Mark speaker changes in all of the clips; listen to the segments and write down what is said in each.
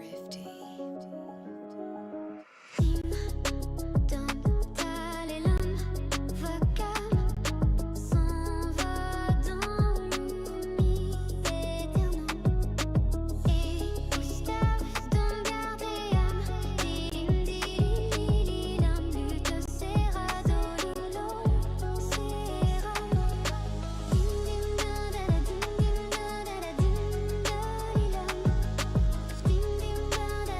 Speaker 1: Dim dim da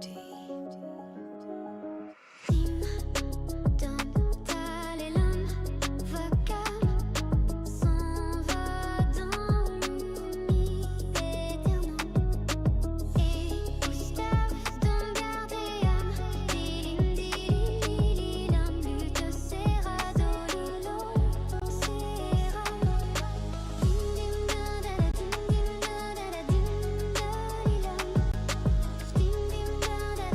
Speaker 1: Dim dim da da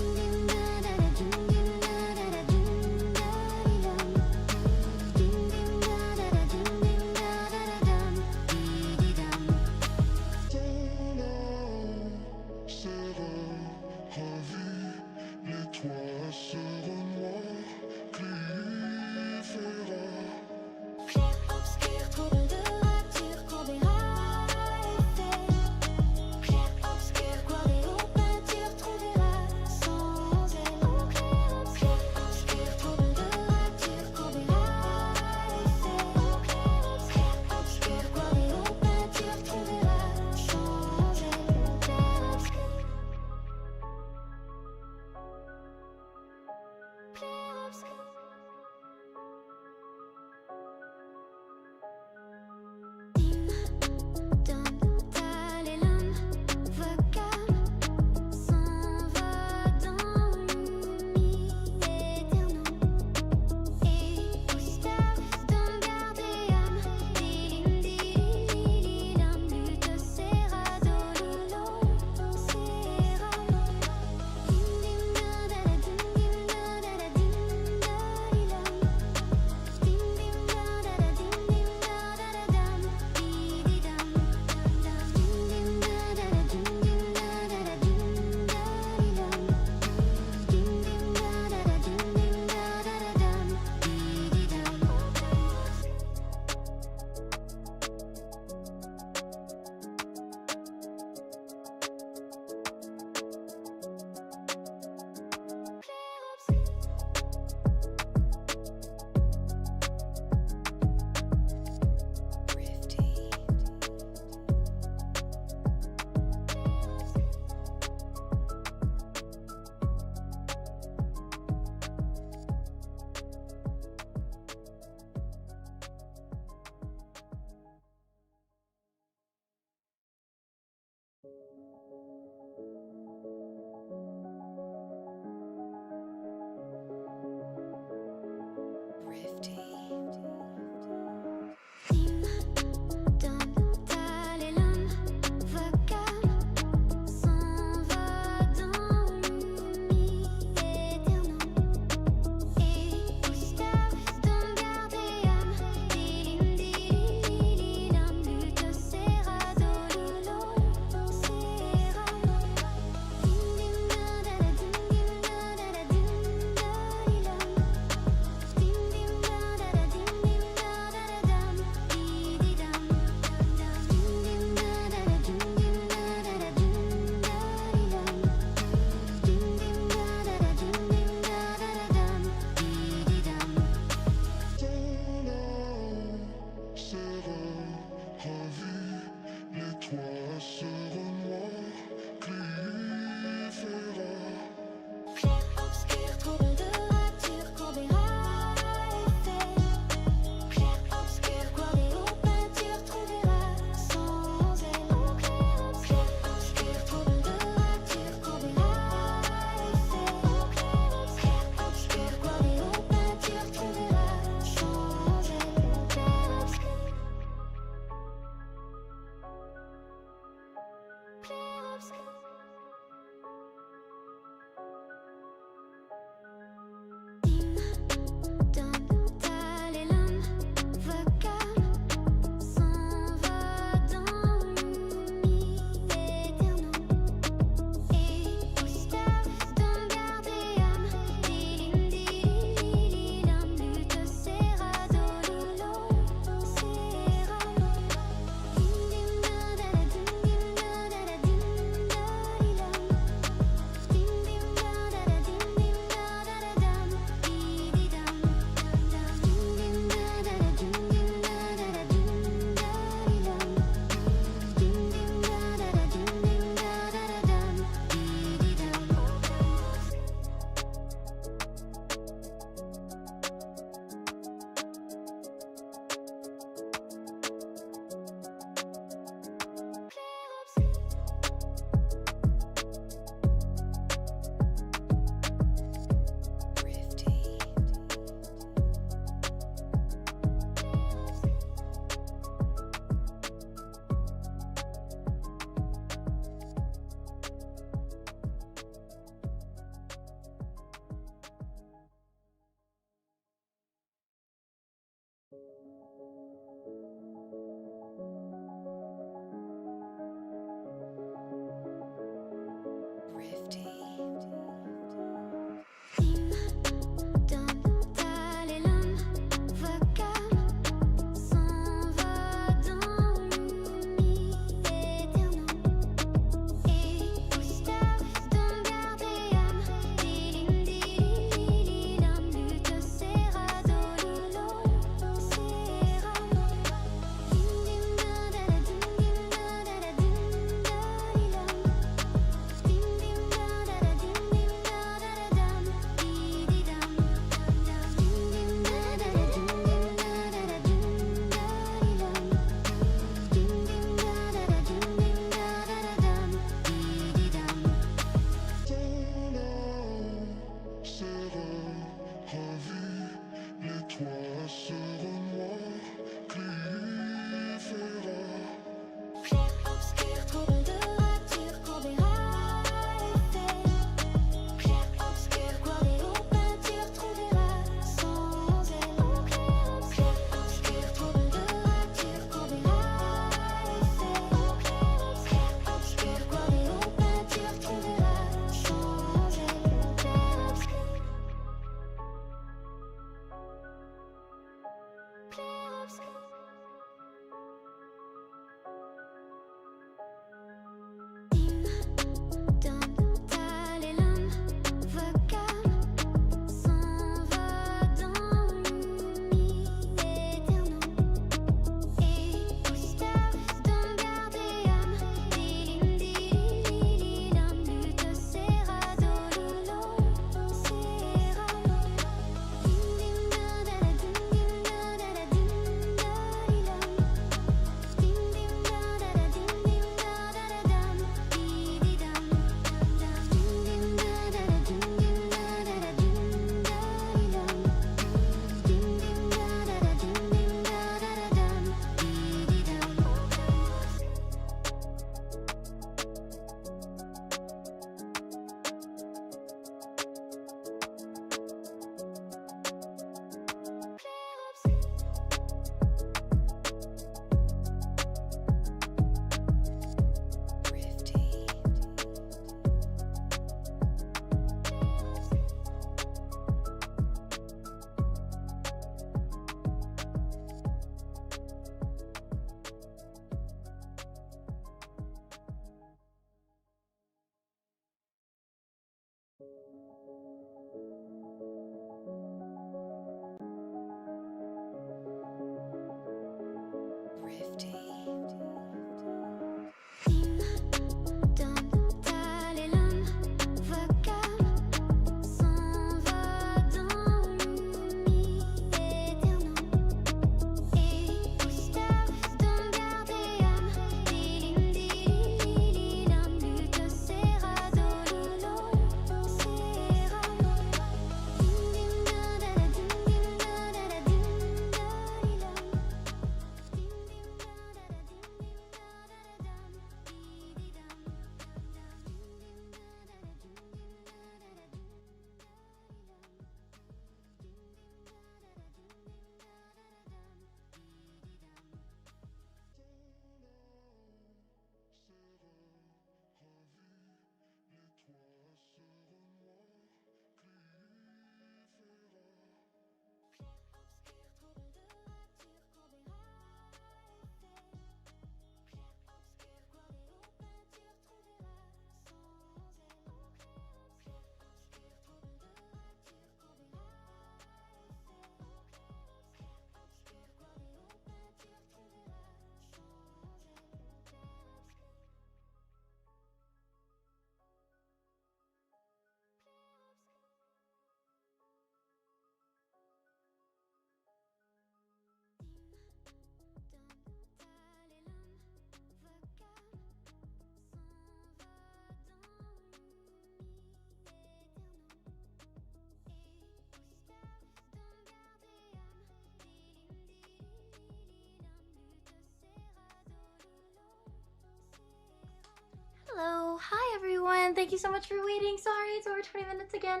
Speaker 1: hi everyone. Thank you so much for waiting. Sorry, it's over 20 minutes again.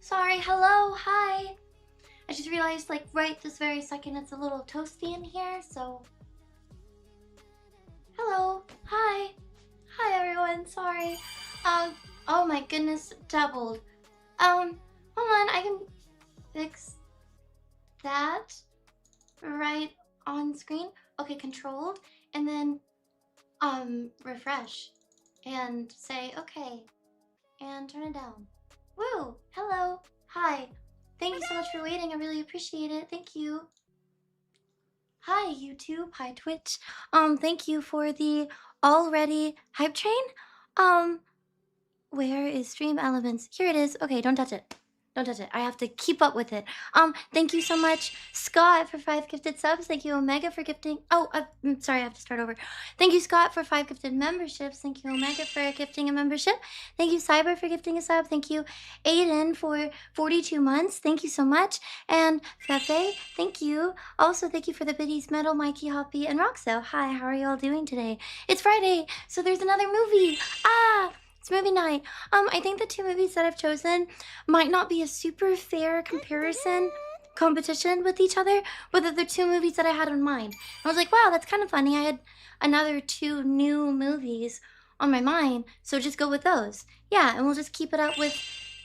Speaker 1: Sorry, hello, hi. I just realized, like, right this very second, it's a little toasty in here, so... Hello, hi. Hi everyone, sorry. Oh my goodness, doubled. Hold on, I can fix that right on screen. Okay, controlled, and then, refresh. And say, okay, and turn it down. Woo! Hello! Hi! Thank you so much for waiting, I really appreciate it. Thank you. Hi, YouTube. Hi, Twitch. Thank you for the already hype train. Where is Stream Elements? Here it is. Okay, don't touch it. Don't touch it. I have to keep up with it. Thank you so much, Scott, for 5 gifted subs. Thank you, Omega, for gifting. Oh, I'm sorry, I have to start over. Thank you, Scott, for 5 gifted memberships. Thank you, Omega, for gifting a membership. Thank you, Cyber, for gifting a sub. Thank you, Aiden, for 42 months. Thank you so much. And Fefe, thank you. Also, thank you for the biddies, Metal, Mikey, Hoppy, and Roxo. Hi, how are you all doing today? It's Friday, so there's another movie. It's movie night. I think the 2 movies that I've chosen might not be a super fair competition with each other, but they're the 2 movies that I had in mind. I was like, wow, that's kind of funny. I had another 2 new movies on my mind, so just go with those. Yeah, and we'll just keep it up with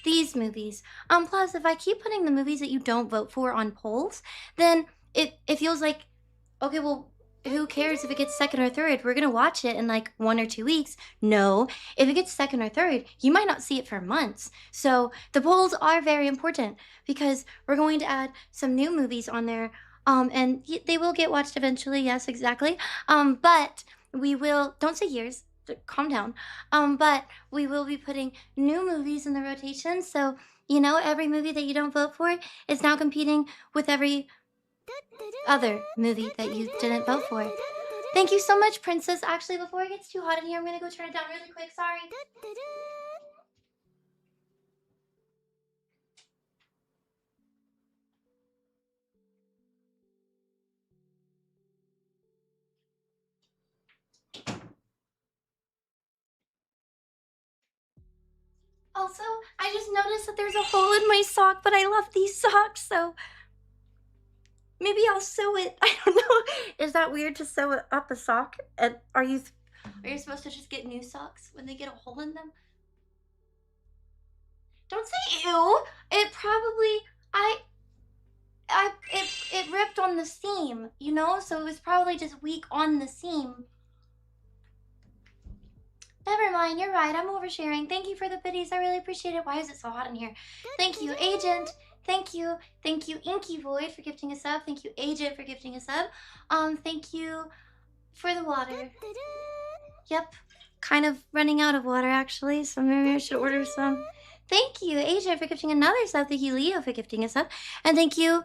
Speaker 1: these movies. Plus, if I keep putting the movies that you don't vote for on polls, then it feels like, okay, well, who cares if it gets second or third? We're gonna watch it in like 1 or 2 weeks. No, if it gets second or third, you might not see it for months. So the polls are very important because we're going to add some new movies on there. And they will get watched eventually. Yes, exactly. But we will, don't say years, calm down. But we will be putting new movies in the rotation. So, you know, every movie that you don't vote for is now competing with every other movie that you didn't vote for. Thank you so much, Princess. Actually, before it gets too hot in here, I'm gonna go turn it down really quick. Sorry. Also, I just noticed that there's a hole in my sock, but I love these socks, so maybe I'll sew it. I don't know. Is that weird to sew up a sock? And are you supposed to just get new socks when they get a hole in them? Don't say ew. It probably it ripped on the seam, you know? So it was probably just weak on the seam. Never mind, you're right. I'm oversharing. Thank you for the biddies. I really appreciate it. Why is it so hot in here? Thank you, Agent. Thank you. Thank you, Inky Void, for gifting a sub. Thank you, Agent, for gifting a sub. Thank you for the water. Yep. Kind of running out of water, actually, so maybe I should order some. Thank you, Agent, for gifting another sub. Thank you, Leo, for gifting a sub. And thank you...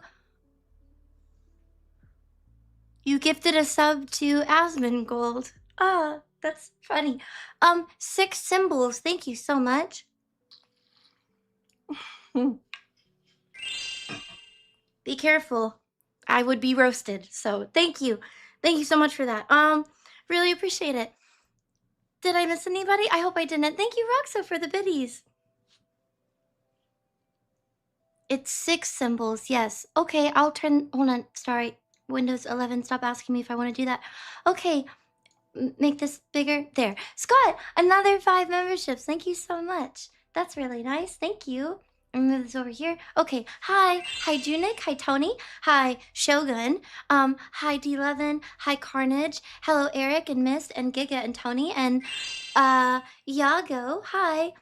Speaker 1: You gifted a sub to Asmongold. Ah, that's funny. 6 symbols. Thank you so much. Be careful. I would be roasted. So thank you. Thank you so much for that. Really appreciate it. Did I miss anybody? I hope I didn't. Thank you, Roxo, for the biddies. It's 6 symbols, yes. Okay, I'll turn, hold on, sorry. Windows 11, stop asking me if I want to do that. Okay, make this bigger. There. Scott, another 5 memberships. Thank you so much. That's really nice. Thank you. I'll move this over here. Okay. Hi. Hi, Junik. Hi, Tony. Hi, Shogun. Hi, D11. Hi, Carnage. Hello, Eric and Mist and Giga and Tony and, Yago. Hi.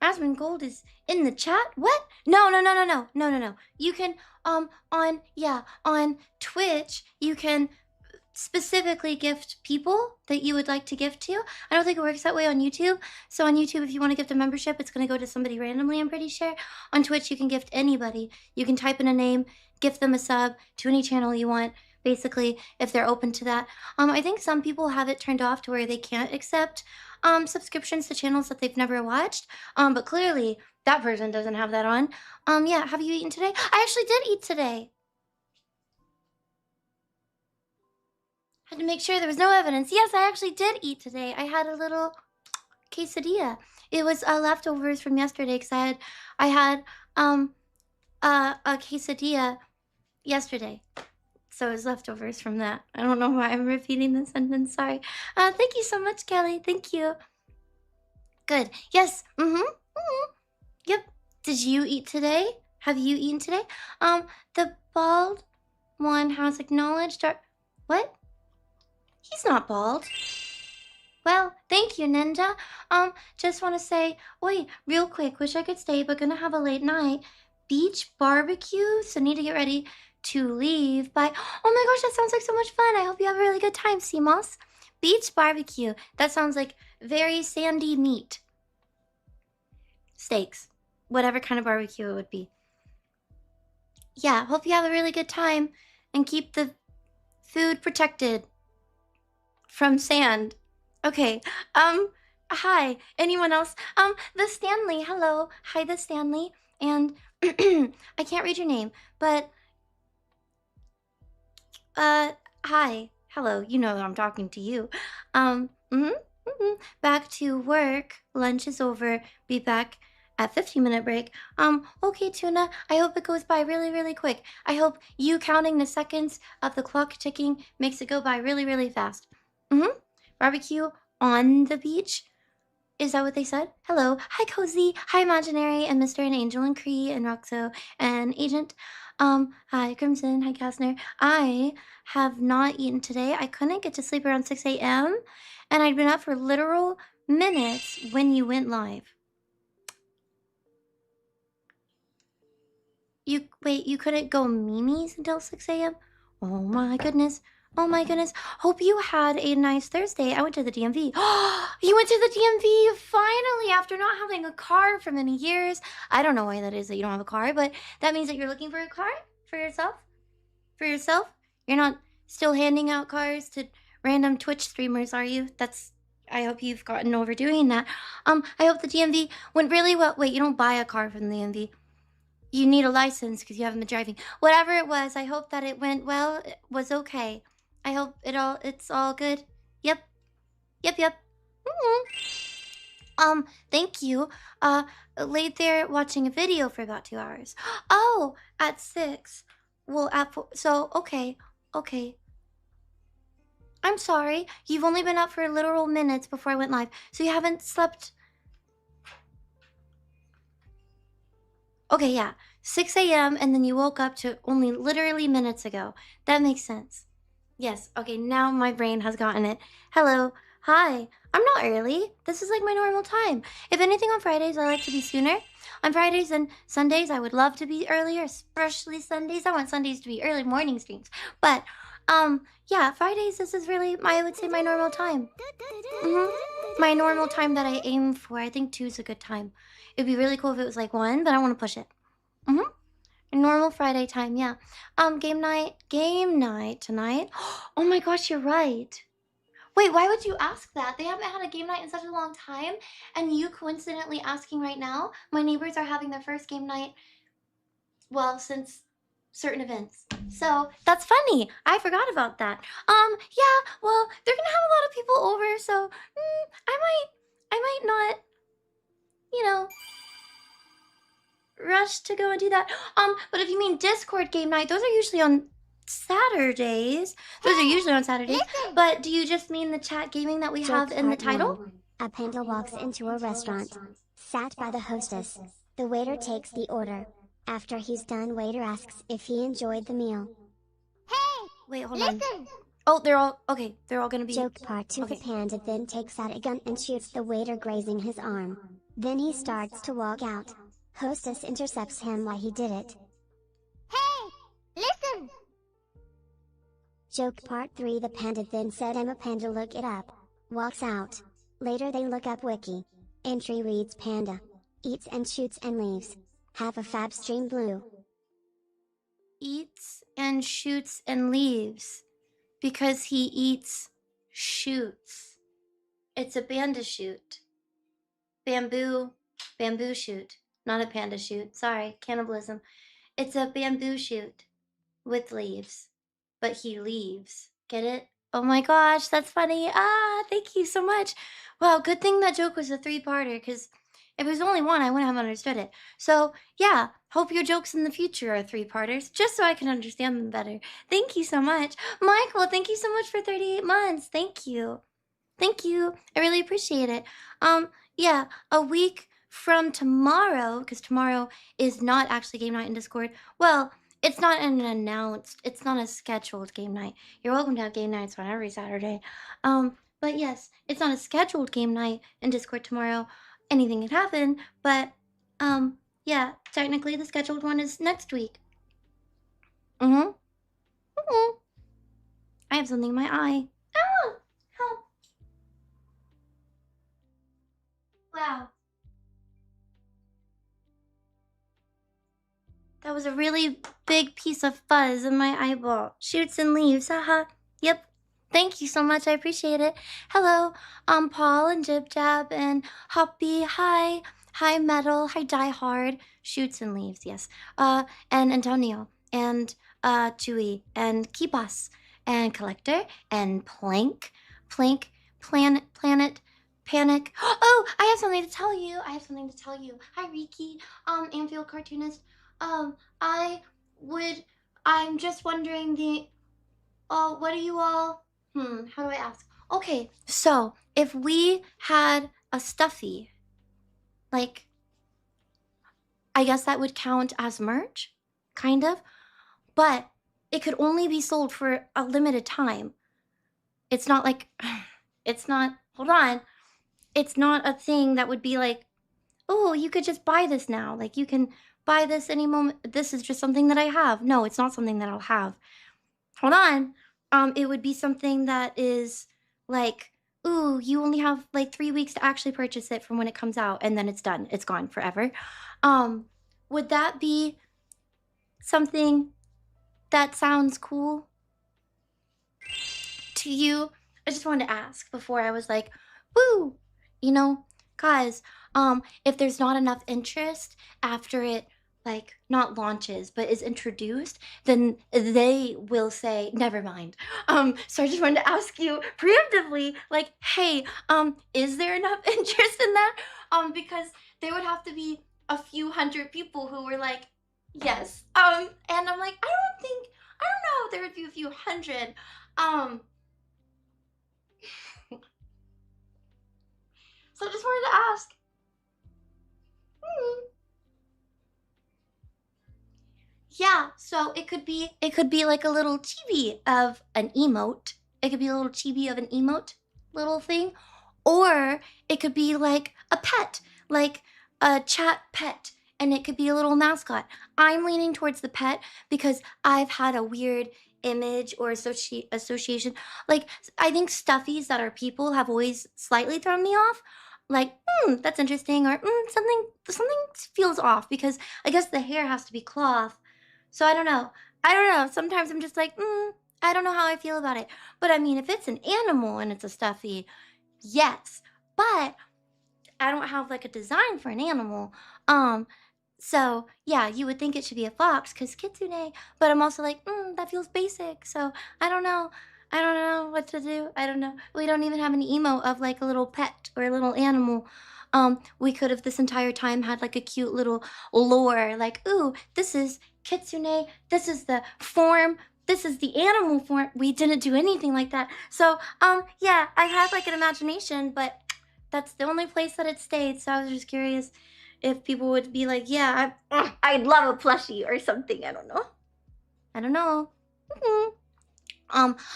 Speaker 1: Asmongold is in the chat? What? No. You can, on Twitch, you can specifically gift people that you would like to gift to. I don't think it works that way on YouTube. So on YouTube, if you want to gift a membership, it's going to go to somebody randomly, I'm pretty sure. On Twitch, you can gift anybody. You can type in a name, gift them a sub to any channel you want, basically, if they're open to that. I think some people have it turned off to where they can't accept subscriptions to channels that they've never watched. But clearly, that person doesn't have that on. Yeah, have you eaten today? I actually did eat today. Had to make sure there was no evidence. Yes, I actually did eat today. I had a little quesadilla. It was leftovers from yesterday because I had a quesadilla yesterday. So it was leftovers from that. I don't know why I'm repeating the sentence. Sorry. Thank you so much, Kelly. Thank you. Good. Yes. Yep. Did you eat today? Have you eaten today? The bald one has acknowledged our. What? He's not bald. Well, thank you, Ninja. Just want to say, wait, real quick, wish I could stay, but gonna have a late night. Beach barbecue, so need to get ready to leave by. Oh my gosh, that sounds like so much fun. I hope you have a really good time, CMOS. Beach barbecue. That sounds like very sandy meat. Steaks. Whatever kind of barbecue it would be. Yeah, hope you have a really good time and keep the food protected from sand. Okay. Hi. Anyone else? The Stanley. Hello. Hi, the Stanley. And I can't read your name, but hi. Hello. You know that I'm talking to you. Back to work. Lunch is over. Be back at 15-minute break. Okay, Tuna. I hope it goes by really, really quick. I hope you counting the seconds of the clock ticking makes it go by really, really fast. Barbecue on the beach? Is that what they said? Hello. Hi, Cozy. Hi, Imaginary, and Mr. and Angel, and Cree, and Roxo, and Agent. Hi, Crimson. Hi, Kastner. I have not eaten today. I couldn't get to sleep around 6 a.m., and I'd been up for literal minutes when you went live. Wait, you couldn't go Mimi's until 6 a.m.? Oh my goodness. Oh my goodness. Hope you had a nice Thursday. I went to the DMV. You went to the DMV finally after not having a car for many years. I don't know why that is that you don't have a car, but that means that you're looking for a car for yourself? For yourself? You're not still handing out cars to random Twitch streamers, are you? I hope you've gotten over doing that. I hope the DMV went really well. Wait, you don't buy a car from the DMV. You need a license because you haven't been driving. Whatever it was, I hope that it went well. It was okay. I hope it's all good. Yep. Thank you. Laid there watching a video for about 2 hours. Oh, at 6. Well, at 4. So, okay. I'm sorry. You've only been up for literal minutes before I went live. So you haven't slept. Okay, yeah. 6 a.m. and then you woke up to only literally minutes ago. That makes sense. Yes, okay, now my brain has gotten it. Hello, hi. I'm not early. This is like my normal time. If anything, on Fridays, I like to be sooner. On Fridays and Sundays, I would love to be earlier, especially Sundays. I want Sundays to be early morning streams. But, yeah, Fridays, this is really, I would say, my normal time. My normal time that I aim for. I think 2 is a good time. It'd be really cool if it was like 1, but I want to push it. Normal Friday time, yeah. Game night tonight. Oh my gosh, you're right. Wait, why would you ask that? They haven't had a game night in such a long time, and you coincidentally asking right now? My neighbors are having their first game night, well, since certain events. So, that's funny. I forgot about that. Yeah, well, they're gonna have a lot of people over, so, I might not, you know, rush to go and do that. But if you mean Discord game night, those are usually on Saturdays. Those are usually on Saturdays. But do you just mean the chat gaming that we have in the title?
Speaker 2: A panda walks into a restaurant, sat by the hostess. The waiter takes the order. After he's done, waiter asks if he enjoyed the meal.
Speaker 3: Hey!
Speaker 1: Wait, hold on. Oh, they're all gonna be.
Speaker 2: Joke part 2.
Speaker 1: Okay.
Speaker 2: The panda then takes out a gun and shoots the waiter, grazing his arm. Then he starts to walk out. Hostess intercepts him while he did it.
Speaker 3: Hey! Listen!
Speaker 2: Joke part 3. The panda then said, "I'm a panda, look it up." Walks out. Later they look up wiki. Entry reads, "Panda eats and shoots and leaves. Have a fab stream, Blue."
Speaker 1: Eats and shoots and leaves. Because he eats, shoots. It's a panda shoot. Bamboo shoot. Not a panda shoot. Sorry, cannibalism. It's a bamboo shoot with leaves. But he leaves. Get it? Oh my gosh, that's funny. Thank you so much. Well, good thing that joke was a three-parter, because if it was only one, I wouldn't have understood it. So, yeah, hope your jokes in the future are three-parters, just so I can understand them better. Thank you so much. Michael, thank you so much for 38 months. Thank you. Thank you. I really appreciate it. Yeah, a week from tomorrow, because tomorrow is not actually game night in Discord. Well, it's not it's not a scheduled game night. You're welcome to have game nights on every Saturday. But yes, it's not a scheduled game night in Discord tomorrow. Anything can happen, but yeah, technically the scheduled one is next week. Mm-hmm. Mm-hmm. I have something in my eye. Oh, help. Wow. That was a really big piece of fuzz in my eyeball. Shoots and leaves, haha. Yep. Thank you so much, I appreciate it. Hello, Paul and Jib Jab and Hoppy, hi. Hi, Metal, hi, Die Hard. Shoots and leaves, yes. And Antonio, and, Chewy, and Kibas, and Collector, and Plank, Planet, Panic. Oh, I have something to tell you. Hi, Riki, Anfield Cartoonist. Um, I would, I'm just wondering what do you all, how do I ask? Okay, so if we had a stuffy, like, I guess that would count as merch, kind of, but it could only be sold for a limited time. It's not like, hold on, it's not a thing that would be like, oh, you could just buy this now. Like, you can buy this any moment. This is just something that I have. No, it's not something that I'll have. Hold on. It would be something that is like, ooh, you only have like 3 weeks to actually purchase it from when it comes out, and then it's done. It's gone forever. Would that be something that sounds cool to you? I just wanted to ask before I was like, woo, you know, guys, if there's not enough interest after it like not launches but is introduced, then they will say never mind. So I just wanted to ask you preemptively, like, hey, is there enough interest in that? Because there would have to be a few hundred people who were like, yes. And I'm like, I don't know if there would be a few hundred. So I just wanted to ask. Yeah, so it could be like a little chibi of an emote. It could be a little chibi of an emote little thing. Or it could be like a pet, like a chat pet, and it could be a little mascot. I'm leaning towards the pet because I've had a weird image or association. Like, I think stuffies that are people have always slightly thrown me off. Like, that's interesting, or something feels off because I guess the hair has to be cloth. So I don't know. Sometimes I'm just like, I don't know how I feel about it. But I mean, if it's an animal and it's a stuffy, yes. But I don't have like a design for an animal. So yeah, you would think it should be a fox because kitsune. But I'm also like, that feels basic. So I don't know. I don't know what to do. I don't know. We don't even have an emo of like a little pet or a little animal. We could have this entire time had like a cute little lore, like, ooh, this is kitsune, this is the form, this is the animal form. We didn't do anything like that. So, yeah, I had like an imagination, but that's the only place that it stayed. So I was just curious if people would be like, yeah, I'd love a plushie or something. I don't know. Mhm.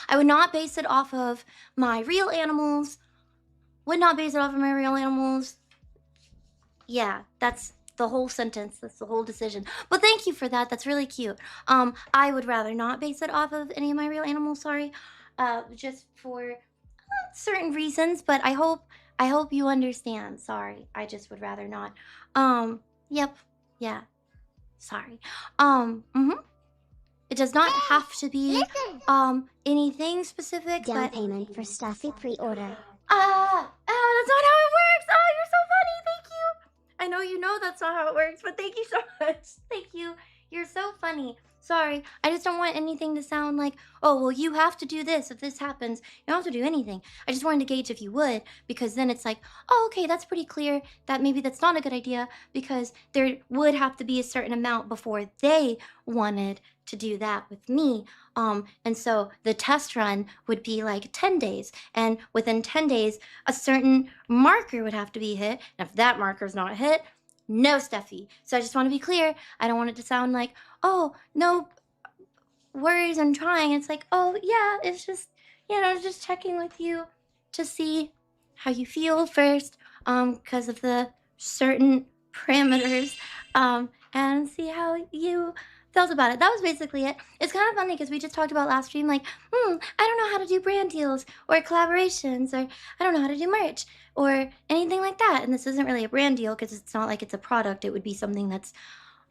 Speaker 1: I would not base it off of my real animals. Yeah, that's the whole sentence. That's the whole decision. But thank you for that. That's really cute. I would rather not base it off of any of my real animals. Sorry, just for certain reasons. But I hope you understand. Sorry, I just would rather not. Yep. Yeah. Sorry. It does not have to be
Speaker 3: Listen.
Speaker 1: anything specific.
Speaker 2: Down
Speaker 1: But
Speaker 2: payment for stuffy pre-order.
Speaker 1: that's not how it works. Oh, you're so funny. Thank you. I know you know that's not how it works, but thank you so much. Thank you. You're so funny. Sorry, I just don't want anything to sound like, oh, well, you have to do this if this happens. You don't have to do anything. I just wanted to gauge if you would, because then it's like, oh, okay, that's pretty clear that maybe that's not a good idea because there would have to be a certain amount before they wanted to do that with me. And so the test run would be like 10 days. And within 10 days, a certain marker would have to be hit. And if that marker's not hit, no, Steffi. So I just want to be clear. I don't want it to sound like, oh, no worries, I'm trying. It's like, oh, yeah, it's just, just checking with you to see how you feel first, because of the certain parameters, and see how you felt about it. That was basically it. It's kind of funny because we just talked about last stream, like, I don't know how to do brand deals or collaborations, or I don't know how to do merch or anything like that. And this isn't really a brand deal because it's not like it's a product. It would be something that's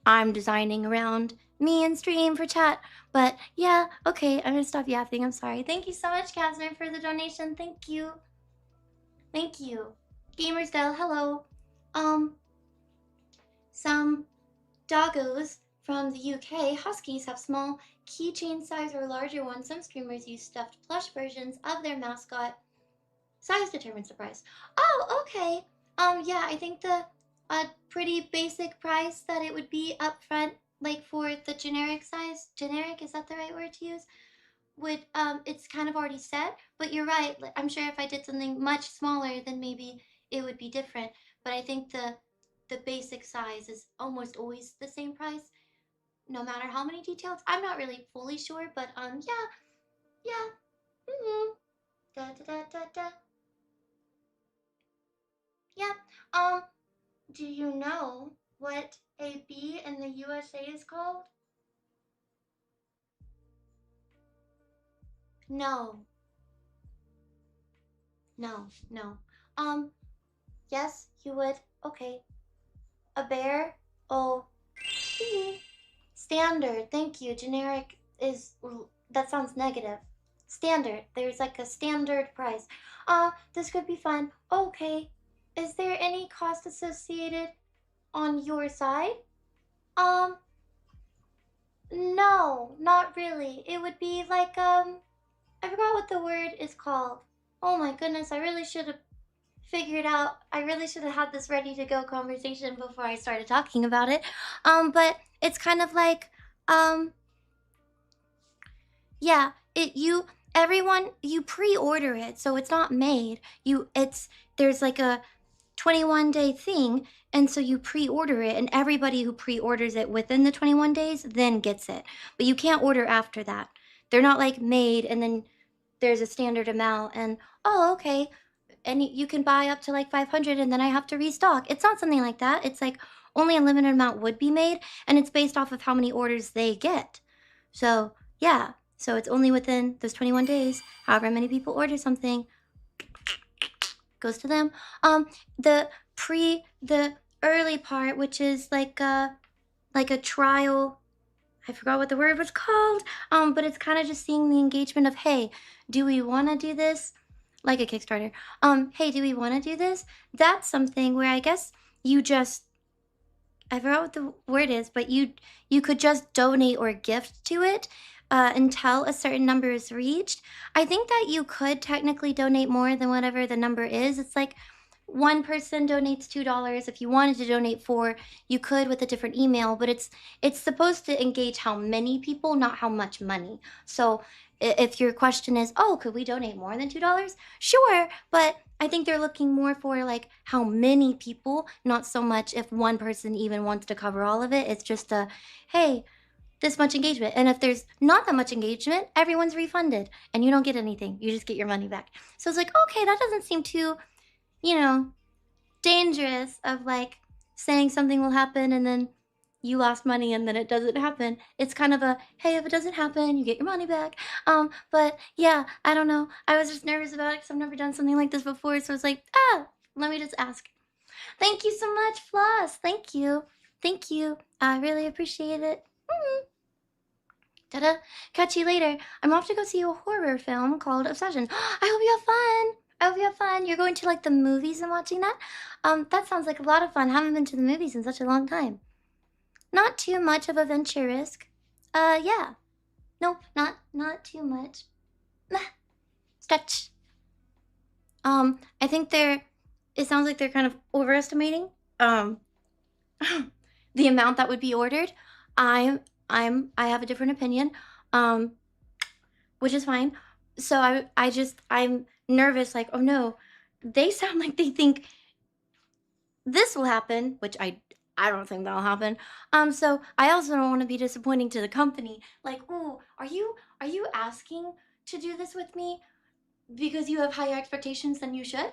Speaker 1: I'm designing around me and stream for chat. But yeah, okay, I'm gonna stop yapping. I'm sorry. Thank you so much, Kazner, for the donation. Thank you. Thank you. Gamersdale, hello. Some doggos from the UK, Huskies, have small keychain size or larger ones. Some streamers use stuffed plush versions of their mascot. Size determines the price. Oh, okay. Yeah, I think the pretty basic price that it would be up front, like for the generic size, generic, is that the right word to use? Would, it's kind of already set, but you're right. I'm sure if I did something much smaller, then maybe it would be different. But I think the basic size is almost always the same price, no matter how many details. I'm not really fully sure, but yeah. Da da da da da. Yeah. Do you know what a bee in the USA is called? No. No, no. Yes, you would. Okay. A bear? Oh. Standard. Thank you. Generic is, that sounds negative. Standard. There's like a standard price. This could be fun. Okay. Is there any cost associated on your side? Um, no, not really. It would be like, I forgot what the word is called. Oh my goodness, I really should have figured out, I really should have had this ready to go conversation before I started talking about it. But it's kind of like, um, yeah, everyone, you pre-order it, so it's not made. There's like a 21-day thing, and so you pre-order it, and everybody who pre-orders it within the 21 days then gets it. But you can't order after that. They're not like made and then there's a standard amount and, oh, okay, and you can buy up to like 500 and then I have to restock. It's not something like that. It's like only a limited amount would be made, and it's based off of how many orders they get. So yeah, so it's only within those 21 days. However many people order something goes to them. The early part, which is like a trial, I forgot what the word was called, but it's kind of just seeing the engagement of, hey, do we want to do this? Like a Kickstarter. Hey, do we want to do this? That's something where I guess you just, I forgot what the word is, but you could just donate or gift to it until a certain number is reached. I think that you could technically donate more than whatever the number is. It's like one person donates $2. If you wanted to donate 4, you could with a different email, but it's supposed to engage how many people, not how much money. So if your question is, oh, could we donate more than $2? Sure, but I think they're looking more for like how many people, not so much if one person even wants to cover all of it. It's just a, hey, this much engagement. And if there's not that much engagement, everyone's refunded and you don't get anything. You just get your money back. So it's like, okay, that doesn't seem too, dangerous of like saying something will happen and then you lost money and then it doesn't happen. It's kind of a, hey, if it doesn't happen, you get your money back. But yeah, I don't know. I was just nervous about it because I've never done something like this before. So it's like, let me just ask. Thank you so much, Floss. Thank you. Thank you. I really appreciate it. Ta-da. Catch you later. I'm off to go see a horror film called Obsession. I hope you have fun. I hope you have fun. You're going to like the movies and watching that? That sounds like a lot of fun. Haven't been to the movies in such a long time. Not too much of a venture risk. Yeah. Nope, not too much. Stretch. I think it sounds like they're kind of overestimating the amount that would be ordered. I have a different opinion, um, which is fine. So I'm nervous, like, oh no, they sound like they think this will happen, which I don't think that'll happen. So I also don't want to be disappointing to the company. Like, oh, are you asking to do this with me because you have higher expectations than you should?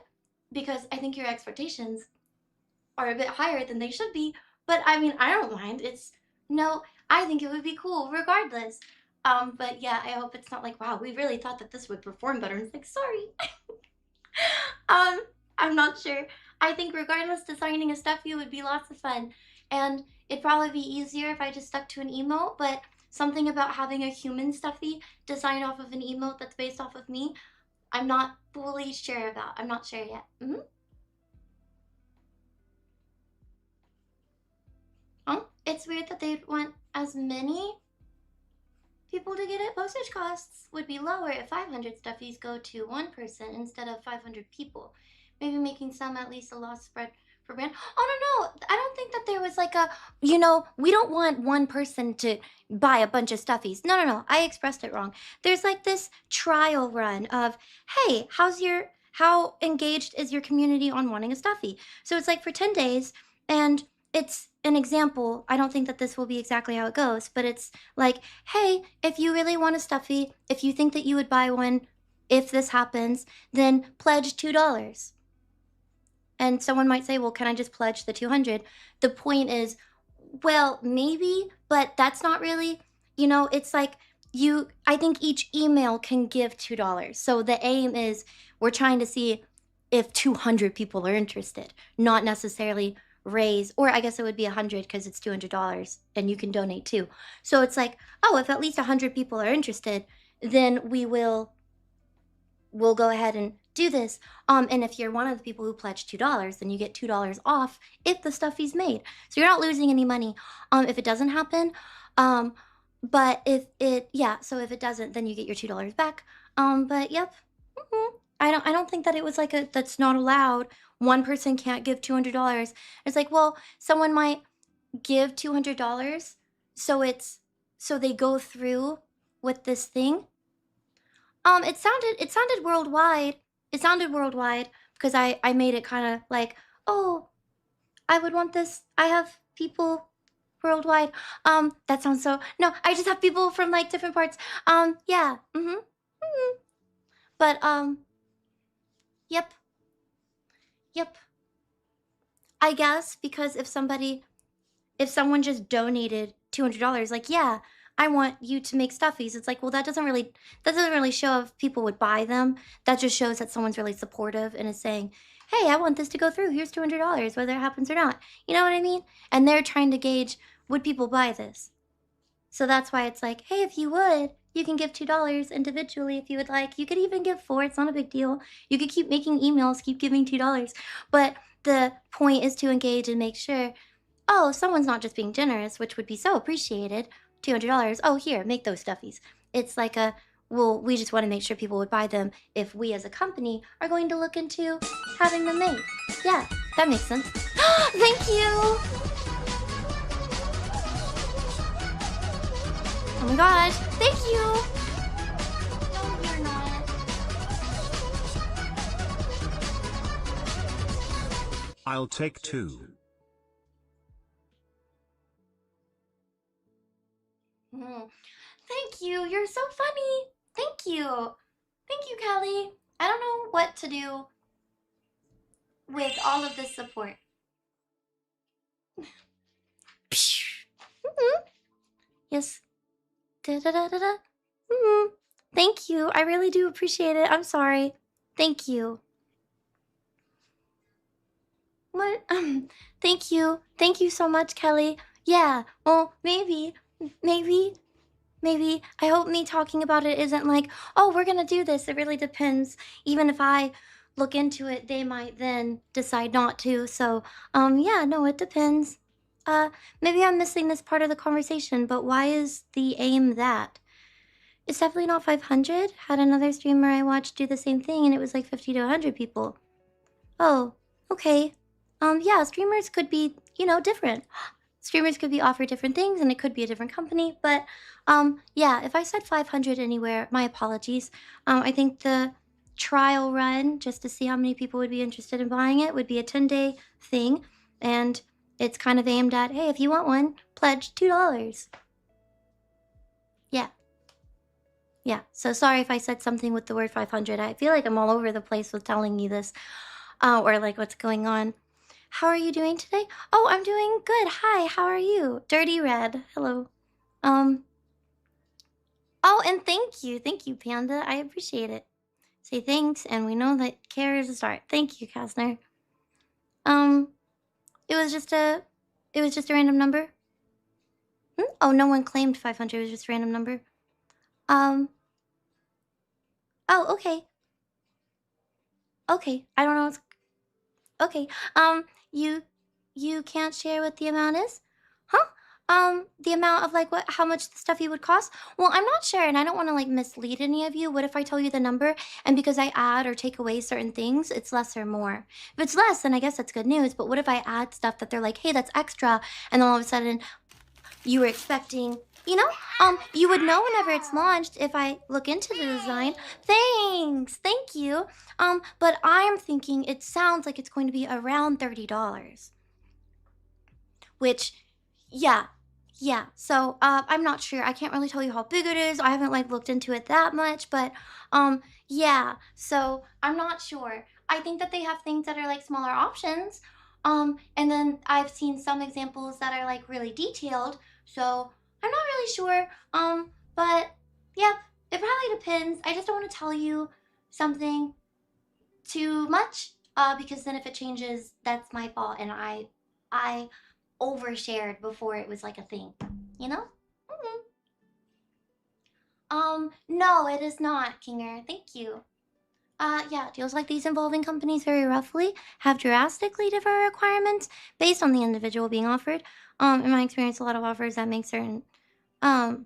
Speaker 1: Because I think your expectations are a bit higher than they should be. But I mean, I don't mind. No, I think it would be cool regardless. But yeah, I hope it's not like, wow, we really thought that this would perform better. And it's like, sorry. um, I'm not sure. I think regardless, designing a stuffy would be lots of fun. And it'd probably be easier if I just stuck to an emote, but something about having a human stuffy designed off of an emote that's based off of me, I'm not fully sure about. I'm not sure yet. Oh, it's weird that they'd want as many people to get it. Postage costs would be lower if 500 stuffies go to one person instead of 500 people. Maybe making some at least a loss spread for brand. Oh, no, no. I don't think that there was like we don't want one person to buy a bunch of stuffies. No, no, no. I expressed it wrong. There's like this trial run of, hey, how engaged is your community on wanting a stuffy? So it's like for 10 days, and it's an example. I don't think that this will be exactly how it goes, but it's like, hey, if you really want a stuffy, if you think that you would buy one if this happens, then pledge $2. And someone might say, well, can I just pledge the 200? The point is, well, maybe, but that's not really, it's like I think each email can give $2. So the aim is we're trying to see if 200 people are interested, not necessarily raise, or I guess it would be 100 because it's $200 and you can donate too. So it's like, oh, if at least 100 people are interested, then we'll go ahead and do this. And if you're one of the people who pledged $2, then you get $2 off if the stuffy's made. So you're not losing any money if it doesn't happen. But if it doesn't, then you get your $2 back. But yep. I don't think that it was like that's not allowed. One person can't give $200. It's like, well, someone might give $200, so they go through with this thing. It sounded worldwide. It sounded worldwide because I made it kind of like, oh, I would want this. I have people worldwide. That sounds so. No, I just have people from like different parts. Yeah. But yep. Yep. I guess because if someone just donated $200, like, yeah, I want you to make stuffies. It's like, well, that doesn't really show if people would buy them. That just shows that someone's really supportive and is saying, hey, I want this to go through. Here's $200, whether it happens or not. You know what I mean? And they're trying to gauge, would people buy this? So that's why it's like, hey, if you would, you can give $2 individually if you would like. You could even give 4. It's not a big deal. You could keep making emails, keep giving $2. But the point is to engage and make sure, oh, someone's not just being generous, which would be so appreciated. $200. Oh, here, make those stuffies. It's like well, we just want to make sure people would buy them if we as a company are going to look into having them made. Yeah, that makes sense. Thank you! Oh my gosh, thank you! No, you're not.
Speaker 4: I'll take 2.
Speaker 1: Thank you, you're so funny. Thank you. Thank you, Kelly. I don't know what to do with all of this support. Yes. Da-da-da-da-da. Thank you. I really do appreciate it. I'm sorry. Thank you. What? Thank you. Thank you so much, Kelly. Yeah, well, maybe. I hope me talking about it isn't like, oh, we're gonna do this. It really depends. Even if I look into it, they might then decide not to. So, yeah, no, it depends. Maybe I'm missing this part of the conversation, but why is the aim that? It's definitely not 500. Had another streamer I watched do the same thing, and it was like 50 to 100 people. Oh, okay. Yeah, streamers could be, different. Streamers could be offered different things, and it could be a different company. But, yeah, if I said 500 anywhere, my apologies. I think the trial run, just to see how many people would be interested in buying it, would be a 10-day thing. And it's kind of aimed at, hey, if you want one, pledge $2. Yeah. Yeah. So sorry if I said something with the word 500. I feel like I'm all over the place with telling you this, or like what's going on. How are you doing today? Oh, I'm doing good. Hi, how are you? Dirty Red. Hello. Um, oh, and thank you. Thank you, Panda. I appreciate it. Say thanks, and we know that care is a start. Thank you, Kastner. Um, it was just a random number. Oh, no one claimed 500. It was just a random number. Um, oh, okay. Okay. I don't know what's okay. You can't share what the amount is? Huh? The amount of like how much the stuff you would cost? Well, I'm not sure, and I don't want to like mislead any of you. What if I tell you the number and because I add or take away certain things, it's less or more? If it's less, then I guess that's good news. But what if I add stuff that they're like, hey, that's extra, and then all of a sudden you were expecting, you would know whenever it's launched if I look into the design. Thanks, thank you. But I'm thinking it sounds like it's going to be around $30. Which, yeah, yeah. So, I'm not sure. I can't really tell you how big it is. I haven't like looked into it that much, but, yeah. So I'm not sure. I think that they have things that are like smaller options. And then I've seen some examples that are like really detailed. So I'm not really sure. But yeah, it probably depends. I just don't want to tell you something too much, because then if it changes, that's my fault, and I overshared before it was like a thing, you know? Mhm. No, it is not, Kinger. Thank you. Yeah, deals like these involving companies very roughly have drastically different requirements based on the individual being offered. In my experience, a lot of offers that make certain, um,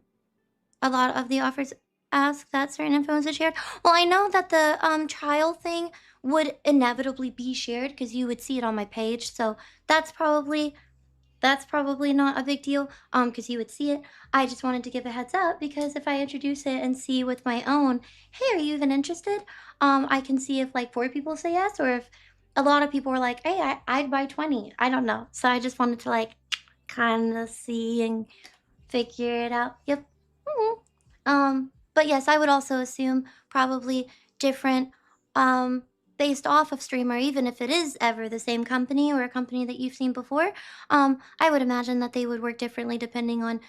Speaker 1: a lot of the offers ask that certain info is shared. Well, I know that the trial thing would inevitably be shared because you would see it on my page. So that's probably not a big deal, because you would see it. I just wanted to give a heads up because if I introduce it and see with my own, hey, are you even interested? I can see if like 4 people say yes or if a lot of people are like, hey, I'd buy 20. I don't know. So I just wanted to like kind of see and figure it out. Yep. Mhm. But yes, I would also assume probably different, um, based off of streamer, even if it is ever the same company or a company that you've seen before. I would imagine that they would work differently depending on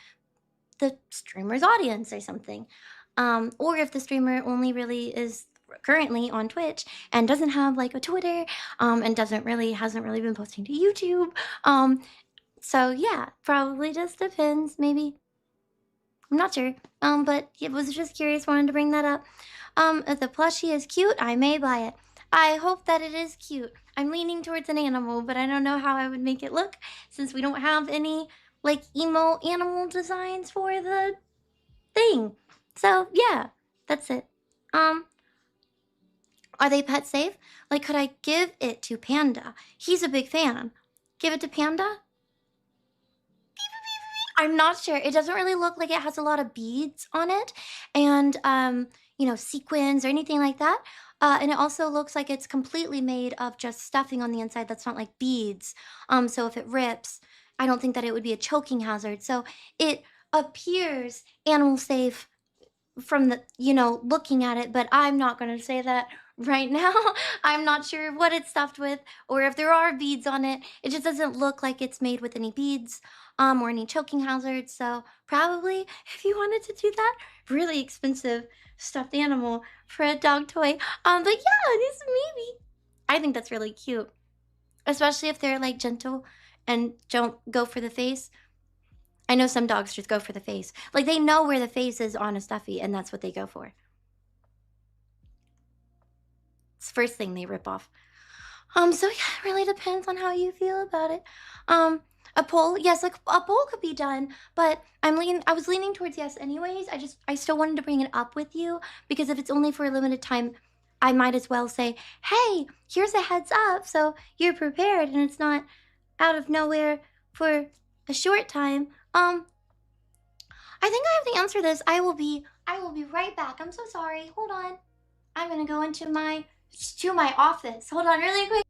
Speaker 1: the streamer's audience or something. Or if the streamer only really is currently on Twitch and doesn't have like a Twitter, and hasn't really been posting to YouTube. So yeah, probably just depends, maybe. I'm not sure. But it was just curious, wanted to bring that up. If the plushie is cute, I may buy it. I hope that it is cute. I'm leaning towards an animal, but I don't know how I would make it look since we don't have any like emo animal designs for the thing. So yeah, that's it. Um, are they pet safe? Like, could I give it to Panda? He's a big fan. Give it to Panda? I'm not sure. It doesn't really look like it has a lot of beads on it and, sequins or anything like that. And it also looks like it's completely made of just stuffing on the inside that's not like beads. So if it rips, I don't think that it would be a choking hazard. So it appears animal safe from the, looking at it, but I'm not going to say that right now. I'm not sure what it's stuffed with or if there are beads on it. It just doesn't look like it's made with any beads, or any choking hazards. So probably if you wanted to do that, really expensive stuffed animal for a dog toy. But yeah, it is maybe. I think that's really cute, especially if they're like gentle and don't go for the face. I know some dogs just go for the face. Like they know where the face is on a stuffy and that's what they go for. It's the first thing they rip off. So yeah, it really depends on how you feel about it. A poll? Yes, like a poll could be done, but I was leaning towards yes anyways. I still wanted to bring it up with you because if it's only for a limited time, I might as well say, "Hey, here's a heads up so you're prepared and it's not out of nowhere for a short time." I think I have the answer to this. I will be right back. I'm so sorry. Hold on. I'm going to go into my office. Hold on really quick.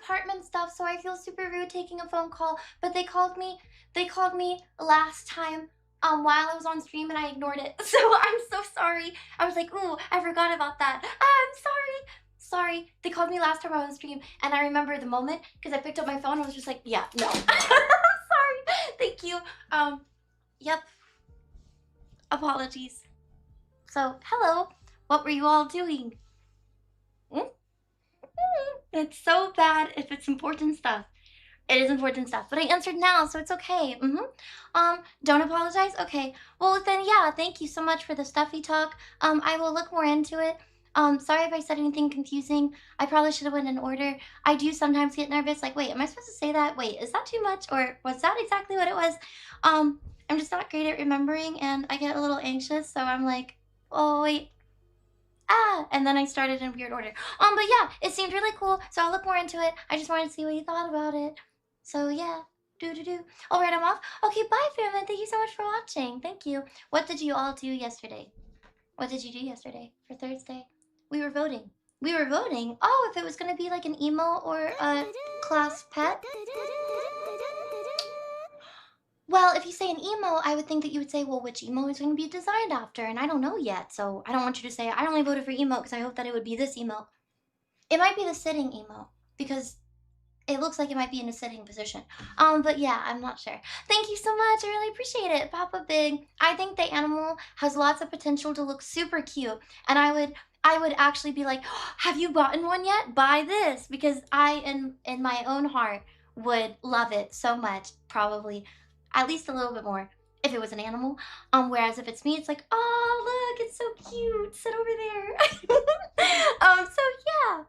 Speaker 1: apartment stuff, so I feel super rude taking a phone call. But they called me last time while I was on stream and I ignored it. So I'm so sorry. I was like, ooh, I forgot about that. I'm sorry. Sorry. They called me last time I was on stream and I remember the moment because I picked up my phone and I was just like, yeah, no. Sorry. Thank you. Yep. Apologies. So, hello. What were you all doing? It's so bad if it's important stuff. It is important stuff, but I answered now, so it's okay. Don't apologize? Okay. Well, then, yeah, thank you so much for the stuffy talk. I will look more into it. Sorry if I said anything confusing. I probably should have went in order. I do sometimes get nervous, like, wait, am I supposed to say that? Wait, is that too much? Or was that exactly what it was? I'm just not great at remembering, and I get a little anxious, so I'm like, oh, wait. And then I started in weird order. But yeah, it seemed really cool, so I'll look more into it. I just wanted to see what you thought about it. So yeah, All right, I'm off. Okay, bye, Fairman. Thank you so much for watching. Thank you. What did you all do yesterday? What did you do yesterday for Thursday? We were voting. We were voting? Oh, if it was gonna be like an emo or a class pet? Well, if you say an emo, I would think that you would say, well, which emo is going to be designed after? And I don't know yet, so I don't want you to say, I only voted for emo because I hope that it would be this emo. It might be the sitting emo because it looks like it might be in a sitting position. But yeah, I'm not sure. Thank you so much. I really appreciate it. Papa Big. I think the animal has lots of potential to look super cute. And I would actually be like, oh, have you bought one yet? Buy this. Because I, in my own heart, would love it so much, probably. At least a little bit more if it was an animal. Whereas if it's me, it's like, oh, look, it's so cute. Sit over there. So yeah.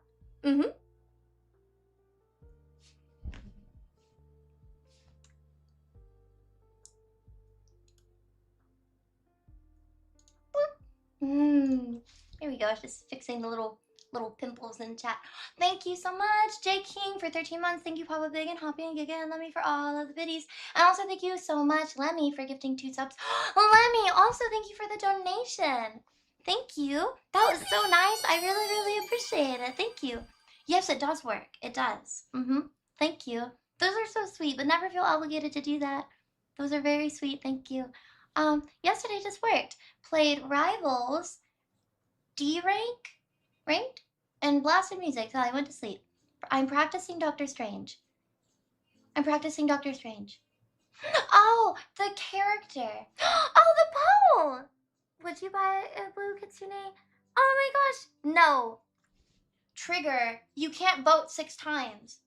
Speaker 1: Here we go. I was just fixing the little pimples in chat. Thank you so much, J King, for 13 months. Thank you, Papa Big and Hoppy and Giga and Lemmy for all of the biddies. And also thank you so much, Lemmy, for gifting 2 subs. Lemmy, also thank you for the donation. Thank you. That was so nice. I really, really appreciate it. Thank you. Yes, it does work. It does. Thank you. Those are so sweet, but never feel obligated to do that. Those are very sweet. Thank you. Yesterday just worked. Played Rivals, ranked, and blasted music till I went to sleep. I'm practicing Doctor Strange. Oh, the character. Oh, the poll! Would you buy a blue kitsune? Oh my gosh, no. Trigger, you can't vote 6 times.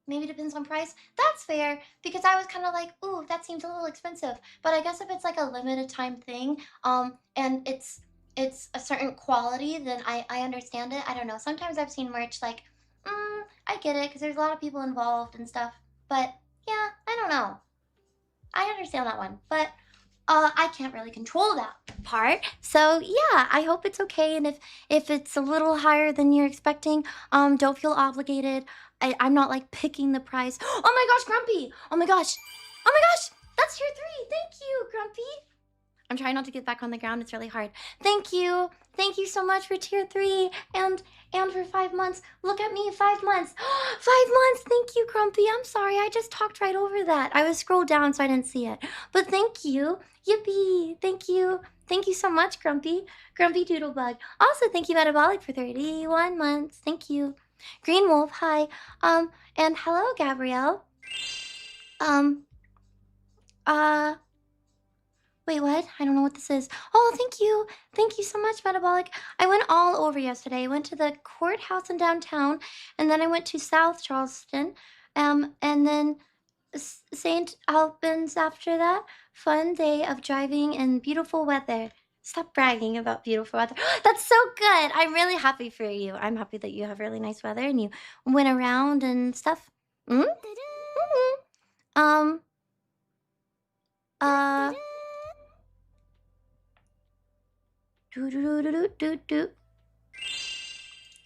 Speaker 1: Maybe depends on price. That's fair, because I was kind of like, ooh, that seems a little expensive. But I guess if it's like a limited time thing, and it's a certain quality, then I understand it. I don't know. Sometimes I've seen merch like, I get it, because there's a lot of people involved and stuff. But yeah, I don't know. I understand that one, but I can't really control that part. So yeah, I hope it's okay. And if it's a little higher than you're expecting, don't feel obligated. I'm not like picking the price. Oh my gosh, Grumpy! Oh my gosh! That's tier 3. Thank you, Grumpy. I'm trying not to get back on the ground. It's really hard. Thank you. Thank you so much for tier 3 and for 5 months. Look at me, 5 months. 5 months. Thank you, Grumpy. I'm sorry. I just talked right over that. I was scrolled down so I didn't see it. But thank you. Yippee. Thank you. Thank you so much, Grumpy. Grumpy Doodlebug. Also, thank you, Metabolic, for 31 months. Thank you. Green Wolf, hi. And hello, Gabrielle. Wait, what? I don't know what this is. Oh, thank you. Thank you so much, Metabolic. I went all over yesterday. I went to the courthouse in downtown, and then I went to South Charleston, and then St. Albans after that. Fun day of driving in beautiful weather. Stop bragging about beautiful weather. That's so good. I'm really happy for you. I'm happy that you have really nice weather and you went around and stuff.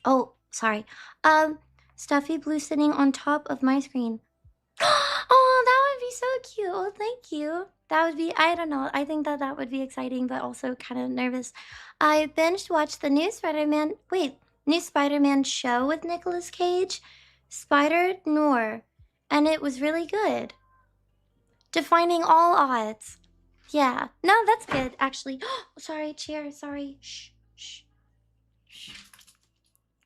Speaker 1: Oh, sorry. Stuffy Blue sitting on top of my screen. Oh, that would be so cute. Oh, thank you. That would be, I don't know. I think that would be exciting, but also kind of nervous. I binge watched the new Spider-Man. Wait, new Spider-Man show with Nicolas Cage, Spider Noir, and it was really good. Defying all odds. Yeah. No, that's good, actually. Sorry, chair. Sorry. Shh. Shh. Shh.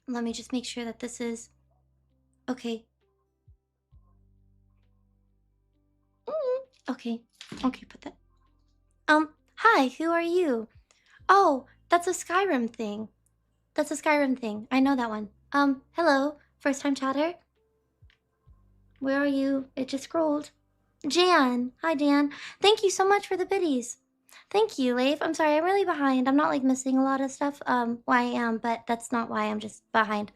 Speaker 1: Let me just make sure that this is... Okay. Okay. Okay, put that... Hi, who are you? Oh, that's a Skyrim thing. That's a Skyrim thing. I know that one. Hello. First time chatter? Where are you? It just scrolled. Jan. Hi, Dan. Thank you so much for the biddies. Thank you, Leif. I'm sorry, I'm really behind. I'm not like missing a lot of stuff. Well, I am, but that's not why. I'm just behind.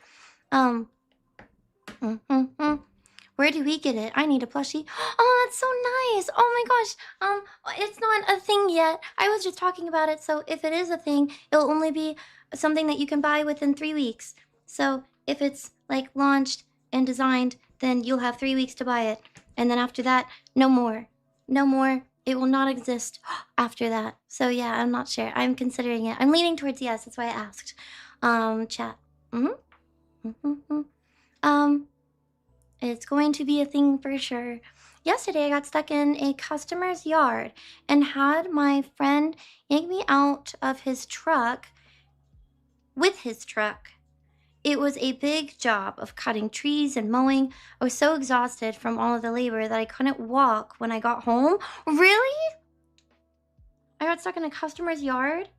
Speaker 1: Where do we get it? I need a plushie. Oh, that's so nice. Oh my gosh. It's not a thing yet. I was just talking about it. So if it is a thing, it'll only be something that you can buy within 3 weeks. So if it's like launched and designed, then you'll have 3 weeks to buy it. And then after that, no more. No more. It will not exist after that. So yeah, I'm not sure. I'm considering it. I'm leaning towards yes. That's why I asked. Chat. It's going to be a thing for sure. Yesterday, I got stuck in a customer's yard and had my friend yank me out of his truck with his truck. It was a big job of cutting trees and mowing. I was so exhausted from all of the labor that I couldn't walk when I got home. Really? I got stuck in a customer's yard?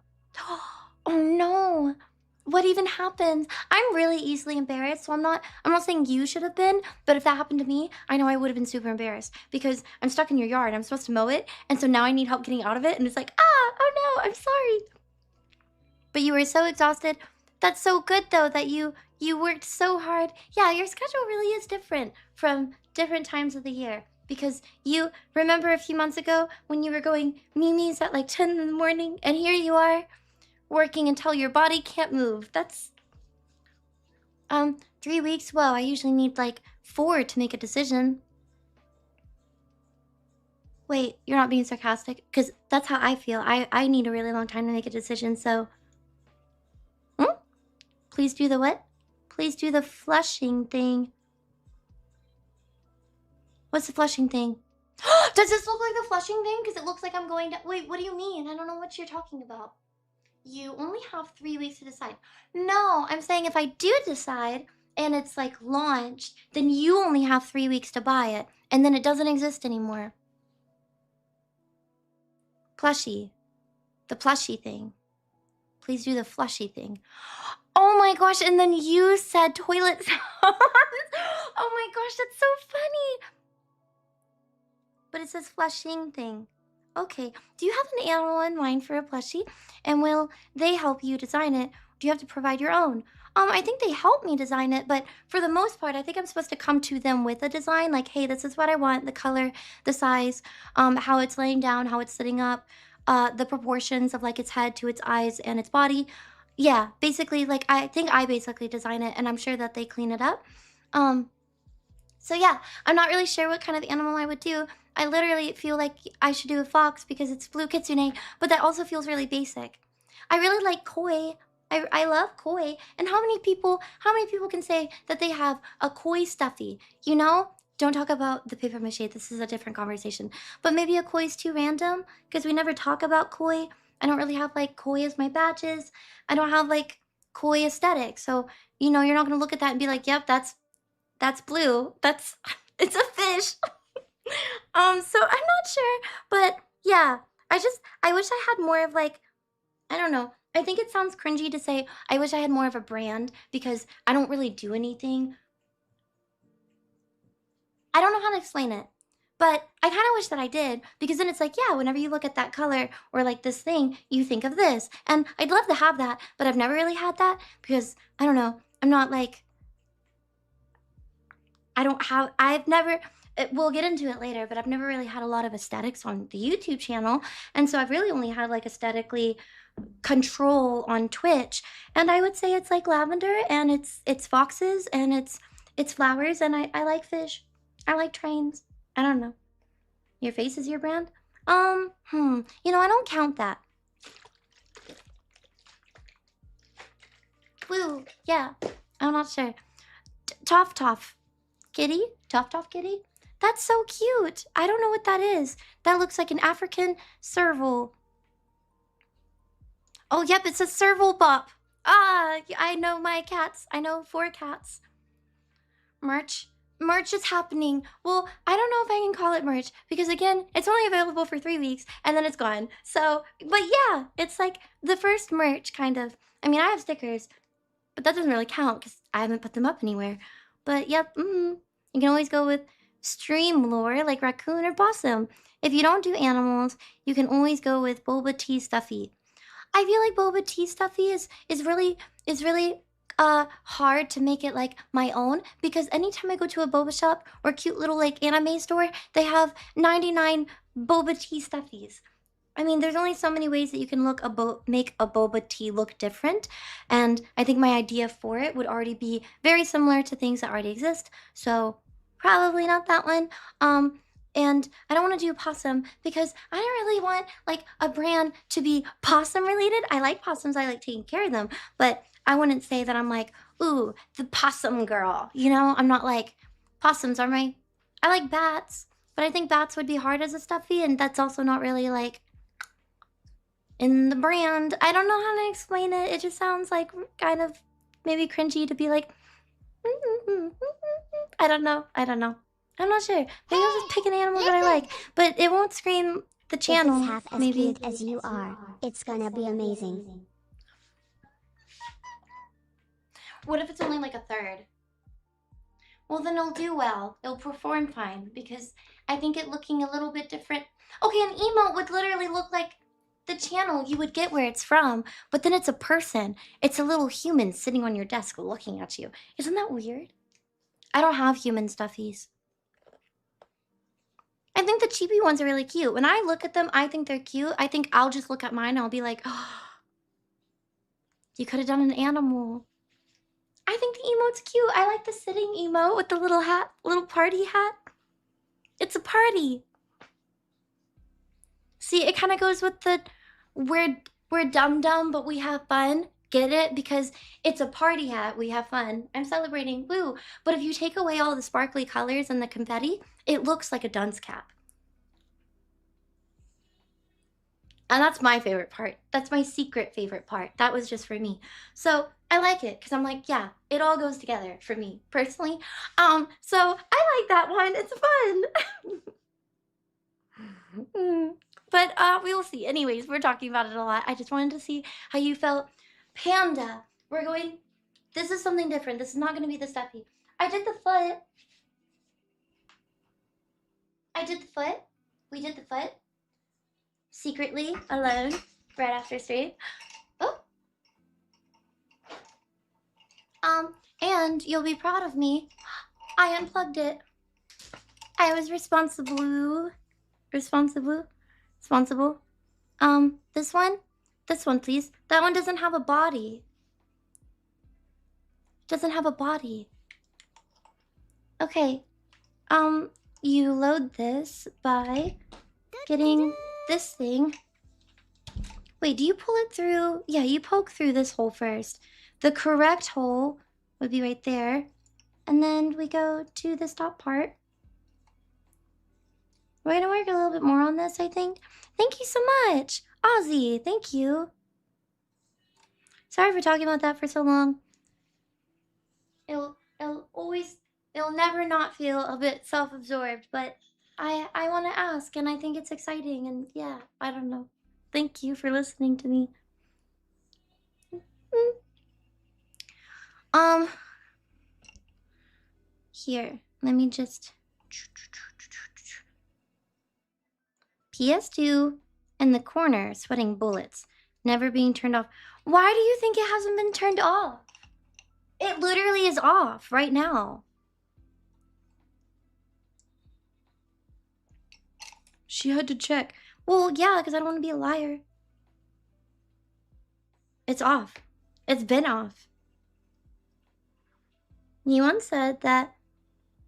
Speaker 1: Oh no. What even happened? I'm really easily embarrassed, so I'm not saying you should have been, but if that happened to me, I know I would have been super embarrassed because I'm stuck in your yard. I'm supposed to mow it, and so now I need help getting out of it, and it's like, oh no, I'm sorry. But you were so exhausted. That's so good though that you worked so hard. Yeah, your schedule really is different from different times of the year because you remember a few months ago when you were going Mimi's at like 10 in the morning, and here you are working until your body can't move. That's 3 weeks. Whoa, I usually need like 4 to make a decision. Wait, you're not being sarcastic? Because that's how I feel. I need a really long time to make a decision, so... Please do the what? Please do the flushing thing. What's the flushing thing? Does this look like the flushing thing? Because it looks like I'm going to... Wait, what do you mean? I don't know what you're talking about. You only have 3 weeks to decide. No, I'm saying if I do decide and it's like launched, then you only have 3 weeks to buy it. And then it doesn't exist anymore. Plushie. The plushie thing. Please do the flushy thing. Oh my gosh, and then you said toilet sounds. Oh my gosh, that's so funny. But it says flushing thing. Okay, do you have an animal in mind for a plushie? And will they help you design it? Do you have to provide your own? I think they help me design it, but for the most part, I think I'm supposed to come to them with a design. Like, hey, this is what I want, the color, the size, how it's laying down, how it's sitting up, the proportions of like its head to its eyes and its body. Yeah, basically, like, I think I basically design it, and I'm sure that they clean it up. So yeah, I'm not really sure what kind of animal I would do. I literally feel like I should do a fox because it's blue kitsune, but that also feels really basic. I really like koi. I love koi. And how many people can say that they have a koi stuffy, you know? Don't talk about the paper mache. This is a different conversation. But maybe a koi is too random because we never talk about koi. I don't really have like koi as my badges. I don't have like koi aesthetic. So, you know, you're not going to look at that and be like, yep, that's blue. It's a fish. So I'm not sure, but yeah, I wish I had more of like, I don't know. I think it sounds cringy to say I wish I had more of a brand because I don't really do anything. I don't know how to explain it, but I kind of wish that I did because then it's like, yeah, whenever you look at that color or like this thing, you think of this. And I'd love to have that, but I've never really had that because I don't know. I'm not like, I've never, we'll get into it later, but I've never really had a lot of aesthetics on the YouTube channel. And so I've really only had like aesthetically control on Twitch. And I would say it's like lavender and it's foxes and it's flowers and I like fish. I like trains. I don't know. Your face is your brand? You know, I don't count that. Woo. Yeah. I'm not sure. Toff Toff Kitty? Toff Toff Kitty? That's so cute. I don't know what that is. That looks like an African serval. Oh, yep, it's a serval bop. Ah, I know my cats. I know 4 cats. Merch. Merch is happening. Well, I don't know if I can call it merch because, again, it's only available for 3 weeks and then it's gone. So, but yeah, it's like the first merch, kind of. I mean, I have stickers, but that doesn't really count because I haven't put them up anywhere. But yep, you can always go with stream lore like raccoon or possum. If you don't do animals, you can always go with boba tea stuffy. I feel like boba tea stuffy is really hard to make it like my own because anytime I go to a boba shop or cute little like anime store, they have 99 boba tea stuffies. I mean, there's only so many ways that you can make a boba tea look different, and I think my idea for it would already be very similar to things that already exist, so probably not that one. And I don't want to do possum because I don't really want like a brand to be possum related. I like possums, I like taking care of them, but I wouldn't say that I'm like, ooh, the possum girl. You know, I'm not like possums are my. I like bats, but I think bats would be hard as a stuffy, and that's also not really like in the brand. I don't know how to explain it. It just sounds like kind of maybe cringy to be like. I don't know. I'm not sure. Maybe I'll just pick an animal that I like, but it won't scream the channel.
Speaker 2: If it's half as
Speaker 1: maybe.
Speaker 2: cute as you are, it's gonna be amazing.
Speaker 1: What if it's only like a third? Well, then it'll do well. It'll perform fine because I think it looking a little bit different. Okay, an emote would literally look like the channel. You would get where it's from, but then it's a person. It's a little human sitting on your desk looking at you. Isn't that weird? I don't have human stuffies. I think the cheapy ones are really cute. When I look at them, I think they're cute. I think I'll just look at mine and I'll be like, oh, you could have done an animal. I think the emote's cute. I like the sitting emote with the little hat, little party hat. It's a party. See, it kind of goes with the we're dumb, but we have fun. Get it? Because it's a party hat. We have fun. I'm celebrating. Woo. But if you take away all the sparkly colors and the confetti, it looks like a dunce cap. And that's my favorite part. That's my secret favorite part. That was just for me. So I like it because I'm like, yeah, it all goes together for me personally. So I like that one. It's fun. But we will see. Anyways, we're talking about it a lot. I just wanted to see how you felt. Panda. This is something different. This is not going to be the stuffy. I did the foot. We did the foot. Secretly, alone, right after stream. Oh. And you'll be proud of me. I unplugged it. I was responsible. This one, please. That one doesn't have a body. Okay. You load this by getting this thing. Wait, do you pull it through? Yeah, you poke through this hole first. The correct hole would be right there. And then we go to this top part. We're gonna work a little bit more on this, I think. Thank you so much. Ozzy, thank you. Sorry for talking about that for so long. It'll never not feel a bit self-absorbed, but I want to ask, and I think it's exciting, and yeah, I don't know. Thank you for listening to me. Here, let me just... PS2 in the corner, sweating bullets, never being turned off. Why do you think it hasn't been turned off? It literally is off right now. She had to check. Well, yeah, because I don't want to be a liar. It's off. It's been off. Yuan said that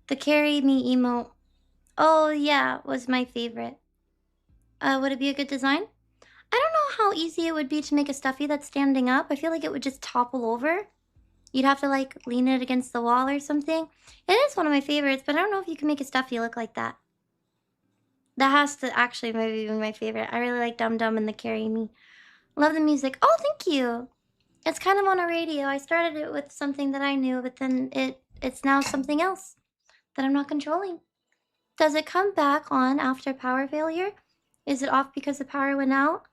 Speaker 1: the carry me emote, oh yeah, was my favorite. Would it be a good design? I don't know how easy it would be to make a stuffy that's standing up. I feel like it would just topple over. You'd have to like lean it against the wall or something. It is one of my favorites, but I don't know if you can make a stuffy look like that. That has to actually maybe be my favorite. I really like Dum Dum and the Carry Me. Love the music. Oh, thank you. It's kind of on a radio. I started it with something that I knew, but then it's now something else that I'm not controlling. Does it come back on after power failure? Is it off because the power went out?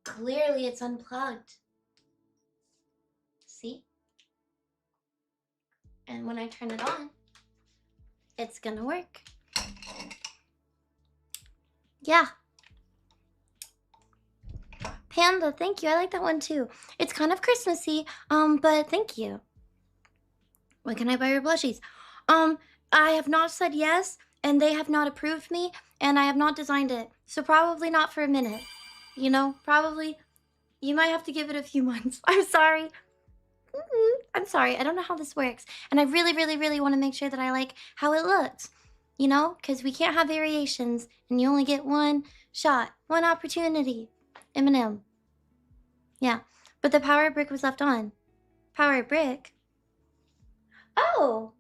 Speaker 1: Clearly it's unplugged. See? And when I turn it on, it's gonna work. Yeah. Panda, thank you. I like that one too. It's kind of Christmassy, but thank you. When can I buy your blushies? I have not said yes, and they have not approved me, and I have not designed it. So probably not for a minute. You know, probably you might have to give it a few months. I'm sorry. I'm sorry. I don't know how this works. And I really, really, really want to make sure that I like how it looks. You know, because we can't have variations, and you only get one shot, one opportunity. Eminem. Yeah. But the power brick was left on. Power brick? Oh!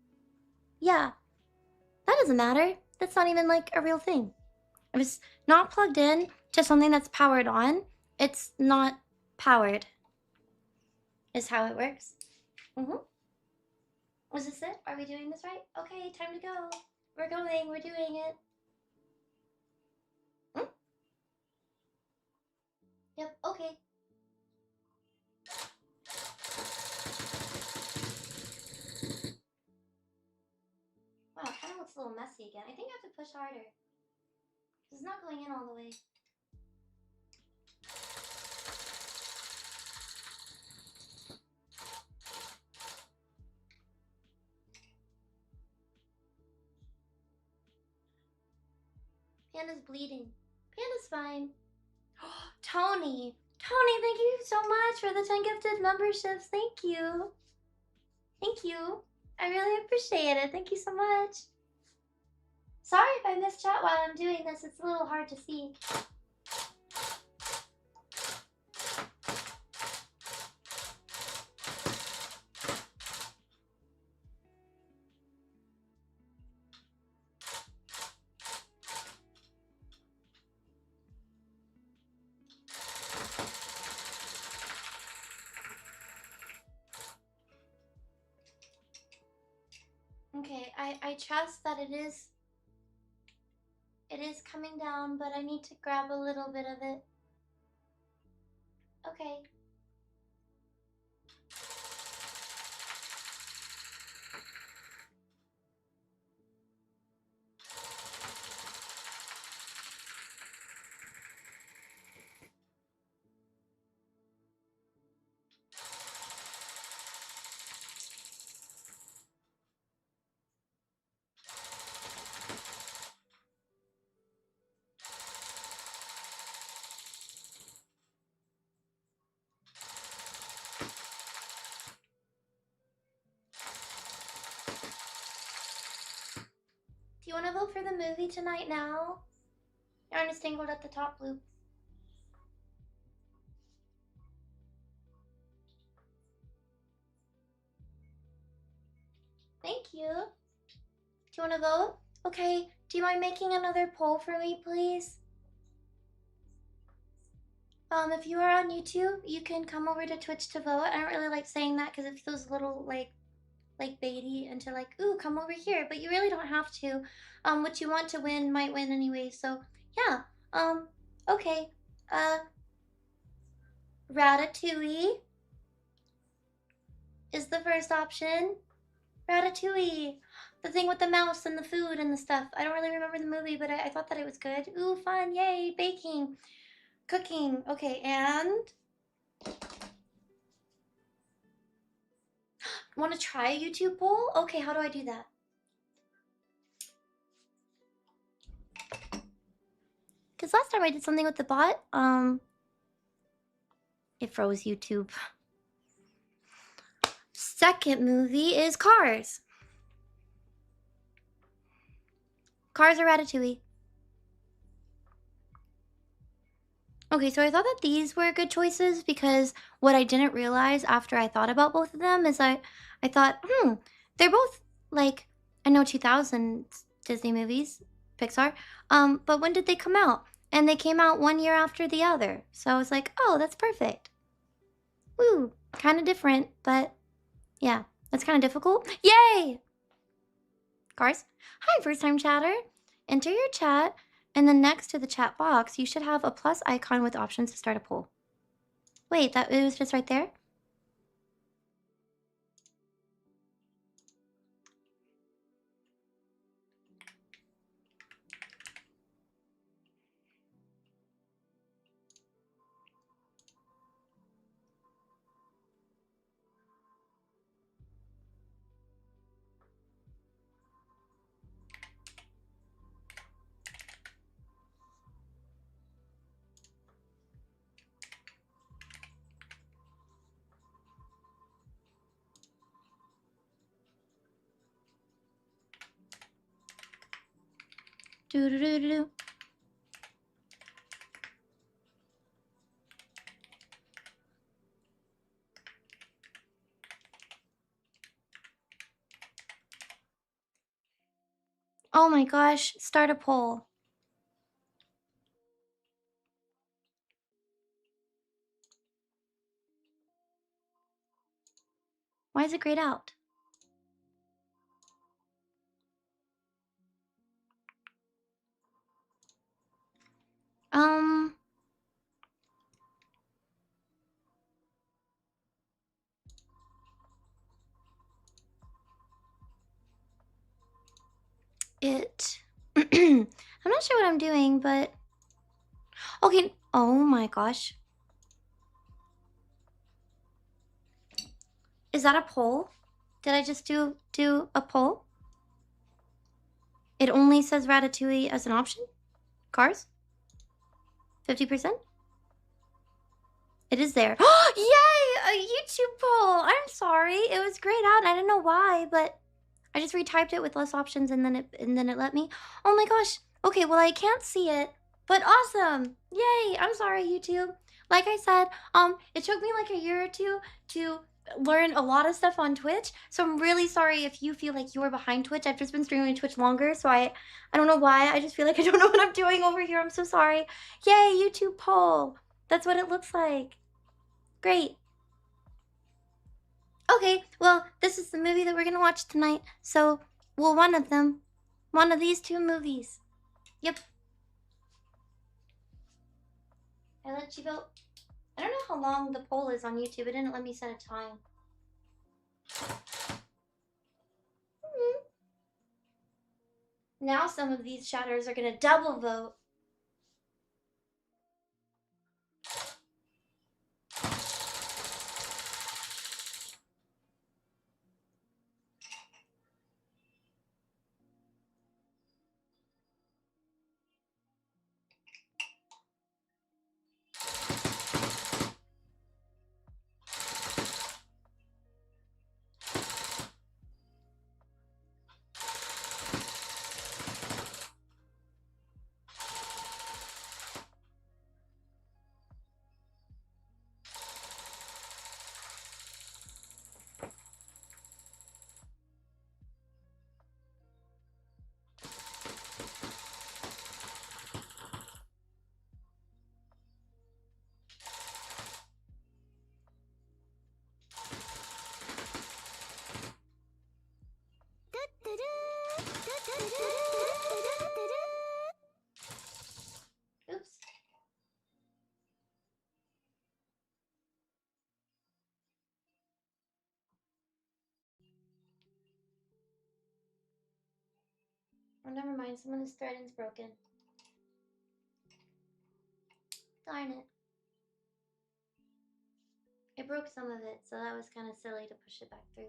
Speaker 1: Yeah. That doesn't matter. That's not even like a real thing. If it's not plugged in to something that's powered on, it's not powered. Is how it works. Was this it? Are we doing this right? Okay, time to go. We're going. We're doing it. Yep, okay. Wow, it kind of looks a little messy again. I think I have to push harder. It's not going in all the way. Panda's bleeding. Panda's fine. Tony! Tony, thank you so much for the 10 gifted memberships. Thank you. Thank you. I really appreciate it. Thank you so much. Sorry if I miss chat while I'm doing this. It's a little hard to see. Okay, I trust that it is coming down, but I need to grab a little bit of it. Okay. Do you want to vote for the movie tonight now? Yarn is tangled at the top loop. Thank you. Do you want to vote? Okay. Do you mind making another poll for me, please? If you are on YouTube, you can come over to Twitch to vote. I don't really like saying that because it feels a little like baity and to like, ooh, come over here. But you really don't have to. What you want to win might win anyway. So yeah. Okay. Ratatouille is the first option. Ratatouille. The thing with the mouse and the food and the stuff. I don't really remember the movie, but I thought that it was good. Ooh, fun. Yay. Baking. Cooking. Okay, and... Want to try a YouTube poll? Okay, how do I do that? Because last time I did something with the bot, it froze YouTube. second movie is Cars. Cars or Ratatouille? Okay, so I thought that these were good choices because what I didn't realize after I thought about both of them is I thought, they're both like, I know 2000s Disney movies, Pixar, but when did they come out? And they came out 1 year after the other. So I was like, oh, that's perfect. Woo, kind of different, but yeah, that's kind of difficult. Yay! Cars. Hi, first time chatter. Enter your chat, and then next to the chat box, you should have a plus icon with options to start a poll. Wait, that it was just right there? Do do do do do. Oh my gosh, start a poll. Why is it grayed out? Um, I'm not sure what I'm doing, but okay. Oh my gosh. Is that a poll? Did I just do a poll? It only says Ratatouille as an option? Cars? 50%? It is there. Yay! A YouTube poll! I'm sorry. It was grayed out. I didn't know why, but I just retyped it with less options and then it let me. Oh my gosh. Okay, well I can't see it, but awesome. Yay! I'm sorry, YouTube. Like I said, it took me like a year or two to learn a lot of stuff on Twitch. So I'm really sorry if you feel like you're behind Twitch. I've just been streaming Twitch longer, so I don't know why. I just feel like I don't know what I'm doing over here. I'm so sorry. Yay, YouTube poll. That's what it looks like. Great. Okay, well, this is the movie that we're gonna watch tonight. So, well, one of them. One of these two movies. Yep. I let you vote. I don't know how long the poll is on YouTube. It didn't let me set a time. Now some of these chatters are gonna double vote. Oops. Oh, never mind. Some of this threading's broken. Darn it. It broke some of it, so that was kind of silly to push it back through.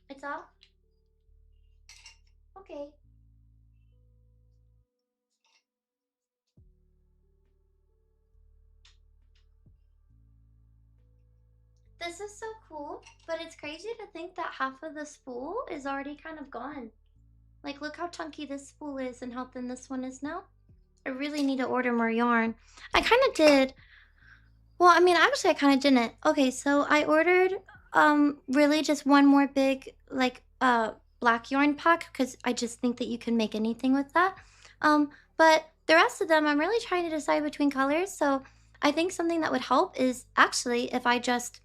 Speaker 1: It's off? Okay. This is so cool, but it's crazy to think that half of the spool is already kind of gone. Like, look how chunky this spool is and how thin this one is now. I really need to order more yarn. I kind of did. Well, I mean, actually, I kind of didn't. Okay, so I ordered, really just one more big, like, black yarn pack, because I just think that you can make anything with that. But the rest of them, I'm really trying to decide between colors, so I think something that would help is actually if I just,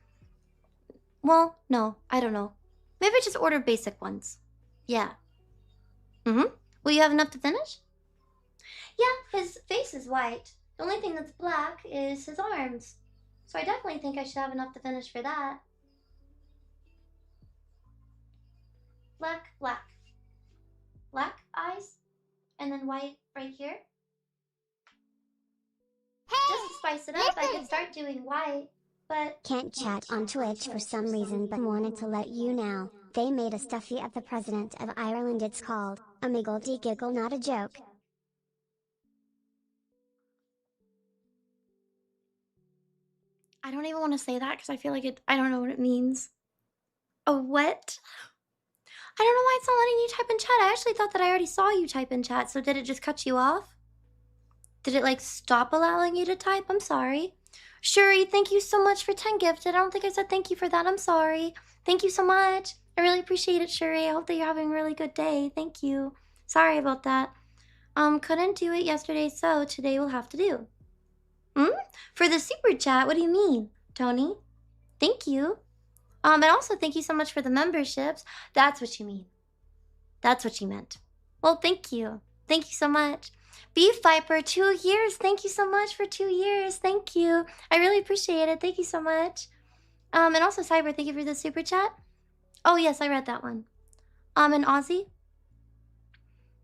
Speaker 1: well, no, I don't know. Maybe just order basic ones. Yeah. Will you have enough to finish? Yeah, his face is white. The only thing that's black is his arms. So I definitely think I should have enough to finish for that. Black, black. Black eyes, and then white right here. Just to spice it up, I could start doing white, but...
Speaker 2: Can't chat on Twitch for some reason, but wanted to let you know, they made a stuffy of the President of Ireland. It's called a Miggledy Giggle, not a joke.
Speaker 1: I don't even want to say that because I feel like I don't know what it means. A what? I don't know why it's not letting you type in chat. I actually thought that I already saw you type in chat, so did it just cut you off? Did it like stop allowing you to type? I'm sorry. Shuri, thank you so much for 10 gifted. I don't think I said thank you for that. I'm sorry. Thank you so much. I really appreciate it, Shuri. I hope that you're having a really good day. Thank you. Sorry about that. Couldn't do it yesterday, so today we'll have to do. For the super chat, what do you mean, Tony? Thank you. And also thank you so much for the memberships. That's what you mean. That's what you meant. Well, thank you. Thank you so much. Beef Viper, 2 years. Thank you so much for 2 years. Thank you. I really appreciate it. Thank you so much. And also Cyber, thank you for the super chat. Oh yes, I read that one. And Aussie.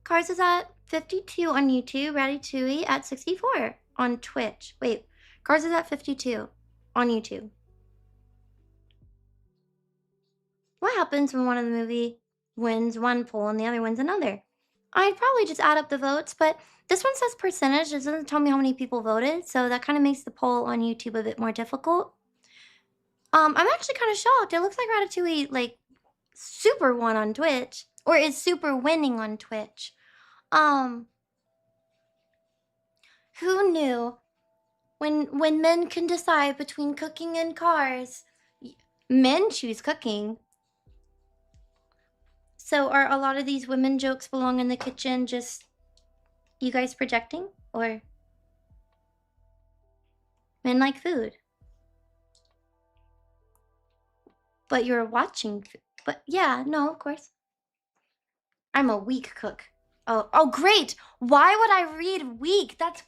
Speaker 1: Cars is at 52 on YouTube. Ratatouille at 64 on Twitch. Wait, Cars is at 52 on YouTube. What happens when one of the movie wins one poll and the other wins another? I'd probably just add up the votes, but this one says percentage. It doesn't tell me how many people voted, so that kind of makes the poll on YouTube a bit more difficult. I'm actually kind of shocked. It looks like Ratatouille, like, super won on Twitch, or is super winning on Twitch. Who knew? When men can decide between cooking and cars, men choose cooking. So are a lot of these women jokes belong in the kitchen just you guys projecting? Or men like food? But you're watching food. But yeah, no, of course. I'm a weak cook. Oh, great! Why would I read weak? That's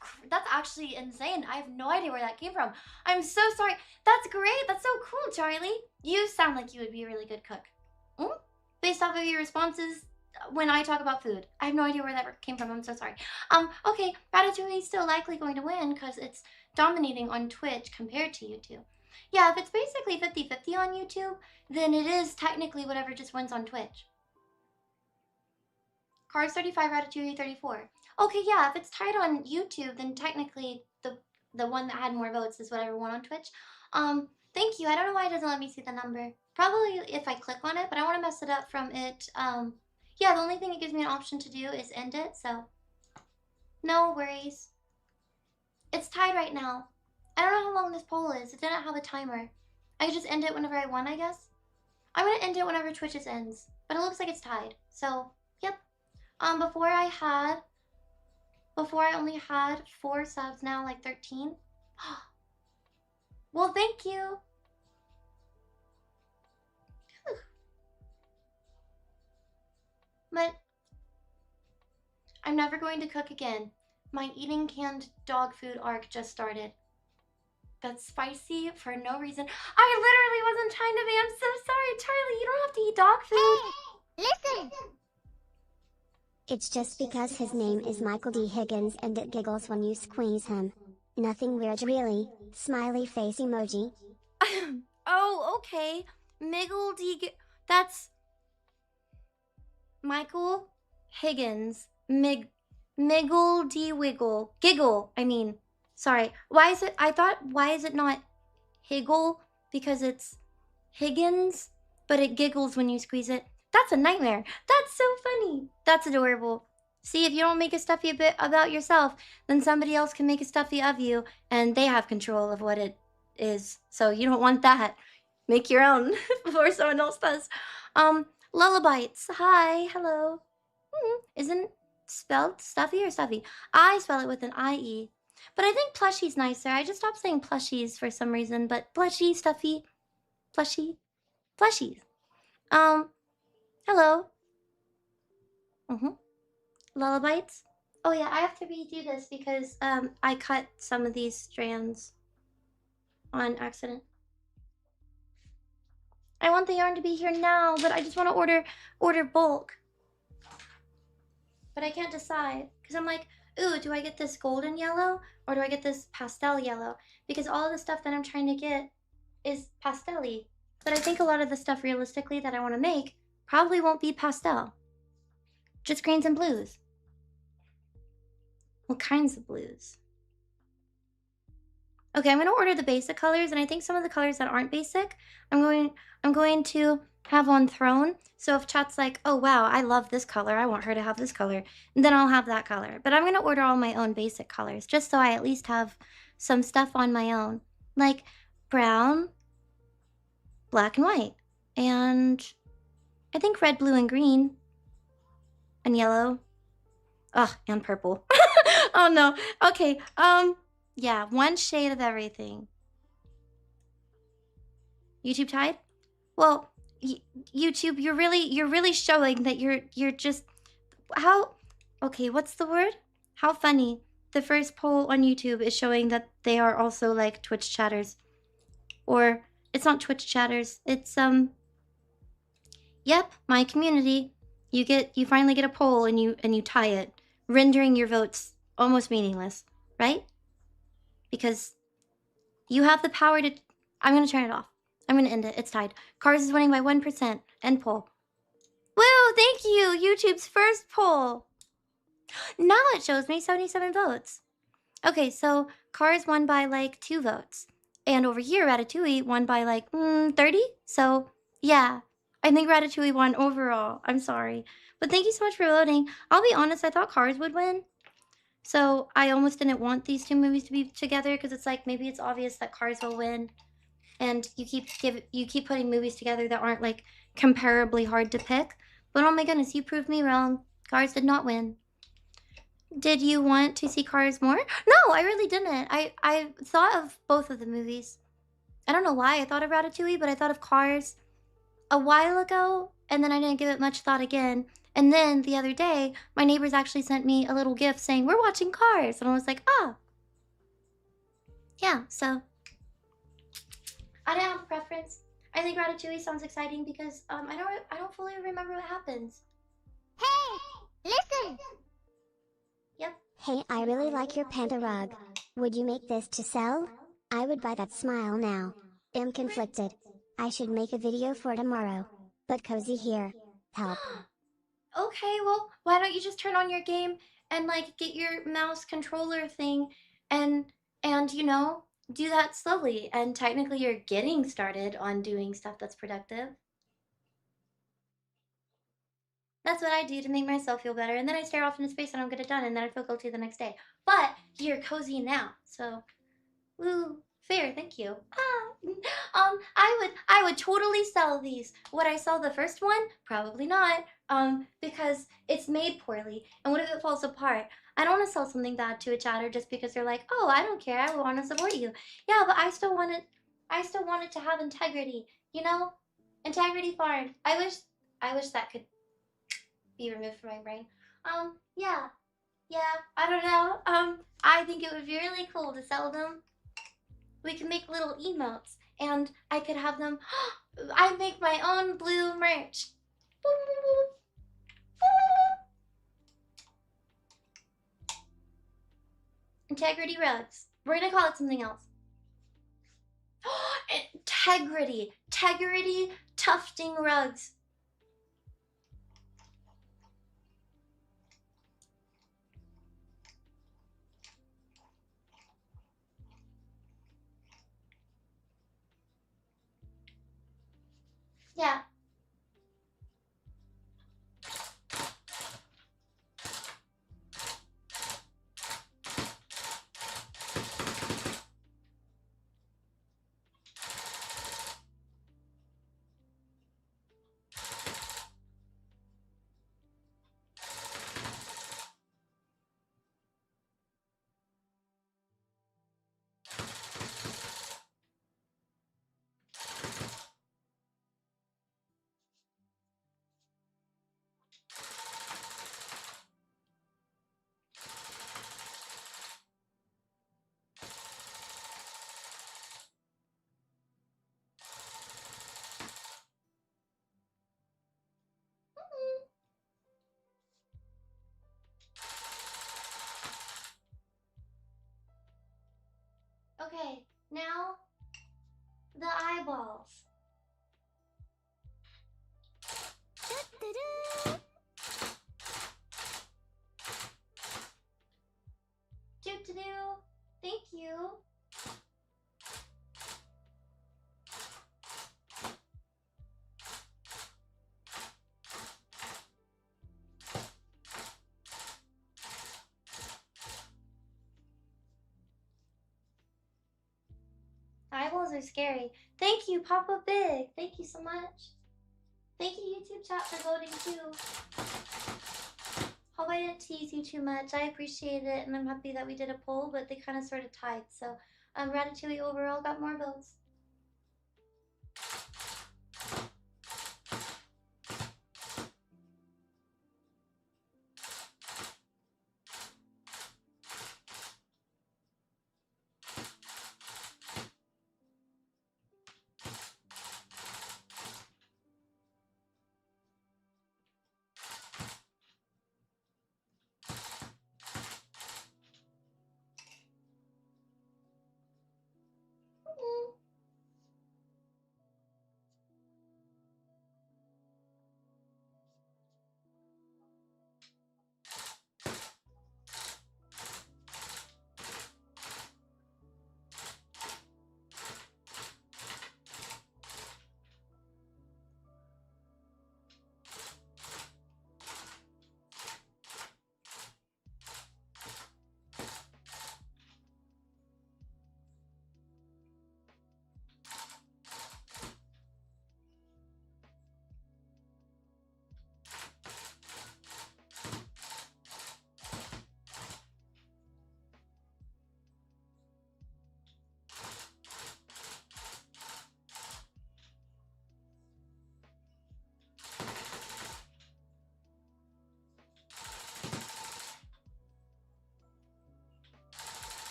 Speaker 1: actually insane. I have no idea where that came from. I'm so sorry. That's great. That's so cool, Charlie. You sound like you would be a really good cook. Based off of your responses when I talk about food. I have no idea where that came from. I'm so sorry. Okay, Ratatouille is still likely going to win because it's dominating on Twitch compared to YouTube. Yeah, if it's basically 50-50 on YouTube, then it is technically whatever just wins on Twitch. Cars 35, Ratatouille 34. Okay, yeah, if it's tied on YouTube, then technically the one that had more votes is whatever won on Twitch. Thank you. I don't know why it doesn't let me see the number. Probably if I click on it, but I want to mess it up from it. Yeah, the only thing it gives me an option to do is end it, so no worries. It's tied right now. I don't know how long this poll is. It didn't have a timer. I could just end it whenever I want, I guess. I'm gonna end it whenever Twitch's ends, but it looks like it's tied. So, yep. Before I only had 4 subs, now like 13. Well, thank you. But I'm never going to cook again. My eating canned dog food arc just started. That's spicy for no reason. I literally wasn't trying to be. I'm so sorry, Charlie. You don't have to eat dog food.
Speaker 3: Listen!
Speaker 2: It's just because his name is Michael D. Higgins and it giggles when you squeeze him. Nothing weird really. Smiley face emoji.
Speaker 1: Oh, okay. Miggle D. That's Michael Higgins. Miggle D. Wiggle. Giggle, I mean. Sorry. Why is it not Higgle? Because it's Higgins, but it giggles when you squeeze it. That's a nightmare. That's so funny. That's adorable. See, if you don't make a stuffy a bit about yourself, then somebody else can make a stuffy of you, and they have control of what it is. So you don't want that. Make your own before someone else does. Lullabites. Hi, hello. Isn't spelled stuffy or stuffy? I spell it with an IE. But I think plushie's nicer. I just stopped saying plushies for some reason, but plushie, stuffy, plushie, plushies. Hello. Lullabites. Oh yeah, I have to redo this because I cut some of these strands on accident. I want the yarn to be here now, but I just want to order bulk. But I can't decide because I'm like, ooh, do I get this golden yellow or do I get this pastel yellow? Because all of the stuff that I'm trying to get is pastel-y. But I think a lot of the stuff realistically that I want to make probably won't be pastel. Just greens and blues. What kinds of blues? Okay, I'm gonna order the basic colors, and I think some of the colors that aren't basic, I'm going to have on Throne. So if chat's like, oh wow, I love this color, I want her to have this color, and then I'll have that color. But I'm gonna order all my own basic colors, just so I at least have some stuff on my own. Like brown, black and white, and I think red, blue, and green, and yellow. Ugh, and purple. Oh no. Okay, yeah, one shade of everything. YouTube tied? Well, YouTube, you're really showing that you're just how okay, what's the word? How funny. The first poll on YouTube is showing that they are also like Twitch chatters. Or it's not Twitch chatters. It's yep, my community. You finally get a poll and you tie it, rendering your votes almost meaningless, right? Because you have the power to I'm going to turn it off. I'm going to end it. It's tied. Cars is winning by 1%. End poll. Woo! Thank you! YouTube's first poll. Now it shows me 77 votes. Okay, so Cars won by like 2 votes. And over here, Ratatouille won by like 30? So, yeah. I think Ratatouille won overall. I'm sorry. But thank you so much for voting. I'll be honest, I thought Cars would win. So I almost didn't want these two movies to be together because it's like maybe it's obvious that Cars will win. And you keep putting movies together that aren't like comparably hard to pick. But oh my goodness, you proved me wrong. Cars did not win. Did you want to see Cars more? No, I really didn't. I thought of both of the movies. I don't know why I thought of Ratatouille, but I thought of Cars a while ago, and then I didn't give it much thought again. And then the other day, my neighbors actually sent me a little gift saying, we're watching Cars. And I was like, oh. Yeah, so I didn't have a preference. I think Ratatouille sounds exciting because I don't fully remember what happens.
Speaker 3: Hey, listen.
Speaker 1: Yep.
Speaker 2: Hey, I really like your panda rug. Would you make this to sell? I would buy that. Smile now. Am conflicted. I should make a video for tomorrow. But cozy here. Help.
Speaker 1: Okay, well, why don't you just turn on your game and like get your mouse controller thing and you know, do that slowly, and technically you're getting started on doing stuff that's productive. That's what I do to make myself feel better, and then I stare off into space and I don't get it done, and then I feel guilty the next day. But you're cozy now, so woo, fair, thank you. I would totally sell these. Would I sell the first one? Probably not. Because it's made poorly, and what if it falls apart? I don't want to sell something bad to a chatter just because they're like, oh, I don't care, I want to support you. Yeah, but I still want it to have integrity, you know? Integrity farmed. I wish that could be removed from my brain. Yeah. I don't know. I think it would be really cool to sell them. We can make little emotes, and I could have them. I make my own blue merch. Integrity rugs. We're gonna call it something else. Integrity. Integrity tufting rugs. Okay, now the eyeballs. Doo-doo-doo. Thank you. Eyeballs are scary. Thank you, Papa Big. Thank you so much. Thank you, YouTube chat, for voting too. Hope I didn't tease you too much. I appreciate it, and I'm happy that we did a poll, but they kind of sort of tied. So, Ratatouille overall got more votes.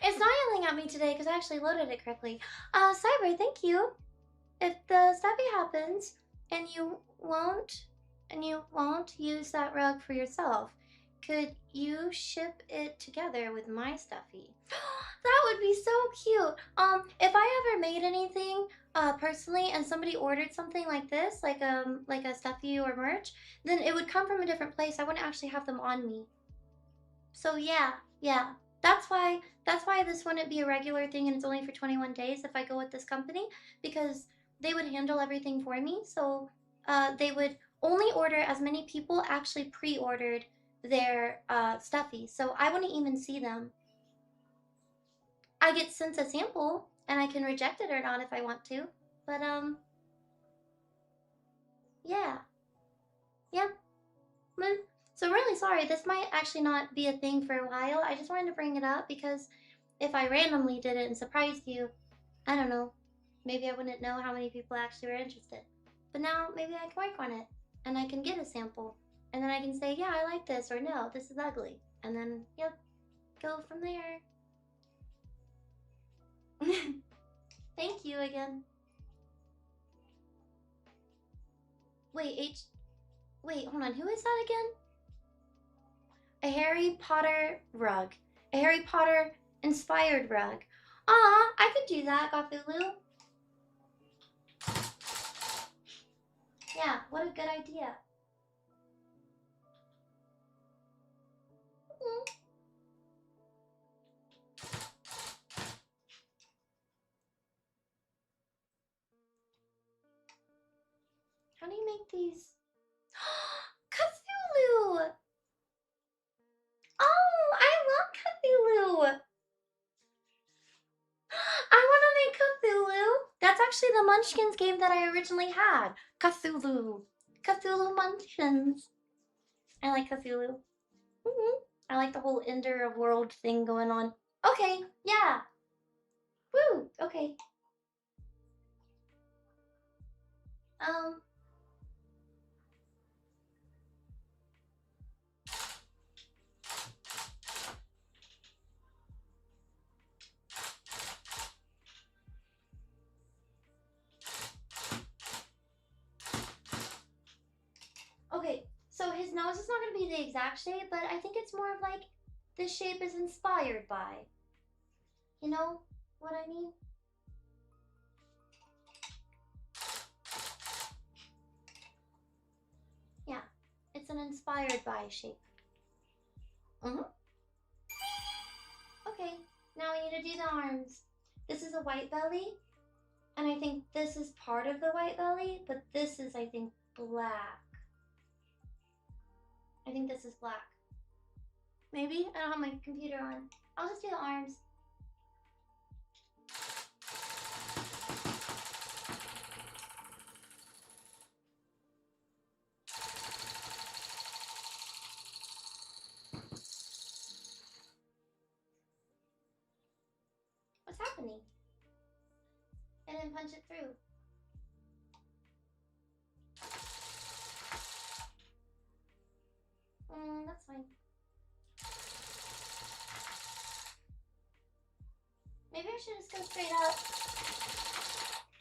Speaker 1: It's not yelling at me today because I actually loaded it correctly. Cyber, thank you. If the stuffy happens and you won't use that rug for yourself, could you ship it together with my stuffy? That would be so cute. If I ever made anything personally and somebody ordered something like this, like a stuffy or merch, then it would come from a different place. I wouldn't actually have them on me. So yeah. That's why this wouldn't be a regular thing and it's only for 21 days if I go with this company, because they would handle everything for me. So they would only order as many people actually pre-ordered their stuffy. So I wouldn't even see them. I get sent a sample and I can reject it or not if I want to. But yeah. So really sorry, this might actually not be a thing for a while. I just wanted to bring it up because if I randomly did it and surprised you, I don't know, maybe I wouldn't know how many people actually were interested. But now maybe I can work on it and I can get a sample and then I can say, yeah, I like this, or no, this is ugly. And then, yep, go from there. Thank you again. Wait, hold on, who is that again? A Harry Potter rug. A Harry Potter inspired rug. I could do that, Cthulhu. Yeah, what a good idea. How do you make these? Cthulhu! Oh, I love Cthulhu! I want to make Cthulhu. That's actually the Munchkins game that I originally had. Cthulhu. Cthulhu Munchkins. I like Cthulhu. I like the whole Ender of World thing going on. Okay, yeah. Woo, okay. This is not gonna be the exact shape, but I think it's more of like this shape is inspired by. You know what I mean? Yeah, it's an inspired by shape. Okay, now we need to do the arms. This is a white belly, and I think this is part of the white belly, but this is, I think, black. I think this is black. Maybe? I don't have my computer on. I'll just do the arms. What's happening? I didn't punch it through. That's fine. Maybe I should just go straight up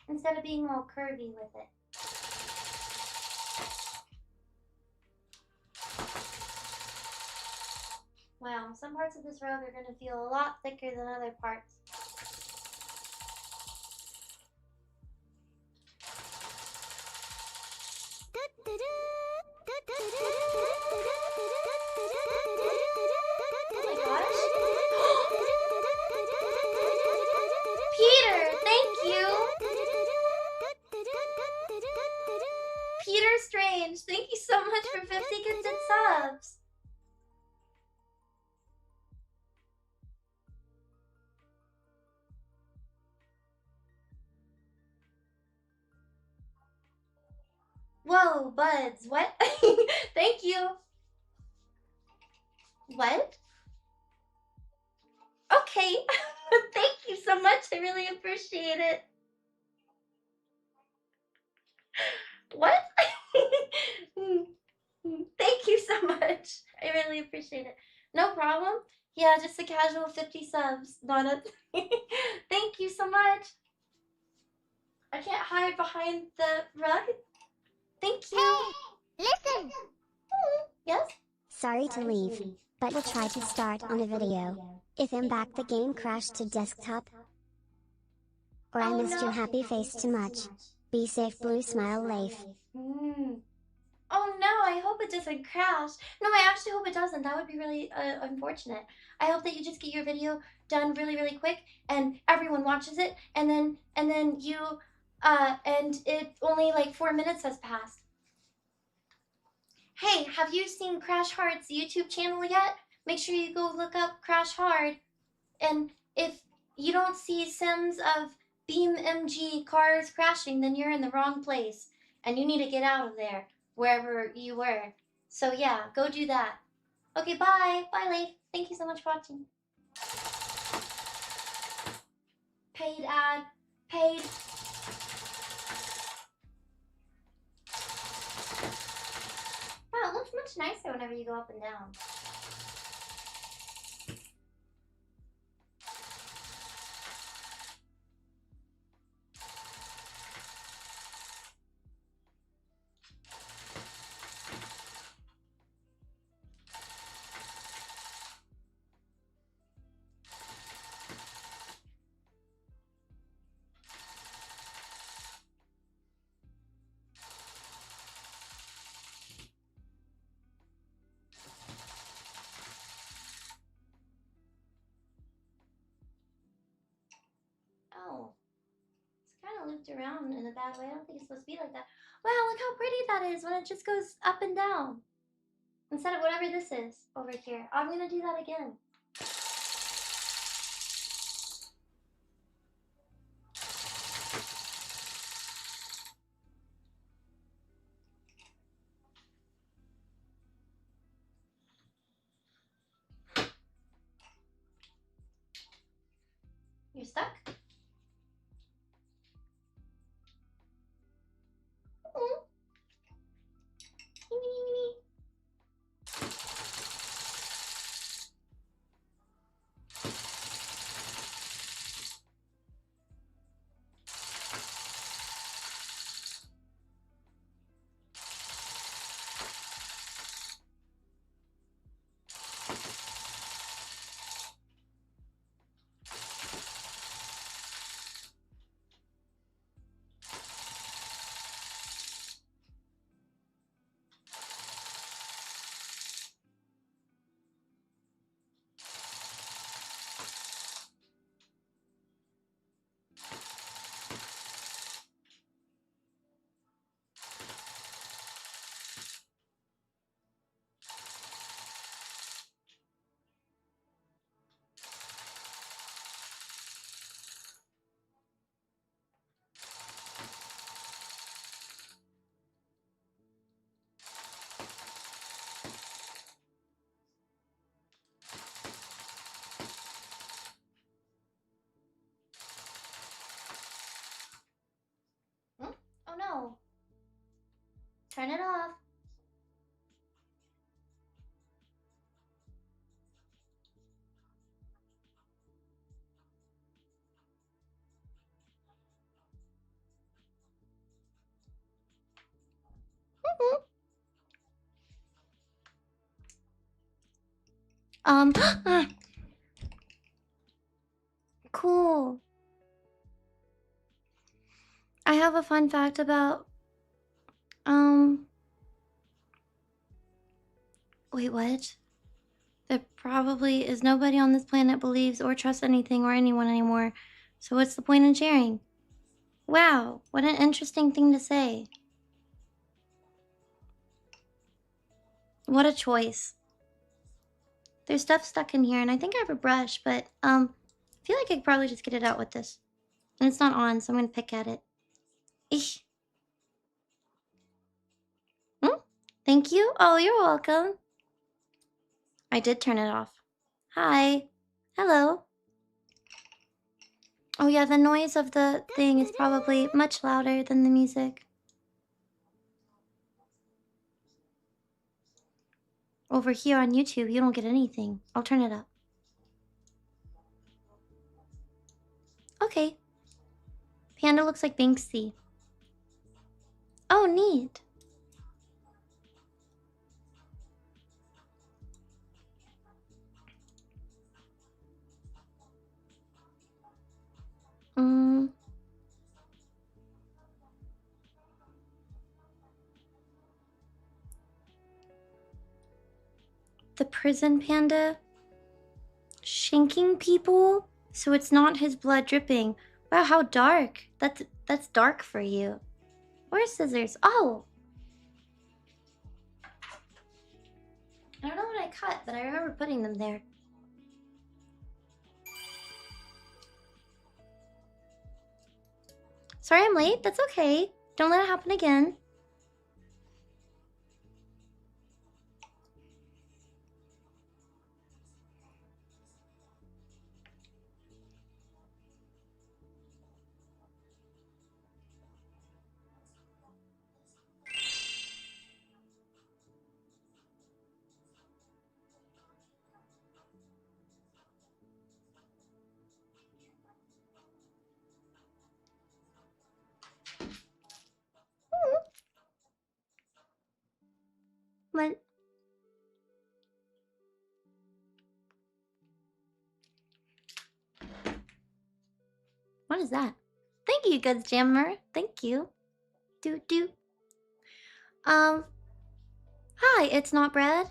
Speaker 1: instead of being all curvy with it. Wow, some parts of this rug are going to feel a lot thicker than other parts. Peter, thank you! Peter Strange, thank you so much for 50 gifted subs! Whoa, buds, what? Thank you! What? Okay, thank you so much, I really appreciate it. What? Thank you so much. I really appreciate it. No problem. Yeah, just a casual 50 subs, not a... Thank you so much. I can't hide behind the rug. Thank you.
Speaker 3: Hey, listen.
Speaker 1: Yes?
Speaker 2: Sorry to leave, but we'll try to start on a video. If I'm back the game crashed to desktop, or I missed your happy face too much. Be safe, blue smile life.
Speaker 1: Oh no, I hope it doesn't crash. No, I actually hope it doesn't. That would be really unfortunate. I hope that you just get your video done really, really quick and everyone watches it and then you, and it only like 4 minutes has passed. Hey, have you seen Crash Hard's YouTube channel yet? Make sure you go look up Crash Hard. And if you don't see sims of BeamMG cars crashing, then you're in the wrong place. And you need to get out of there, wherever you were. So yeah, go do that. Okay, bye. Bye, Leif. Thank you so much for watching. Paid ad. Paid. Wow, it looks much nicer whenever you go up and down. Oh, it's kind of looped around in a bad way. I don't think it's supposed to be like that. Wow, look how pretty that is when it just goes up and down. Instead of whatever this is over here. I'm gonna do that again. You're stuck? turn it off. Cool. I have a fun fact about, wait, what? There probably is nobody on this planet believes or trusts anything or anyone anymore. So what's the point in sharing? Wow, what an interesting thing to say. What a choice. There's stuff stuck in here, and I think I have a brush, but, I feel like I could probably just get it out with this. And it's not on, so I'm gonna pick at it. Eesh. Thank you. Oh, you're welcome. I did turn it off. Hi. Hello. Oh yeah, the noise of the thing is probably much louder than the music. Over here on YouTube, you don't get anything. I'll turn it up. Okay. Panda looks like Banksy. Oh, neat. The prison panda shanking people, so it's not his blood dripping. Wow, how dark. That's dark for you. Where's scissors? Oh! I don't know what I cut, but I remember putting them there. Sorry I'm late. That's okay. Don't let it happen again. What? What is that? Thank you, good jammer. Thank you. Do. Hi, it's not bread.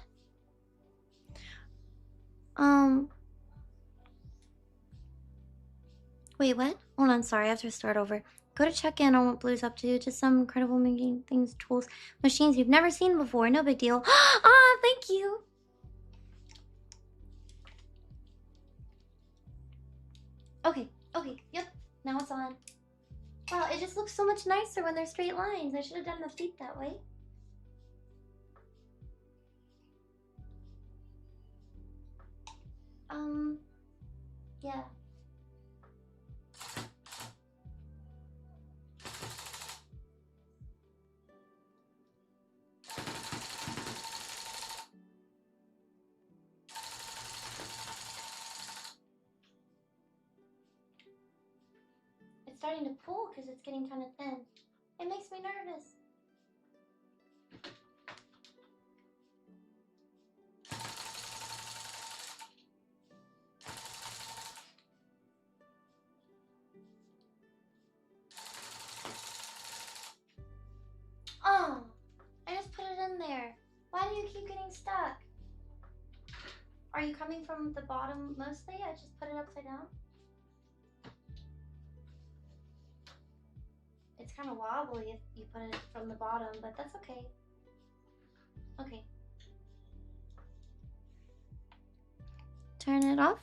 Speaker 1: Wait, what? Hold on, sorry, I have to start over. Go to check in on what Blue's up to. Just some incredible making things, tools, machines you've never seen before. No big deal. Ah, thank you. Okay, yep. Now it's on. Wow, it just looks so much nicer when they're straight lines. I should have done the feet that way. Yeah. It's starting to pull because it's getting kind of thin. It makes me nervous. Oh, I just put it in there. Why do you keep getting stuck? Are you coming from the bottom mostly? I just put it upside down. It's kind of wobbly if you put it from the bottom, but that's okay. Okay. Turn it off.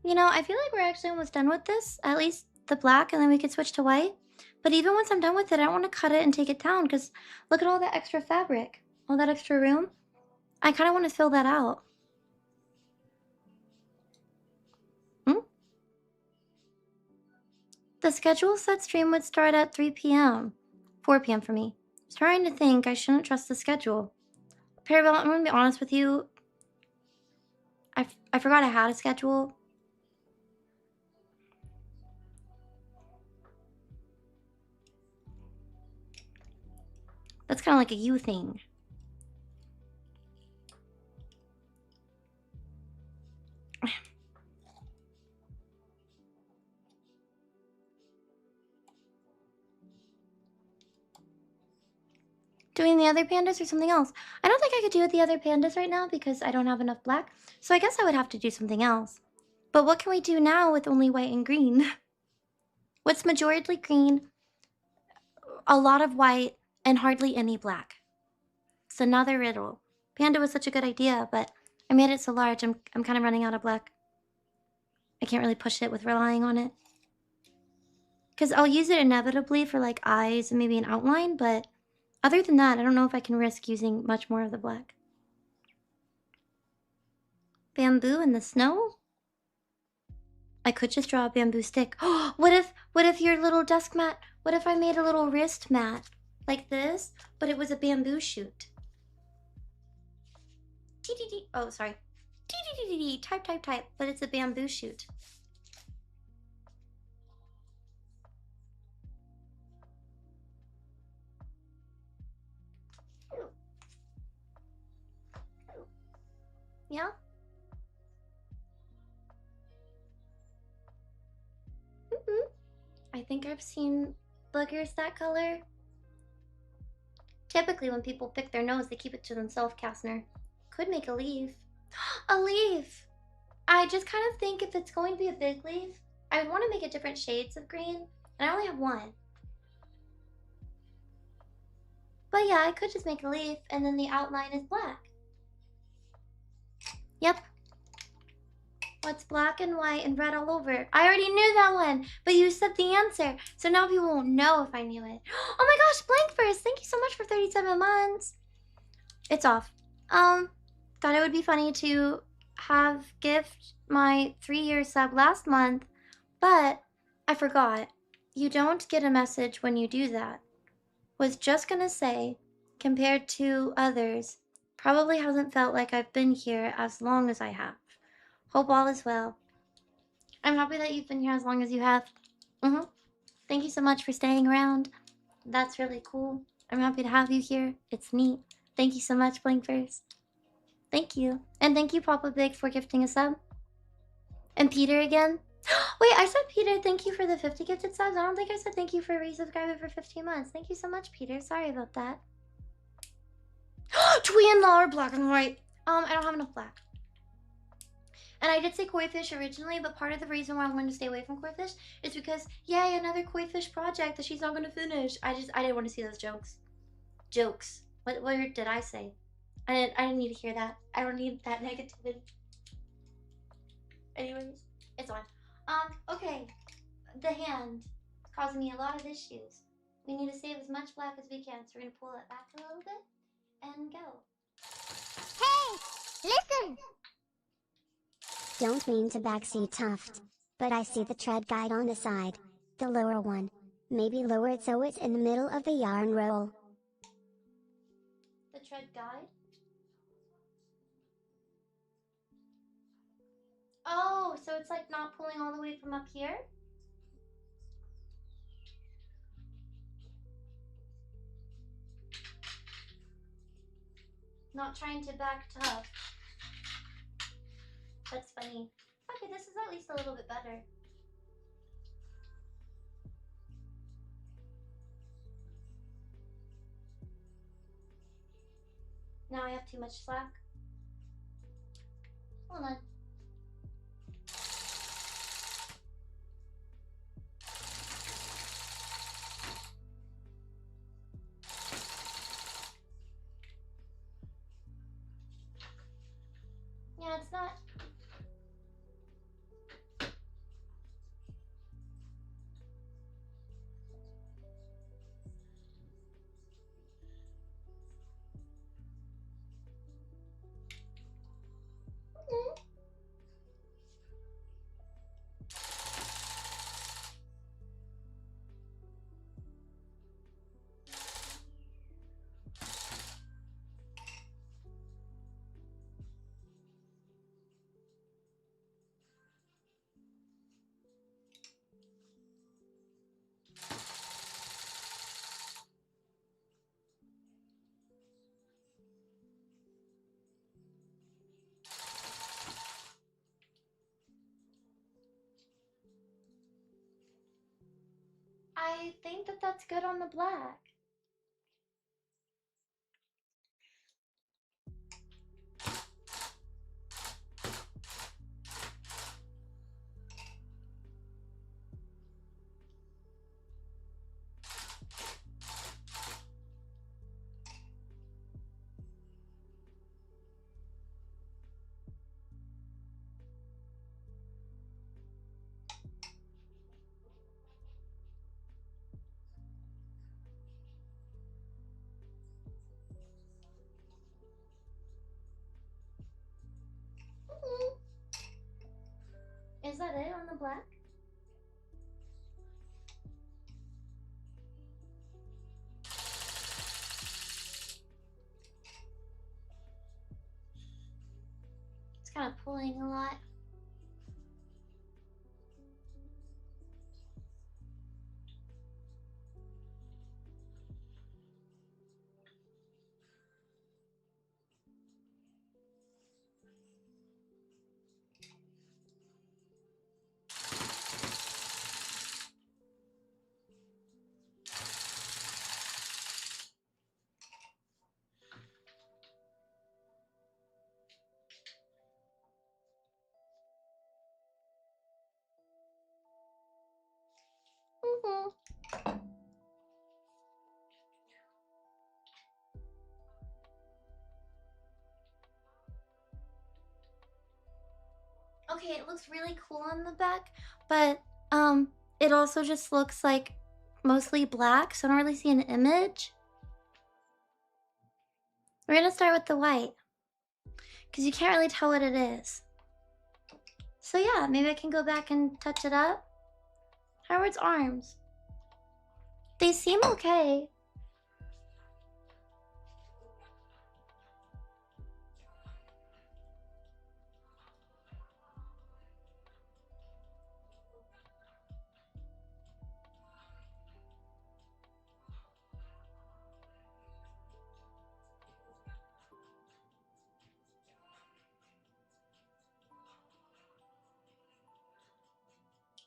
Speaker 1: You know, I feel like we're actually almost done with this. At least the black, and then we could switch to white. But even once I'm done with it, I want to cut it and take it down because look at all that extra fabric. All that extra room. I kind of want to fill that out. The schedule said stream would start at 3 p.m. 4 p.m. for me. I was trying to think. I shouldn't trust the schedule. Parabel, I'm gonna be honest with you. I forgot I had a schedule. That's kind of like a you thing. Doing the other pandas or something else? I don't think I could do the other pandas right now because I don't have enough black. So I guess I would have to do something else. But what can we do now with only white and green? What's majority green, a lot of white, and hardly any black? It's another riddle. Panda was such a good idea, but I made it so large, I'm kind of running out of black. I can't really push it with relying on it. Because I'll use it inevitably for like eyes and maybe an outline, but other than that, I don't know if I can risk using much more of the black. Bamboo in the snow? I could just draw a bamboo stick. What if your little desk mat, what if I made a little wrist mat like this, but it was a bamboo shoot? Oh, sorry. Type, but it's a bamboo shoot. Yeah? I think I've seen boogers that color. Typically when people pick their nose, they keep it to themselves, Kastner. Could make a leaf. A leaf! I just kind of think if it's going to be a big leaf, I would want to make it different shades of green, and I only have one. But yeah, I could just make a leaf, and then the outline is black. Yep. What's black and white and red all over? I already knew that one, but you said the answer, so now people won't know if I knew it. Oh my gosh, Blank First, thank you so much for 37 months. It's off. Thought it would be funny to have gift my 3-year sub last month, but I forgot. You don't get a message when you do that. Was just gonna say, compared to others, probably hasn't felt like I've been here as long as I have. Hope all is well. I'm happy that you've been here as long as you have. Thank you so much for staying around. That's really cool. I'm happy to have you here. It's neat. Thank you so much, Blinkverse. Thank you. And thank you, Papa Big, for gifting a sub. And Peter again. Wait, I said Peter, thank you for the 50 gifted subs. I don't think I said thank you for resubscribing for 15 months. Thank you so much, Peter. Sorry about that. Twin law or black and white. I don't have enough black. And I did say koi fish originally, but part of the reason why I wanted to stay away from koi fish is because, yay, another koi fish project that she's not going to finish. I didn't want to see those jokes. Jokes. What word did I say? I didn't need to hear that. I don't need that negativity. Anyways, it's on. Okay. The hand is causing me a lot of issues. We need to save as much black as we can, so we're going to pull it back a little bit and go.
Speaker 3: Hey, listen!
Speaker 2: Don't mean to backseat Tuft, but I see the tread guide on the side. The lower one. Maybe lower it so it's in the middle of the yarn roll.
Speaker 1: The tread guide? Oh, so it's like not pulling all the way from up here? Not trying to back Tuft. That's funny. Okay, this is at least a little bit better. Now I have too much slack. Hold on. Yeah, it's not. I think that that's good on the black. Is that it on the black? It's kind of pulling a lot. Okay, it looks really cool on the back, but it also just looks like mostly black, so I don't really see an image. We're gonna start with the white, because you can't really tell what it is. So yeah, maybe I can go back and touch it up. How are its arms? They seem okay.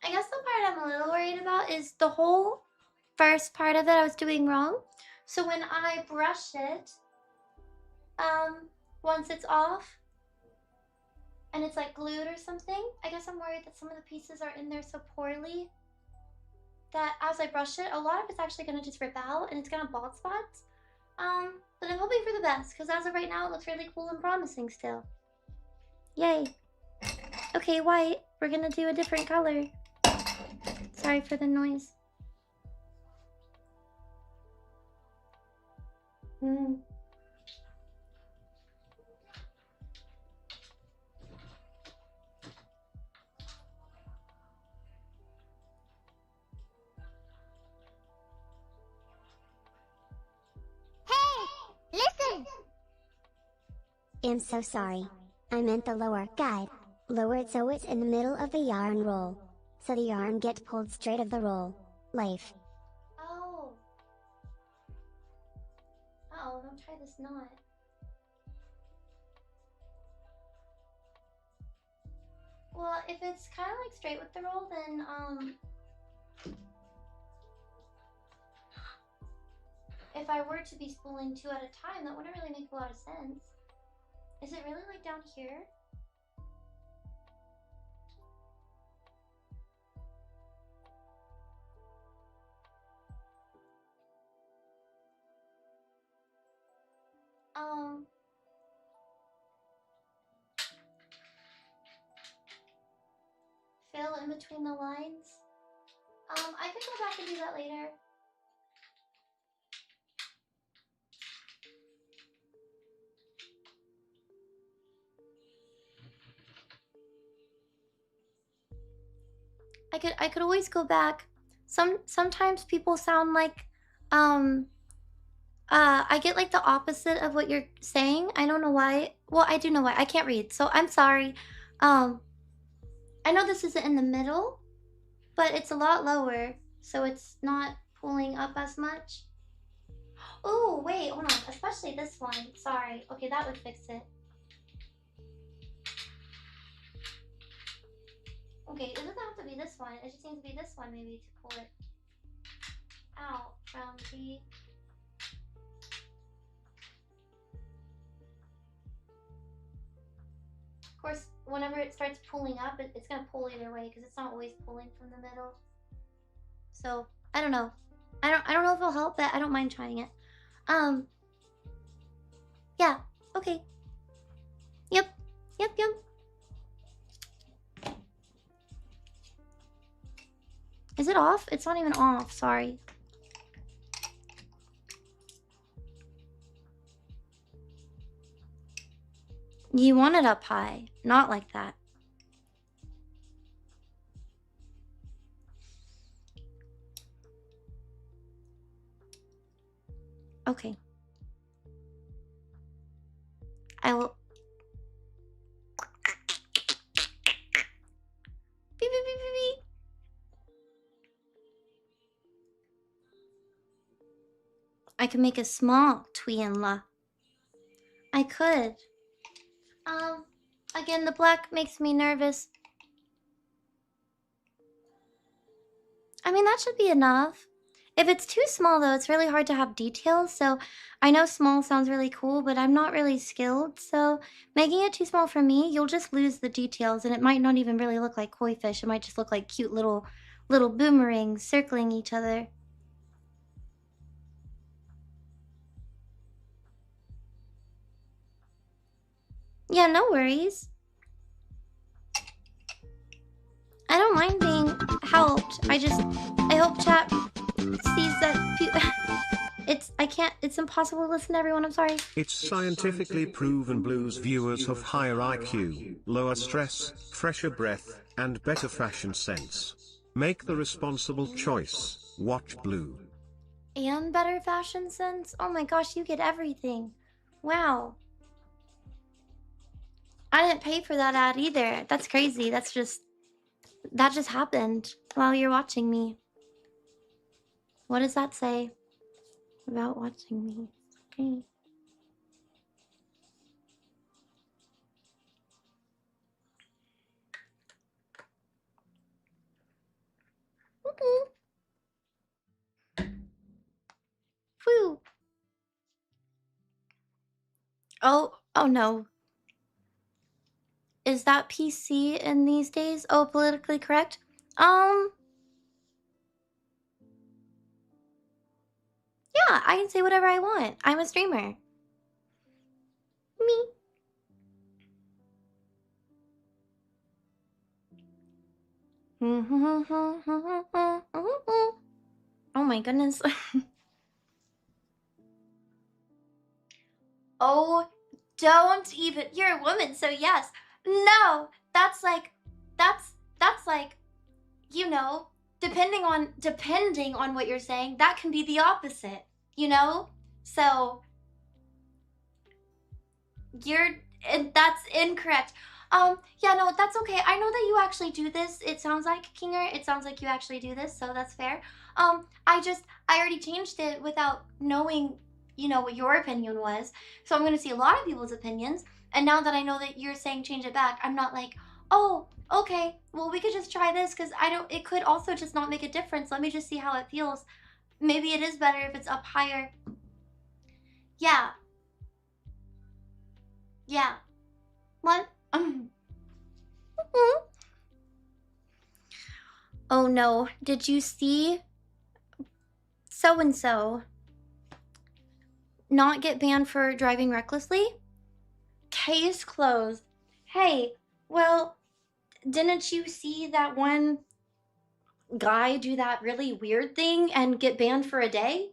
Speaker 1: I guess the part I'm a little worried about is the whole first part of it I was doing wrong. So when I brush it, once it's off and it's like glued or something, I guess I'm worried that some of the pieces are in there so poorly that as I brush it, a lot of it's actually gonna just rip out and it's gonna have bald spots. But I'm hoping for the best because as of right now, it looks really cool and promising still. Yay. Okay, white. We're gonna do a different color. Sorry for the noise.
Speaker 3: Hey, listen.
Speaker 2: I'm so sorry. I meant the lower guide. Lower it so it's in the middle of the yarn roll. So the yarn get pulled straight of the roll. Life.
Speaker 1: Oh. Uh-oh, don't try this knot. Well, if it's kind of like straight with the roll, then, if I were to be spooling 2 at a time, that wouldn't really make a lot of sense. Is it really like down here? Fill in between the lines. I could go back and do that later. I could always go back. Sometimes people sound like I get like the opposite of what you're saying. I don't know why. Well, I do know why. I can't read, so I'm sorry. I know this isn't in the middle, but it's a lot lower, so it's not pulling up as much. Oh, wait, hold on. Especially this one. Sorry. Okay, that would fix it. Okay, it doesn't have to be this one. It just needs to be this one maybe to pull it. Ow, round G. Of course, whenever it starts pulling up, it's gonna pull either way because it's not always pulling from the middle. So I don't know. I don't know if it'll help, but I don't mind trying it. Yeah. Okay. Yep. Yep. Yep. Is it off? It's not even off. Sorry. You want it up high, not like that. Okay. I will. Beep, beep, beep, beep, beep. I could make a small Twienla. I could. Again, the black makes me nervous. I mean, that should be enough. If it's too small, though, it's really hard to have details. So I know small sounds really cool, but I'm not really skilled. So making it too small for me, you'll just lose the details, and it might not even really look like koi fish. It might just look like cute little boomerangs circling each other. Yeah, no worries. I don't mind being helped. I hope chat sees that it's impossible to listen to everyone, I'm sorry.
Speaker 4: It's scientifically proven Blu's viewers have higher IQ, lower stress, fresher breath, and better fashion sense. Make the responsible choice. Watch Blu.
Speaker 1: And better fashion sense? Oh my gosh, you get everything. Wow. I didn't pay for that ad either. That's crazy. That just happened while you're watching me. What does that say about watching me? Okay. Whew. Oh no. Is that PC in these days? Oh, politically correct? Yeah, I can say whatever I want. I'm a streamer. Me. Oh my goodness. Oh, don't even. You're a woman, so yes. No, that's like, you know, depending on what you're saying, that can be the opposite, you know? So that's incorrect. Yeah, no, that's okay. I know that you actually do this. It sounds like, Kinger, it sounds like you actually do this, so that's fair. I already changed it without knowing, you know, what your opinion was. So I'm gonna see a lot of people's opinions. And now that I know that you're saying change it back, I'm not like, oh, okay, well, we could just try this because it could also just not make a difference. Let me just see how it feels. Maybe it is better if it's up higher. Yeah. Yeah. What? Oh no, did you see so-and-so not get banned for driving recklessly? Case closed. Hey, well, didn't you see that one guy do that really weird thing and get banned for a day?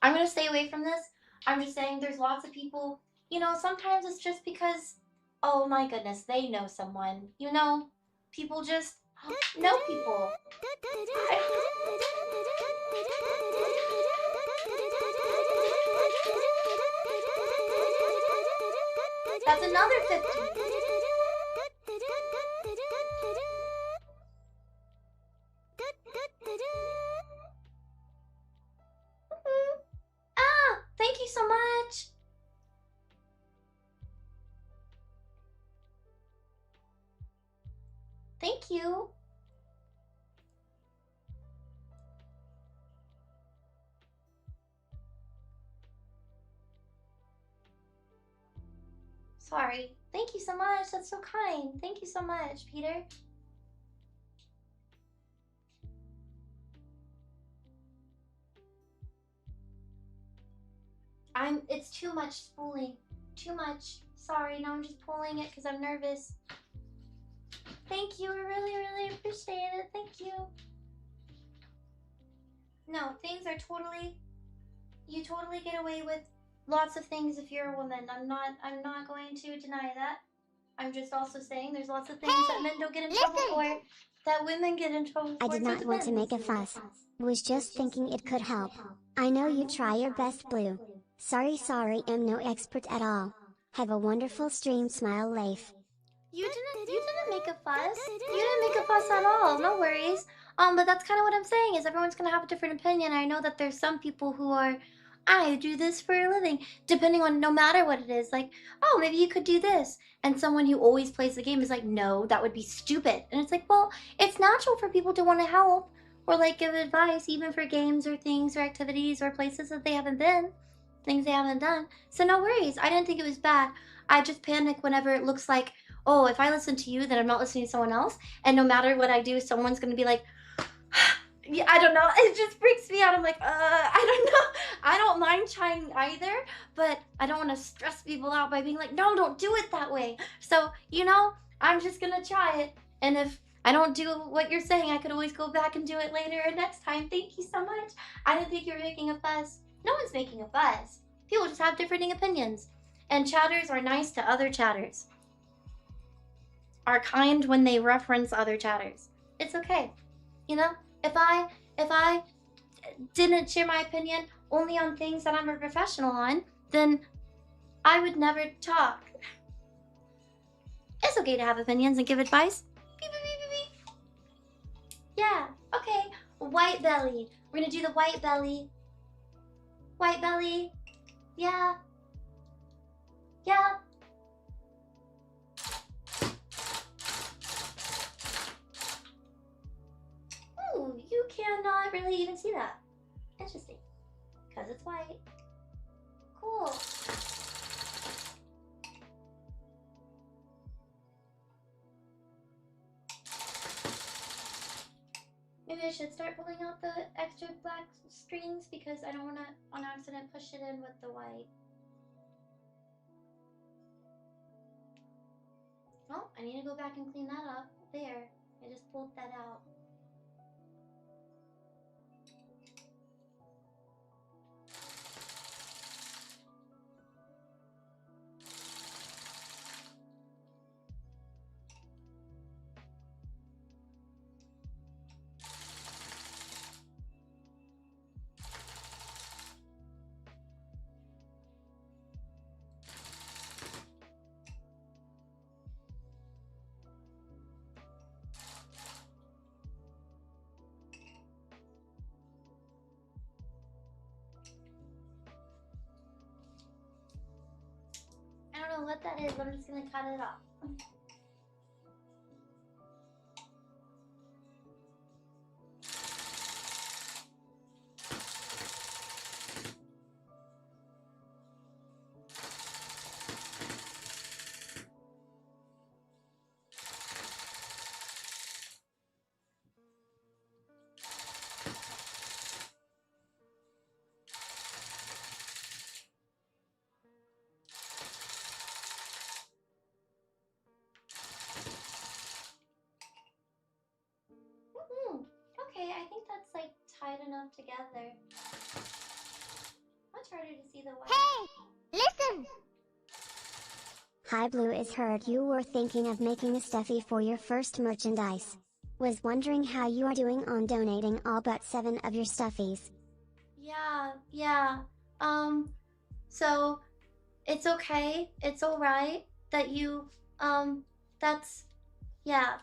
Speaker 1: I'm gonna stay away from this. I'm just saying there's lots of people, you know, sometimes it's just because, oh my goodness, they know someone. You know, people just know people. That's another 50. Ah, thank you so much. Thank you. Sorry. Thank you so much. That's so kind. Thank you so much, Peter. It's too much spooling. Too much. Sorry, now I'm just pulling it because I'm nervous. Thank you, I really, really appreciate it. Thank you. No, things are you totally get away with lots of things if you're a woman. I'm not going to deny that. I'm just also saying there's lots of things that men don't get in trouble for, that women get in trouble for.
Speaker 2: I did not want to make a fuss. Was just thinking it could help. I know you try your best, Blue. Sorry, I'm no expert at all. Have a wonderful stream, smile, Leif.
Speaker 1: You didn't make a fuss. You didn't make a fuss at all. No worries. But that's kind of what I'm saying is everyone's gonna have a different opinion. I know that there's some people who are, I do this for a living, depending on no matter what it is. Like, oh, maybe you could do this. And someone who always plays the game is like, no, that would be stupid. And it's like, well, it's natural for people to want to help or like give advice, even for games or things or activities or places that they haven't been, things they haven't done. So no worries. I didn't think it was bad. I just panic whenever it looks like, oh, if I listen to you, then I'm not listening to someone else. And no matter what I do, someone's going to be like, yeah, I don't know. It just freaks me out. I'm like, I don't know. I don't mind trying either, but I don't want to stress people out by being like, no, don't do it that way. So, you know, I'm just going to try it. And if I don't do what you're saying, I could always go back and do it later or next time. Thank you so much. I didn't think you were making a fuss. No one's making a fuss. People just have differing opinions. And chatters are nice to other chatters. Are kind when they reference other chatters. It's okay. You know? If I didn't share my opinion only on things that I'm a professional on, then I would never talk. It's okay to have opinions and give advice. Beep, beep, beep, beep, beep. Yeah, okay. White belly. We're gonna do the white belly. White belly. Yeah. Yeah. Ooh, you cannot really even see that. Interesting. Because it's white. Cool. Maybe I should start pulling out the extra black strings because I don't want to, on accident, push it in with the white. Well, I need to go back and clean that up. There. I just pulled that out. I don't know what that is, but I'm just gonna cut it off. Okay, I think that's like tied enough together. Much harder to see the white.
Speaker 3: Hey, listen!
Speaker 2: Hi Blue, is heard you were thinking of making a stuffy for your first merchandise. Was wondering how you are doing on donating all but 7 of your stuffies.
Speaker 1: Yeah. So it's okay. It's alright that you, yeah.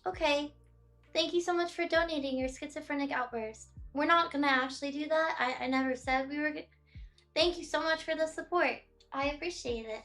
Speaker 1: Okay. Thank you so much for donating your schizophrenic outburst. We're not gonna actually do that. I never said we were. Thank you so much for the support. I appreciate it.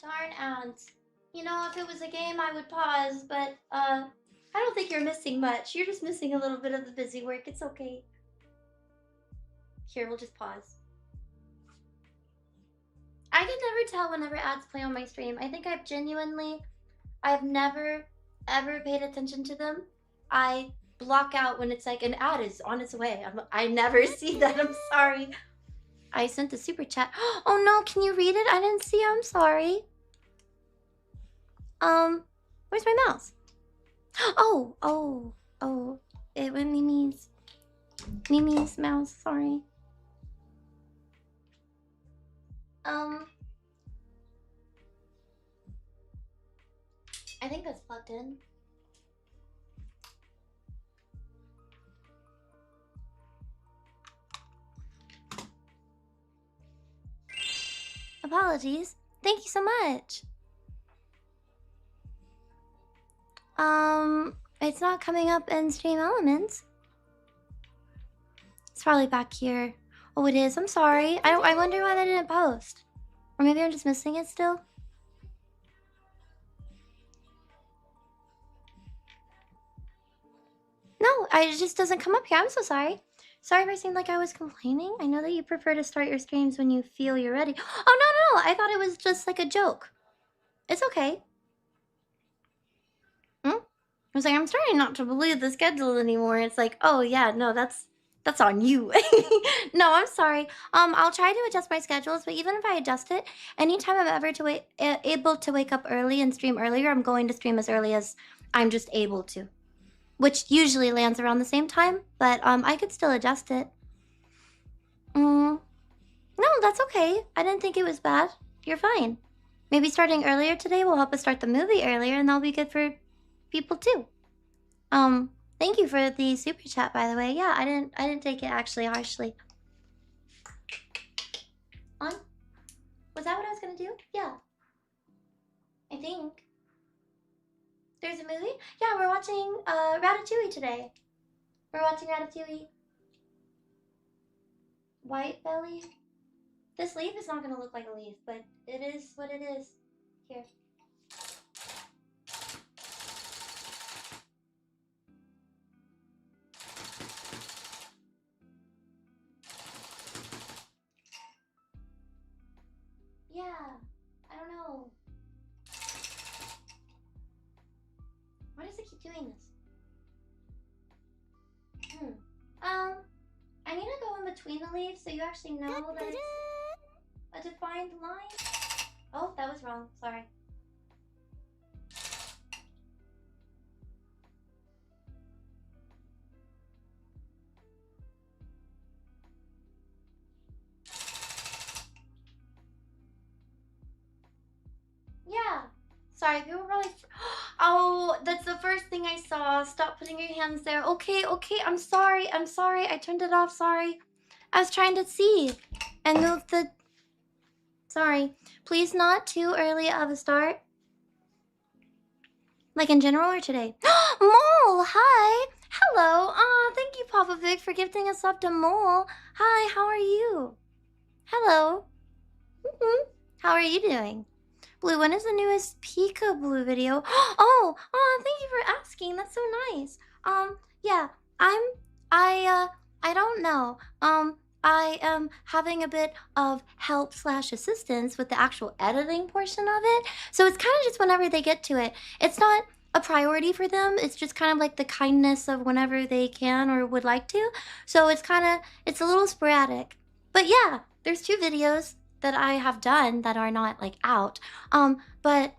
Speaker 1: Darn ads. You know, if it was a game, I would pause, but, I don't think you're missing much. You're just missing a little bit of the busy work. It's okay. Here, we'll just pause. I can never tell whenever ads play on my stream. I think I've never, ever paid attention to them. I block out when it's like an ad is on its way. I never see that. I'm sorry. I sent the super chat. Oh no, can you read it? I didn't see it. I'm sorry. Where's my mouse? Oh. It went Mimi's mouse, sorry. I think that's plugged in. Apologies. Thank you so much. It's not coming up in Stream Elements. It's probably back here. Oh, it is. I'm sorry. I wonder why they didn't post. Or maybe I'm just missing it still. No, it just doesn't come up here. I'm so sorry. Sorry if I seemed like I was complaining. I know that you prefer to start your streams when you feel you're ready. Oh, no. I thought it was just like a joke. It's okay. I was like, I'm starting not to believe the schedule anymore. It's like, oh yeah, no, that's on you. No, I'm sorry. I'll try to adjust my schedules, but even if I adjust it, anytime I'm ever able to wake up early and stream earlier, I'm going to stream as early as I'm just able to, which usually lands around the same time. But I could still adjust it. No, that's okay. I didn't think it was bad. You're fine. Maybe starting earlier today will help us start the movie earlier, and that'll be good for people too. Thank you for the super chat, by the way. Yeah, I didn't take it actually harshly. On? Was that what I was gonna do? Yeah. I think. There's a movie? Yeah, we're watching Ratatouille today. We're watching Ratatouille. White belly. This leaf is not gonna look like a leaf, but it is what it is. Here. Yeah, I don't know. Why does it keep doing this? I need to go in between the leaves so you actually know that it's a defined line. Oh, that was wrong. Sorry. Yeah. Sorry, people were probably... Oh, that's the first thing I saw. Stop putting your hands there. Okay, I'm sorry. I turned it off, sorry. I was trying to see and move the... Sorry. Please not too early of a start. Like in general or today? Mole, hi! Hello! Aw, thank you, Papa Vic, for gifting us up to Mole. Hi, how are you? Hello. How are you doing? Blue, when is the newest Peekaboo video? Oh, thank you for asking. That's so nice. Yeah, I don't know. I am having a bit of help/assistance with the actual editing portion of it. So it's kind of just whenever they get to it. It's not a priority for them. It's just kind of like the kindness of whenever they can or would like to. So it's a little sporadic. But yeah, there's 2 videos that I have done that are not like out. But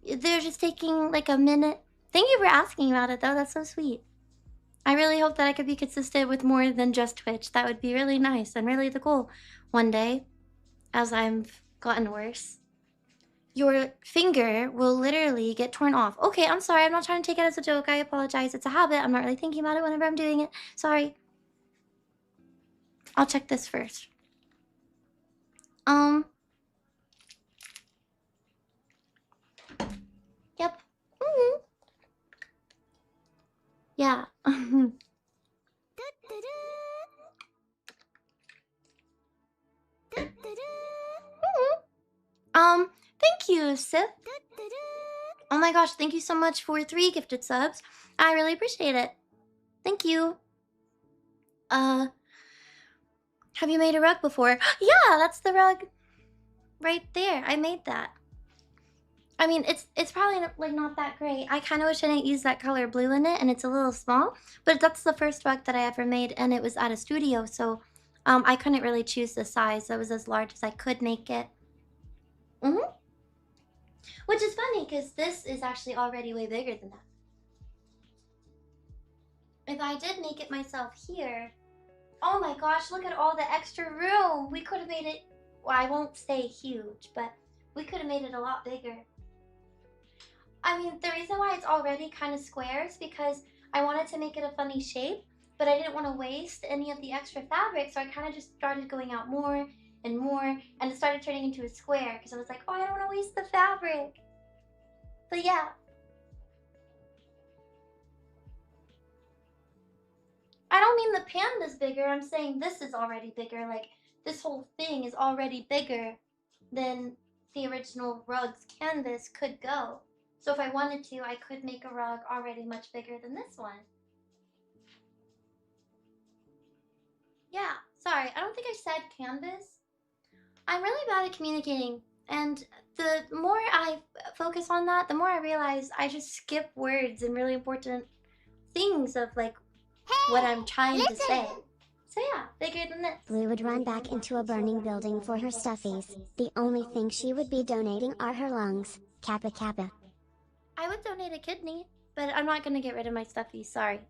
Speaker 1: they're just taking like a minute. Thank you for asking about it though. That's so sweet. I really hope that I could be consistent with more than just Twitch. That would be really nice and really the goal one day as I've gotten worse. Your finger will literally get torn off. Okay, I'm sorry. I'm not trying to take it as a joke. I apologize. It's a habit. I'm not really thinking about it whenever I'm doing it. Sorry. I'll check this first. Yep. Yeah. Thank you, Sip. Oh my gosh, thank you so much for 3 gifted subs. I really appreciate it. Thank you. Have you made a rug before? Yeah, that's the rug right there. I made that. I mean, it's probably like not that great. I kind of wish I didn't use that color blue in it, and it's a little small. But that's the first rug that I ever made, and it was at a studio, so I couldn't really choose the size. That was as large as I could make it. Which is funny because this is actually already way bigger than that. If I did make it myself here, oh my gosh, look at all the extra room. We could have made it. Well, I won't say huge, but we could have made it a lot bigger. I mean, the reason why it's already kind of square is because I wanted to make it a funny shape, but I didn't want to waste any of the extra fabric, so I kind of just started going out more and more, and it started turning into a square because I was like, oh, I don't want to waste the fabric. But yeah. I don't mean the panda's bigger, I'm saying this is already bigger. Like, this whole thing is already bigger than the original rug's canvas could go. So if I wanted to, I could make a rug already much bigger than this one. Yeah, sorry, I don't think I said canvas. I'm really bad at communicating, and the more I focus on that, the more I realize I just skip words and really important things of like what I'm trying to say. So yeah, bigger than this.
Speaker 2: Blue would run back into a burning building for her stuffies. The only thing she would be donating are her lungs. Kappa kappa.
Speaker 1: I would donate a kidney, but I'm not gonna get rid of my stuffies, sorry.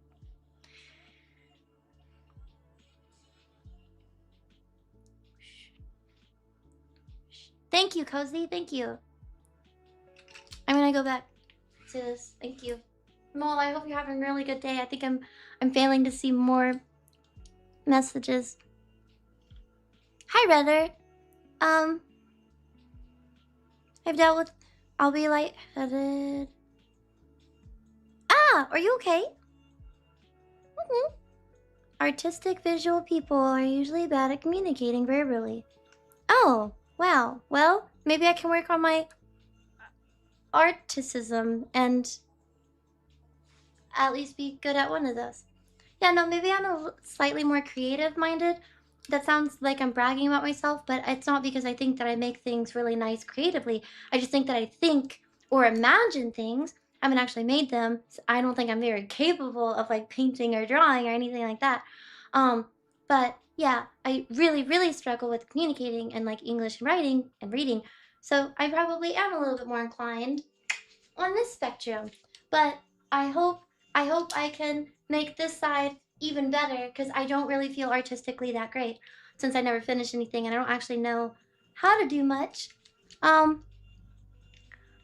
Speaker 1: Thank you, Cozy, thank you. I'm gonna go back to this, thank you. Mole, I hope you're having a really good day. I think I'm failing to see more messages. Hi, Redder. I've dealt with. I'll be lightheaded. Ah, are you okay? Artistic visual people are usually bad at communicating verbally. Oh, wow. Well, maybe I can work on my articism and at least be good at one of those. Yeah, no, maybe I'm a slightly more creative minded. That sounds like I'm bragging about myself, but it's not because I think that I make things really nice creatively. I just think that I think or imagine things. I haven't actually made them. So I don't think I'm very capable of like painting or drawing or anything like that. But yeah, I really, really struggle with communicating and like English and writing and reading. So I probably am a little bit more inclined on this spectrum. But I hope I can make this side even better because I don't really feel artistically that great since I never finished anything and I don't actually know how to do much.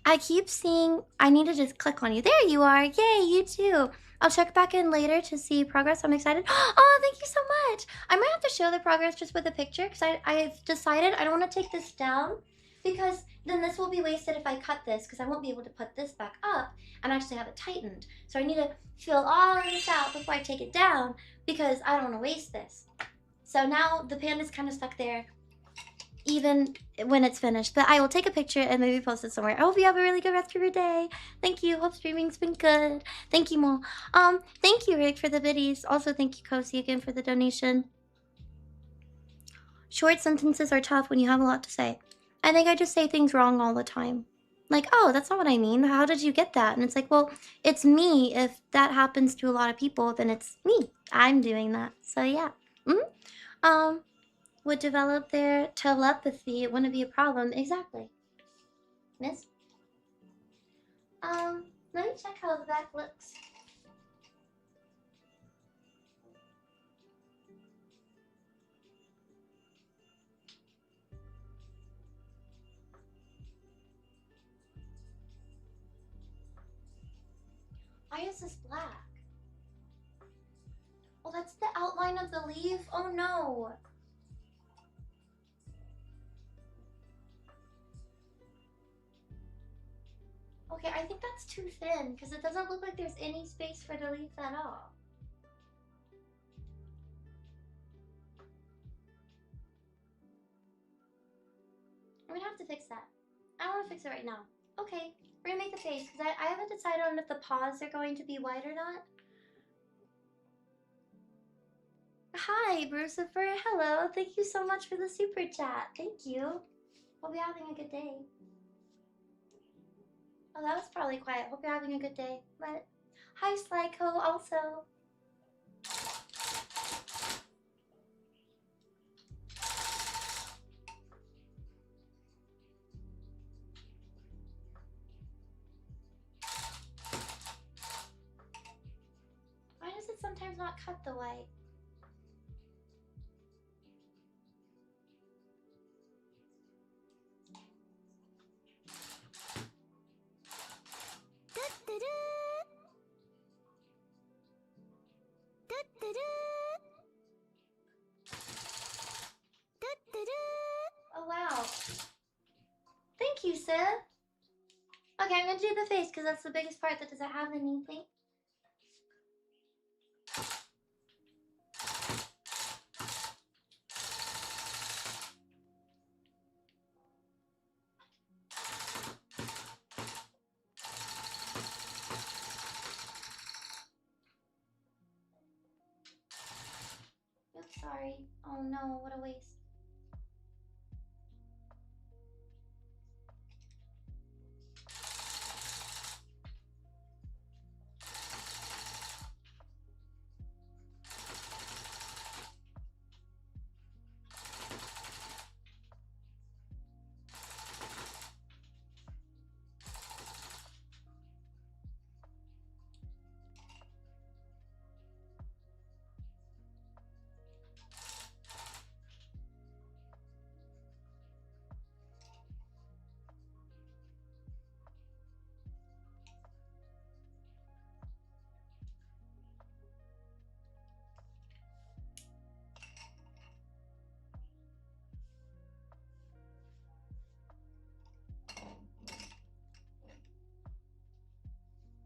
Speaker 1: I keep seeing, I need to just click on you. There you are. Yay, you too. I'll check back in later to see progress. I'm excited. Oh, thank you so much. I might have to show the progress just with a picture because I've decided I don't want to take this down because then this will be wasted if I cut this because I won't be able to put this back up and actually have it tightened. So I need to fill all of this out before I take it down because I don't want to waste this. So now the panda's kind of stuck there even when it's finished, but I will take a picture and maybe post it somewhere. I hope you have a really good rest of your day. Thank you. Hope streaming's been good. Thank you, Mo. Thank you, Rick, for the biddies. Also, thank you, Kosi, again for the donation. Short sentences are tough when you have a lot to say. I think I just say things wrong all the time. Like, oh, that's not what I mean. How did you get that? And it's like, well, it's me. If that happens to a lot of people, then it's me. I'm doing that. So yeah. Would develop their telepathy, it wouldn't be a problem. Exactly. Miss? Let me check how the back looks. Why is this black? Oh, that's the outline of the leaf? Oh no. Okay, I think that's too thin because it doesn't look like there's any space for the leaf at all. I'm gonna have to fix that. I don't want to fix it right now. Okay, we're gonna make the face because I haven't decided on if the paws are going to be white or not. Hi, Brucifer. Hello. Thank you so much for the super chat. Thank you. Hope you're having a good day. Oh, that was probably quiet. Hope you're having a good day. But hi, Slyco. Also. Why does it sometimes not cut the white? Oh, wow. Thank you, Sid. Okay, I'm gonna do the face because that's the biggest part that doesn't have anything. Oops, sorry. Oh no, what a waste.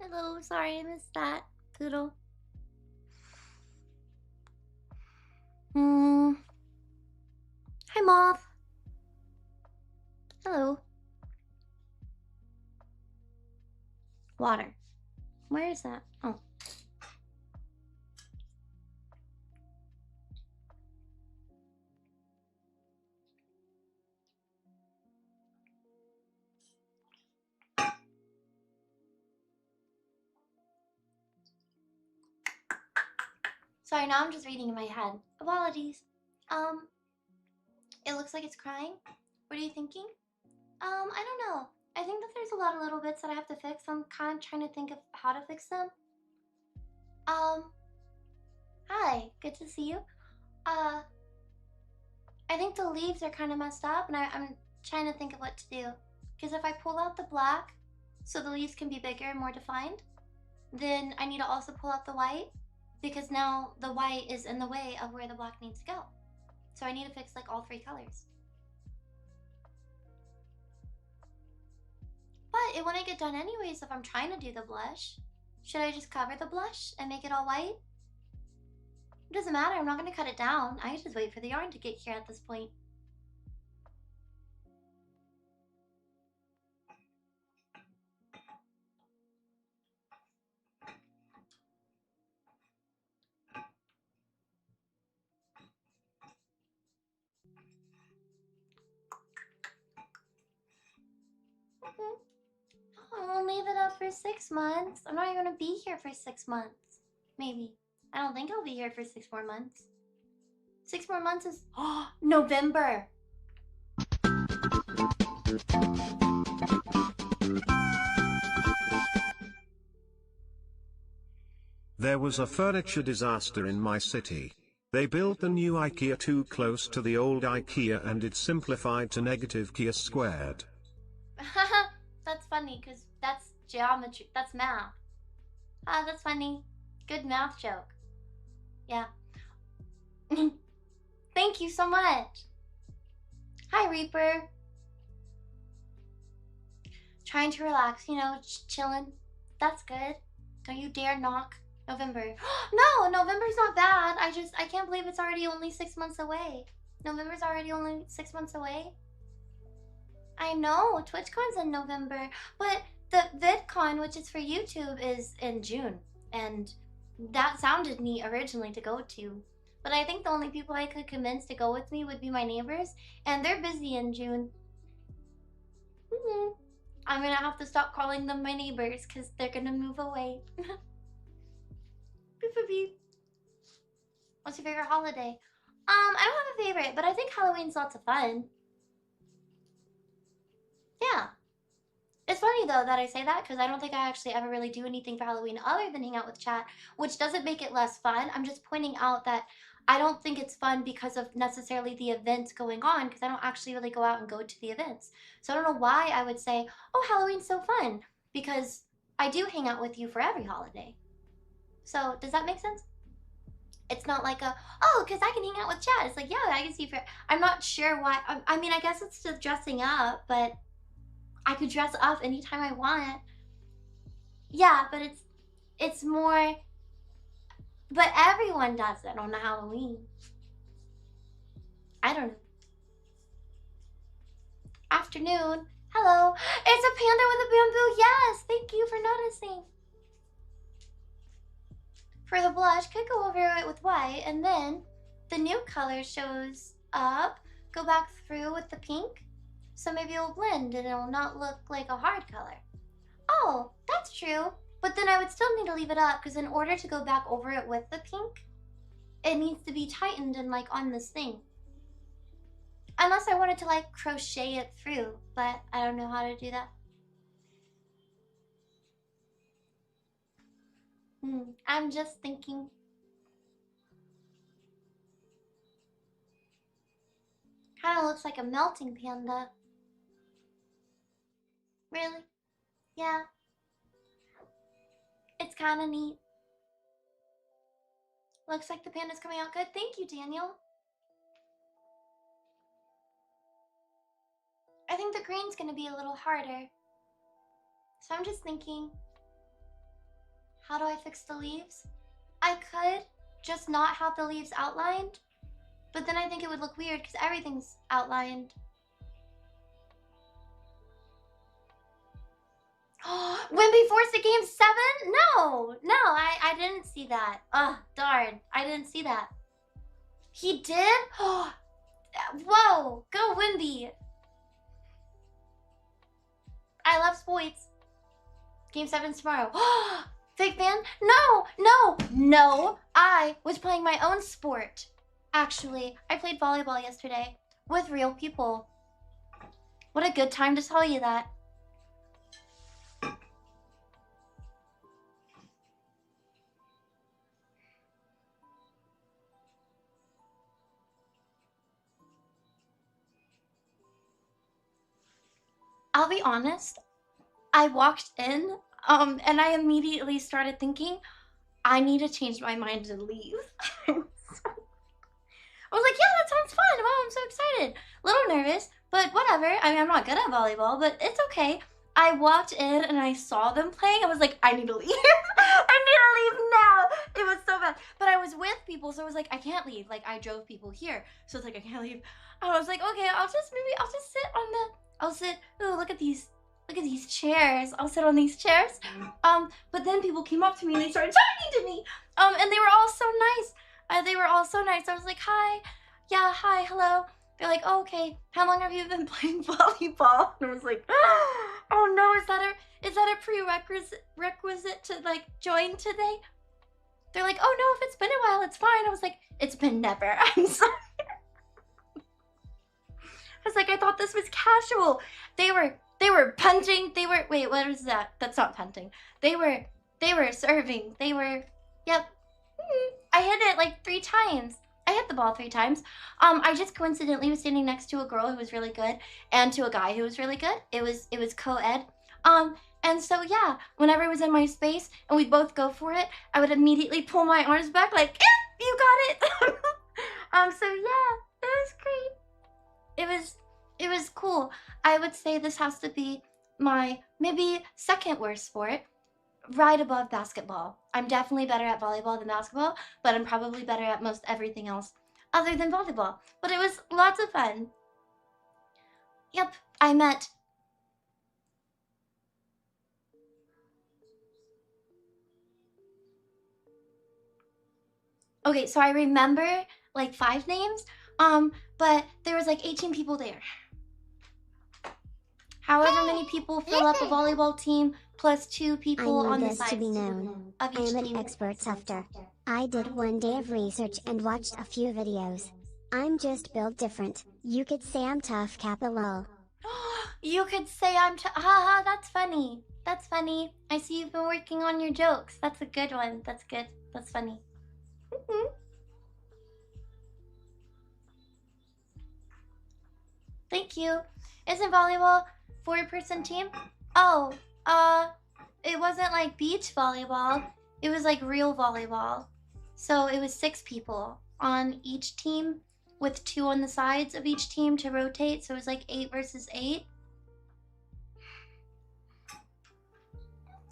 Speaker 1: Hello, sorry I missed that. Poodle. Hi, Moth. Hello. Water. Where is that? Oh. Sorry, now I'm just reading in my head. Apologies. It looks like it's crying. What are you thinking? I don't know. I think that there's a lot of little bits that I have to fix. I'm kind of trying to think of how to fix them. Hi, good to see you. I think the leaves are kind of messed up, and I'm trying to think of what to do. Because if I pull out the black, so the leaves can be bigger and more defined, then I need to also pull out the white, because now the white is in the way of where the black needs to go. So I need to fix like all three colors. But it wouldn't get done anyways if I'm trying to do the blush. Should I just cover the blush and make it all white? It doesn't matter, I'm not going to cut it down. I just wait for the yarn to get here at this point. I'll leave it up for 6 months. I'm not even going to be here for 6 months. Maybe. I don't think I'll be here for 6 more months. 6 more months is November.
Speaker 4: There was a furniture disaster in my city. They built the new IKEA too close to the old IKEA and it simplified to negative Kia squared.
Speaker 1: That's funny because that's geometry. That's math. Ah, that's funny. Good math joke. Yeah. Thank you so much. Hi, Reaper. Trying to relax, you know, chilling. That's good. Don't you dare knock November. No, November's not bad. I can't believe it's already only 6 months away. November's already only 6 months away. I know, TwitchCon's in November, but the VidCon, which is for YouTube, is in June. And that sounded neat originally to go to. But I think the only people I could convince to go with me would be my neighbors, and they're busy in June. I'm gonna have to stop calling them my neighbors because they're gonna move away. Beep, beep, beep. What's your favorite holiday? I don't have a favorite, but I think Halloween's lots of fun. Yeah. It's funny though that I say that because I don't think I actually ever really do anything for Halloween other than hang out with chat, which doesn't make it less fun. I'm just pointing out that I don't think it's fun because of necessarily the events going on, because I don't actually really go out and go to the events. So I don't know why I would say, oh, Halloween's so fun, because I do hang out with you for every holiday. So does that make sense? It's not like a, oh, because I can hang out with chat. It's like, yeah, I can see for, I'm not sure why. I mean, I guess it's just dressing up, but I could dress up anytime I want. Yeah, but it's more, but everyone does it on Halloween. I don't know. Afternoon. Hello. It's a panda with a bamboo. Yes, thank you for noticing. For the blush, could go over it with white, and then the new color shows up. Go back through with the pink. So maybe it'll blend and it'll not look like a hard color. Oh, that's true. But then I would still need to leave it up because in order to go back over it with the pink, it needs to be tightened and like on this thing. Unless I wanted to like crochet it through, but I don't know how to do that. I'm just thinking. Kind of looks like a melting panda. Really? Yeah. It's kind of neat. Looks like the panda's coming out good. Thank you, Daniel. I think the green's gonna be a little harder. So I'm just thinking, how do I fix the leaves? I could just not have the leaves outlined, but then I think it would look weird because everything's outlined. Wimby forced a game 7? No, I didn't see that. Ugh, darn, I didn't see that. He did? Whoa, go Wimby. I love sports. Game 7's tomorrow. Fake fan? No, I was playing my own sport. Actually, I played volleyball yesterday with real people. What a good time to tell you that. I'll be honest, I walked in, and I immediately started thinking, I need to change my mind and leave. I was like, yeah, that sounds fun. Wow, I'm so excited. A little nervous, but whatever. I mean, I'm not good at volleyball, but it's okay. I walked in and I saw them playing. I was like, I need to leave. I need to leave now. It was so bad. But I was with people, so I was like, I can't leave. Like, I drove people here, so it's like, I can't leave. I was like, okay, I'll just sit on the, ooh, look at these chairs. I'll sit on these chairs. But then people came up to me and they started talking to me. And they were all so nice. I was like, hi. Yeah, hi, hello. They're like, oh, okay. How long have you been playing volleyball? And I was like, oh no, is that a prerequisite to like join today? They're like, oh no, if it's been a while, it's fine. I was like, it's been never. I'm sorry. I was like, I thought this was casual. They were punching. Wait, what is that? That's not punting. They were serving. Yep. I hit it like 3 times. I hit the ball 3 times. I just coincidentally was standing next to a girl who was really good and to a guy who was really good. It was co-ed. And so yeah, whenever it was in my space and we'd both go for it, I would immediately pull my arms back like, eh, you got it. So yeah, it was great. It was cool. I would say this has to be my maybe second worst sport, right above basketball. I'm definitely better at volleyball than basketball, but I'm probably better at most everything else other than volleyball. But it was lots of fun. Yep, I met... Okay, so I remember like 5 names, but there was like 18 people there. However many people fill up a volleyball team plus 2 people on the sides
Speaker 2: to be known.
Speaker 1: of
Speaker 2: I
Speaker 1: each
Speaker 2: am an
Speaker 1: team.
Speaker 2: expert softer. I did 1 day of research and watched a few videos. I'm just built different. You could say I'm tough, kappa lol.
Speaker 1: You could say I'm haha, that's funny. That's funny. I see you've been working on your jokes. That's a good one. That's good. That's funny. Thank you. Isn't volleyball 4-person team? Oh, it wasn't like beach volleyball. It was like real volleyball. So it was 6 people on each team with 2 on the sides of each team to rotate. So it was like 8 versus 8.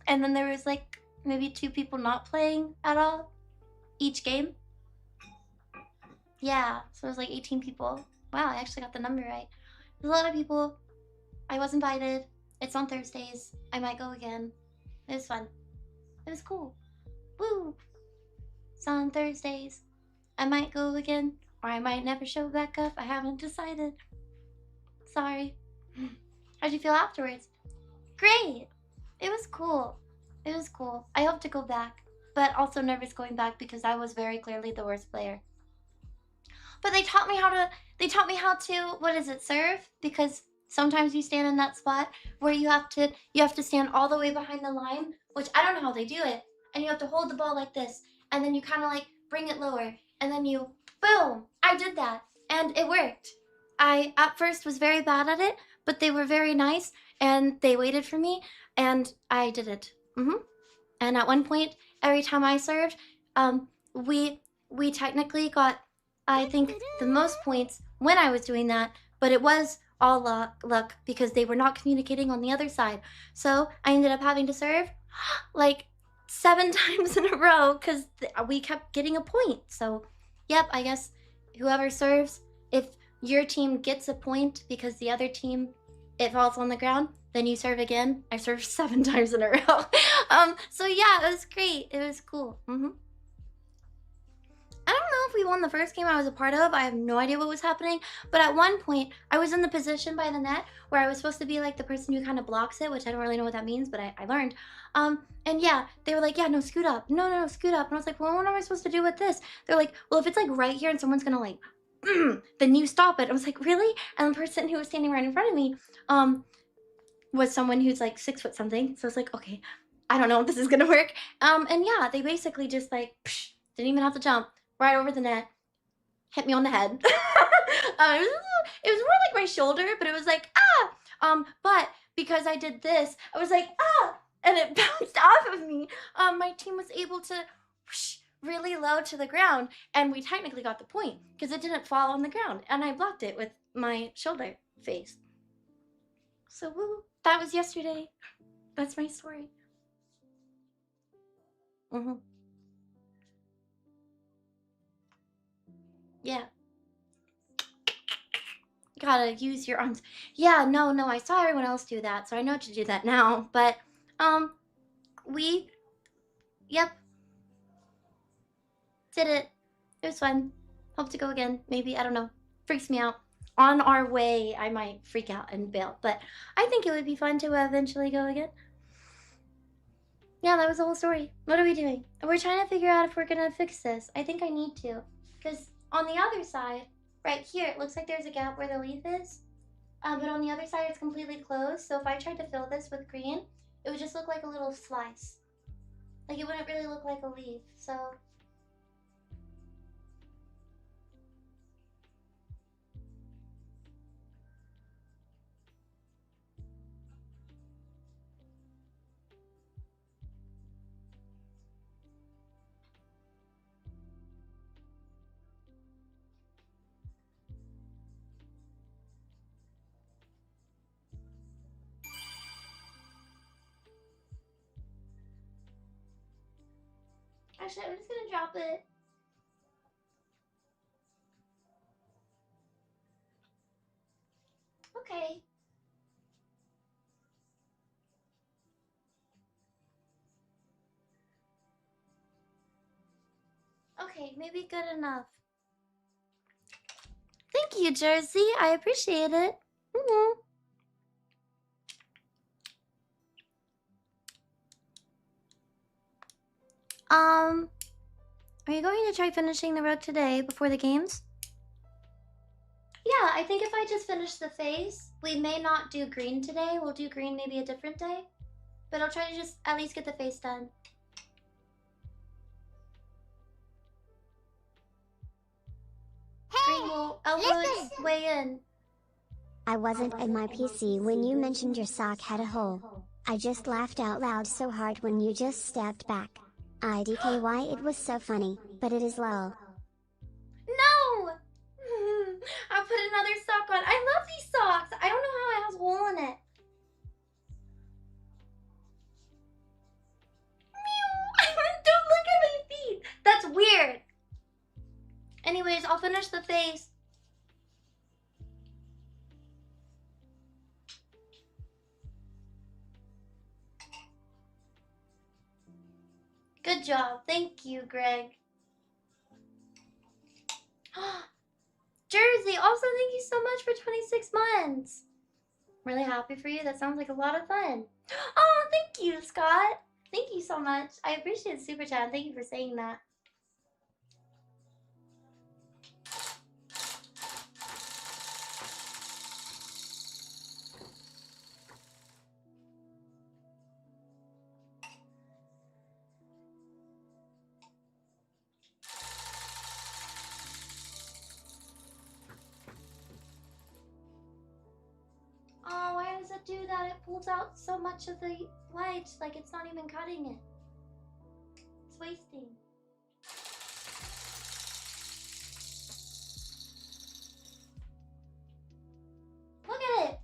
Speaker 1: And then there was like maybe 2 people not playing at all each game. Yeah, so it was like 18 people. Wow, I actually got the number right. There's a lot of people. I was invited. It's on Thursdays. I might go again. It was fun. It was cool. Woo! It's on Thursdays. I might go again, or I might never show back up. I haven't decided. Sorry. How'd you feel afterwards? Great! It was cool. It was cool. I hope to go back, but also nervous going back because I was very clearly the worst player. But they taught me how to, what is it, serve? Because sometimes you stand in that spot where you have to stand all the way behind the line, which I don't know how they do it. And you have to hold the ball like this, and then you kind of like bring it lower, and then you, boom! I did that, and it worked. I, at first, was very bad at it, but they were very nice, and they waited for me, and I did it. And at one point, every time I served, we technically got, I think, the most points when I was doing that, but it was all luck because they were not communicating on the other side. So I ended up having to serve like 7 times in a row because we kept getting a point. So, yep, I guess whoever serves, if your team gets a point because the other team, it falls on the ground, then you serve again. I served 7 times in a row. So yeah, it was great. It was cool. I don't know if we won the first game I was a part of. I have no idea what was happening. But at one point, I was in the position by the net where I was supposed to be like the person who kind of blocks it, which I don't really know what that means, but I learned. And yeah, they were like, yeah, no, scoot up. No, scoot up. And I was like, well, what am I supposed to do with this? They're like, well, if it's like right here and someone's gonna like, then you stop it. I was like, really? And the person who was standing right in front of me, was someone who's like 6 foot something. So I was like, okay, I don't know if this is gonna work. And yeah, they basically just like, didn't even have to jump. Right over the net, hit me on the head. It was more like my shoulder, but it was like, ah! But because I did this, I was like, ah! And it bounced off of me. My team was able to whoosh, really low to the ground, and we technically got the point because it didn't fall on the ground, and I blocked it with my shoulder face. So woo, that was yesterday. That's my story. Yeah. Gotta use your arms. Yeah, no, I saw everyone else do that, so I know to do that now. But, yep. Did it. It was fun. Hope to go again. Maybe, I don't know. Freaks me out. On our way, I might freak out and bail. But I think it would be fun to eventually go again. Yeah, that was the whole story. What are we doing? We're trying to figure out if we're gonna fix this. I think I need to. Because on the other side, right here, it looks like there's a gap where the leaf is. But on the other side, it's completely closed. So if I tried to fill this with green, it would just look like a little slice. Like it wouldn't really look like a leaf. So actually, I'm just gonna drop it. Okay. maybe good enough. Thank you, Jersey. I appreciate it. Are you going to try finishing the rug today before the games? Yeah, I think if I just finish the face, we may not do green today. We'll do green maybe a different day. But I'll try to just at least get the face done.
Speaker 3: Hey,
Speaker 1: Green will elbow its way in.
Speaker 2: I wasn't at my PC when you mentioned your sock had a hole. I just laughed out loud so hard when you just stepped back. IDKY, it was so funny, but it is lol.
Speaker 1: No! I'll put another sock on. I love these socks. I don't know how it has a hole in it. Meow. Don't look at my feet. That's weird. Anyways, I'll finish the face. Good job. Thank you, Greg. Jersey, also thank you so much for 26 months. I'm really happy for you. That sounds like a lot of fun. Oh, thank you, Scott. Thank you so much. I appreciate Super Chat. Thank you for saying that. Oh, why does it do that? It pulls out so much of the light, like it's not even cutting it. It's wasting. Look at it!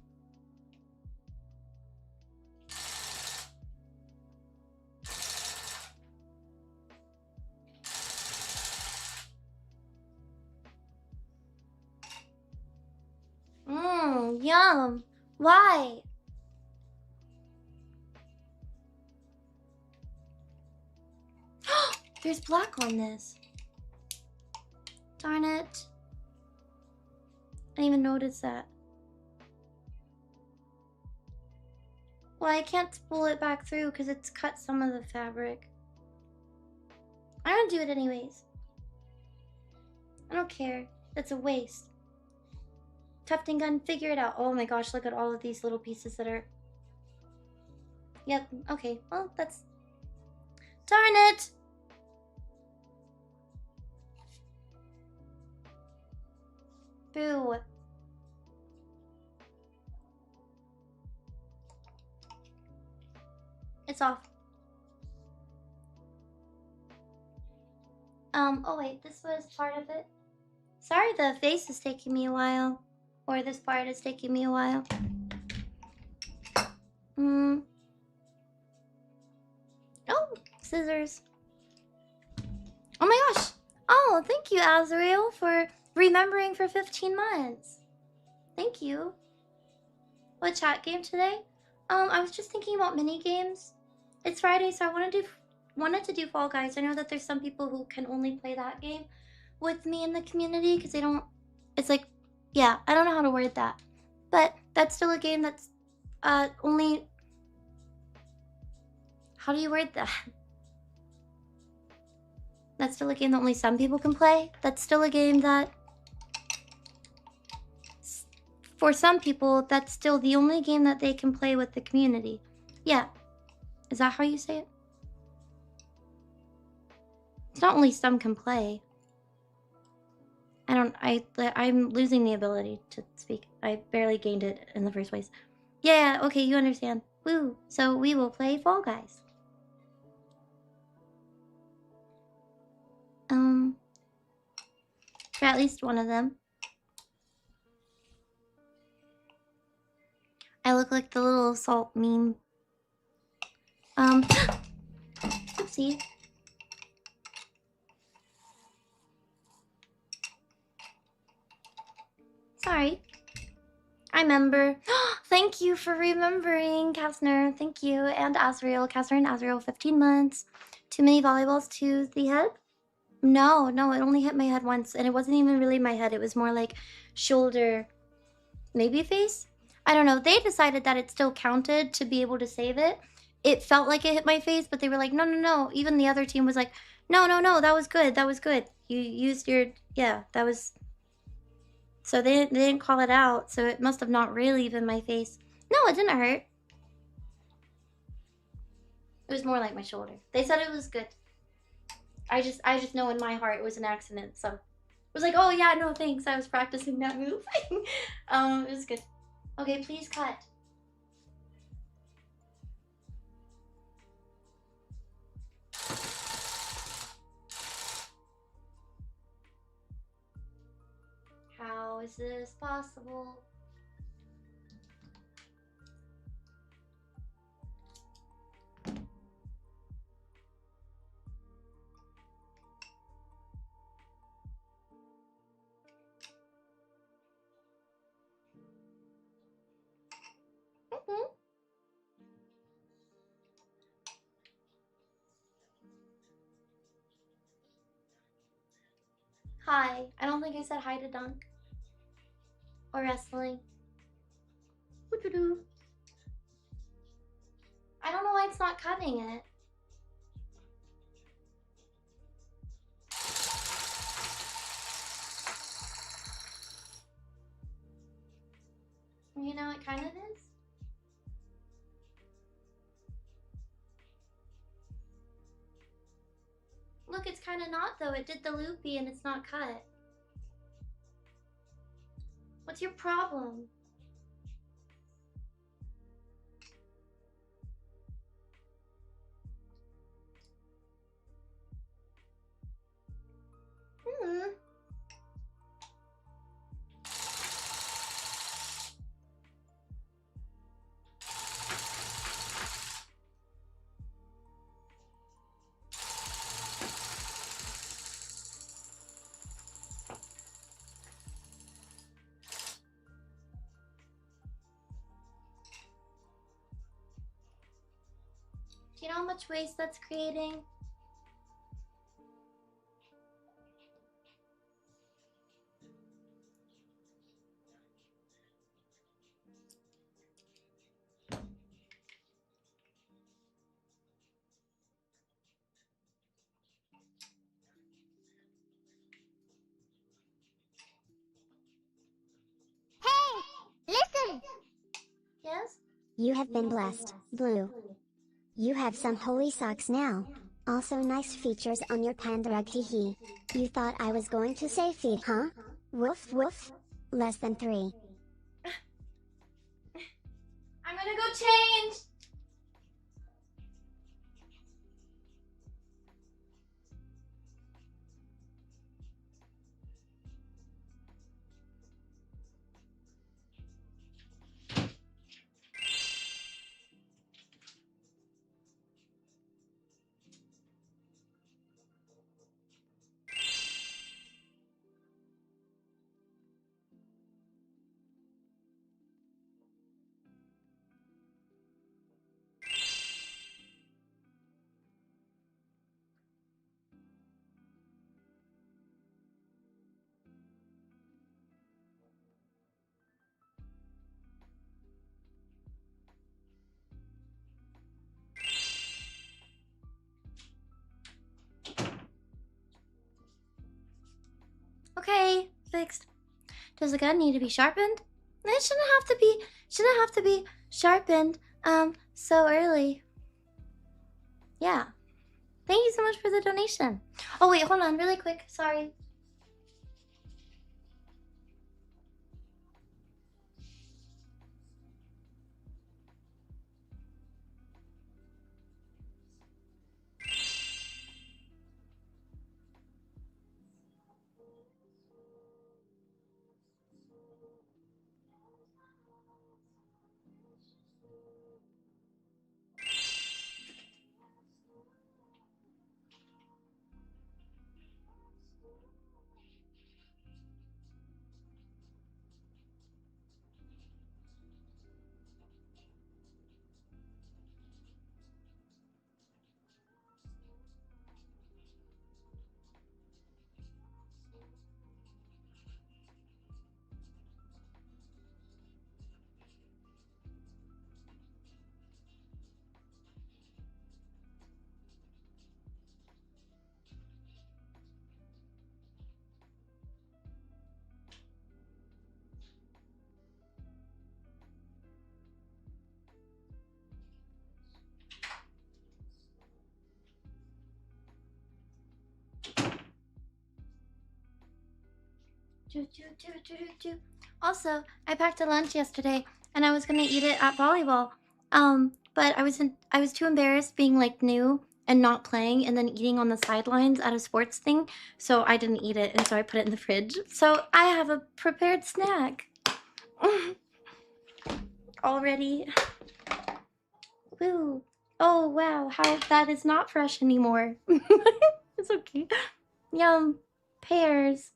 Speaker 1: Yum! Why? There's black on this. Darn it. I didn't even notice that. Well, I can't spool it back through because it's cut some of the fabric. I'm gonna do it anyways. I don't care. That's a waste. Tufting gun, figure it out. Oh my gosh, look at all of these little pieces that are... Yep, okay. Well, that's... Darn it! Boo. It's off. Oh wait, this was part of it. Sorry the face is taking me a while. Or this part is taking me a while. Oh, scissors. Oh my gosh. Oh, thank you, Azrael, for remembering for 15 months. Thank you. What chat game today? I was just thinking about mini games. It's Friday, so I wanted to do Fall Guys. I know that there's some people who can only play that game with me in the community because they don't. It's like, yeah, I don't know how to word that, but that's still a game that's only. How do you word that? That's still a game that only some people can play. That's still a game that, for some people, that's still the only game that they can play with the community. Yeah. Is that how you say it? It's not only some can play. I'm losing the ability to speak. I barely gained it in the first place. Yeah, okay, you understand. Woo. So we will play Fall Guys. For at least one of them. I look like the little salt meme. Oopsie. Sorry. I remember. Thank you for remembering, Kastner. Thank you. And Azrael. Kastner and Azrael, 15 months. Too many volleyballs to the head. No, no, it only hit my head once, and it wasn't even really my head. It was more like shoulder, maybe face. I don't know. They decided that it still counted to be able to save it. It felt like it hit my face, but they were like, no, no, no. Even the other team was like, no, no, no, that was good. That was good. You used your, yeah, that was. So they didn't call it out, so it must have not really been my face. No, it didn't hurt. It was more like my shoulder. They said it was good. I just know in my heart it was an accident, so it was like, oh yeah, no thanks. I was practicing that move. It was good. Okay, please cut. How is this possible? Hi. I don't think I said hi to Dunk. Or wrestling. I don't know why it's not cutting it. You know, it kind of is. Look, it's kind of not though. It did the loopy and it's not cut. What's your problem? Hmm. Do you know how much waste that's creating?
Speaker 3: Hey, listen.
Speaker 1: Yes?
Speaker 2: You have been blessed, Blue. You have some holy socks now. Also nice features on your panda rug, hehe. You thought I was going to say feet, huh? Woof woof. Less than 3.
Speaker 1: I'm gonna go change! Okay, fixed. Does the gun need to be sharpened? It shouldn't have to be sharpened, so early. Yeah. Thank you so much for the donation. Oh wait, hold on, really quick, sorry. Also, I packed a lunch yesterday and I was gonna eat it at volleyball. But I was too embarrassed being like new and not playing and then eating on the sidelines at a sports thing, so I didn't eat it and so I put it in the fridge. So I have a prepared snack. Already. Woo. Oh wow, how that is not fresh anymore. It's okay. Yum. Pears.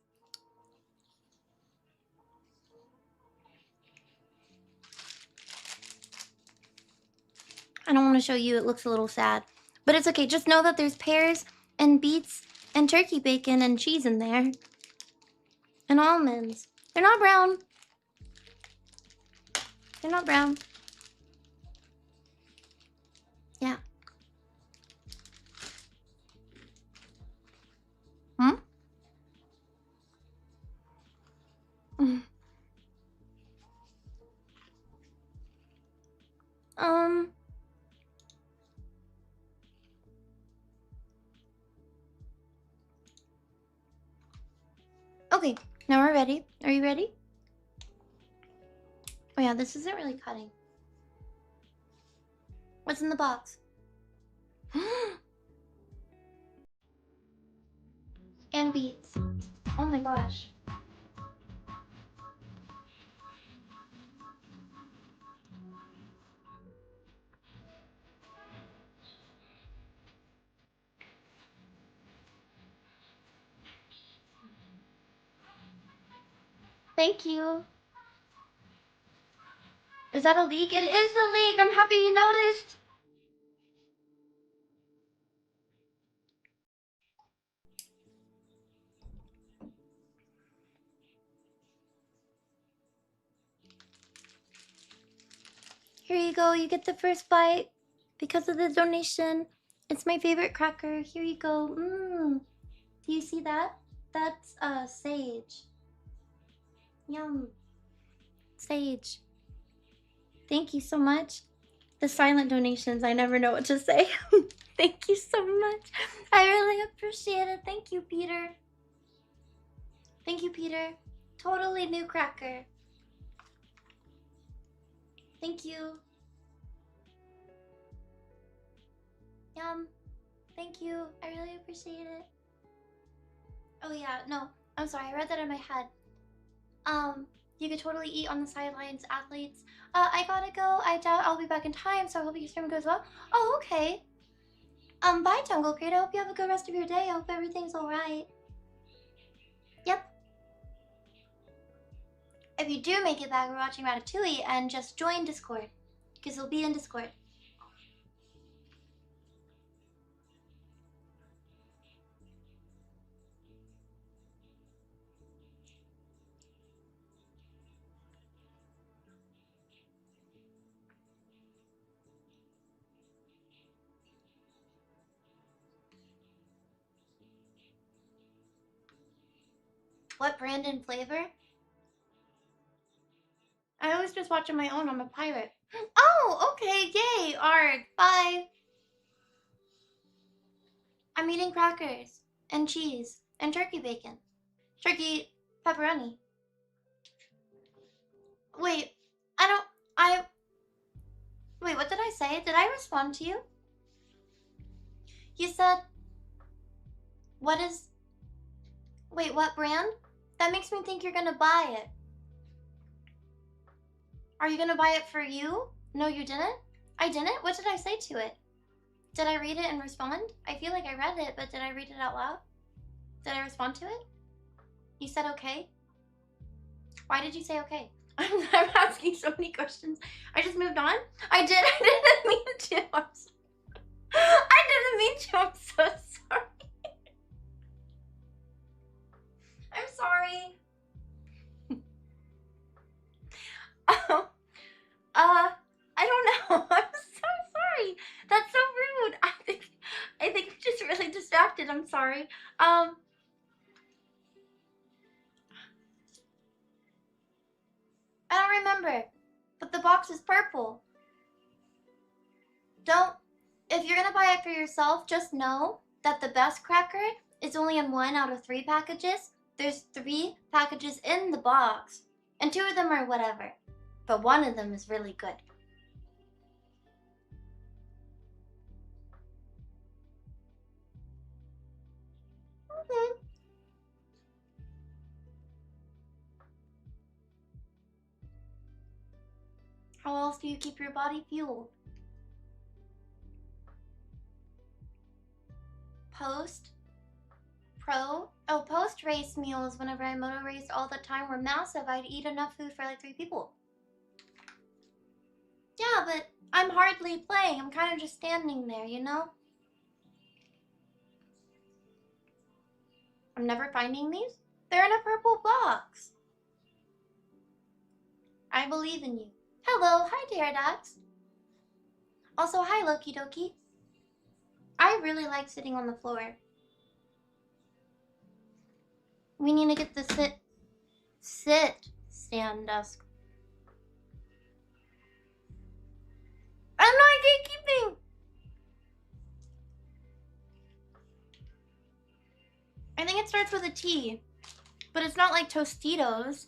Speaker 1: I don't want to show you, it looks a little sad. But it's okay, just know that there's pears and beets and turkey bacon and cheese in there. And almonds. They're not brown. They're not brown. Yeah. Hmm? Um. Okay, now we're ready. Are you ready? Oh yeah, this isn't really cutting. What's in the box? And beets. Oh my gosh. Thank you. Is that a leak? It is a leak. I'm happy you noticed. Here you go. You get the first bite because of the donation. It's my favorite cracker. Here you go. Mmm. Do you see that? That's sage. Yum. Sage. Thank you so much. The silent donations, I never know what to say. Thank you so much. I really appreciate it. Thank you, Peter. Thank you, Peter. Totally new cracker. Thank you. Yum. Thank you. I really appreciate it. Oh yeah, no. I'm sorry, I read that in my head. You could totally eat on the sidelines, athletes. I gotta go. I doubt I'll be back in time, so I hope your stream goes well. Oh, okay. Bye, Jungle Crate. I hope you have a good rest of your day. I hope everything's alright. Yep. If you do make it back, we're watching Ratatouille, and just join Discord, because we'll be in Discord. What brand and flavor? I always just watch on my own. I'm a pirate. Oh, okay. Yay. Arg. Bye. I'm eating crackers and cheese and turkey bacon. Turkey pepperoni. Wait. Wait, what did I say? Did I respond to you? You said, wait, what brand? That makes me think you're gonna buy it. Are you gonna buy it for you? No, you didn't? I didn't? What did I say to it? Did I read it and respond? I feel like I read it, but did I read it out loud? Did I respond to it? You said okay? Why did you say okay? I'm asking so many questions. I just moved on? I didn't mean to. I didn't mean to. I'm so sorry. I'm sorry. I don't know. I'm so sorry. That's so rude. I think I'm just really distracted. I'm sorry. I don't remember. But the box is purple. If you're gonna buy it for yourself, just know that the best cracker is only in 1 out of 3 packages. There's 3 packages in the box, and 2 of them are whatever, but 1 of them is really good. How else do you keep your body fueled? Post, pro, oh, post race meals whenever I moto raced all the time were massive. I'd eat enough food for like 3 people. Yeah, but I'm hardly playing. I'm kind of just standing there, you know? I'm never finding these. They're in a purple box. I believe in you. Hello, hi Pterodax. Also, hi Loki Doki. I really like sitting on the floor. We need to get the sit stand desk. I'm not gatekeeping. I think it starts with a T, but it's not like Tostitos.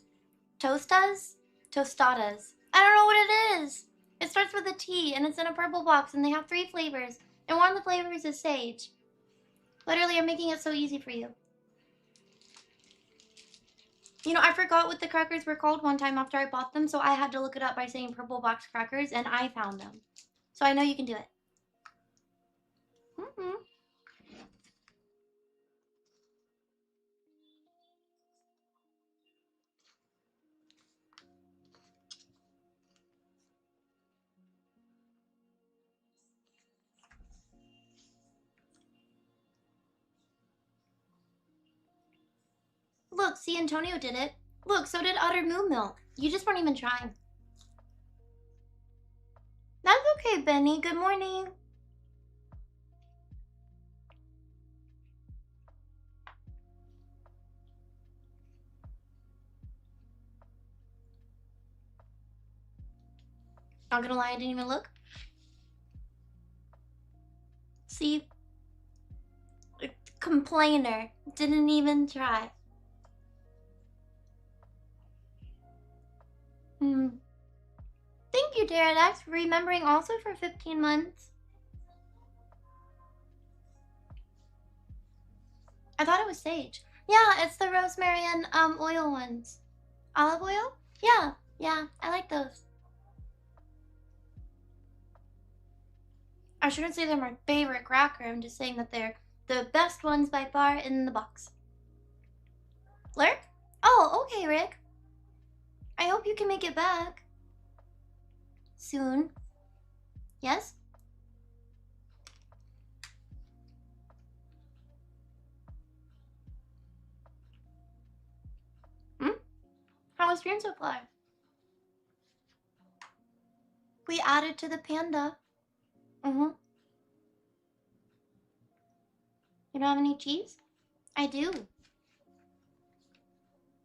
Speaker 1: Tostas? Tostadas. I don't know what it is. It starts with a T and it's in a purple box and they have 3 flavors. And one of the flavors is sage. Literally, I'm making it so easy for you. You know, I forgot what the crackers were called one time after I bought them, so I had to look it up by saying purple box crackers, and I found them. So I know you can do it. Look, see, Antonio did it. Look, so did Utter Moo Milk. You just weren't even trying. That's okay, Benny. Good morning. Not gonna lie, I didn't even look. See? Complainer. Didn't even try. Thank you, Pterodax, for remembering also for 15 months. I thought it was sage. Yeah, it's the rosemary and oil ones. Olive oil? Yeah, I like those. I shouldn't say they're my favorite cracker. I'm just saying that they're the best ones by far in the box. Lurk? Oh, okay, Rick. I hope you can make it back. Soon. Yes? How was stream so far? We added to the panda. You don't have any cheese? I do.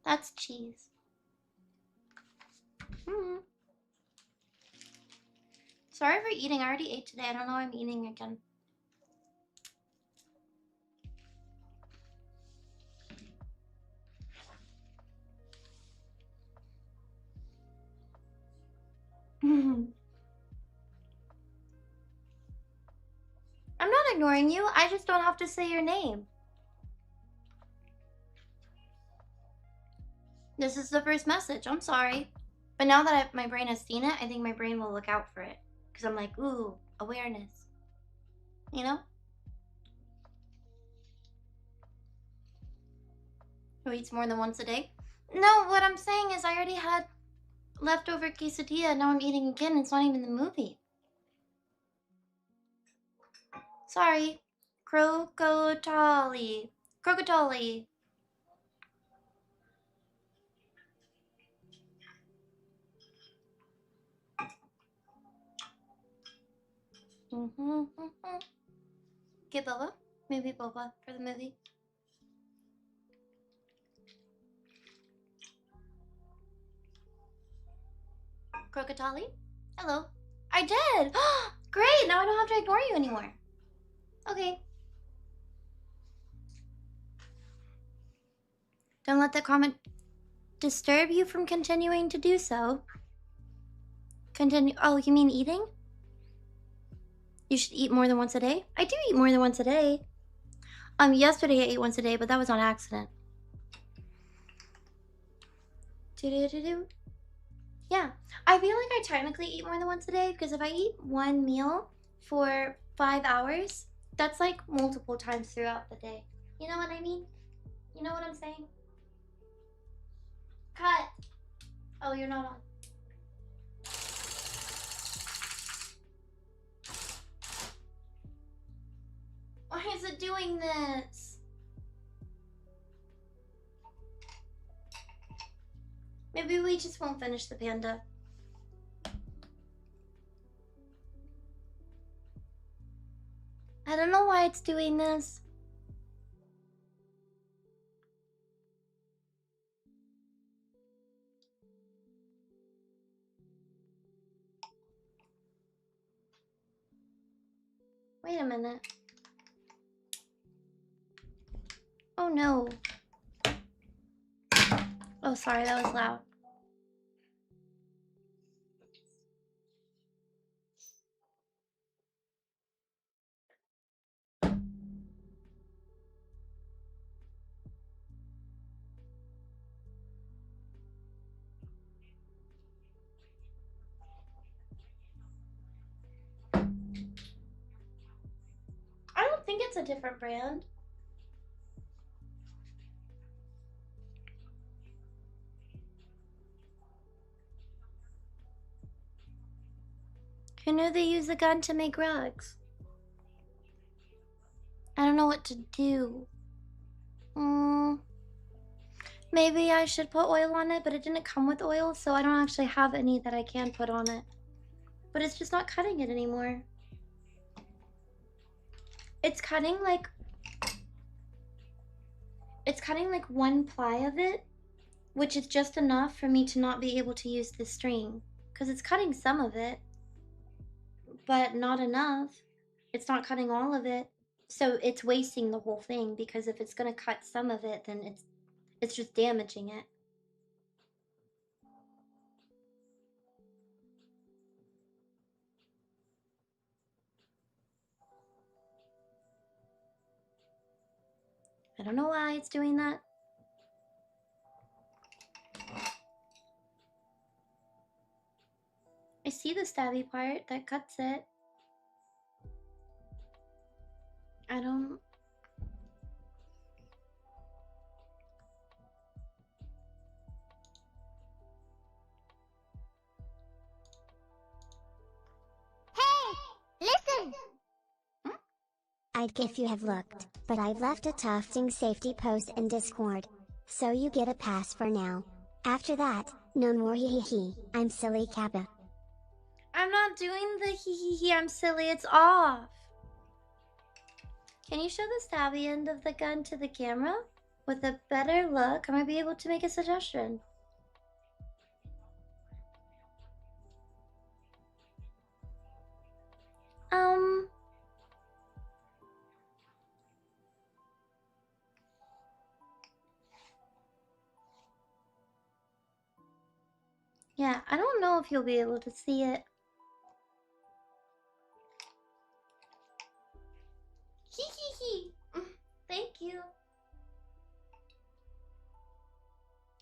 Speaker 1: That's cheese. Sorry for eating. I already ate today. I don't know why I'm eating again. I'm not ignoring you. I just don't have to say your name. This is the first message. I'm sorry. But now that my brain has seen it, I think my brain will look out for it. Because I'm like, ooh, awareness. You know? Who eats more than once a day? No, what I'm saying is I already had leftover quesadilla and now I'm eating again. It's not even the movie. Sorry. Crocotali. Crocotali. Get boba? Maybe boba for the movie. Crocotali? Hello. I did! Great! Now I don't have to ignore you anymore. Okay. Don't let the comment disturb you from continuing to do so. Continue. Oh, you mean eating? You should eat more than once a day? I do eat more than once a day. Yesterday I ate once a day, but that was on accident. Yeah, I feel like I technically eat more than once a day because if I eat one meal for 5 hours, that's like multiple times throughout the day. You know what I mean? You know what I'm saying? Cut. Oh, you're not on. Why is it doing this? Maybe we just won't finish the panda. I don't know why it's doing this. Wait a minute. Oh no. Oh, sorry, that was loud. I don't think it's a different brand. Who knew they use a gun to make rugs? I don't know what to do. Maybe I should put oil on it, but it didn't come with oil, so I don't actually have any that I can put on it. But it's just not cutting it anymore. It's cutting like one ply of it, which is just enough for me to not be able to use the string. Because it's cutting some of it, but not enough. It's not cutting all of it. So it's wasting the whole thing, because if it's gonna cut some of it, then it's just damaging it. I don't know why it's doing that. I see the stabby part that cuts it. I don't...
Speaker 3: Hey, listen.
Speaker 2: I'd if you have looked, but I've left a tufting safety post in Discord. So you get a pass for now. After that, no more hee hee hee, I'm silly Kappa.
Speaker 1: I'm not doing the hee hee hee, I'm silly, it's off. Can you show the stabby end of the gun to the camera? With a better look, I might be able to make a suggestion. Yeah, I don't know if you'll be able to see it. Hee hee hee. Thank you.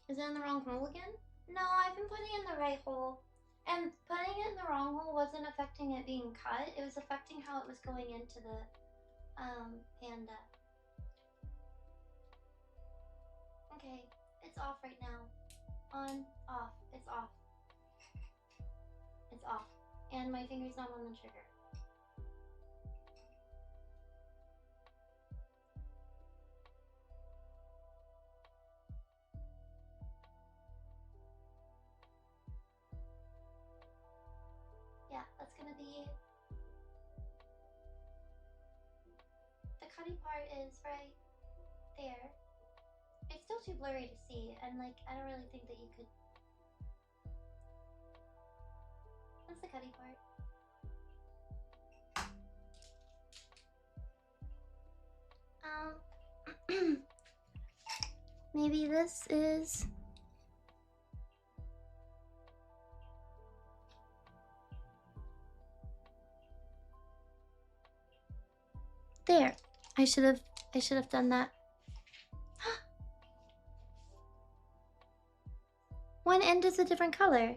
Speaker 1: Is it in the wrong hole again? No, I've been putting it in the right hole. And putting it in the wrong hole wasn't affecting it being cut. It was affecting how it was going into the panda. Okay, it's off right now. On, off, it's off. It's off. And my finger's not on the trigger. Yeah, that's gonna be... The cutty part is right there. It's still too blurry to see, and like, I don't really think that you could... That's the cutty part. Maybe this is... There. I should have done that. One end is a different color.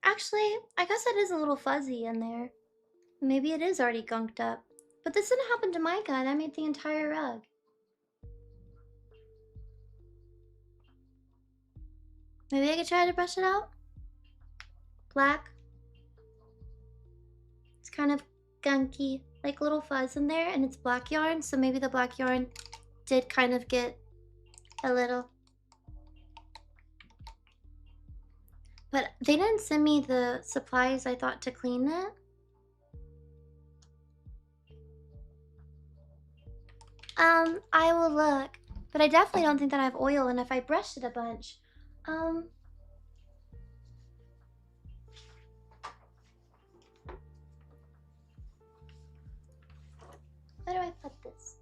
Speaker 1: Actually, I guess it is a little fuzzy in there. Maybe it is already gunked up. But this didn't happen to my gun. I made the entire rug. Maybe I could try to brush it out. Black. It's kind of gunky, like little fuzz in there, and it's black yarn, so maybe the black yarn did kind of get a little. But they didn't send me the supplies I thought to clean it. I will look, but I definitely don't think that I have oil, and if I brushed it a bunch, where do I put this?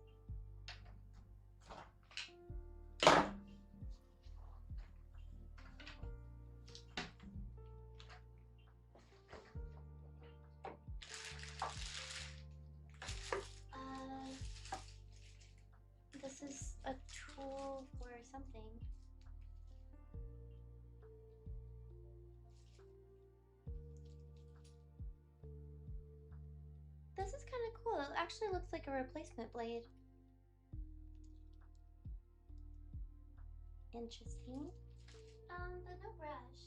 Speaker 1: This is a tool for something. This is kind of cool. It actually looks like a replacement blade. Interesting. But no brush.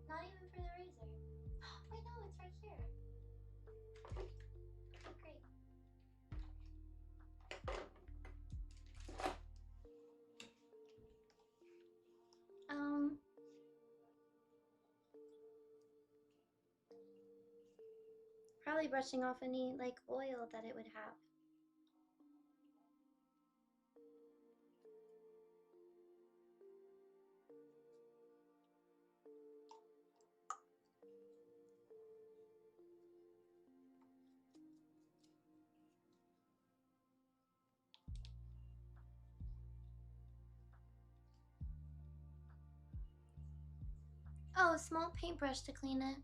Speaker 1: Not even for the razor. Wait, no, it's right here. Oh, great. Probably brushing off any like oil that it would have. Oh, a small paintbrush to clean it.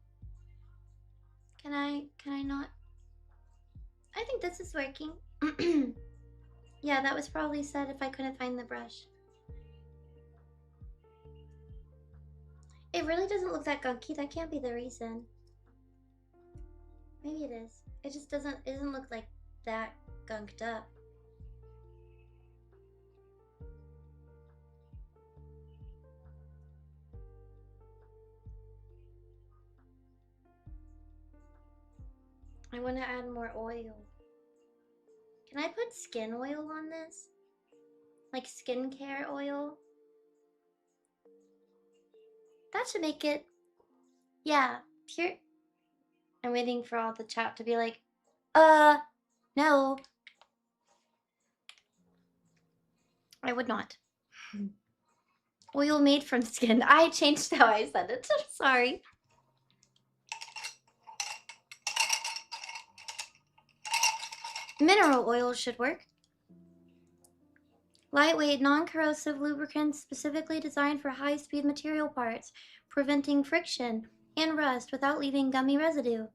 Speaker 1: Can I not? I think this is working. Yeah, that was probably said if I couldn't find the brush. It really doesn't look that gunky. That can't be the reason. Maybe it is. It just doesn't look like that gunked up. I want to add more oil. Can I put skin oil on this? Like skincare oil? That should make it... Yeah, here... I'm waiting for all the chat to be like, no. I would not. Oil made from skin. I changed how I said it. Sorry. Mineral oil should work. Lightweight, non-corrosive lubricants specifically designed for high-speed material parts, preventing friction and rust without leaving gummy residue.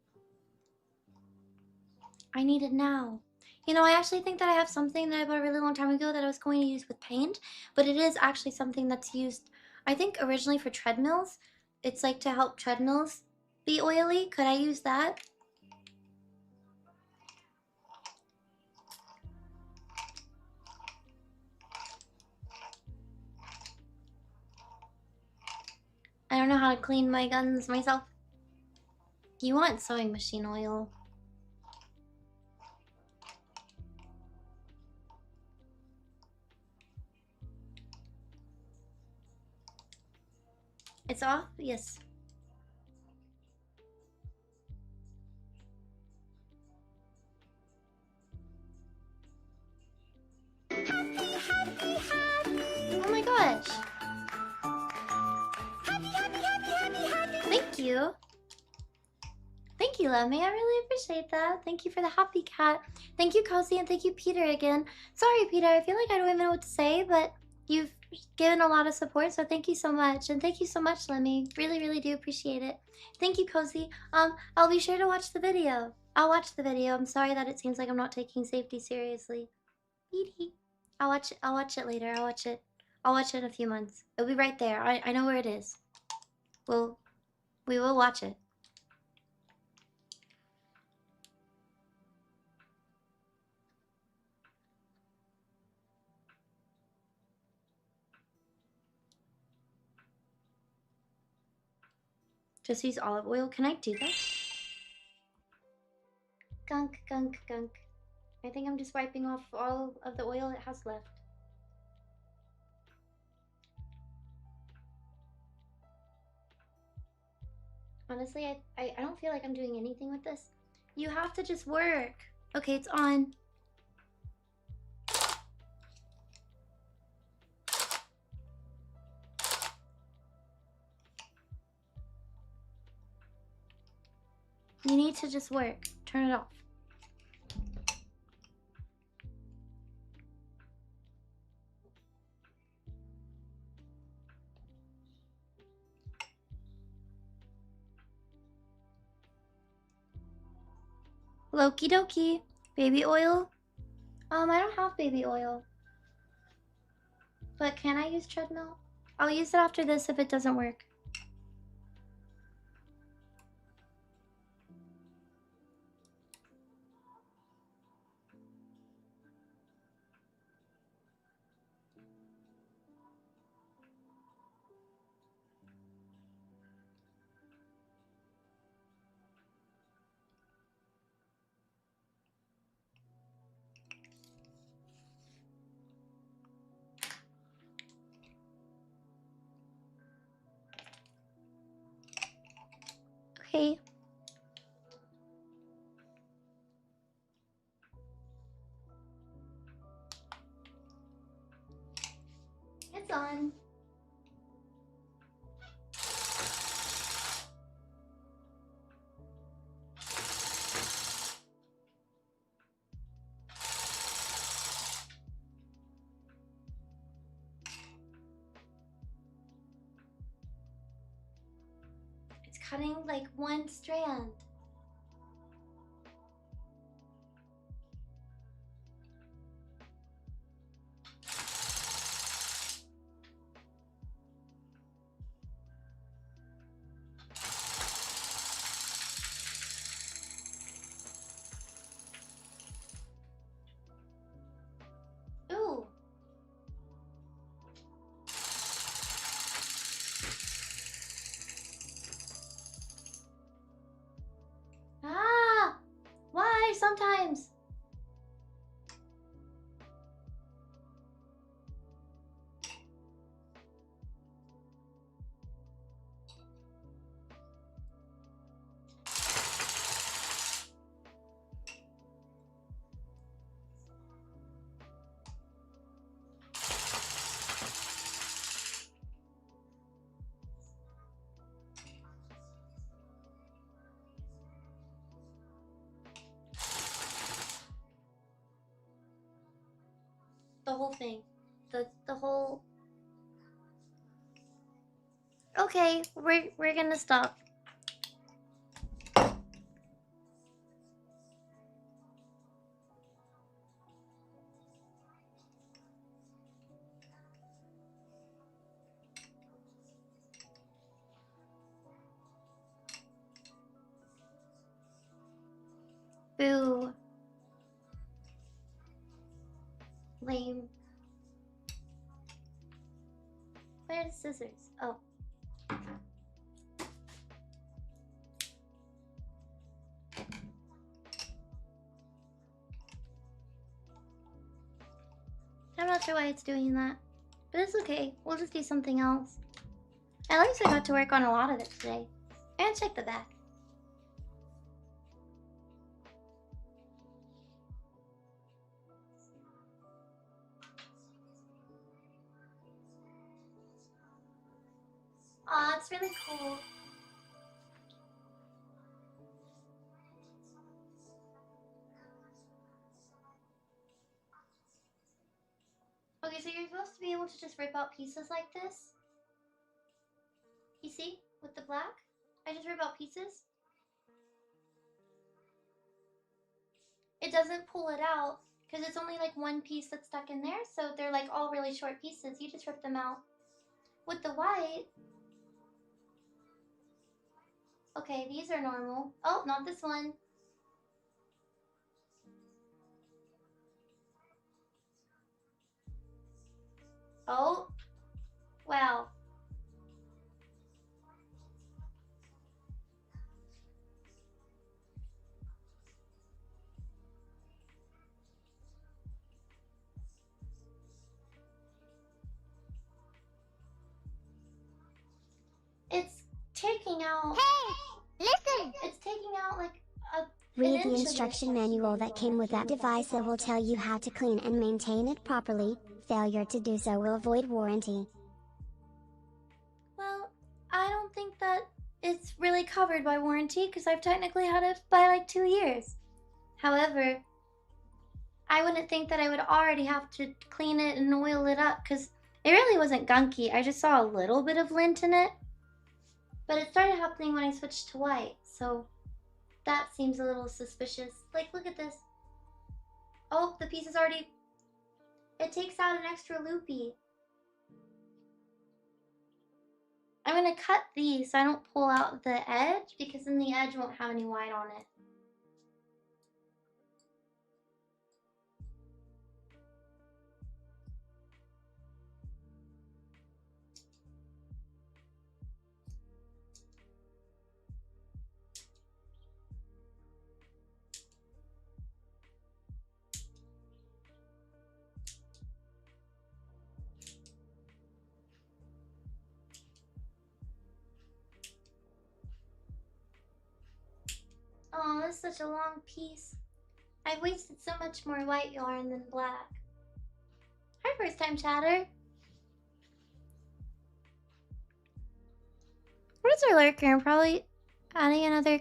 Speaker 1: I need it now. You know, I actually think that I have something that I bought a really long time ago that I was going to use with paint, but it is actually something that's used, I think, originally for treadmills. It's like to help treadmills be oily. Could I use that? I don't know how to clean my guns myself. You want sewing machine oil. It's off? Yes. Thank you. Thank you, Lemmy. I really appreciate that. Thank you for the happy cat. Thank you, Cozy, and thank you, Peter, again. Sorry, Peter. I feel like I don't even know what to say, but you've given a lot of support, so thank you so much. And thank you so much, Lemmy. Really, really do appreciate it. Thank you, Cozy. I'll be sure to watch the video. I'll watch the video. I'm sorry that it seems like I'm not taking safety seriously. I'll watch it. I'll watch it later. I'll watch it in a few months. It'll be right there. I know where it is. We will watch it. Just use olive oil. Can I do that? Gunk, gunk, gunk. I think I'm just wiping off all of the oil it has left. Honestly, I don't feel like I'm doing anything with this. You have to just work. Okay, it's on. You need to just work. Turn it off. Loki dokie. Baby oil? I don't have baby oil. But can I use treadmill? I'll use it after this if it doesn't work. Okay. It's on. It's cutting like one strand. Ooh. Ah! Why sometimes? The whole thing. The whole. Okay, we're gonna stop. Boo. Lame. Where are the scissors? Oh. I'm not sure why it's doing that. But it's okay. We'll just do something else. At least I got to work on a lot of it today. And check the back. Aw, it's really cool. Okay, so you're supposed to be able to just rip out pieces like this. You see? With the black? I just rip out pieces. It doesn't pull it out because it's only like one piece that's stuck in there, so they're like all really short pieces. You just rip them out. With the white, okay, these are normal. Oh, not this one. Oh, wow. It's taking out.
Speaker 3: Hey, listen.
Speaker 1: It's taking out like a.
Speaker 2: Read the instruction manual that came with that device. It will tell you how to clean and maintain it properly. Failure to do so will void warranty.
Speaker 1: Well, I don't think that it's really covered by warranty because I've technically had it by like 2 years. However, I wouldn't think that I would already have to clean it and oil it up because it really wasn't gunky. I just saw a little bit of lint in it. But it started happening when I switched to white, so that seems a little suspicious. Like, look at this. Oh, the piece is already... It takes out an extra loopy. I'm gonna cut these so I don't pull out the edge because then the edge won't have any white on it. Oh, that's such a long piece. I've wasted so much more white yarn than black. Hi, first time chatter. What is our lurker? Probably adding another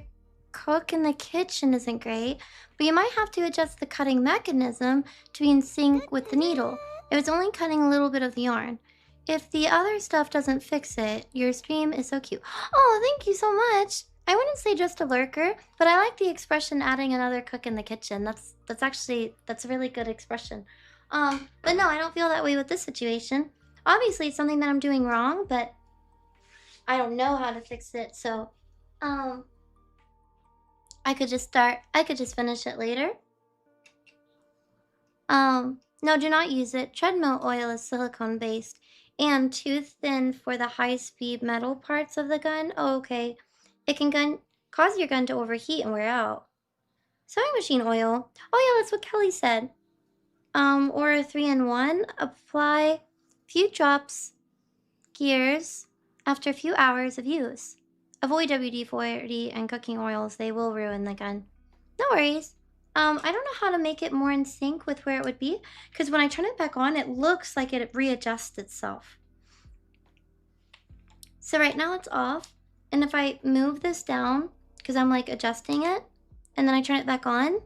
Speaker 1: cook in the kitchen isn't great, but you might have to adjust the cutting mechanism to be in sync with the needle. If it's only cutting a little bit of the yarn. If the other stuff doesn't fix it, your stream is so cute. Oh, thank you so much. I wouldn't say just a lurker, but I like the expression adding another cook in the kitchen. That's a really good expression. But no, I don't feel that way with this situation. Obviously, it's something that I'm doing wrong, but I don't know how to fix it, so I could just finish it later. No, do not use it. Treadmill oil is silicone based and too thin for the high-speed metal parts of the gun. Oh, okay. It can cause your gun to overheat and wear out. Sewing machine oil. Oh yeah, that's what Kelly said. Or a 3-in-1. Apply few drops gears after a few hours of use. Avoid WD-40 and cooking oils. They will ruin the gun. No worries. I don't know how to make it more in sync with where it would be, because when I turn it back on, it looks like it readjusts itself. So right now it's off, and if I move this down, because I'm like adjusting it, and then I turn it back on.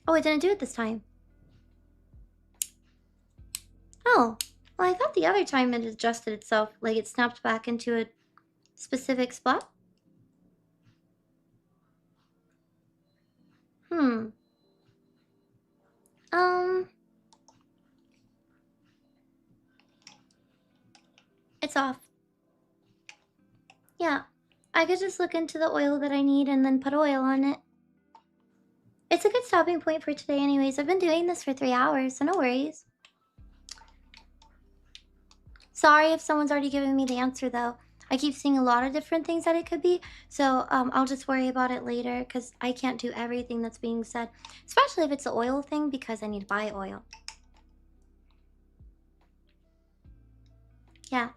Speaker 1: Oh, it didn't do it this time. Oh, well, I thought the other time it adjusted itself, like it snapped back into a specific spot. It's off. Yeah, I could just look into the oil that I need and then put oil on it. It's a good stopping point for today anyways. I've been doing this for 3 hours, so no worries. Sorry if someone's already given me the answer though. I keep seeing a lot of different things that it could be, so I'll just worry about it later because I can't do everything that's being said, especially if it's the oil thing because I need to buy oil. Yeah.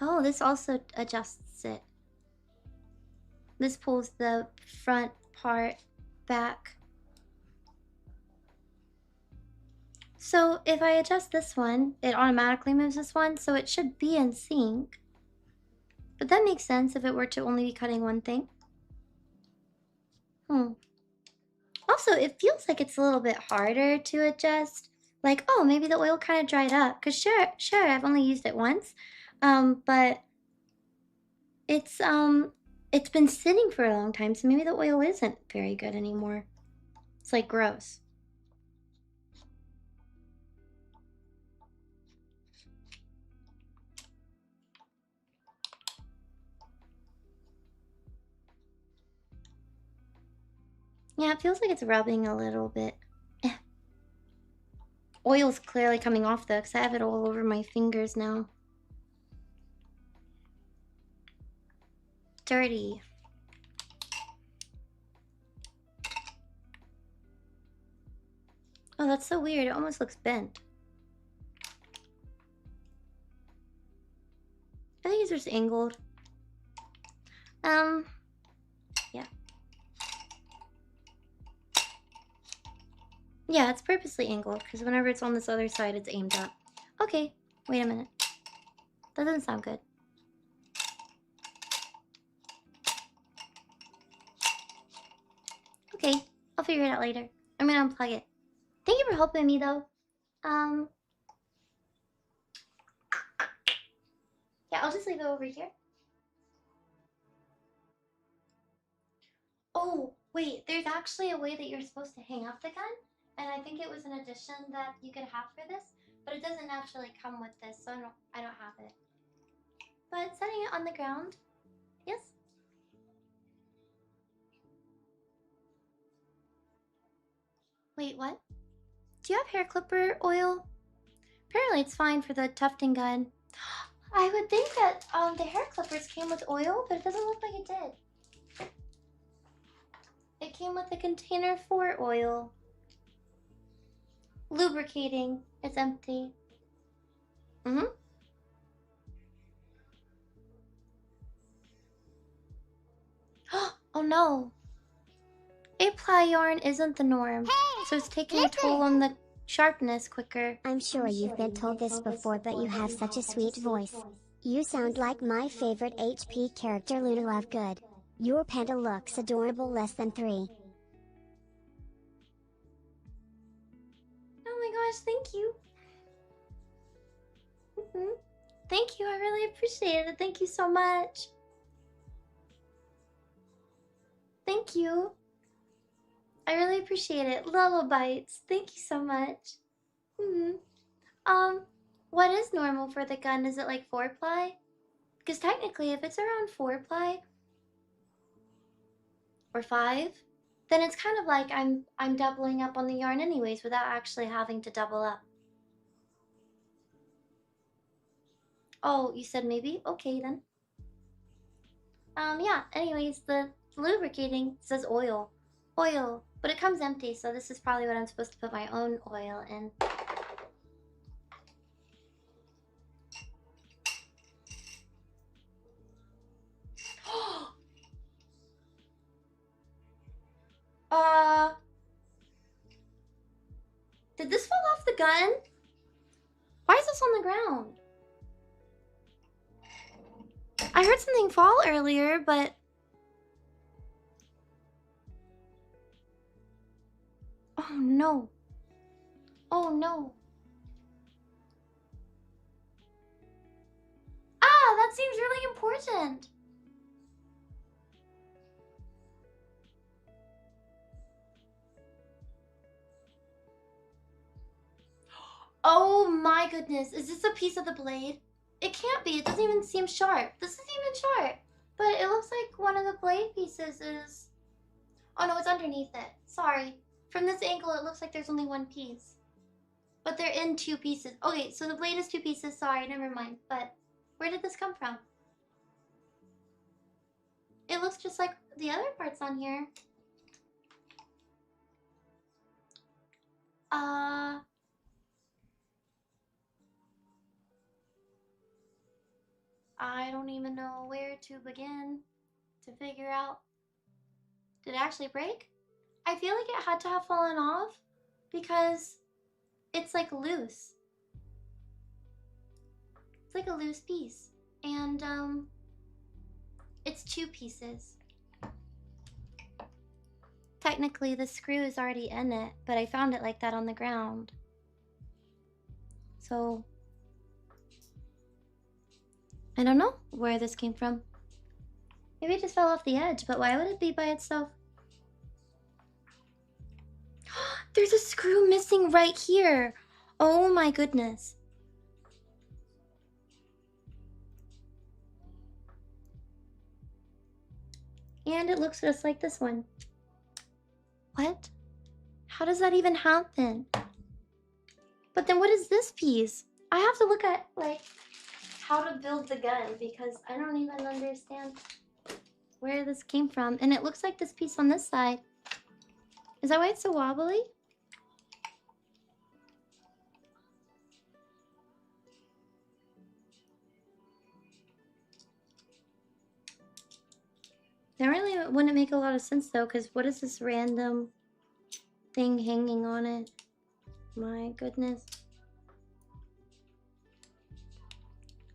Speaker 1: Oh, this also adjusts it. This pulls the front part back. So if I adjust this one, it automatically moves this one, so it should be in sync. But that makes sense if it were to only be cutting one thing. Also, it feels like it's a little bit harder to adjust. Like, oh, maybe the oil kind of dried up. Cause sure, I've only used it once, but it's it's been sitting for a long time, so maybe the oil isn't very good anymore. It's like gross. Yeah, it feels like it's rubbing a little bit. Oil's clearly coming off though, because I have it all over my fingers now. Dirty. Oh, that's so weird. It almost looks bent. I think it's just angled. Yeah. Yeah, it's purposely angled, because whenever it's on this other side, it's aimed up. Okay, wait a minute. That doesn't sound good. Okay, I'll figure it out later. I'm gonna unplug it. Thank you for helping me, though. Yeah, I'll just leave it over here. Oh, wait, there's actually a way that you're supposed to hang up the gun, and I think it was an addition that you could have for this, but it doesn't actually come with this, so I don't have it. But setting it on the ground, yes? Wait, what? Do you have hair clipper oil? Apparently it's fine for the tufting gun. I would think that the hair clippers came with oil, but it doesn't look like it did. It came with a container for oil. Lubricating. It's empty. Mm-hmm. Oh no. 8-ply yarn isn't the norm, so it's taking a toll on the sharpness quicker.
Speaker 2: I'm sure you've been told this before, but you have such a sweet voice. You sound like my favorite HP character, Luna Lovegood. Your panda looks adorable, less than 3.
Speaker 1: Oh my gosh, thank you. Thank you, I really appreciate it. Thank you so much. Thank you. I really appreciate it. Lullabites. Thank you so much. What is normal for the gun? Is it like 4-ply? Because technically, if it's around 4-ply or 5, then it's kind of like I'm doubling up on the yarn anyways without actually having to double up. Oh, you said maybe? Okay then. Yeah, anyways, the lubricating says oil. Oil. But it comes empty, so this is probably what I'm supposed to put my own oil in. Did this fall off the gun? Why is this on the ground? I heard something fall earlier, but... Oh no. Oh no. Ah, that seems really important. Oh my goodness. Is this a piece of the blade? It can't be. It doesn't even seem sharp. This isn't even sharp. But it looks like one of the blade pieces is... Oh no, it's underneath it. Sorry. From this angle, it looks like there's only one piece. But they're in 2 pieces. Okay, so the blade is 2 pieces. Sorry, never mind. But where did this come from? It looks just like the other parts on here. I don't even know where to begin to figure out. Did it actually break? I feel like it had to have fallen off because it's like loose. It's like a loose piece. And it's 2 pieces. technically the screw is already in it, but I found it like that on the ground. So I don't know where this came from. Maybe it just fell off the edge, but why would it be by itself? There's a screw missing right here. Oh my goodness. And it looks just like this one. What? How does that even happen? But then what is this piece? I have to look at, like, how to build the gun because I don't even understand where this came from. And it looks like this piece on this side. Is that why it's so wobbly? That really wouldn't make a lot of sense though, because what is this random thing hanging on it? My goodness.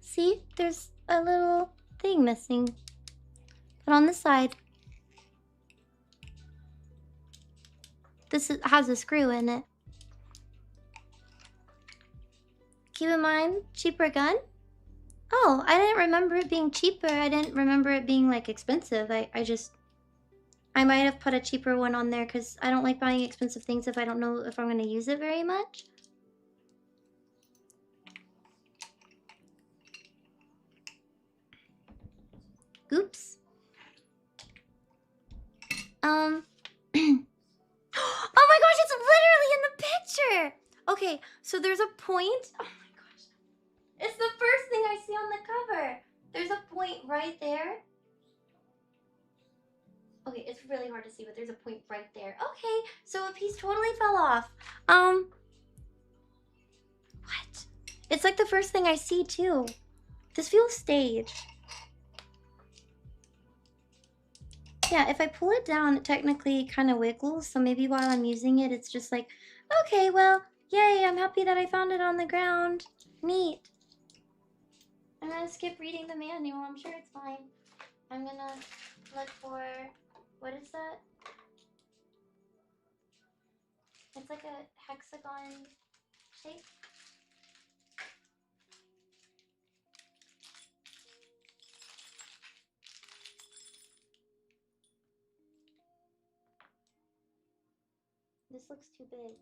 Speaker 1: See, there's a little thing missing. But on this side, has a screw in it. Keep in mind, cheaper gun? Oh, I didn't remember it being cheaper. I didn't remember it being like expensive. I might have put a cheaper one on there because I don't like buying expensive things if I don't know if I'm going to use it very much. Oops. Oh my gosh, it's literally in the picture! Okay, so there's a point. Oh my gosh. It's the first thing I see on the cover. There's a point right there. Okay, it's really hard to see, but there's a point right there. Okay, so a piece totally fell off. What? It's like the first thing I see too. This feels staged. Yeah, if I pull it down, it technically kind of wiggles. So maybe while I'm using it, it's just like, okay, well, yay, I'm happy that I found it on the ground. Neat. I'm gonna skip reading the manual. I'm sure it's fine. I'm gonna look for, what is that? It's like a hexagon shape. This looks too big.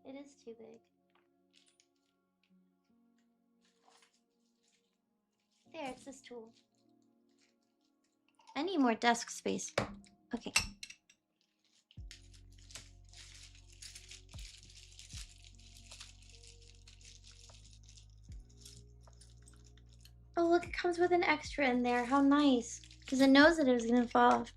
Speaker 1: It is too big. There, it's this tool. I need more desk space. Okay. Oh, look, it comes with an extra in there. How nice. Because it knows that it was going to fall off.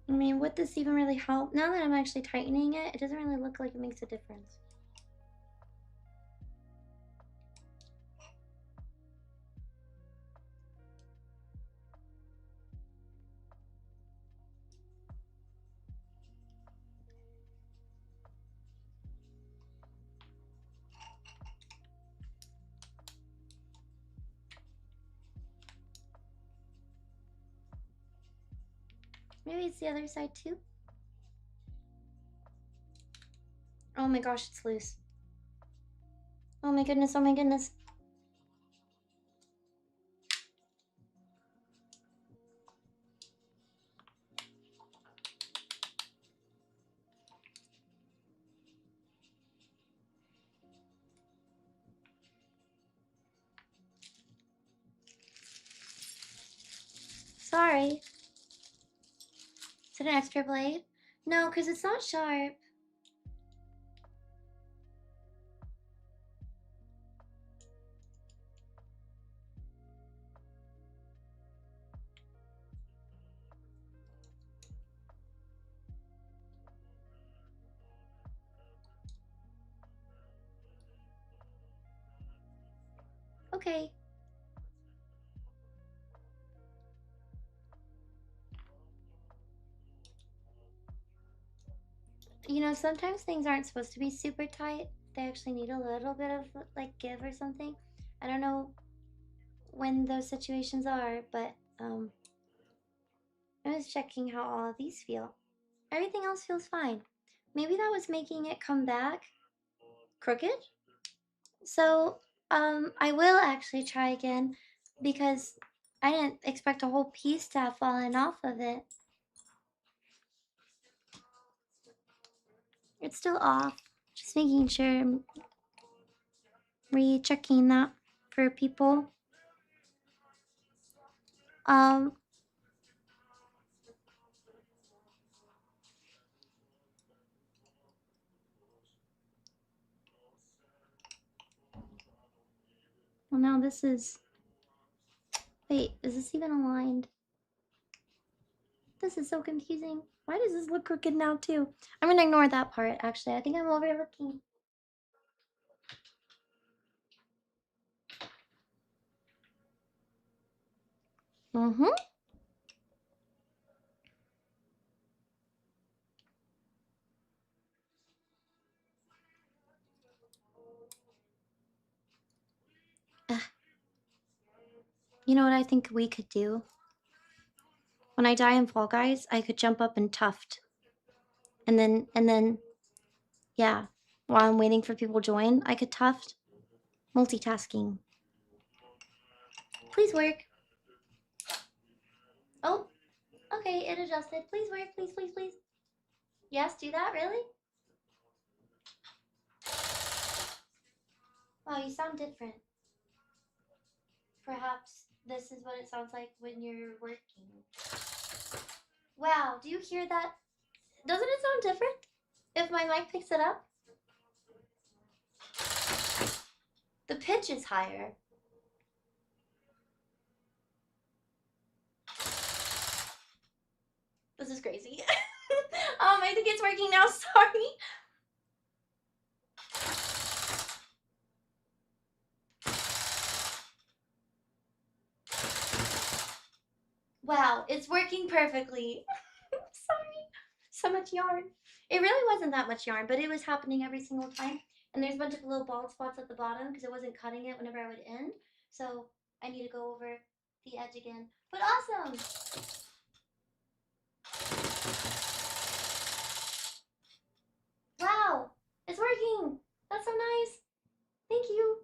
Speaker 1: I mean, would this even really help? Now that I'm actually tightening it, it doesn't really look like it makes a difference. Maybe it's the other side too. Oh my gosh, it's loose. Oh my goodness, oh my goodness. Sorry. Is it an extra blade? No, because it's not sharp. Okay. You know, sometimes things aren't supposed to be super tight. They actually need a little bit of like give or something. I don't know when those situations are, but I was checking how all of these feel. Everything else feels fine. Maybe that was making it come back crooked. So, I will actually try again because I didn't expect a whole piece to have fallen off of it. It's still off. Just making sure I'm rechecking that for people. Um, well now this is, wait, is this even aligned? This is so confusing. Why does this look crooked now too? I'm gonna ignore that part actually. I think I'm overlooking. Mm-hmm. You know what I think we could do? When I die in Fall Guys, I could jump up and tuft. And then, yeah, while I'm waiting for people to join, I could tuft. Multitasking. Please work. Oh, okay, it adjusted. Please work, please, please, please. Yes, do that, really? Wow, you sound different. Perhaps this is what it sounds like when you're working. Wow, do you hear that? Doesn't it sound different if my mic picks it up? The pitch is higher. This is crazy. I think it's working now, sorry. Wow, it's working perfectly. Sorry. So much yarn. It really wasn't that much yarn, but it was happening every single time. And there's a bunch of little bald spots at the bottom because it wasn't cutting it whenever I would end. So I need to go over the edge again. But awesome! Wow, it's working. That's so nice. Thank you.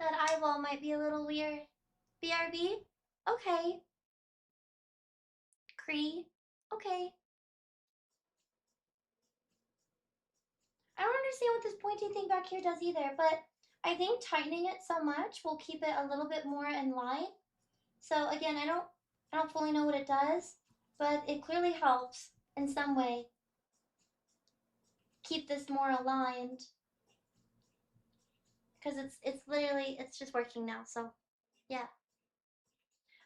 Speaker 1: That eyeball might be a little weird. BRB? Okay. Cree? Okay. I don't understand what this pointy thing back here does either, but I think tightening it so much will keep it a little bit more in line. So again, I don't fully know what it does, but it clearly helps in some way keep this more aligned. Because it's literally, it's just working now, so yeah.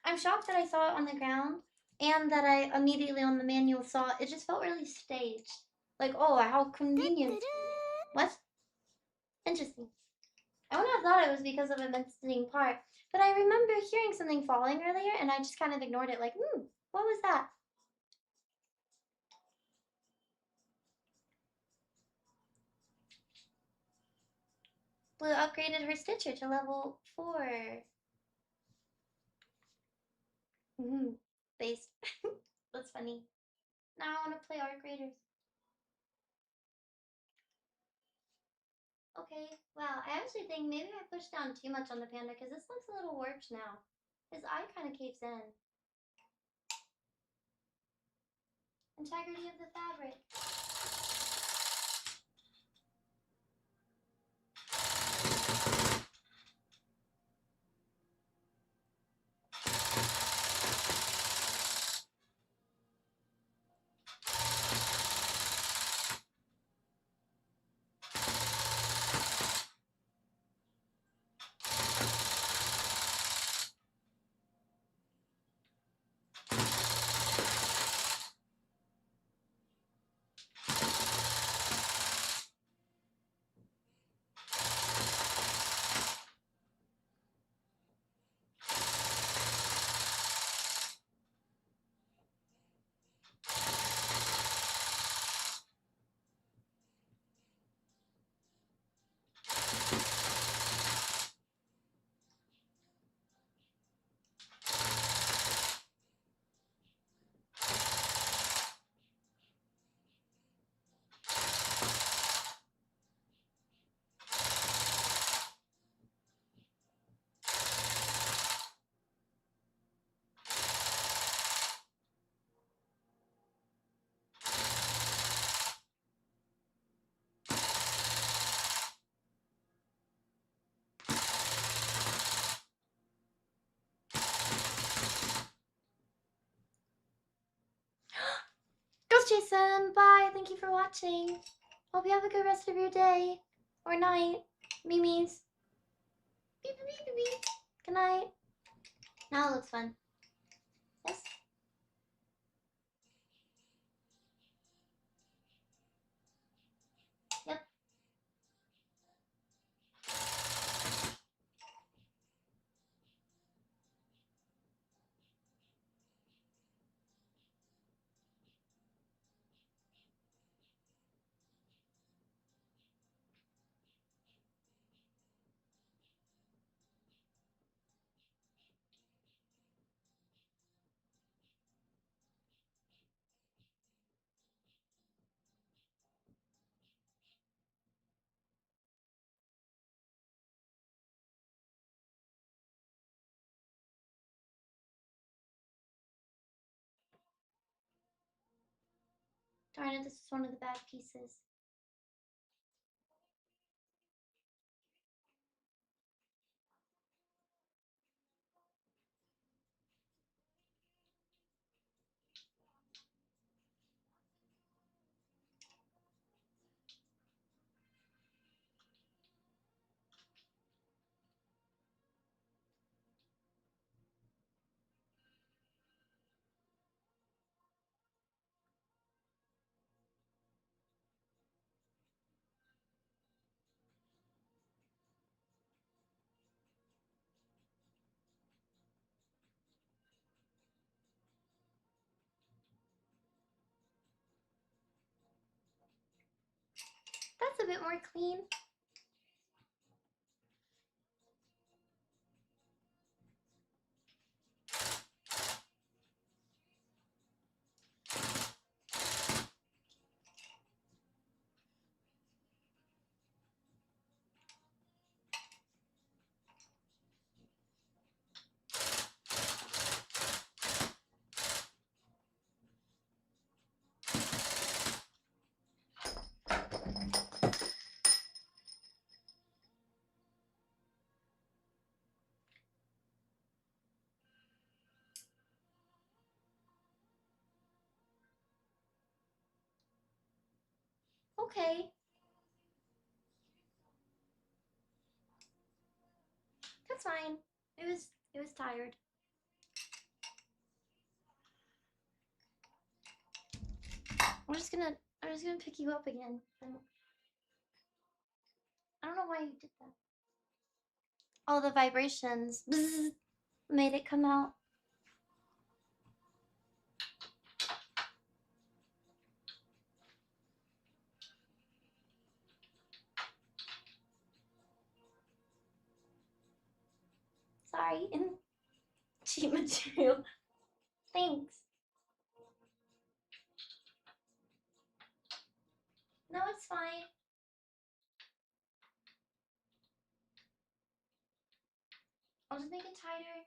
Speaker 1: I'm shocked that I saw it on the ground and that I immediately on the manual saw it just felt really staged. Like, oh, how convenient. What? Interesting. I wouldn't have thought it was because of a missing part, but I remember hearing something falling earlier, and I just kind of ignored it, like, what was that? Blue upgraded her Stitcher to level 4. Base. That's funny. Now I want to play Arc Raiders. Okay, wow, I actually think maybe I pushed down too much on the panda because this looks a little warped now. His eye kind of caves in. Integrity of the fabric. Ghost Jason, bye. Thank you for watching. Hope you have a good rest of your day or night. Mimi's. Beep, beep, beep, beep. Good night. Now it looks fun. Yes? Yep. Darn it, this is one of the bad pieces. That's a bit more clean. Okay. That's fine. It was tired. I'm just gonna pick you up again. I don't know why you did that. All the vibrations bzz, made it come out. Sorry. Cheap material. Thanks. No, it's fine. I'll just make it tighter.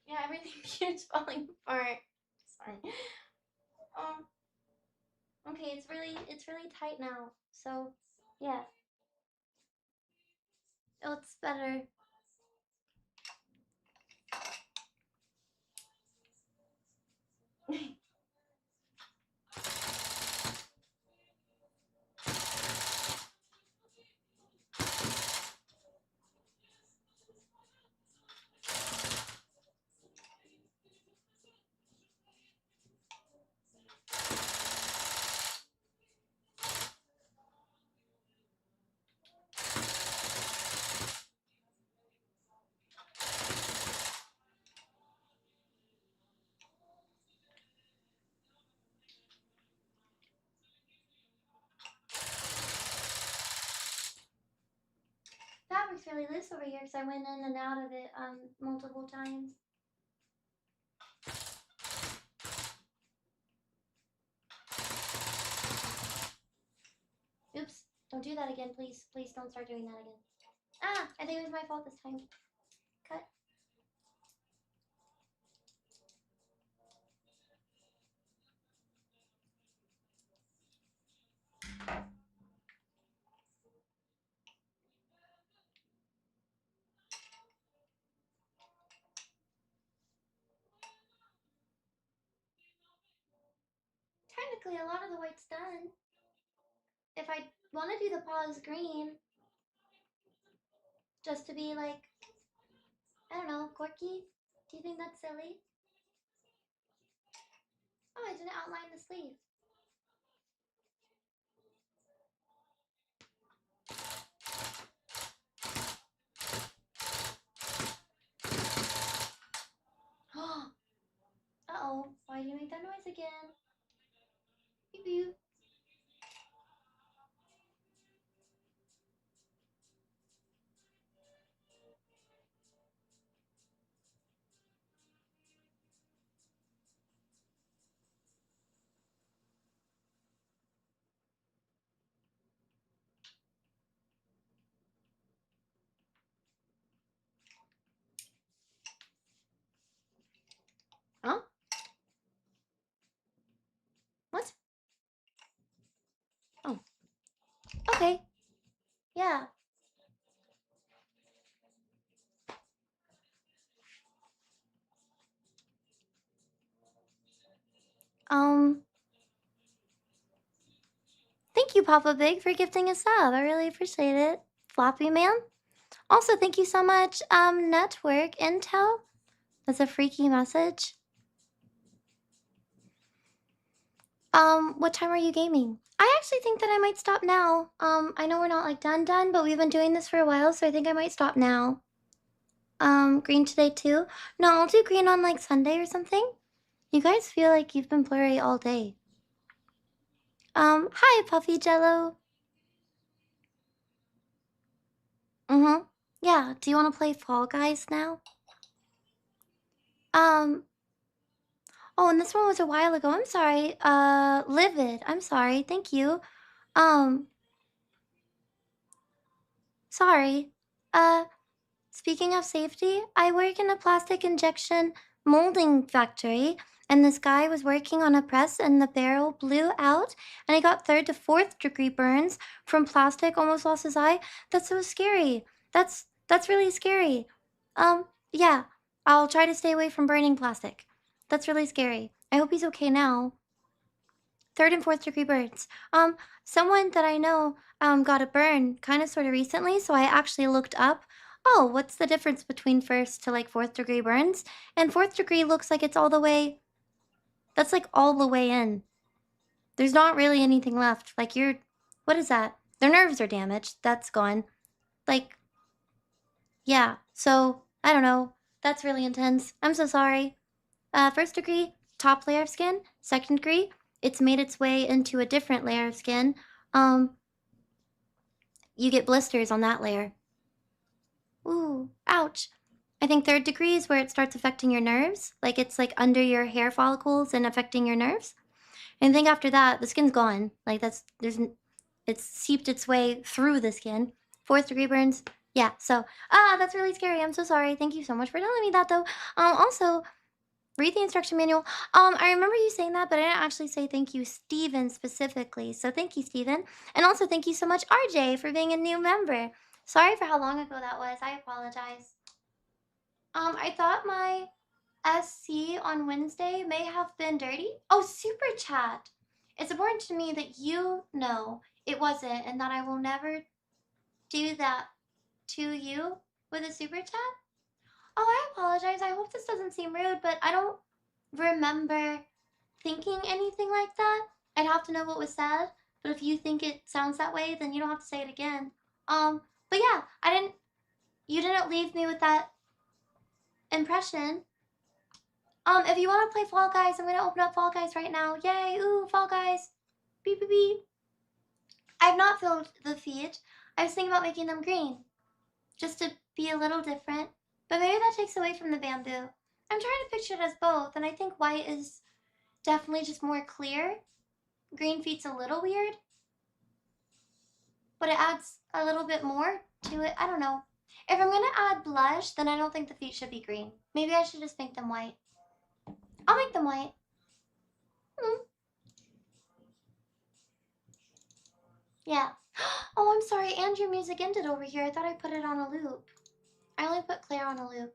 Speaker 1: Yeah, everything keeps falling apart. Sorry. Okay, it's really tight now. So, yeah. Oh, it's better. Fabric's really loose over here because I went in and out of it multiple times. Oops, don't do that again, please. Please don't start doing that again. Ah, I think it was my fault this time. Cut. Technically, a lot of the white's done. If I want to do the pause green, just to be like, I don't know, quirky, do you think that's silly? Oh, I didn't outline the sleeve. Uh-oh, why do you make that noise again? Beep beep. Huh? What? Oh. Okay. Yeah. Thank you, Papa Big, for gifting a sub. I really appreciate it. Floppy Man. Also, thank you so much, Network Intel. That's a freaky message. What time are you gaming? I actually think that I might stop now. I know we're not like done, but we've been doing this for a while, so I think I might stop now. Green today too? No, I'll do green on like Sunday or something. You guys feel like you've been blurry all day. Hi, Puffy Jello. Yeah, do you want to play Fall Guys now? Oh, and this one was a while ago. I'm sorry. Livid. I'm sorry. Thank you. Um, sorry. Speaking of safety, I work in a plastic injection molding factory, and this guy was working on a press and the barrel blew out, and he got 3rd to 4th degree burns from plastic, almost lost his eye. That's so scary. That's really scary. Yeah, I'll try to stay away from burning plastic. That's really scary. I hope he's okay now. 3rd and 4th degree burns. Someone that I know got a burn kind of sort of recently, so I actually looked up oh, what's the difference between first to like 4th degree burns? And 4th degree looks like it's all the way, that's like all the way in. There's not really anything left. Like what is that? Their nerves are damaged. That's gone. Like, yeah. So, I don't know. That's really intense. I'm so sorry. 1st degree, top layer of skin. 2nd degree, it's made its way into a different layer of skin. You get blisters on that layer. Ooh, ouch. I think 3rd degree is where it starts affecting your nerves. Like it's like under your hair follicles and affecting your nerves. And I think after that, the skin's gone. Like it's seeped its way through the skin. 4th degree burns. Yeah, so, that's really scary. I'm so sorry. Thank you so much for telling me that though. Also, read the instruction manual. I remember you saying that, but I didn't actually say thank you, Steven, specifically. So thank you, Steven. And also thank you so much, RJ, for being a new member. Sorry for how long ago that was. I apologize. I thought my SC on Wednesday may have been dirty. Oh, super chat. It's important to me that you know it wasn't and that I will never do that to you with a super chat. Oh, I apologize. I hope this doesn't seem rude, but I don't remember thinking anything like that. I'd have to know what was said, but if you think it sounds that way, then you don't have to say it again. But yeah, you didn't leave me with that impression. If you want to play Fall Guys, I'm going to open up Fall Guys right now. Yay, ooh, Fall Guys. Beep, beep, beep. I have not filled the feed. I was thinking about making them green, just to be a little different. But maybe that takes away from the bamboo. I'm trying to picture it as both, and I think white is definitely just more clear. Green feet's a little weird, but it adds a little bit more to it. I don't know. If I'm going to add blush, then I don't think the feet should be green. Maybe I should just make them white. I'll make them white. Yeah. Oh, I'm sorry. And your music ended over here. I thought I put it on a loop. I only put Claire on a loop.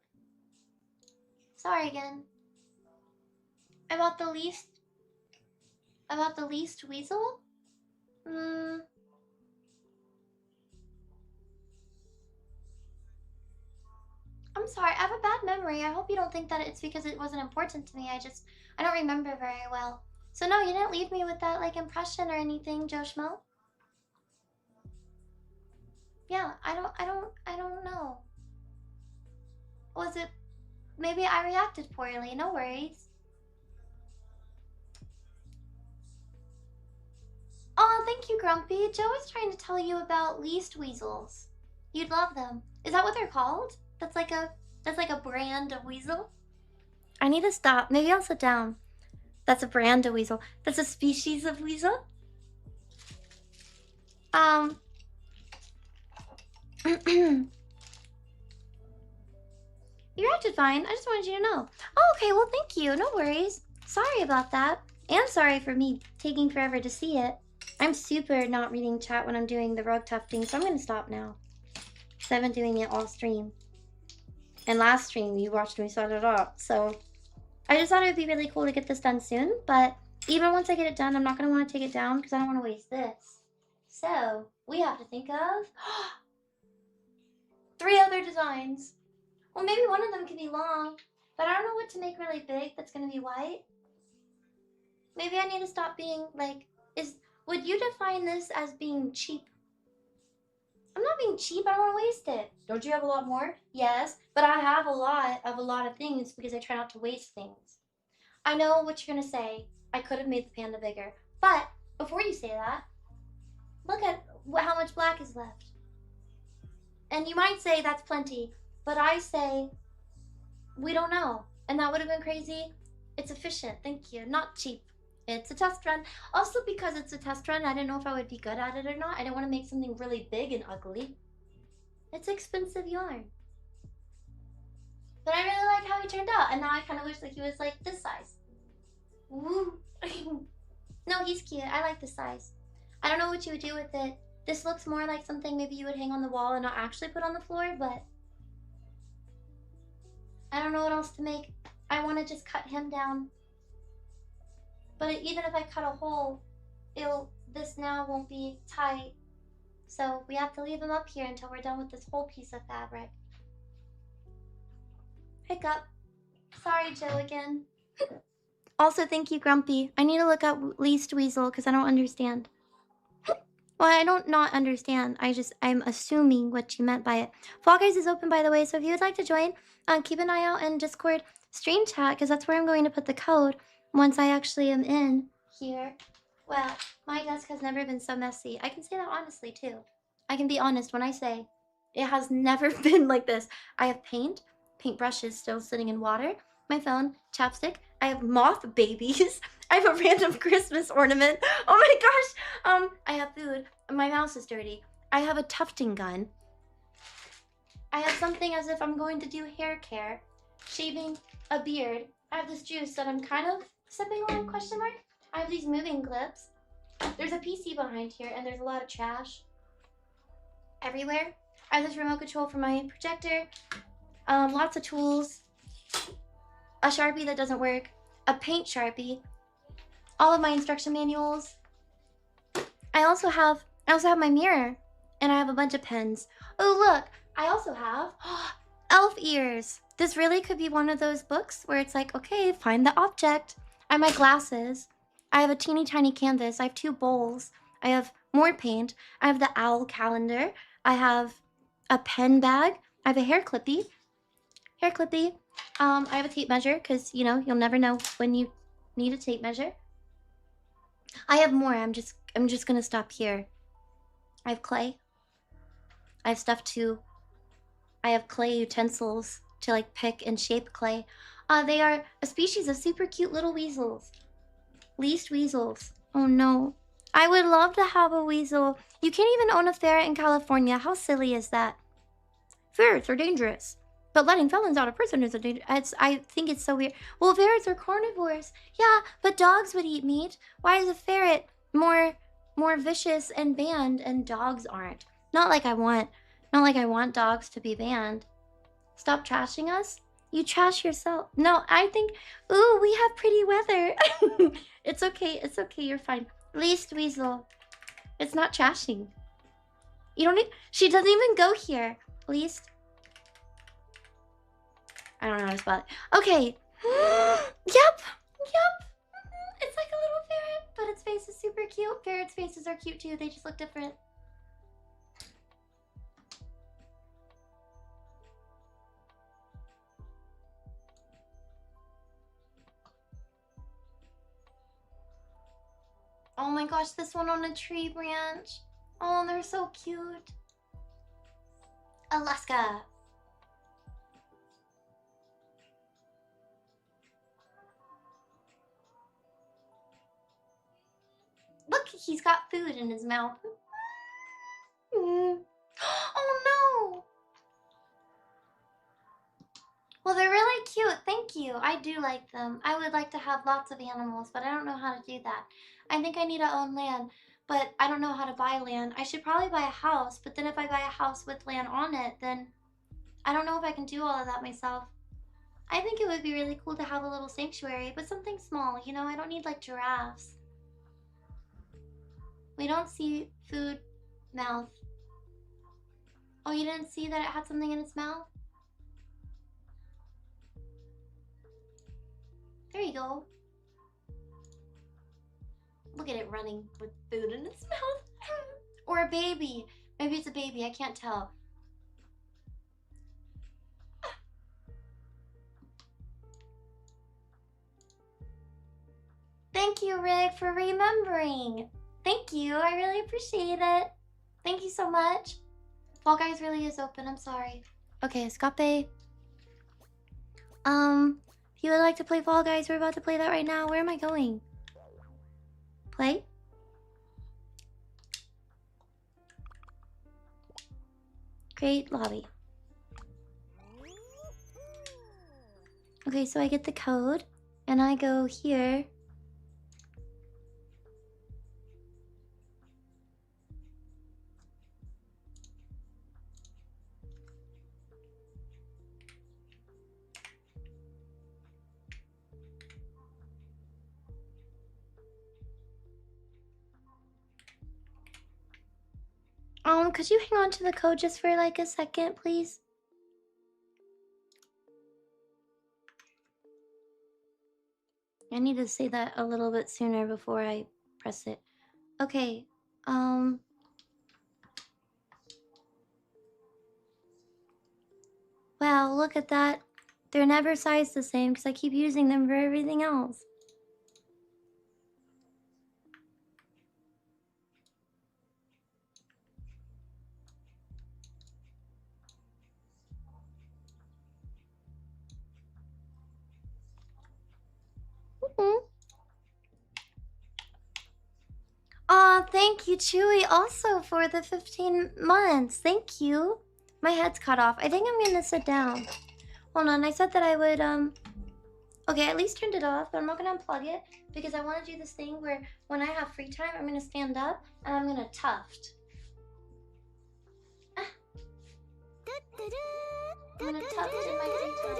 Speaker 1: Sorry again. About the least weasel? I'm sorry. I have a bad memory. I hope you don't think that it's because it wasn't important to me. I don't remember very well. So no, you didn't leave me with that like impression or anything, Joe Schmo. Yeah, I don't know. Was it, maybe I reacted poorly, no worries. Oh, thank you, Grumpy. Joe was trying to tell you about least weasels. You'd love them. Is that what they're called? That's like a brand of weasel? I need to stop. Maybe I'll sit down. That's a brand of weasel. That's a species of weasel? You acted fine. I just wanted you to know. Oh, okay. Well, thank you. No worries. Sorry about that. And sorry for me taking forever to see it. I'm super not reading chat when I'm doing the rug tufting, so I'm going to stop now. Because I've been doing it all stream. And last stream, you watched me set it up. So I just thought it would be really cool to get this done soon. But even once I get it done, I'm not going to want to take it down because I don't want to waste this. So we have to think of 3 other designs. Well, maybe one of them could be long, but I don't know what to make really big that's going to be white. Maybe I need to stop being like, would you define this as being cheap? I'm not being cheap. I don't want to waste it. Don't you have a lot more? Yes, but I have a lot of things because I try not to waste things. I know what you're going to say. I could have made the panda bigger. But before you say that, look at how much black is left. And you might say that's plenty, but I say we don't know. And that would have been crazy. It's efficient. Thank you. Not cheap. It's a test run. Also, because it's a test run, I didn't know if I would be good at it or not. I didn't want to make something really big and ugly. It's expensive yarn. But I really like how he turned out. And now I kind of wish that he was like this size. Woo. No, he's cute. I like this size. I don't know what you would do with it. This looks more like something maybe you would hang on the wall and not actually put on the floor, but I don't know what else to make. I want to just cut him down. But even if I cut a hole, this now won't be tight. So we have to leave him up here until we're done with this whole piece of fabric. Hiccup. Sorry, Joe, again. Also, thank you, Grumpy. I need to look up least weasel because I don't understand. Well, I don't not understand. I'm assuming what you meant by it. Fall Guys is open, by the way, so if you would like to join, keep an eye out in Discord stream chat because that's where I'm going to put the code once I actually am in here. Well, my desk has never been so messy. I can say that honestly, too. I can be honest when I say it has never been like this. I have paintbrushes still sitting in water, my phone, chapstick. I have moth babies. I have a random Christmas ornament. Oh my gosh. I have food. My mouse is dirty. I have a tufting gun. I have something as if I'm going to do hair care. Shaving a beard. I have this juice that I'm kind of sipping on, question mark. I have these moving clips. There's a PC behind here and there's a lot of trash everywhere. I have this remote control for my projector. Lots of tools. A Sharpie that doesn't work. A paint Sharpie. All of my instruction manuals. I also have my mirror. And I have a bunch of pens. Oh look, I also have elf ears. This really could be one of those books where it's like, okay, find the object. I have my glasses. I have a teeny tiny canvas. I have 2 bowls. I have more paint. I have the owl calendar. I have a pen bag. I have a hair clippy. I have a tape measure because, you know, you'll never know when you need a tape measure. I have more. I'm just gonna stop here. I have clay. I have stuff to. I have clay utensils to like pick and shape clay. They are a species of super cute little weasels. Least weasels. Oh no. I would love to have a weasel. You can't even own a ferret in California. How silly is that? Ferrets are dangerous. But letting felons out of prison is a danger. I think it's so weird. Well, ferrets are carnivores. Yeah, but dogs would eat meat. Why is a ferret more vicious and banned and dogs aren't? Not like I want dogs to be banned. Stop trashing us? You trash yourself. No, I think, ooh, we have pretty weather. It's okay, you're fine. Least weasel. It's not trashing. You don't need, she doesn't even go here. Least. I don't know how to spell it. Okay. Yep. It's like a little ferret, but its face is super cute. Ferrets' faces are cute too. They just look different. Oh my gosh, this one on a tree branch. Oh, they're so cute. Alaska. Look, he's got food in his mouth. Oh no! Well, they're really cute. Thank you. I do like them. I would like to have lots of animals, but I don't know how to do that. I think I need to own land, but I don't know how to buy land. I should probably buy a house, but then if I buy a house with land on it, then I don't know if I can do all of that myself. I think it would be really cool to have a little sanctuary, but something small, you know? I don't need like giraffes. We don't see food mouth. Oh, you didn't see that it had something in its mouth? There you go. Look at it running with food in its mouth. Or a baby. Maybe it's a baby, I can't tell. Thank you, Rick, for remembering. Thank you, I really appreciate it. Thank you so much. Fall Guys really is open, I'm sorry. Okay, escape. If you would like to play Fall Guys, we're about to play that right now. Where am I going? Play? Create lobby. Okay, so I get the code, and I go here. Could you hang on to the code just for like a second, please? I need to say that a little bit sooner before I press it. Okay, wow, look at that. They're never sized the same because I keep using them for everything else. Aw, thank you, Chewy, also for the 15 months. Thank you. My head's cut off. I think I'm gonna sit down. Hold on, I said that I would, okay, I at least turned it off, but I'm not gonna unplug it because I want to do this thing where when I have free time, I'm gonna stand up and I'm gonna tuft. I'm gonna tuft in my free time.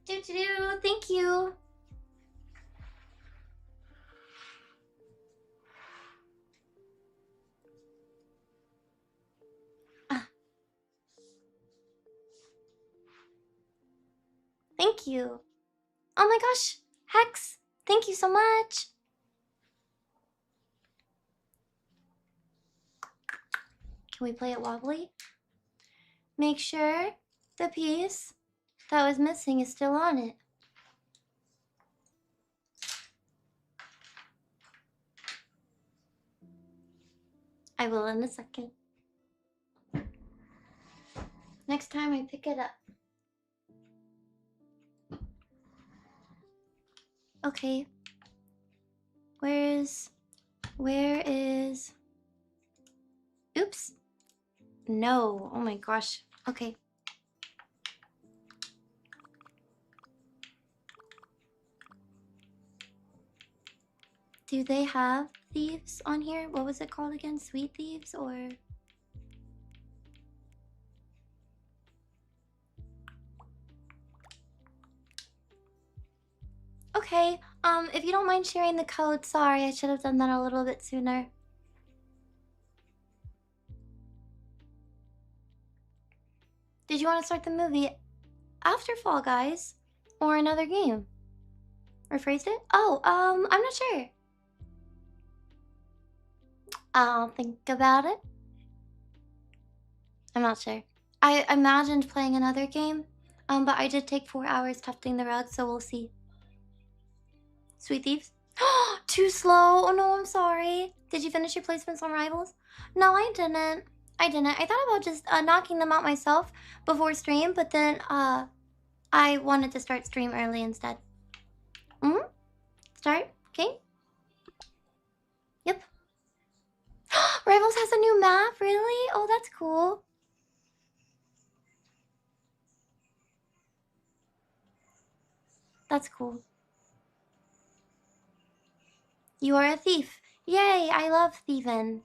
Speaker 1: Do-do-do, thank you. Thank you. Oh my gosh, Hex, thank you so much. Can we play it wobbly? Make sure the piece that was missing is still on it. I will in a second. Next time I pick it up. Okay. Where is... Oops. No. Oh my gosh. Okay. Do they have thieves on here? What was it called again? Sweet thieves or... Okay, if you don't mind sharing the code, sorry, I should have done that a little bit sooner. Did you want to start the movie after Fall Guys? Or another game? Rephrased it? Oh, I'm not sure. I'll think about it. I'm not sure. I imagined playing another game, but I did take 4 hours tufting the rug, so we'll see. Sweet Thieves? Too slow. Oh no, I'm sorry. Did you finish your placements on Rivals? No, I didn't. I thought about just knocking them out myself before stream, but then I wanted to start stream early instead. Start? Okay. Yep. Rivals has a new map? Really? Oh, that's cool. That's cool. You are a thief. Yay, I love thieving.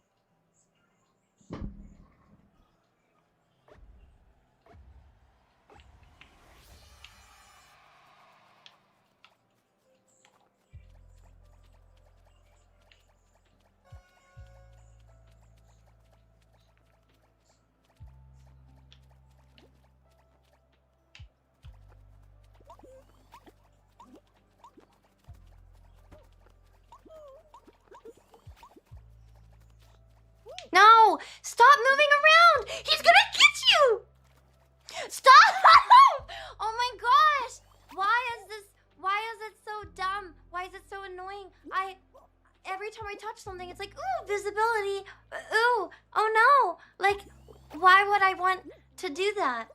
Speaker 1: No! Stop moving around! He's gonna get you! Stop! Oh my gosh! Why is it so dumb? Why is it so annoying? Every time I touch something, it's like, ooh, visibility. Ooh, oh no. Like, why would I want to do that?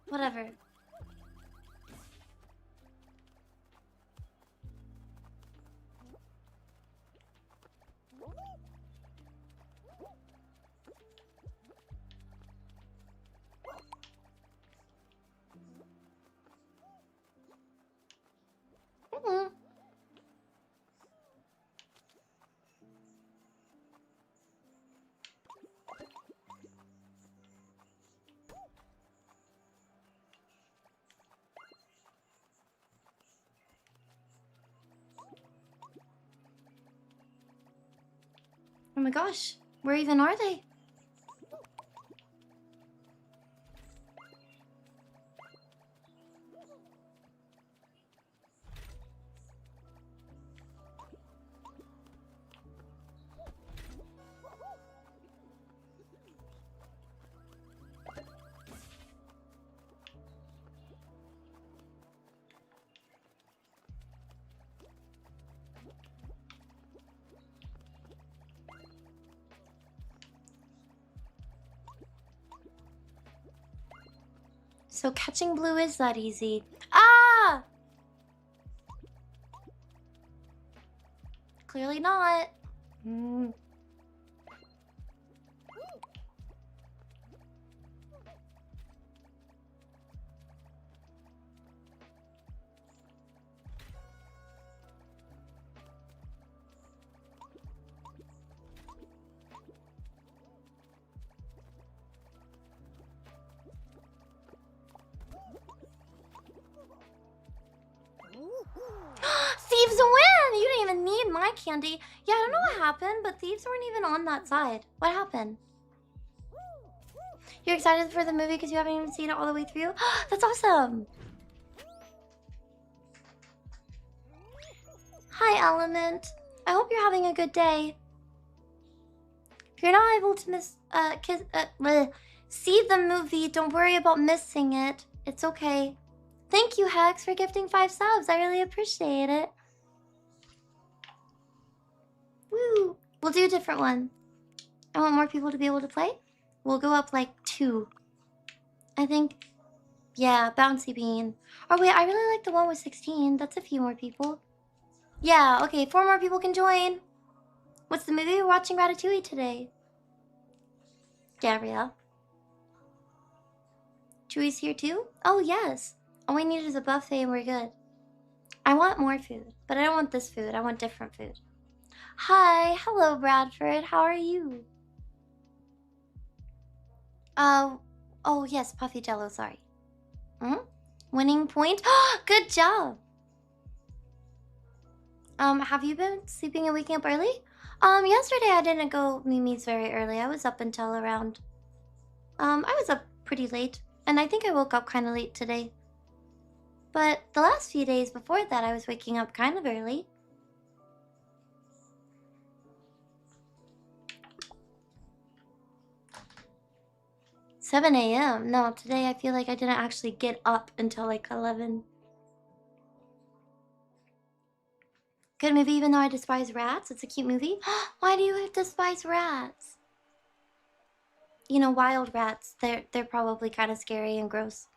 Speaker 1: Whatever. Oh my gosh, where even are they? So catching blue is that easy. Ah! Clearly not. Thieves win! You didn't even need my candy. Yeah, I don't know what happened, but thieves weren't even on that side. What happened? You're excited for the movie because you haven't even seen it all the way through? That's awesome! Hi, Element. I hope you're having a good day. If you're not able to see the movie, don't worry about missing it. It's okay. Thank you, Hex, for gifting 5 subs. I really appreciate it. Woo! We'll do a different one. I want more people to be able to play. We'll go up like 2. I think. Yeah, Bouncy Bean. Oh wait, I really like the one with 16. That's a few more people. Yeah, okay, 4 more people can join. What's the movie? We're watching Ratatouille today. Gabrielle. Chewie's here too? Oh, yes. All we need is a buffet and we're good. I want more food, but I don't want this food. I want different food. Hi. Hello, Bradford. How are you? Oh, yes, Puffy Jello, sorry. Winning point? Good job. Have you been sleeping and waking up early? Yesterday I didn't go Mimi's very early. I was up until around... I was up pretty late. And I think I woke up kind of late today. But the last few days before that, I was waking up kind of early. $7 a.m. No, today I feel like I didn't actually get up until like 11. Good movie, even though I despise rats. It's a cute movie. Why do you despise rats? You know, wild rats. They're probably kind of scary and gross.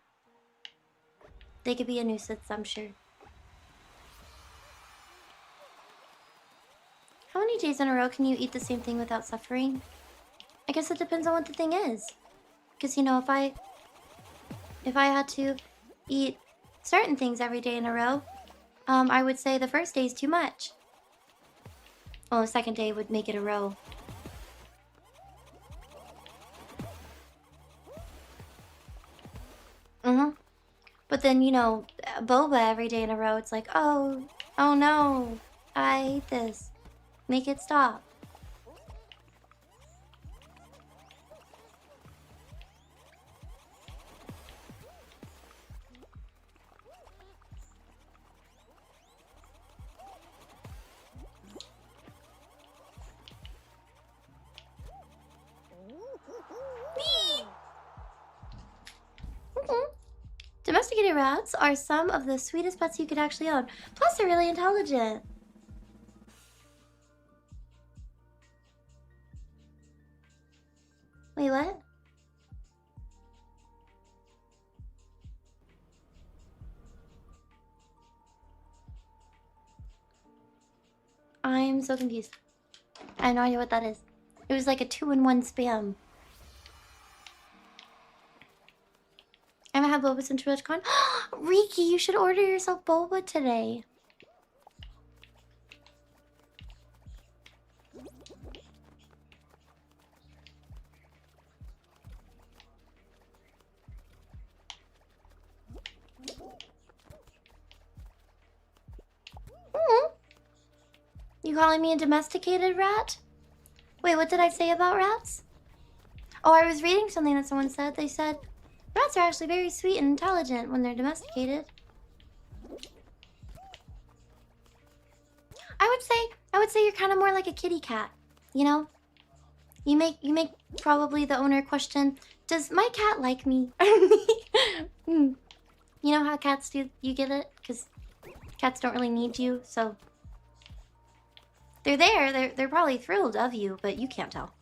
Speaker 1: They could be a nuisance, I'm sure. How many days in a row can you eat the same thing without suffering? I guess it depends on what the thing is. Because, you know, if I had to eat certain things every day in a row, I would say the first day is too much. Well, the second day would make it a row. But then, you know, boba every day in a row, it's like, oh no, I hate this. Make it stop. Domesticated rats are some of the sweetest pets you could actually own. Plus, they're really intelligent. Wait, what? I'm so confused. I have no idea what that is. It was like a 2-in-1 spam. I haven't had boba since TwitchCon. Riki, you should order yourself boba today. You calling me a domesticated rat? Wait, what did I say about rats? Oh, I was reading something that someone said. They said rats are actually very sweet and intelligent when they're domesticated. I would say you're kind of more like a kitty cat, you know? You make probably the owner question, does my cat like me? You know how cats do, you get it? Because cats don't really need you, so they're there, they're probably thrilled of you, but you can't tell.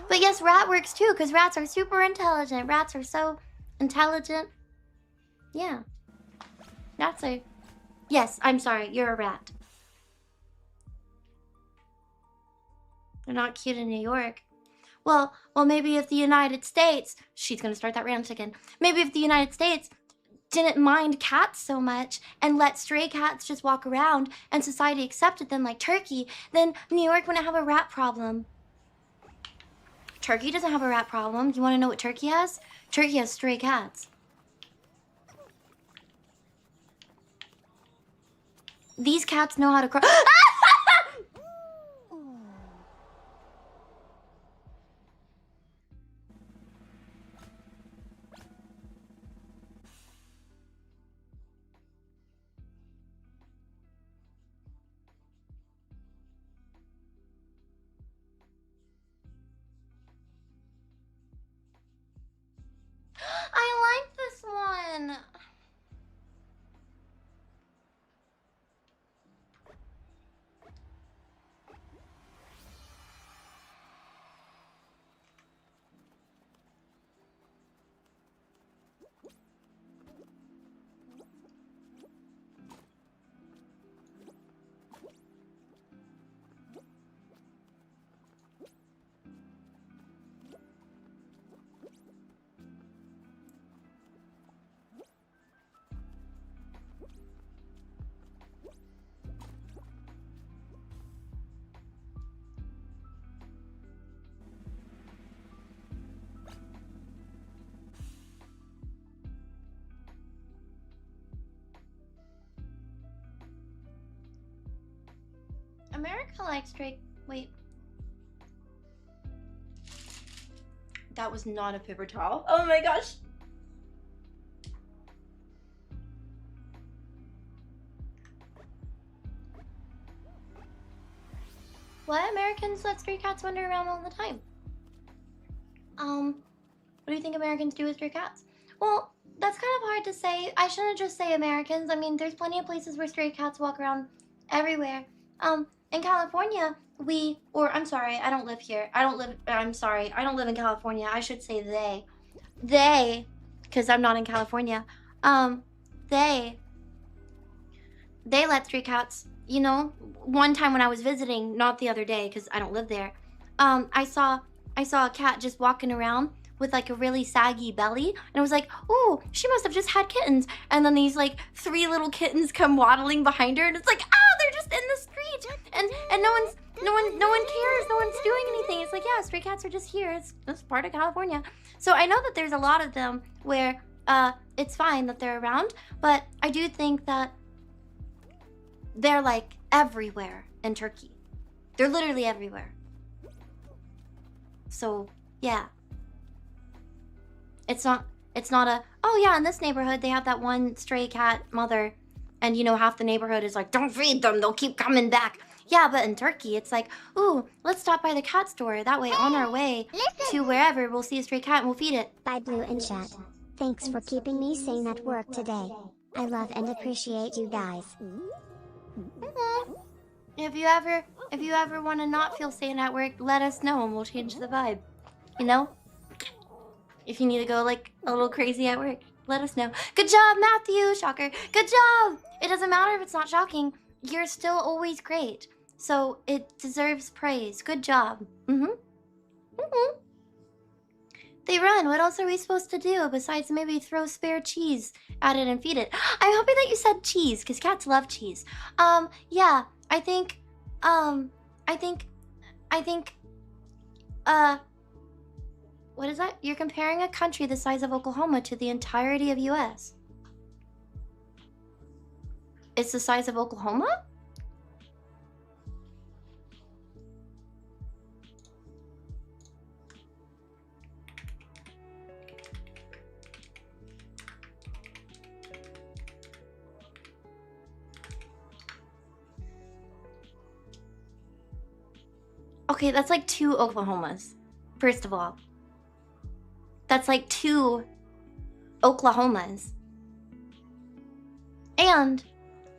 Speaker 1: But yes, rat works too, because rats are super intelligent. Rats are so intelligent. Yeah. Rats are... Yes, I'm sorry, you're a rat. They're not cute in New York. Well, maybe if the United States... She's gonna start that rant again. Maybe if the United States didn't mind cats so much and let stray cats just walk around and society accepted them like Turkey, then New York wouldn't have a rat problem. Turkey doesn't have a rat problem. You want to know what Turkey has? Turkey has stray cats. These cats know how to crawl. I like this one. America likes stray... Wait. That was not a paper towel. Oh my gosh. What? Americans let stray cats wander around all the time. What do you think Americans do with stray cats? Well, that's kind of hard to say. I shouldn't just say Americans. I mean, there's plenty of places where stray cats walk around everywhere. In California, I'm sorry, I don't live here. I'm sorry, I don't live in California. I should say they, because I'm not in California. They let stray cats, you know, one time when I was visiting, not the other day, because I don't live there. I saw a cat just walking around with like a really saggy belly, and I was like, ooh, she must have just had kittens. And then these like 3 little kittens come waddling behind her, and it's like, oh, they're just in the street, and no one cares, no one's doing anything. It's like, yeah, stray cats are just here. It's part of California. So I know that there's a lot of them where it's fine that they're around, but I do think that they're like everywhere in Turkey. They're literally everywhere. So yeah. It's not a, oh yeah, in this neighborhood they have that one stray cat mother, and you know, half the neighborhood is like, don't feed them, they'll keep coming back. Yeah, but in Turkey it's like, ooh, let's stop by the cat store. That way on our way to wherever, we'll see a stray cat and we'll feed it.
Speaker 2: Babyblu in chat. Thanks for keeping me sane at work today. I love and appreciate you guys.
Speaker 1: If you ever want to not feel sane at work, let us know and we'll change the vibe. You know? If you need to go like a little crazy at work, let us know. Good job, Matthew! Shocker. Good job! It doesn't matter if it's not shocking. You're still always great. So it deserves praise. Good job. They run. What else are we supposed to do besides maybe throw spare cheese at it and feed it? I'm happy that you said cheese, because cats love cheese. Yeah, I think, what is that? You're comparing a country the size of Oklahoma to the entirety of US. It's the size of Oklahoma? Okay, that's like 2 Oklahomas, first of all. That's like 2 Oklahomas. And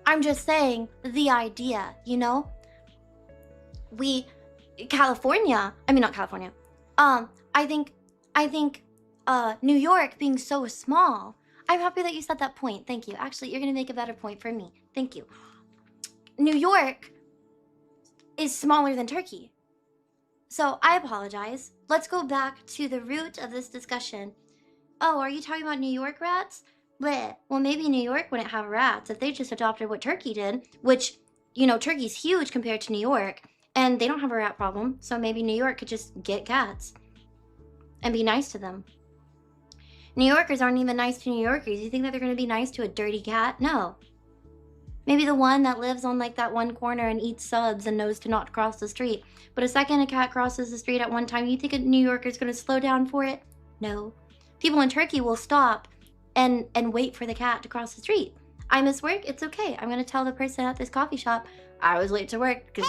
Speaker 1: I'm just saying the idea, you know? California. I mean, not California. I think New York being so small. I'm happy that you said that point. Thank you. Actually, you're gonna make a better point for me. Thank you. New York is smaller than Turkey. So I apologize. Let's go back to the root of this discussion. Oh, are you talking about New York rats? Bleh. Well, maybe New York wouldn't have rats if they just adopted what Turkey did, which, you know, Turkey's huge compared to New York, and they don't have a rat problem, so maybe New York could just get cats and be nice to them. New Yorkers aren't even nice to New Yorkers. You think that they're going to be nice to a dirty cat? No. Maybe the one that lives on like that one corner and eats subs and knows to not cross the street. But a second a cat crosses the street at one time, you think a New Yorker's going to slow down for it? No. People in Turkey will stop and wait for the cat to cross the street. I miss work, it's okay. I'm going to tell the person at this coffee shop I was late to work because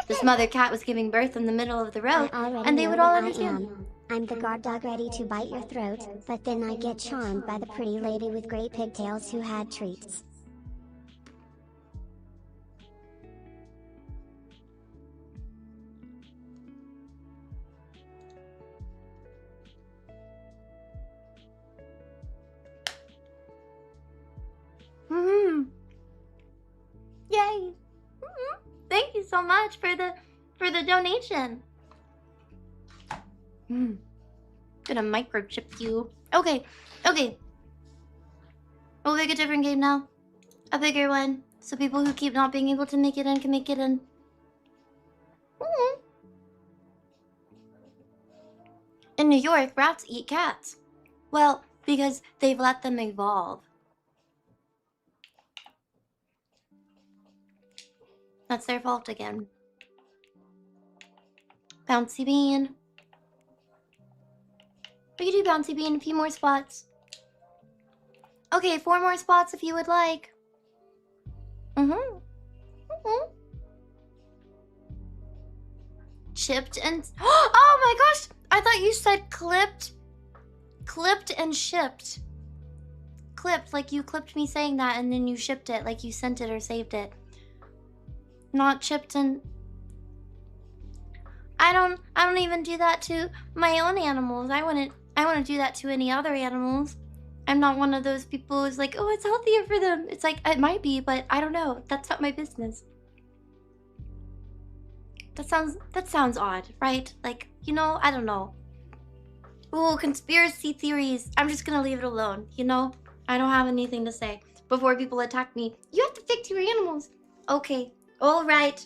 Speaker 1: this mother cat was giving birth in the middle of the road, and they would all understand.
Speaker 2: I'm the guard dog ready to bite your throat, but then I get charmed by the pretty lady with gray pigtails who had treats.
Speaker 1: Yay! Thank you so much for the donation. Gonna microchip you. Okay. We'll make a different game now. A bigger one, so people who keep not being able to make it in can make it in. In New York, rats eat cats. Well, because they've let them evolve. That's their fault again. Bouncy Bean. We could do Bouncy Bean, a few more spots. Okay, 4 more spots if you would like. Chipped and... Oh my gosh! I thought you said clipped. Clipped and shipped. Clipped, like you clipped me saying that and then you shipped it, like you sent it or saved it. Not chipped and... I don't even do that to my own animals. I wouldn't do that to any other animals. I'm not one of those people who's like, oh, it's healthier for them. It's like, it might be, but I don't know. That's not my business. That sounds odd, right? Like, you know, I don't know. Ooh, conspiracy theories. I'm just gonna leave it alone, you know? I don't have anything to say before people attack me. You have to fix your animals. Okay, all right.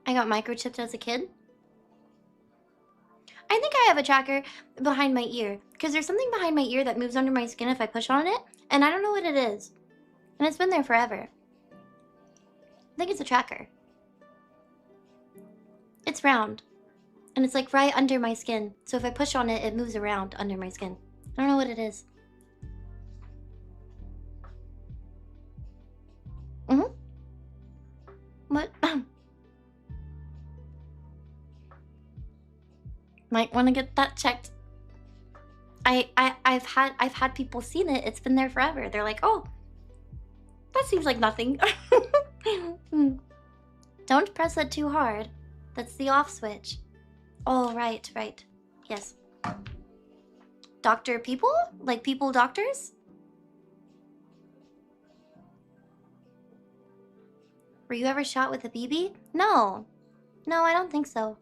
Speaker 1: I got microchipped as a kid. I think I have a tracker behind my ear, because there's something behind my ear that moves under my skin if I push on it, and I don't know what it is. And it's been there forever. I think it's a tracker. It's round. And it's like right under my skin. So if I push on it, it moves around under my skin. I don't know what it is. What? Might want to get that checked. I've had people seen it. It's been there forever. They're like, oh, that seems like nothing. Don't press it too hard. That's the off switch. Oh, right. Yes. Doctor people? Like people doctors? Were you ever shot with a BB? No. No, I don't think so.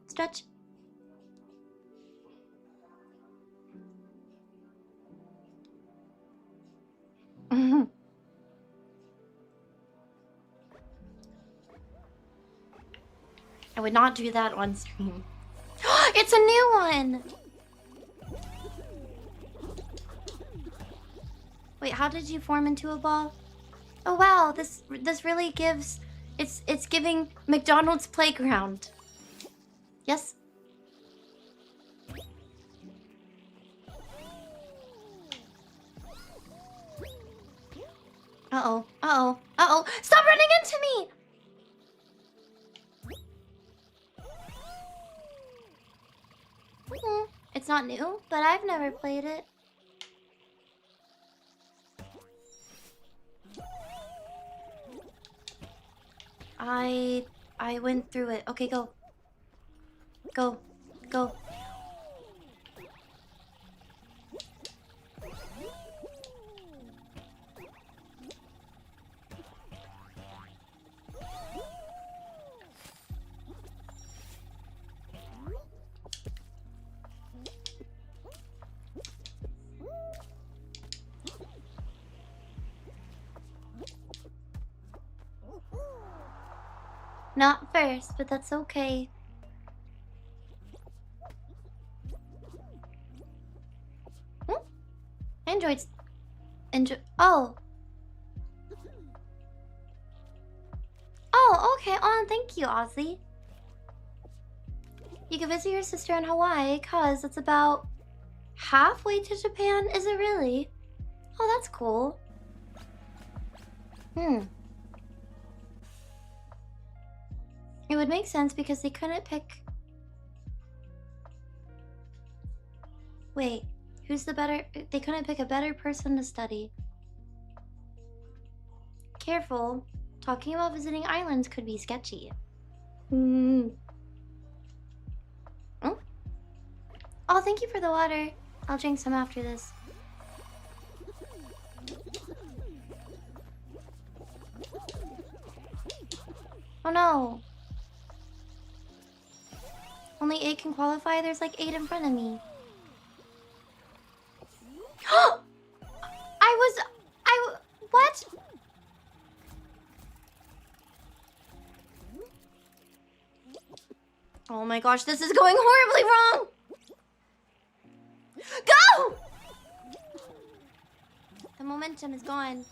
Speaker 1: Stretch. I would not do that on stream. It's a new one! Wait, how did you form into a ball? Oh wow, this really gives... It's giving McDonald's playground. Yes? Uh-oh. Stop running into me! It's not new, but I've never played it. I went through it. Okay, go. Go. Go. Not first, but that's okay. Hmm? Androids. Oh. Oh, okay. Oh, thank you, Ozzy. You can visit your sister in Hawaii, cause it's about halfway to Japan. Is it really? Oh, that's cool. It would make sense because they couldn't pick... Wait, who's the better... They couldn't pick a better person to study. Careful. Talking about visiting islands could be sketchy. Oh, thank you for the water. I'll drink some after this. Oh no. Only 8 can qualify? There's like 8 in front of me. What? Oh my gosh, this is going horribly wrong! Go! The momentum is gone.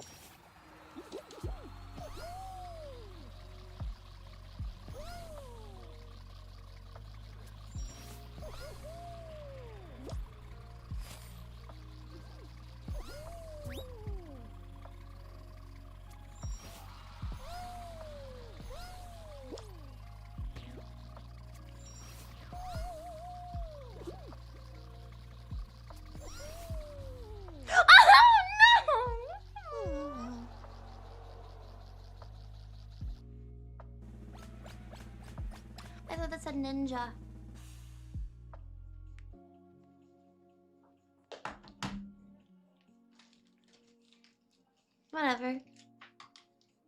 Speaker 1: I thought that said ninja. Whatever.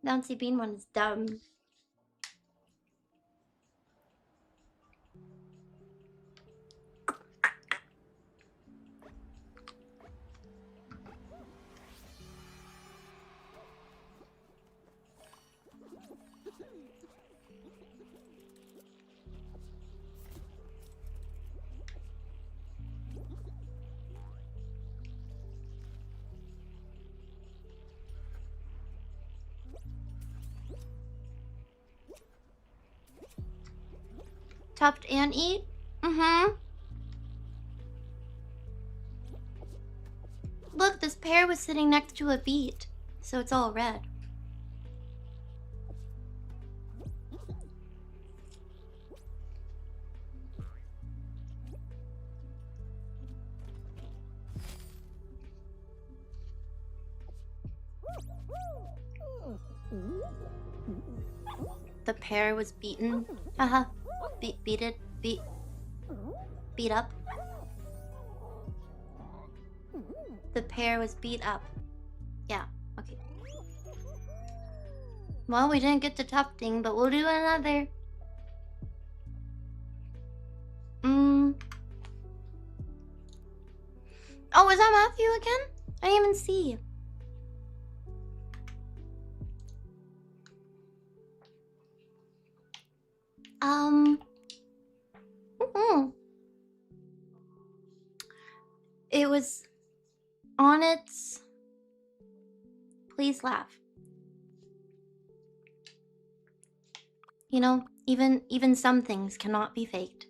Speaker 1: Bouncy Bean one is dumb. Tuft and eat? Look, this pear was sitting next to a beet, so it's all red. The pear was beaten. Haha. Beat up. The pear was beat up. Yeah, okay. Well, we didn't get to tufting, but we'll do another. Oh, is that Matthew again? I didn't even see. It was on its... Please laugh. You know, even some things cannot be faked.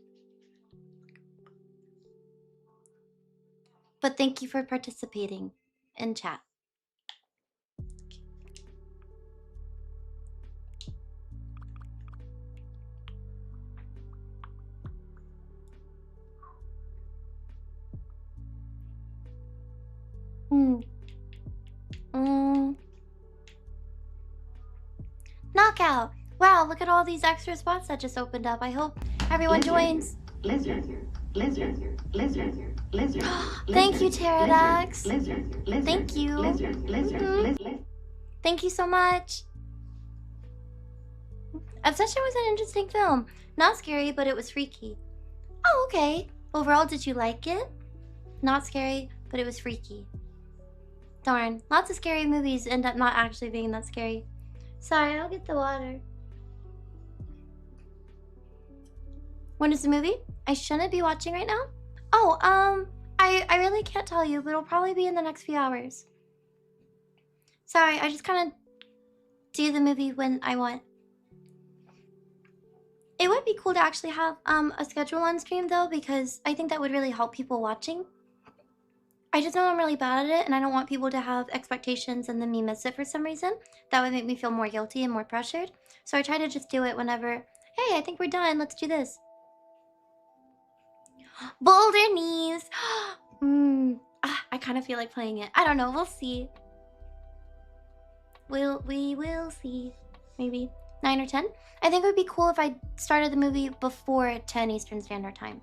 Speaker 1: But thank you for participating in chat. Knockout! Wow, look at all these extra spots that just opened up. I hope everyone joins. Thank you, Pterodax. Thank you. Thank you so much. Obsession was an interesting film. Not scary, but it was freaky. Oh, okay. Overall, did you like it? Not scary, but it was freaky. Darn. Lots of scary movies end up not actually being that scary. Sorry, I'll get the water. When is the movie? I shouldn't be watching right now? Oh, I really can't tell you, but it'll probably be in the next few hours. Sorry, I just kind of do the movie when I want. It would be cool to actually have a schedule on stream though, because I think that would really help people watching. I just know I'm really bad at it, and I don't want people to have expectations and then me miss it for some reason. That would make me feel more guilty and more pressured. So I try to just do it whenever, hey, I think we're done, let's do this. Boulder knees! I kind of feel like playing it. I don't know, we'll see. We will see. Maybe 9 or 10? I think it would be cool if I started the movie before 10 Eastern Standard Time.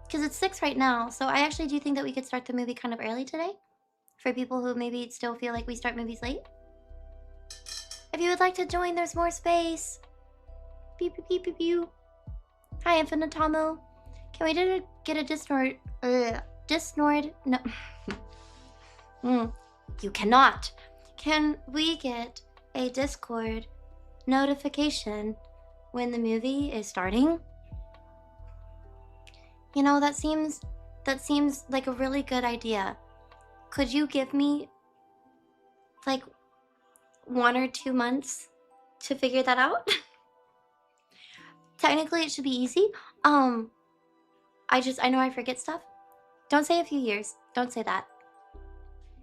Speaker 1: Because it's 6 right now, so I actually do think that we could start the movie kind of early today. For people who maybe still feel like we start movies late. If you would like to join, there's more space. Pew pew pew pew pew. Hi, Infinitomo. Can we get a Discord? Discord? No. You cannot. Can we get a Discord notification when the movie is starting? You know, that seems like a really good idea. Could you give me like 1 or 2 months to figure that out? Technically it should be easy. I know I forget stuff. Don't say a few years. Don't say that.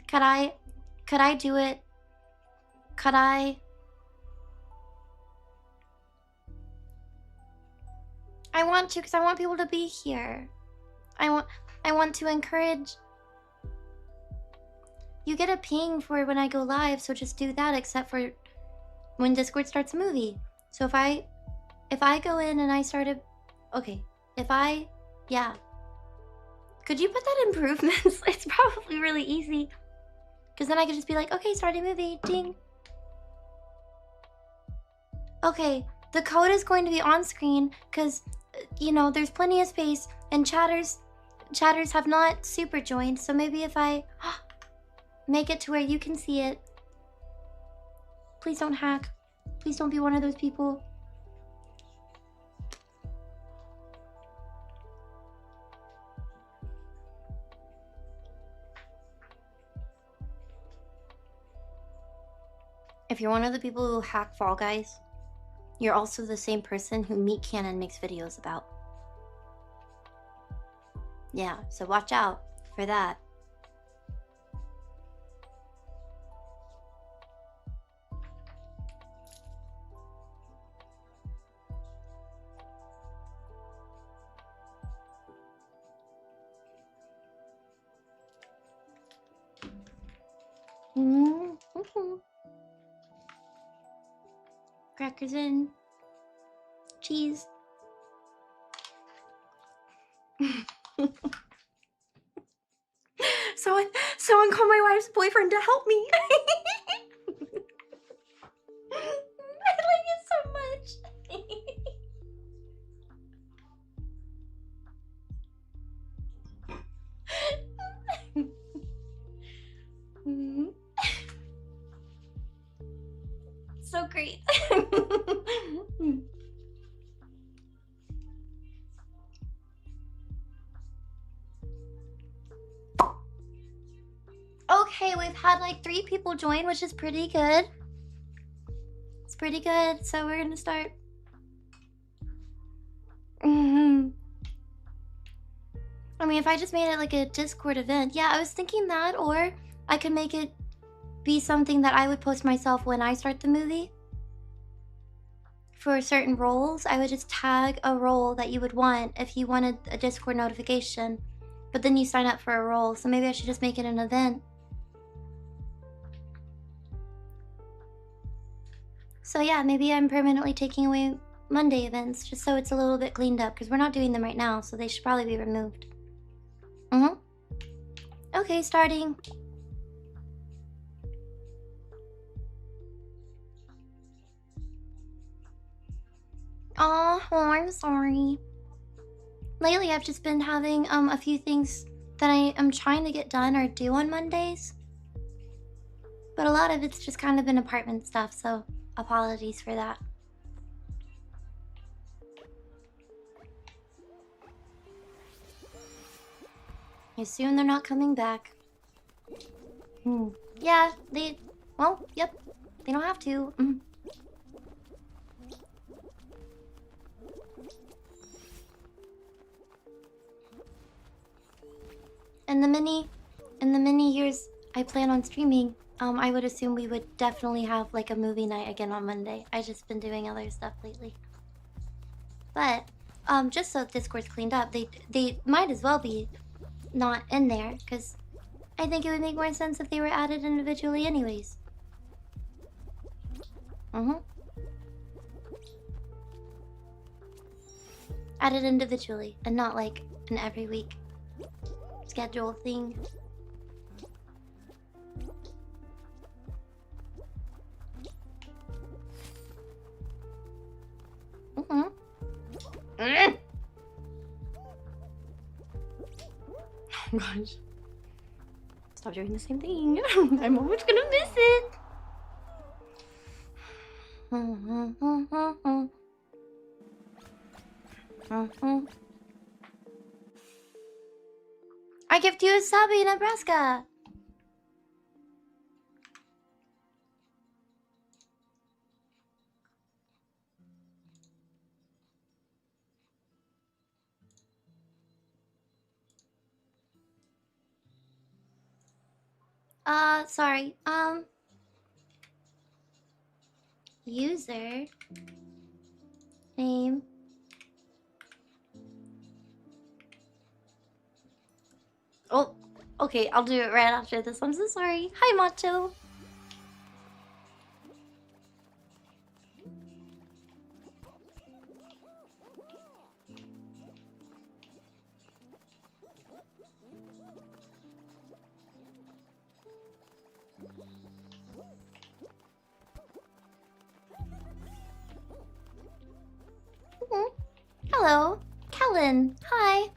Speaker 1: Could I do it? Could I want to, because I want people to be here. I want to encourage. You get a ping for when I go live, so just do that, except for when Discord starts a movie. So if I go in and I started, okay, yeah. Could you put that in improvements? It's probably really easy. Because then I could just be like, okay, start a movie, ding. Okay, the code is going to be on screen because, you know, there's plenty of space and chatters have not super joined. So maybe if I make it to where you can see it. Please don't hack. Please don't be one of those people. If you're one of the people who hack Fall Guys, you're also the same person who Meat Cannon makes videos about. Yeah, so watch out for that. Crackers in. Cheese. Someone call my wife's boyfriend to help me. I like it so much. So great. Okay, we've had like 3 people join, which is pretty good. It's pretty good, so we're gonna start. I mean, if I just made it like a Discord event, yeah, I was thinking that, or I could make it be something that I would post myself when I start the movie. For certain roles, I would just tag a role that you would want if you wanted a Discord notification, but then you sign up for a role, so maybe I should just make it an event. So yeah, maybe I'm permanently taking away Monday events just so it's a little bit cleaned up because we're not doing them right now, so they should probably be removed. Okay, starting. Oh, I'm sorry. Lately, I've just been having a few things that I am trying to get done or do on Mondays. But a lot of it's just kind of been apartment stuff, so apologies for that. I assume they're not coming back. Yeah, well, yep. They don't have to. In the many years I plan on streaming, I would assume we would definitely have like a movie night again on Monday. I've just been doing other stuff lately. But, just so Discord's cleaned up, they might as well be not in there, because I think it would make more sense if they were added individually anyways. Added individually, and not like an every week schedule thing. Oh gosh. Stop doing the same thing. I'm always gonna miss it. I gift you a subby, Nebraska. Sorry. User name. Oh, okay, I'll do it right after this. I'm so sorry. Hi, Macho. Hello, Kellen. Hi.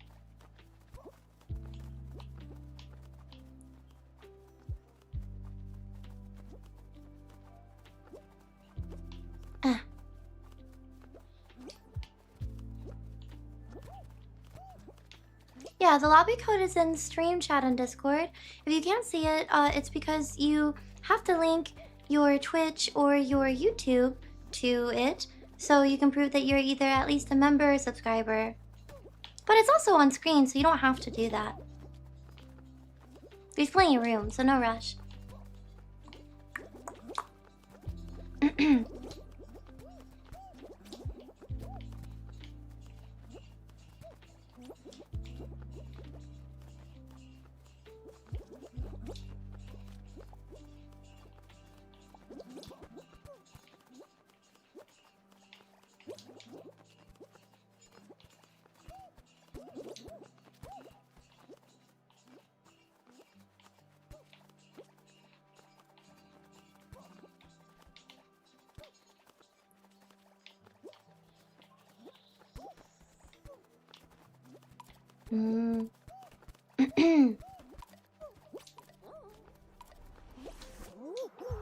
Speaker 1: Yeah, the lobby code is in stream chat on Discord. If you can't see it, it's because you have to link your Twitch or your YouTube to it, so you can prove that you're either at least a member or subscriber. But it's also on screen, so you don't have to do that. There's plenty of room, so no rush.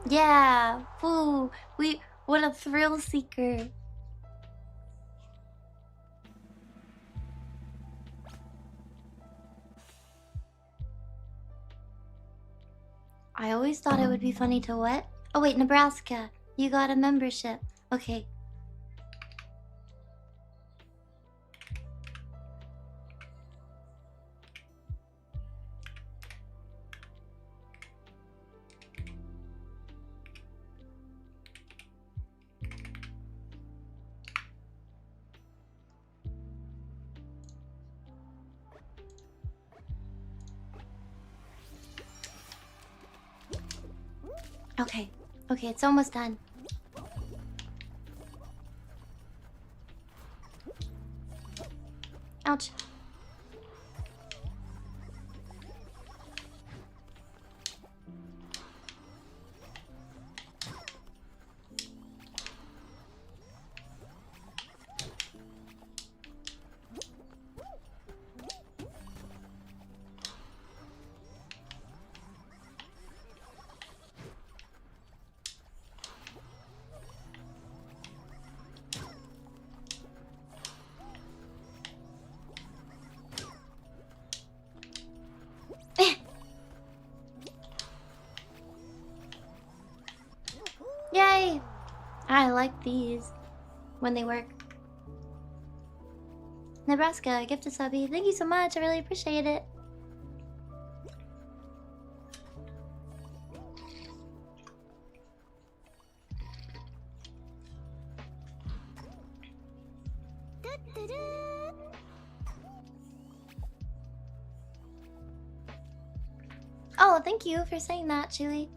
Speaker 1: Yeah, woo, what a thrill seeker. I always thought it would be funny to what? Oh wait, Nebraska, you got a membership. Okay. Okay, it's almost done. Ouch. Yay! I like these when they work. Nebraska, gift a subby. Thank you so much. I really appreciate it. Oh, thank you for saying that, Chewy.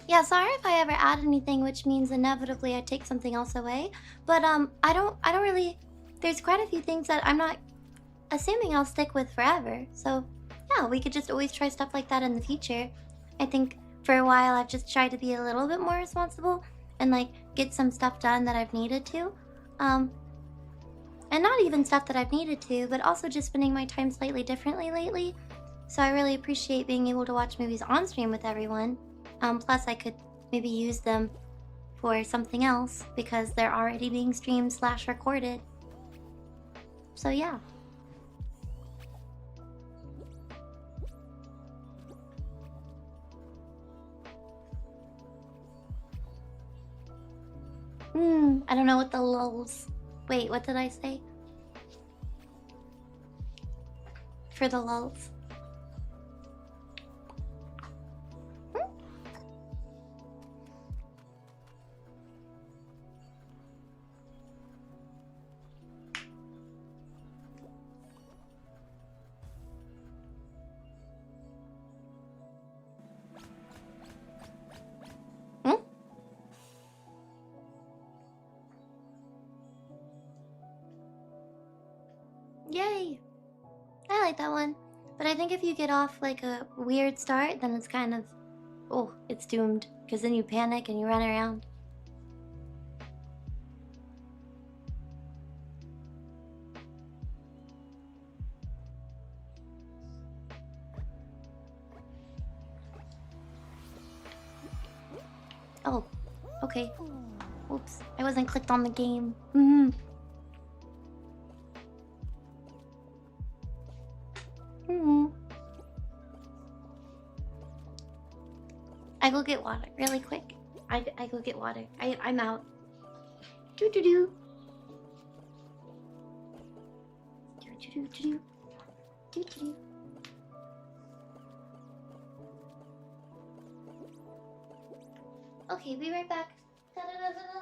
Speaker 1: Yeah, sorry if I ever add anything, which means inevitably I take something else away. But I don't really. There's quite a few things that I'm not assuming I'll stick with forever. So yeah, we could just always try stuff like that in the future. I think for a while I've just tried to be a little bit more responsible and like get some stuff done that I've needed to. And not even stuff that I've needed to, but also just spending my time slightly differently lately. So I really appreciate being able to watch movies on stream with everyone. Plus I could maybe use them for something else because they're already being streamed / recorded. So yeah. I don't know what the lulz. Wait, what did I say? For the lulz. Yay! I like that one. But I think if you get off like a weird start, then it's kind of... Oh, it's doomed. Because then you panic and you run around. Oh, okay. Oops, I wasn't clicked on the game. I go get water really quick. I go get water. I'm out. Do do do. Do do do do. Do do do. Okay, be right back. Da da da da da.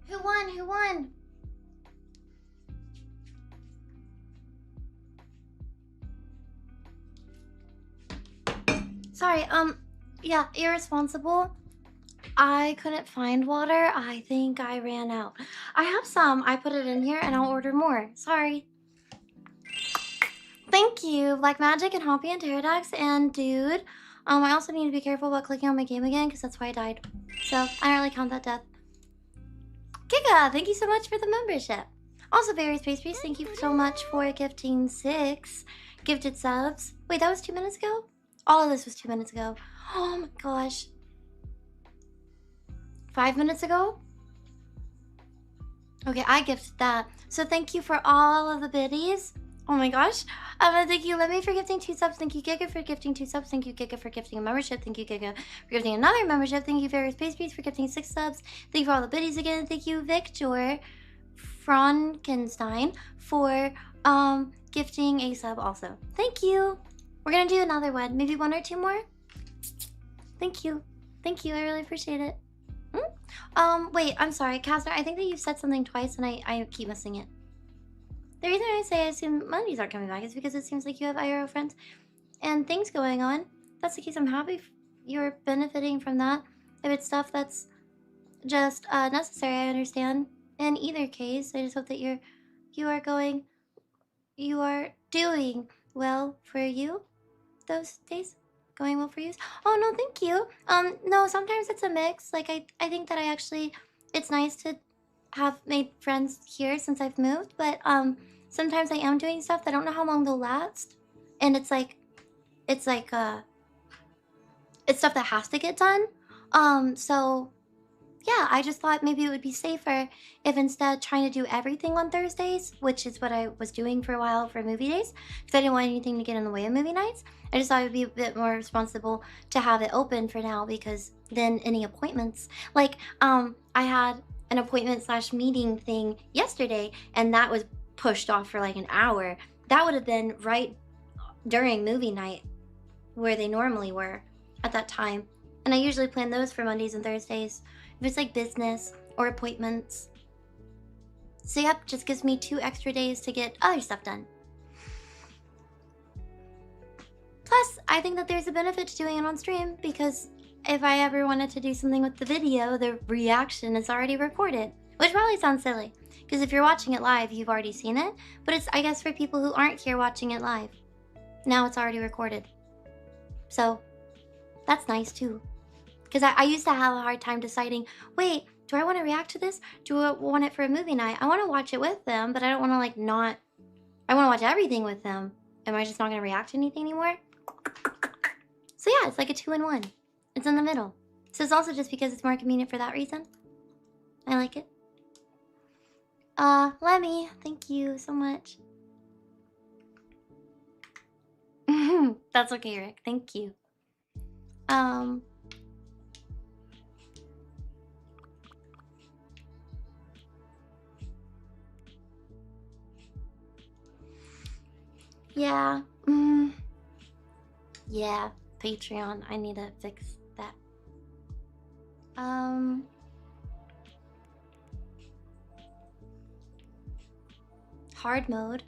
Speaker 1: Who won? Who won? Sorry, yeah, irresponsible. I couldn't find water. I think I ran out. I have some. I put it in here and I'll order more. Sorry. Thank you, Black Magic and Hoppy and Pterodax and Dude. I also need to be careful about clicking on my game again because that's why I died. So I don't really count that death. Giga, thank you so much for the membership. Also, Berry Space Priest, thank you so much for gifting 6 gifted subs. Wait, that was 2 minutes ago? All of this was 2 minutes ago. Oh my gosh. 5 minutes ago? Okay, I gifted that. So thank you for all of the biddies. Oh my gosh. Thank you, Lemmy, for gifting 2 subs. Thank you, Giga, for gifting 2 subs. Thank you, Giga, for gifting a membership. Thank you, Giga, for gifting another membership. Thank you, Various Space Beats, for gifting 6 subs. Thank you for all the biddies again. Thank you, Victor Frankenstein, for gifting a sub also. Thank you. We're gonna do another one. Maybe 1 or 2 more? Thank you. Thank you. I really appreciate it. Wait, I'm sorry, Casner. I think that you said something twice and I keep missing it. The reason I say I assume Mondays aren't coming back is because it seems like you have IRO friends and things going on. If that's the case, I'm happy you're benefiting from that. If it's stuff that's just necessary, I understand. In either case, I just hope that you are doing well for you those days. Going well for you? Oh no, thank you. No, sometimes it's a mix. Like I think that it's nice to have made friends here since I've moved, but sometimes I am doing stuff that I don't know how long they'll last. And it's stuff that has to get done. So yeah, I just thought maybe it would be safer if instead trying to do everything on Thursdays, which is what I was doing for a while for movie days, because I didn't want anything to get in the way of movie nights. I just thought it would be a bit more responsible to have it open for now, because then any appointments, like I had an appointment / meeting thing yesterday, and that was pushed off for like an hour. That would have been right during movie night where they normally were at that time. And I usually plan those for Mondays and Thursdays if it's like business or appointments. So yep, just gives me 2 extra days to get other stuff done. Plus, I think that there's a benefit to doing it on stream, because if I ever wanted to do something with the video, the reaction is already recorded. Which probably sounds silly, because if you're watching it live, you've already seen it. But it's, I guess, for people who aren't here watching it live. Now it's already recorded. So, that's nice too. Because I used to have a hard time deciding, wait, do I want to react to this? Do I want it for a movie night? I want to watch it with them, but I don't want to like not... I want to watch everything with them. Am I just not going to react to anything anymore? So yeah, it's like a 2-in-1. It's in the middle. So it's also just because it's more convenient for that reason. I like it. Lemmy, thank you so much. That's okay, Rick. Thank you. Yeah. Yeah, Patreon. I need to fix that. Hard mode.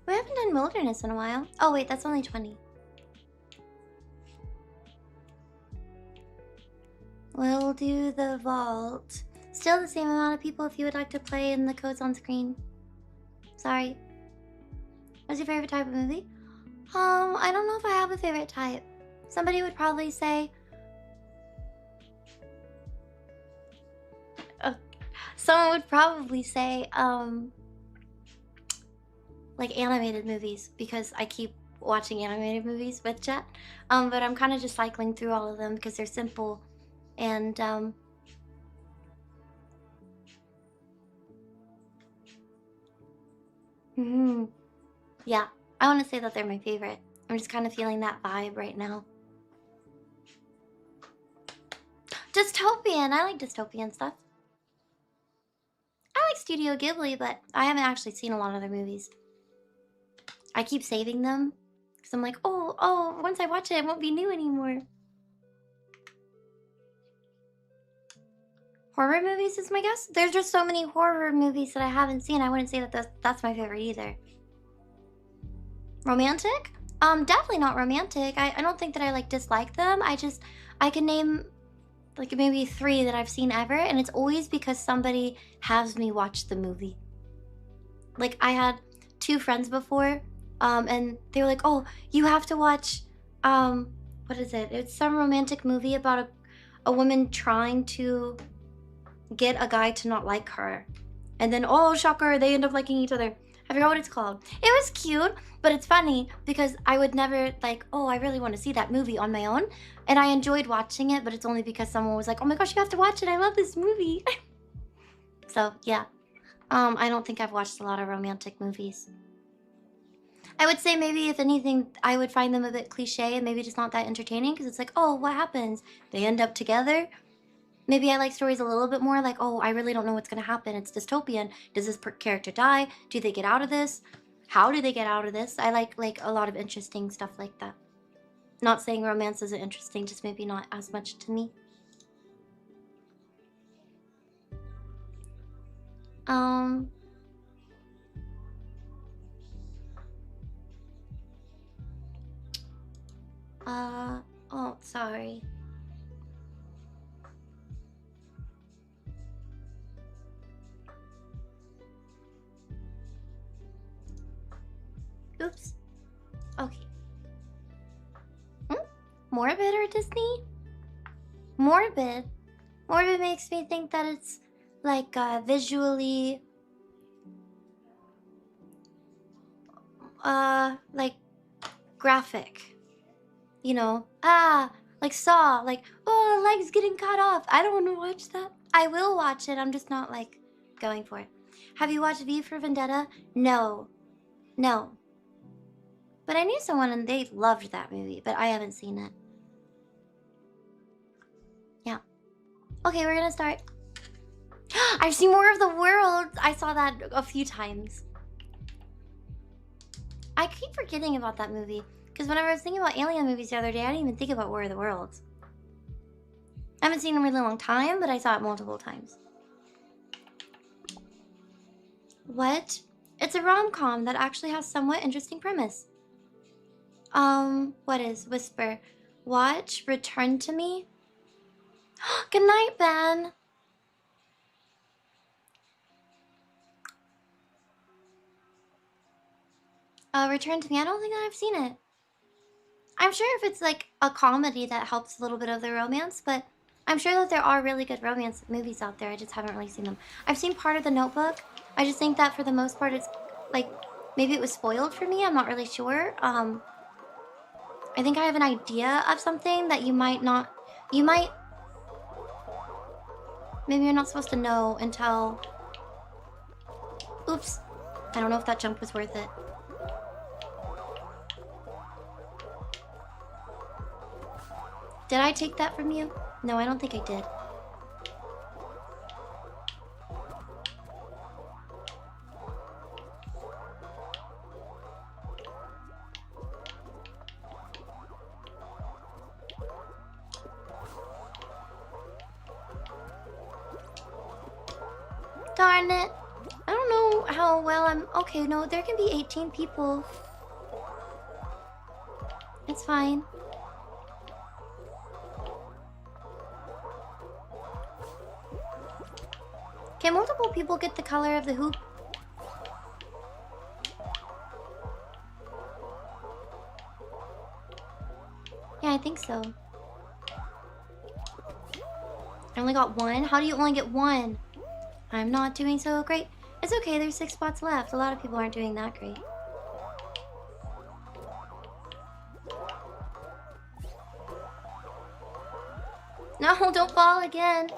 Speaker 1: We haven't done wilderness in a while. Oh wait, that's only 20. We'll do the vault. Still the same amount of people if you would like to play, and the code's on screen. Sorry. What's your favorite type of movie? I don't know if I have a favorite type. Somebody would probably say... someone would probably say, like animated movies, because I keep watching animated movies with chat. But I'm kind of just cycling through all of them because they're simple and, yeah, I want to say that they're my favorite. I'm just kind of feeling that vibe right now. Dystopian! I like dystopian stuff. I like Studio Ghibli, but I haven't actually seen a lot of their movies. I keep saving them because I'm like, oh, once I watch it, it won't be new anymore. Horror movies is my guess. There's just so many horror movies that I haven't seen. I wouldn't say that that's my favorite either. Romantic? Definitely not romantic. I don't think that I like dislike them. I can name like maybe 3 that I've seen ever, and it's always because somebody has me watch the movie. Like I had 2 friends before, and they were like, oh, you have to watch, what is it? It's some romantic movie about a woman trying to get a guy to not like her. And then, oh, shocker, they end up liking each other. I forgot what it's called. It was cute, but it's funny because I would never like, oh, I really want to see that movie on my own. And I enjoyed watching it, but it's only because someone was like, oh my gosh, you have to watch it. I love this movie. So, yeah. I don't think I've watched a lot of romantic movies. I would say maybe, if anything, I would find them a bit cliche and maybe just not that entertaining because it's like, oh, what happens? They end up together? Maybe I like stories a little bit more like, oh, I really don't know what's going to happen. It's dystopian. Does this character die? Do they get out of this? How do they get out of this? I like a lot of interesting stuff like that. Not saying romance isn't interesting, just maybe not as much to me. Oh, sorry. Oops. Okay. Morbid or Disney? Morbid. Morbid makes me think that it's like visually like graphic. You know, like Saw, like, oh, legs getting cut off. I don't want to watch that. I will watch it. I'm just not like going for it. Have you watched V for Vendetta? No. No. But I knew someone and they loved that movie, but I haven't seen it. Okay, we're gonna start. I've seen More of the World. I saw that a few times. I keep forgetting about that movie. Because whenever I was thinking about alien movies the other day, I didn't even think about War of the Worlds. I haven't seen it in a really long time, but I saw it multiple times. What? It's a rom-com that actually has somewhat interesting premise. What is Whisper? Watch, Return to Me? Good night, Ben. Return to Me. I don't think I've seen it. I'm sure if it's like a comedy that helps a little bit of the romance, but I'm sure that there are really good romance movies out there. I just haven't really seen them. I've seen part of The Notebook. I just think that for the most part, it's like maybe it was spoiled for me. I'm not really sure. I think I have an idea of something that you might not. Maybe you're not supposed to know until. Oops. I don't know if that jump was worth it. Did I take that from you? No, I don't think I did. Darn it. I don't know how well I'm... Okay, no, there can be 18 people. It's fine. Can multiple people get the color of the hoop? Yeah, I think so. I only got one? How do you only get one? I'm not doing so great. It's okay, there's 6 spots left. A lot of people aren't doing that great. No, don't fall again.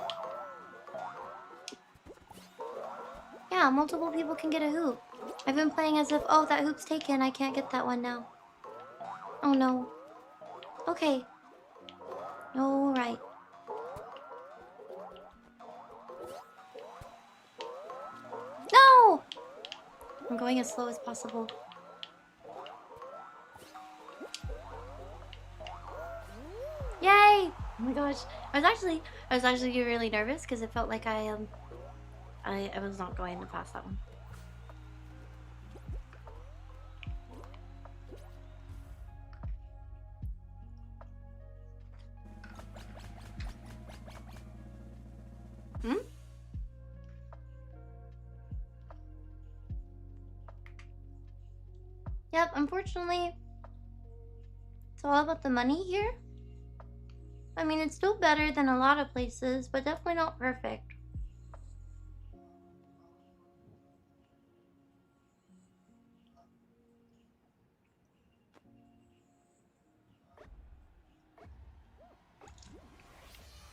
Speaker 1: Yeah, multiple people can get a hoop. I've been playing as if, oh, that hoop's taken. I can't get that one now. Oh, no. Okay. Alright. No! I'm going as slow as possible. Yay! Oh my gosh. I was actually really nervous because it felt like I was not going to pass that one. Hmm? Yep, unfortunately, it's all about the money here. I mean, it's still better than a lot of places, but definitely not perfect.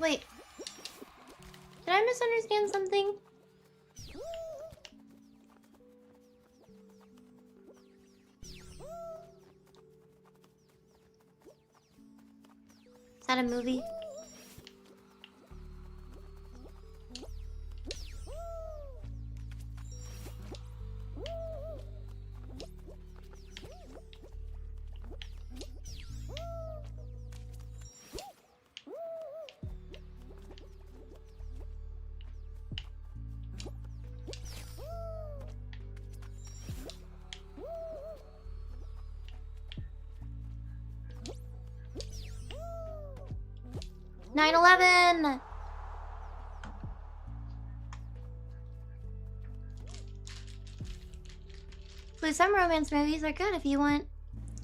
Speaker 1: Wait. Did I misunderstand something? Is that a movie? "9/11!" Blue, some romance movies are good if you want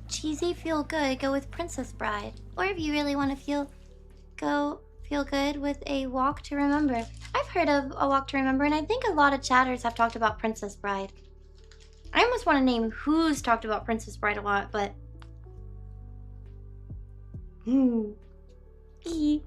Speaker 1: cheesy feel good, go with Princess Bride. Or if you really want to feel good with A Walk to Remember. I've heard of A Walk to Remember, and I think a lot of chatters have talked about Princess Bride. I almost want to name who's talked about Princess Bride a lot, but... E.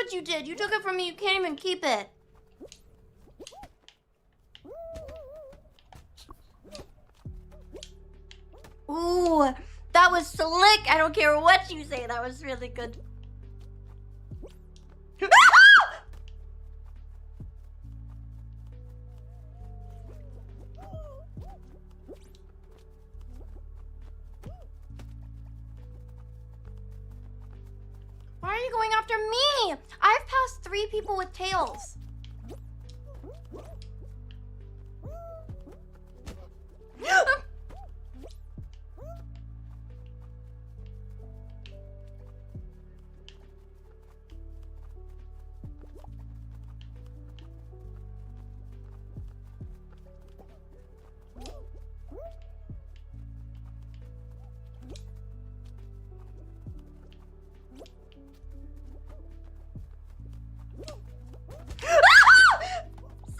Speaker 1: what you did. You took it from me. You can't even keep it. Ooh, that was slick. I don't care what you say. That was really good. Why are you going after me? I've passed 3 people with tails.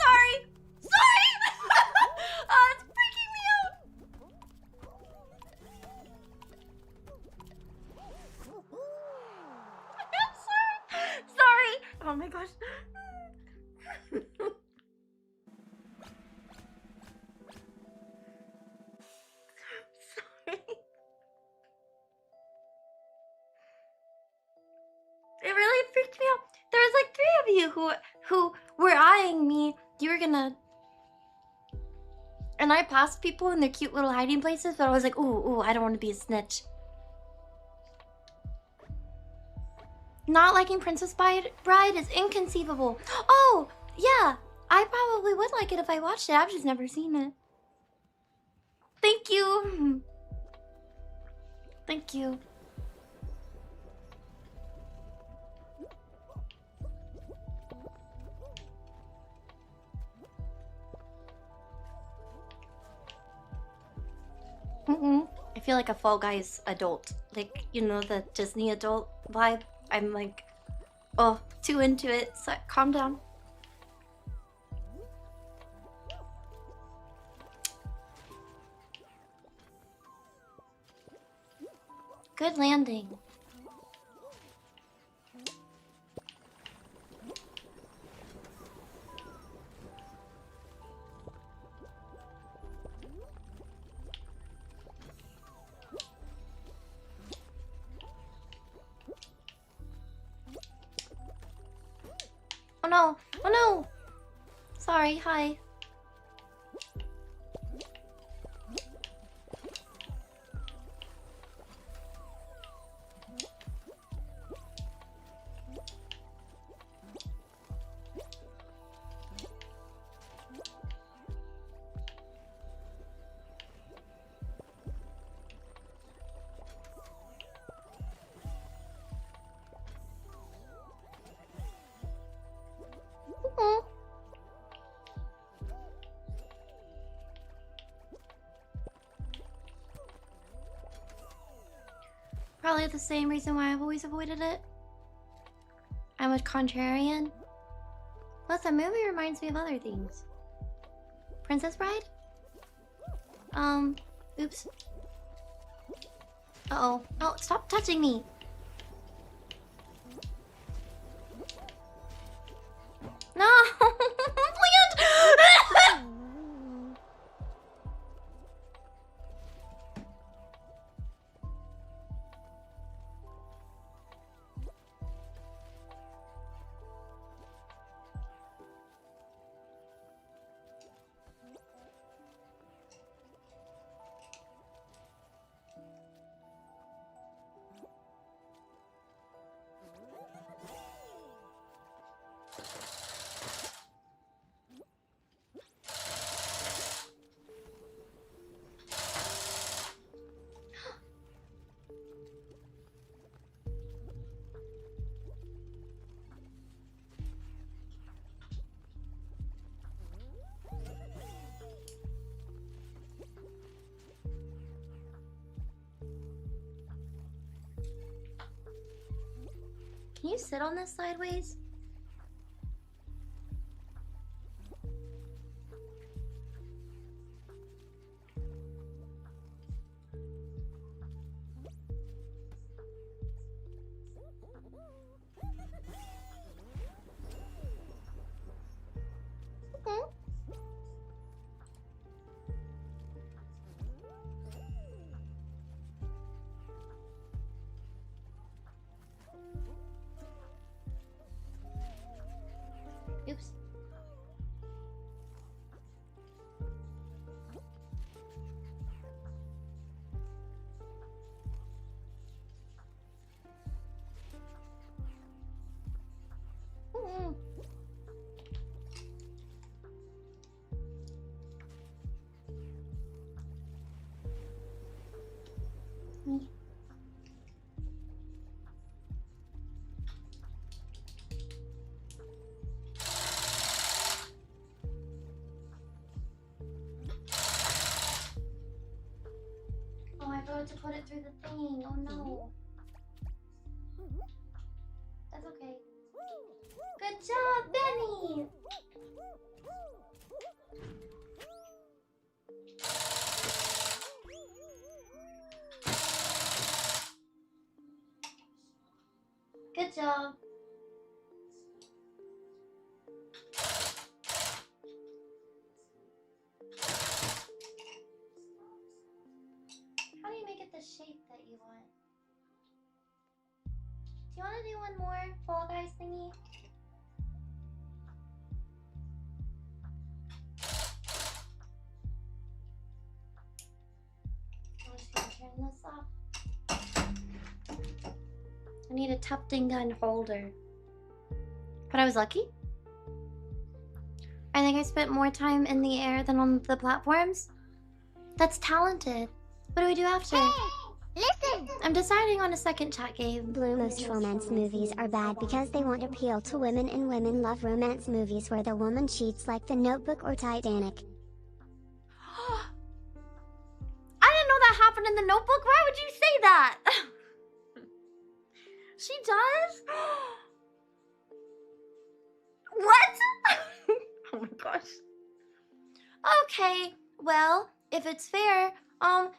Speaker 1: Sorry! Sorry! Oh, it's freaking me out! I'm sorry! Sorry! Oh my gosh. Sorry. It really freaked me out. There was like 3 of you who were eyeing me. You were gonna... And I passed people in their cute little hiding places, but I was like, ooh, I don't want to be a snitch. Not liking Princess Bride is inconceivable. Oh, yeah. I probably would like it if I watched it. I've just never seen it. Thank you. Thank you. I feel like a Fall Guys adult. Like, you know, the Disney adult vibe. I'm like, oh, too into it. So calm down. Good landing. Oh no! Oh no! Sorry, hi. Probably the same reason why I've always avoided it. I'm a contrarian. Plus, that movie reminds me of other things. Princess Bride? Oops. Uh-oh. Oh, stop touching me! No! Plant! Can you sit on this sideways? have to put it through the thing. Oh no. That's okay. Good job, Benny! Good job. How do you make it the shape that you want? Do you want to do one more Fall Guys thingy? I'm just gonna turn this off. I need a tufting gun holder. But I was lucky. I think I spent more time in the air than on the platforms. That's talented. What do we do after?
Speaker 3: Hey, listen.
Speaker 1: I'm deciding on a second chat game.
Speaker 2: Blue, most romance movies are bad because they won't appeal to women, and women love romance movies where the woman cheats, like The Notebook or Titanic.
Speaker 1: I didn't know that happened in The Notebook. Why would you say that? She does? What? Oh my gosh. Okay, well, if it's fair,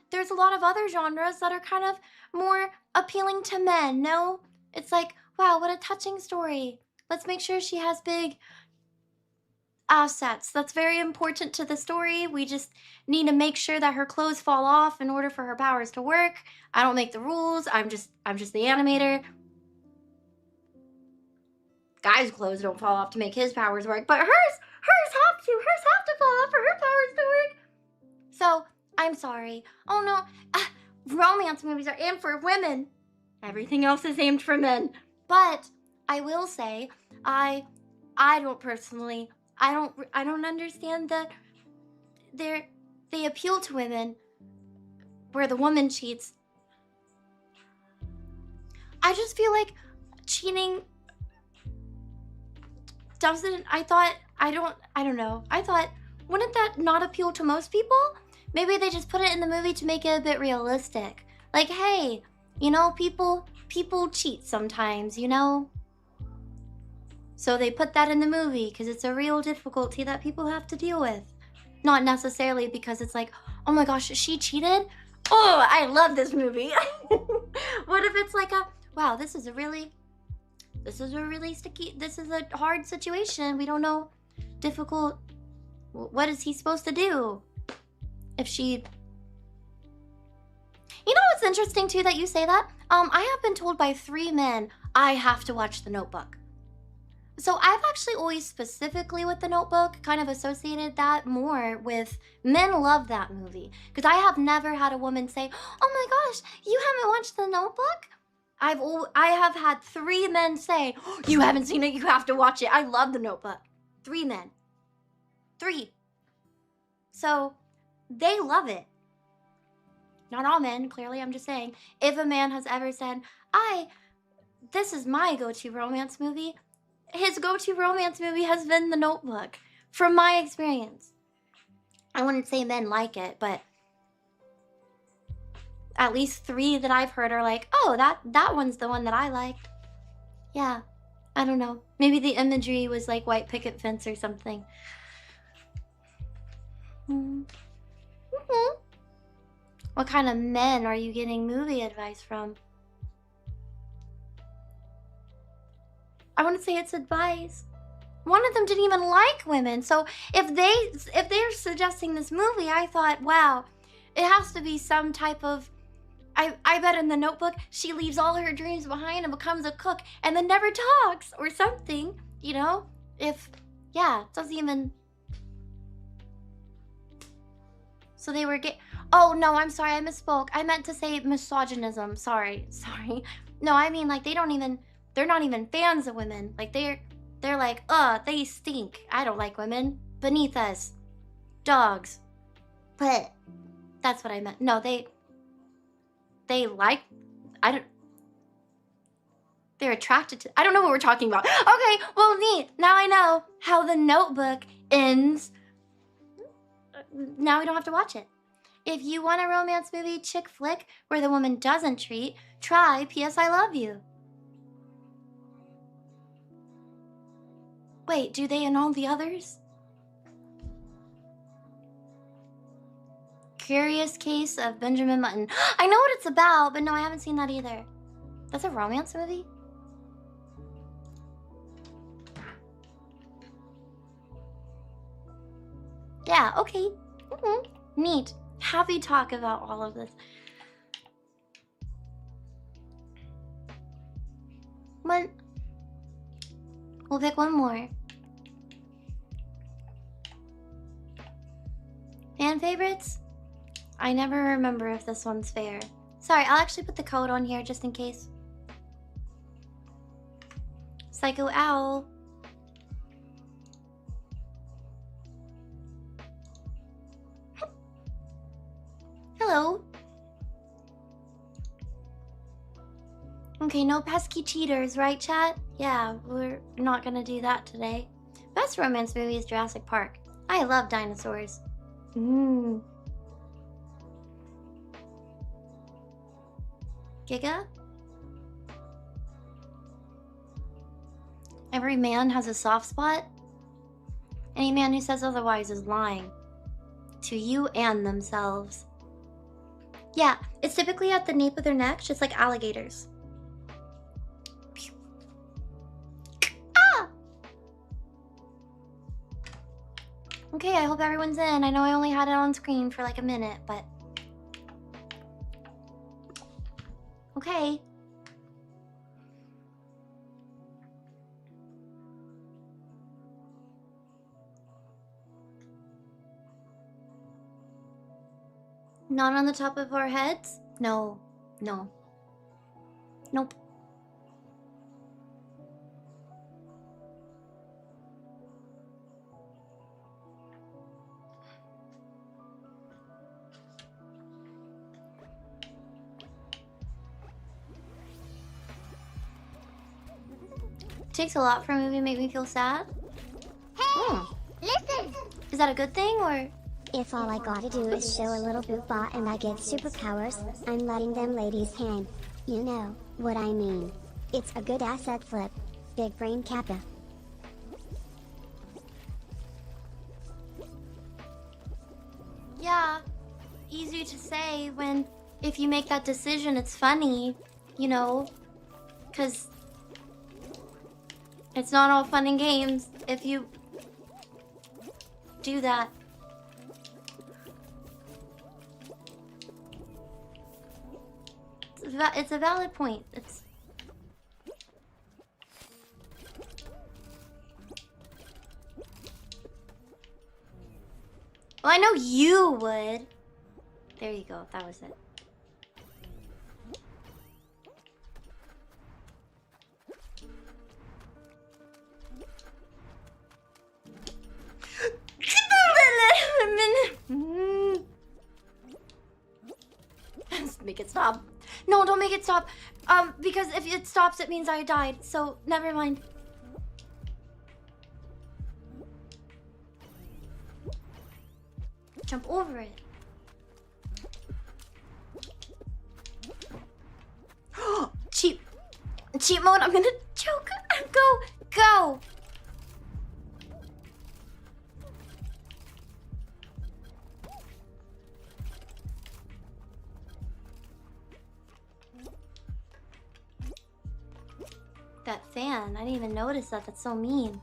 Speaker 1: there's a lot of other genres that are kind of more appealing to men, no? It's like, wow, what a touching story. Let's make sure she has big assets. That's very important to the story. We just need to make sure that her clothes fall off in order for her powers to work. I don't make the rules. I'm just the animator. Guy's clothes don't fall off to make his powers work, but hers have to fall off for her powers to work. So, I'm sorry. Oh no, romance movies are aimed for women. Everything else is aimed for men. But I will say, I don't personally, I don't understand that they appeal to women where the woman cheats. I just feel like cheating doesn't, I don't know. I thought, wouldn't that not appeal to most people? Maybe they just put it in the movie to make it a bit realistic. Like, hey, you know, people cheat sometimes, you know? So they put that in the movie because it's a real difficulty that people have to deal with. Not necessarily because it's like, oh my gosh, she cheated? Oh, I love this movie. What if it's like wow, this is a hard situation. We don't know, difficult, what is he supposed to do? If she, you know what's interesting too that you say that? I have been told by 3 men I have to watch The Notebook. So I've actually always specifically with The Notebook kind of associated that more with men love that movie. Because I have never had a woman say, oh my gosh, you haven't watched The Notebook? I have had 3 men say, oh, you haven't seen it, you have to watch it. I love The Notebook. 3 men. 3. So they love it. Not all men, clearly, I'm just saying. If a man has ever said, this is my go-to romance movie, his go-to romance movie has been The Notebook, from my experience. I wouldn't say men like it, but at least 3 that I've heard are like, oh, that one's the one that I like. Yeah, I don't know. Maybe the imagery was like white picket fence or something. What kind of men are you getting movie advice from? I wouldn't say it's advice. One of them didn't even like women. So if they're suggesting this movie, I thought, wow, it has to be some type of, I bet in The Notebook, she leaves all her dreams behind and becomes a cook and then never talks or something, you know? Yeah, it doesn't even. So they were oh no, I'm sorry, I misspoke. I meant to say misogynism. Sorry. No, I mean like they're not even fans of women. Like they're like, they stink. I don't like women. Beneath us. Dogs. But that's what I meant. No, they like, they're attracted to, I don't know what we're talking about. Okay, well, neat. Now I know how The Notebook ends. Now we don't have to watch it. If you want a romance movie chick flick where the woman doesn't treat, try P.S. I Love You. Wait, do they and all the others? Curious Case of Benjamin Button. I know what it's about, but no, I haven't seen that either. That's a romance movie? Yeah, okay. Neat. Happy talk about all of this. One. We'll pick one more. Fan favorites? I never remember if this one's fair. Sorry, I'll actually put the code on here just in case. Psycho Owl. Hello. Okay, no pesky cheaters, right, chat? Yeah, we're not gonna do that today. Best romance movie is Jurassic Park. I love dinosaurs. Giga? Every man has a soft spot. Any man who says otherwise is lying. To you and themselves. Yeah, it's typically at the nape of their neck, just like alligators. Ah! Okay, I hope everyone's in. I know I only had it on screen for like a minute, but... Okay. Not on the top of our heads? No. No. Nope. Takes a lot for a movie to make me feel sad.
Speaker 3: Hey, listen.
Speaker 1: Is that a good thing or?
Speaker 2: If all I gotta do is show a little boobah and I get superpowers, I'm letting them ladies hang. You know what I mean. It's a good asset flip. Big brain kappa.
Speaker 1: Yeah, easy to say when if you make that decision it's funny, you know, because it's not all fun and games if you do that. It's a valid point. It's... Well, I know you would. There you go. That was it. Make it stop. No, don't make it stop. Because if it stops, it means I died. So, never mind. Jump over it. Cheat. Cheat mode. I'm gonna choke. Go. Go. That fan. I didn't even notice that. That's so mean.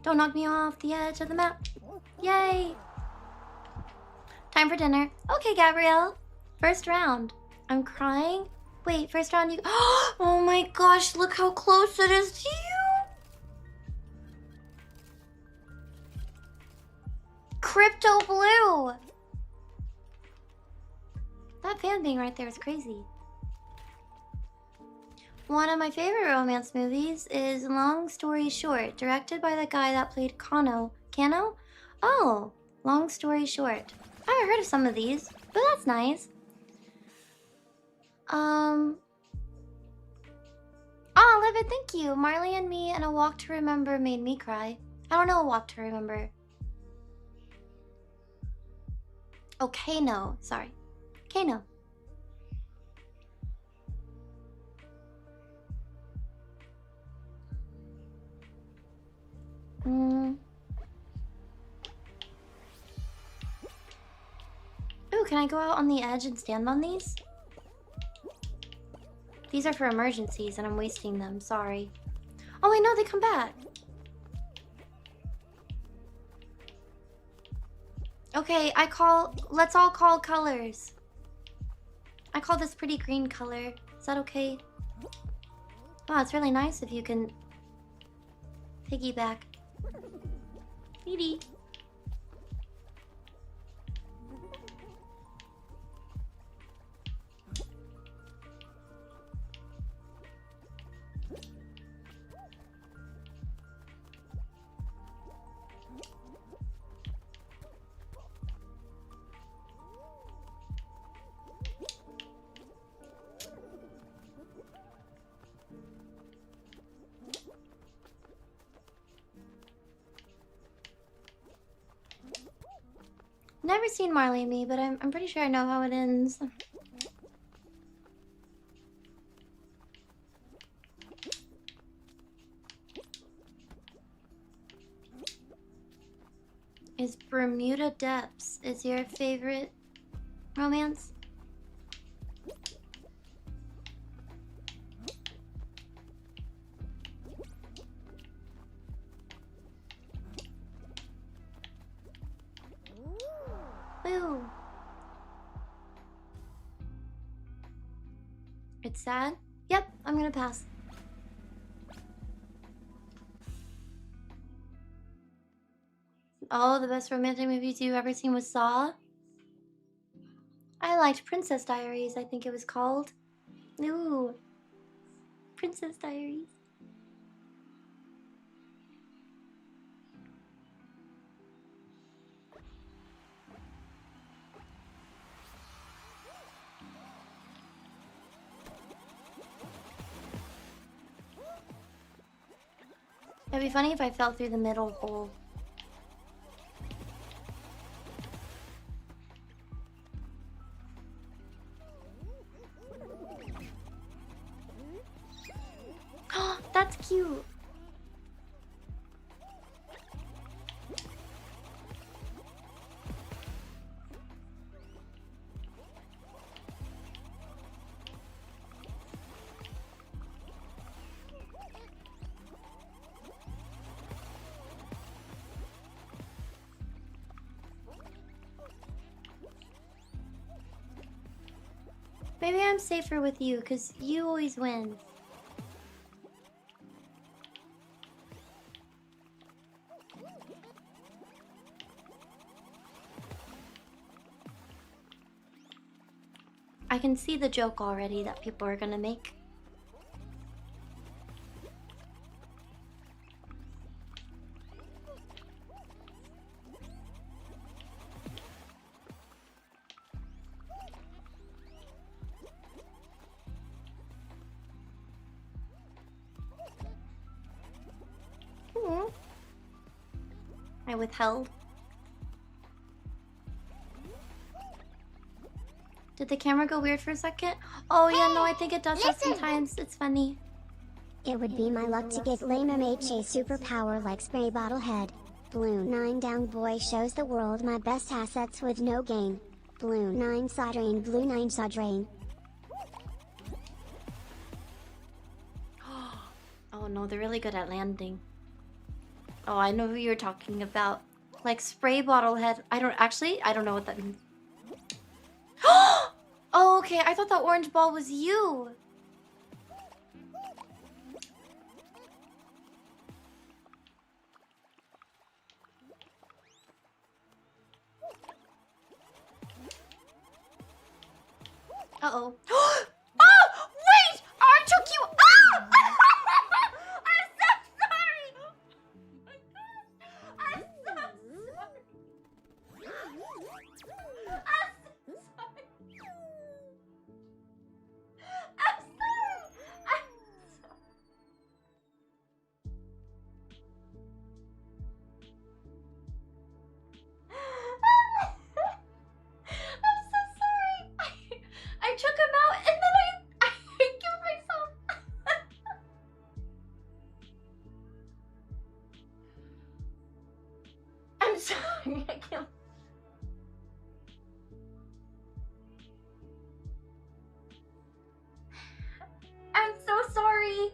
Speaker 1: Don't knock me off the edge of the map. Yay. Time for dinner. Okay, Gabrielle. First round. I'm crying. Wait, first round you... Oh my gosh, look how close it is to you. Crypto Blue. That fan being right there is crazy. One of my favorite romance movies is Long Story Short, directed by the guy that played Kano. Kano? Oh, Long Story Short. I haven't heard of some of these, but that's nice. Oh, Livid, thank you. Marley and Me and A Walk to Remember made me cry. I don't know A Walk to Remember. Oh, Kano. Sorry. Kano. Ooh, can I go out on the edge and stand on these? These are for emergencies and I'm wasting them. Sorry. Oh, wait, no, they come back. Okay, let's all call colors. I call this pretty green color. Is that okay? Wow, it's really nice if you can piggyback. Sweetie. Never seen Marley and Me, but I'm pretty sure I know how it ends. Is Bermuda Depths your favorite romance? Ooh. It's sad? Yep, I'm gonna pass. Oh, the best romantic movies you've ever seen was Saw? I liked Princess Diaries, I think it was called. Ooh. Princess Diaries. It'd be funny if I fell through the middle hole. That's cute. Maybe I'm safer with you, because you always win. I can see the joke already that people are gonna make. I withheld. Did the camera go weird for a second? Oh yeah, no, I think it does that sometimes. It's funny.
Speaker 2: It would be my luck to get lame MHA superpower like spray bottle head. Blue 9 down boy shows the world my best assets with no gain. Blue 9 saw drain, blue 9 saw drain.
Speaker 1: Oh no, they're really good at landing. Oh, I know who you're talking about. Like spray bottle head. I don't know what that means. Oh, okay. I thought that orange ball was you. Uh-oh. Oh, wait! I took you. Ah! I'm so sorry. I'm so sorry. sorry. I can't. I'm so sorry.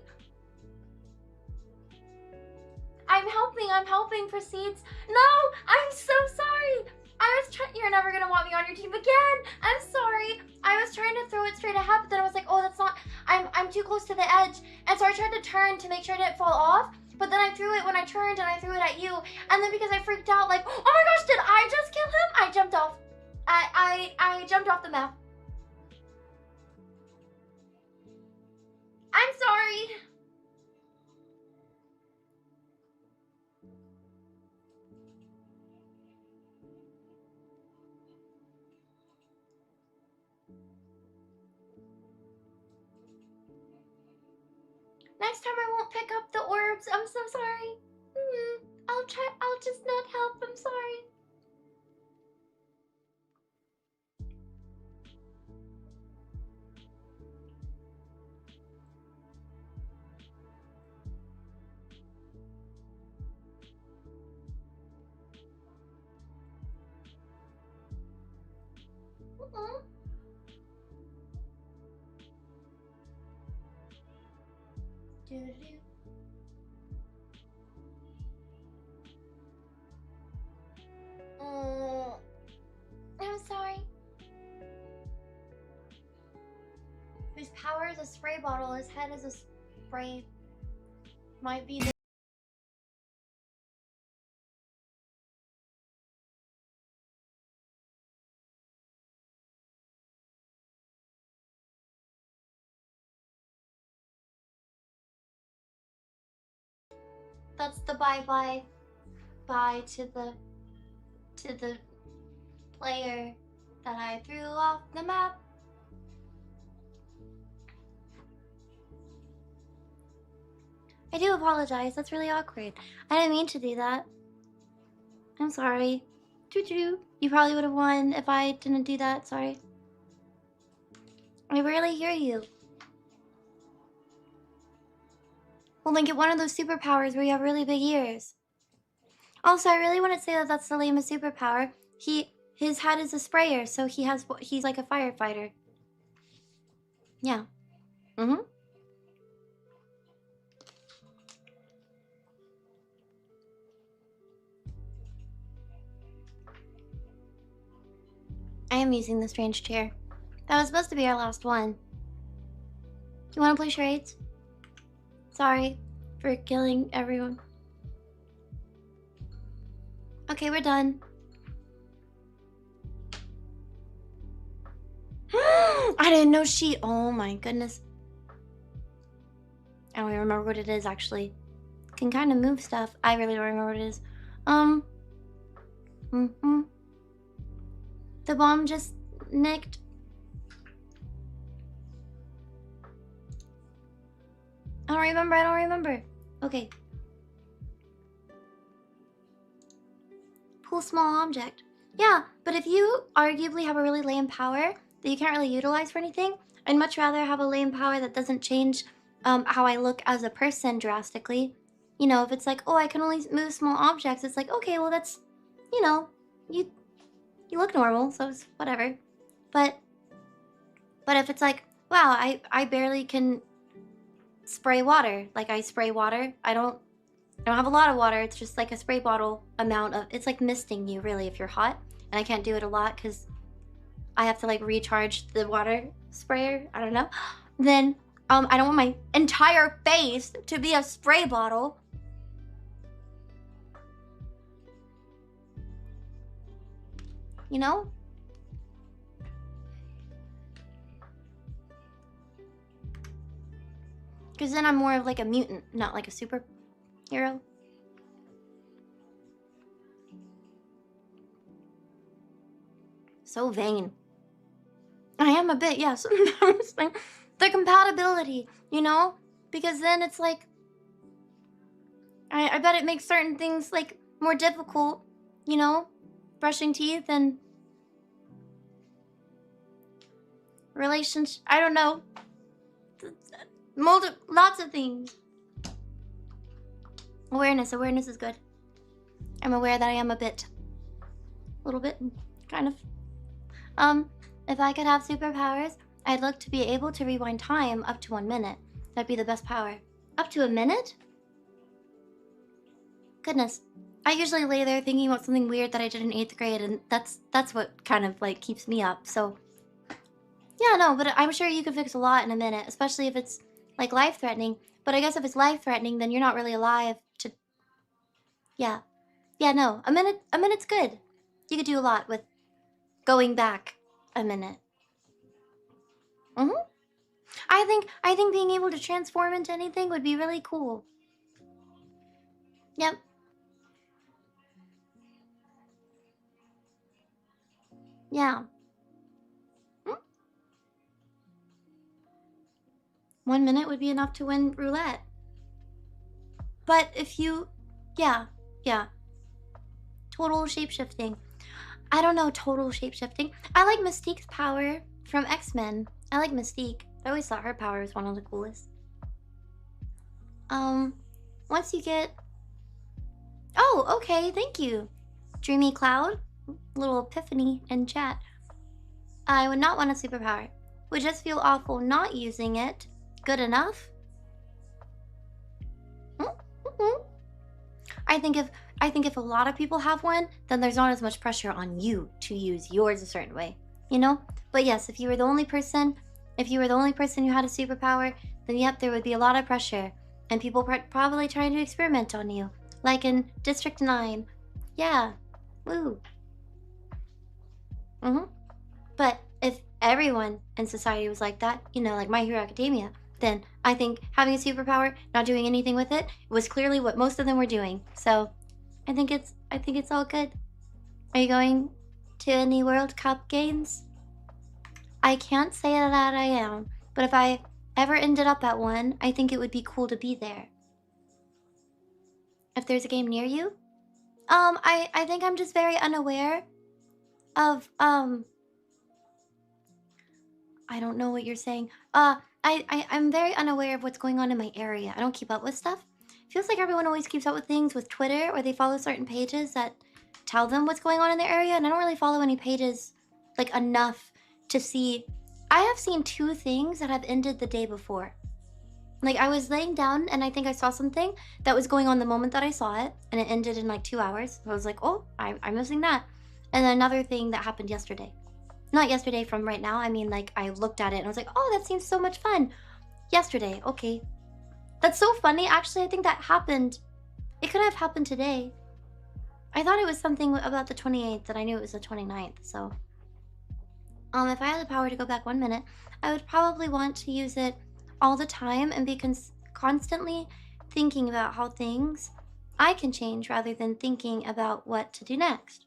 Speaker 1: I'm helping. Proceeds. No, I'm so sorry. I was trying. You're never gonna want me on your team again. I'm sorry. I was trying to throw it straight ahead, but then I was like, oh, that's not. I'm too close to the edge, and so I tried to turn to make sure it didn't fall off. But then I threw it when I turned, and I threw it at you. And then because I freaked out, like, oh my gosh, did I just kill him? I jumped off. I jumped off the map. I'm sorry. Next time I won't pick up the orbs. I'm so sorry. I'll try. I'll just not help. I'm sorry. I'm sorry. His power is a spray bottle. His head is a spray. Might be. That's the bye to the player that I threw off the map. I do apologize. That's really awkward. I didn't mean to do that. I'm sorry. Choo-choo. You probably would have won if I didn't do that. Sorry. I rarely hear you. Well, then get one of those superpowers where you have really big ears. Also, I really want to say that that's the lamest superpower. His head is a sprayer, so he's like a firefighter. Yeah. I am using the strange chair. That was supposed to be our last one. You want to play charades? Sorry for killing everyone. Okay, we're done. I didn't know she... Oh my goodness. I don't even remember what it is, actually. Can kind of move stuff. I really don't remember what it is. The bomb just nicked. I don't remember. Okay. Pull small object. Yeah, but if you arguably have a really lame power that you can't really utilize for anything, I'd much rather have a lame power that doesn't change how I look as a person drastically. You know, if it's like, oh, I can only move small objects, it's like, okay, well, that's, you know, you look normal, so it's whatever. But if it's like, wow, I barely can spray water. Like, I spray water. I don't have a lot of water. It's just like a spray bottle amount of, it's like misting you, really, if you're hot. And I can't do it a lot because I have to, like, recharge the water sprayer. I don't know. Then, I don't want my entire face to be a spray bottle. You know? Because then I'm more of like a mutant, not like a superhero. So vain. I am a bit, yes. The compatibility, you know? Because then it's like... I bet it makes certain things, like, more difficult, you know? Brushing teeth and... relationship... I don't know. Lots of things. Awareness is good. I'm aware that I am a bit A little bit, kind of. If I could have superpowers, I'd look to be able to rewind time up to 1 minute. That'd be the best power. Up to a minute? Goodness. I usually lay there thinking about something weird that I did in 8th grade, and that's what kind of like keeps me up. So yeah, no, but I'm sure you could fix a lot in a minute, especially if it's like life-threatening. But I guess if it's life-threatening, then you're not really alive to. Yeah, no, a minute's good. You could do a lot with going back a minute. I think being able to transform into anything would be really cool. Yep. Yeah. 1 minute would be enough to win roulette. But if you, yeah. Total shapeshifting. I don't know total shapeshifting. I like Mystique's power from X-Men. I like Mystique. I always thought her power was one of the coolest. Once you get... Oh, okay, thank you. Dreamy Cloud, little epiphany in chat. I would not want a superpower. Would just feel awful not using it. Good enough? I think if a lot of people have one, then there's not as much pressure on you to use yours a certain way, you know? But yes, if you were the only person who had a superpower, then yep, there would be a lot of pressure and people probably trying to experiment on you, like in District 9. Yeah, woo. But if everyone in society was like that, you know, like My Hero Academia, then I think having a superpower, not doing anything with it, was clearly what most of them were doing. So I think it's all good. Are you going to any World Cup games? I can't say that I am, but if I ever ended up at one, I think it would be cool to be there. If there's a game near you? I think I'm just very unaware of, I don't know what you're saying. I'm very unaware of what's going on in my area. I don't keep up with stuff. Feels like everyone always keeps up with things with Twitter, or they follow certain pages that tell them what's going on in their area, and I don't really follow any pages, like, enough to see. I have seen 2 things that have ended the day before. Like, I was laying down, and I think I saw something that was going on the moment that I saw it, and it ended in, like, 2 hours. I was like, oh, I'm missing that. And then another thing that happened yesterday. Not yesterday from right now, I mean, like, I looked at it, and I was like, oh, that seems so much fun. Yesterday, okay. That's so funny. Actually, I think that happened. It could have happened today. I thought it was something about the 28th, and I knew it was the 29th, so. If I had the power to go back 1 minute, I would probably want to use it all the time and be constantly thinking about how things I can change rather than thinking about what to do next.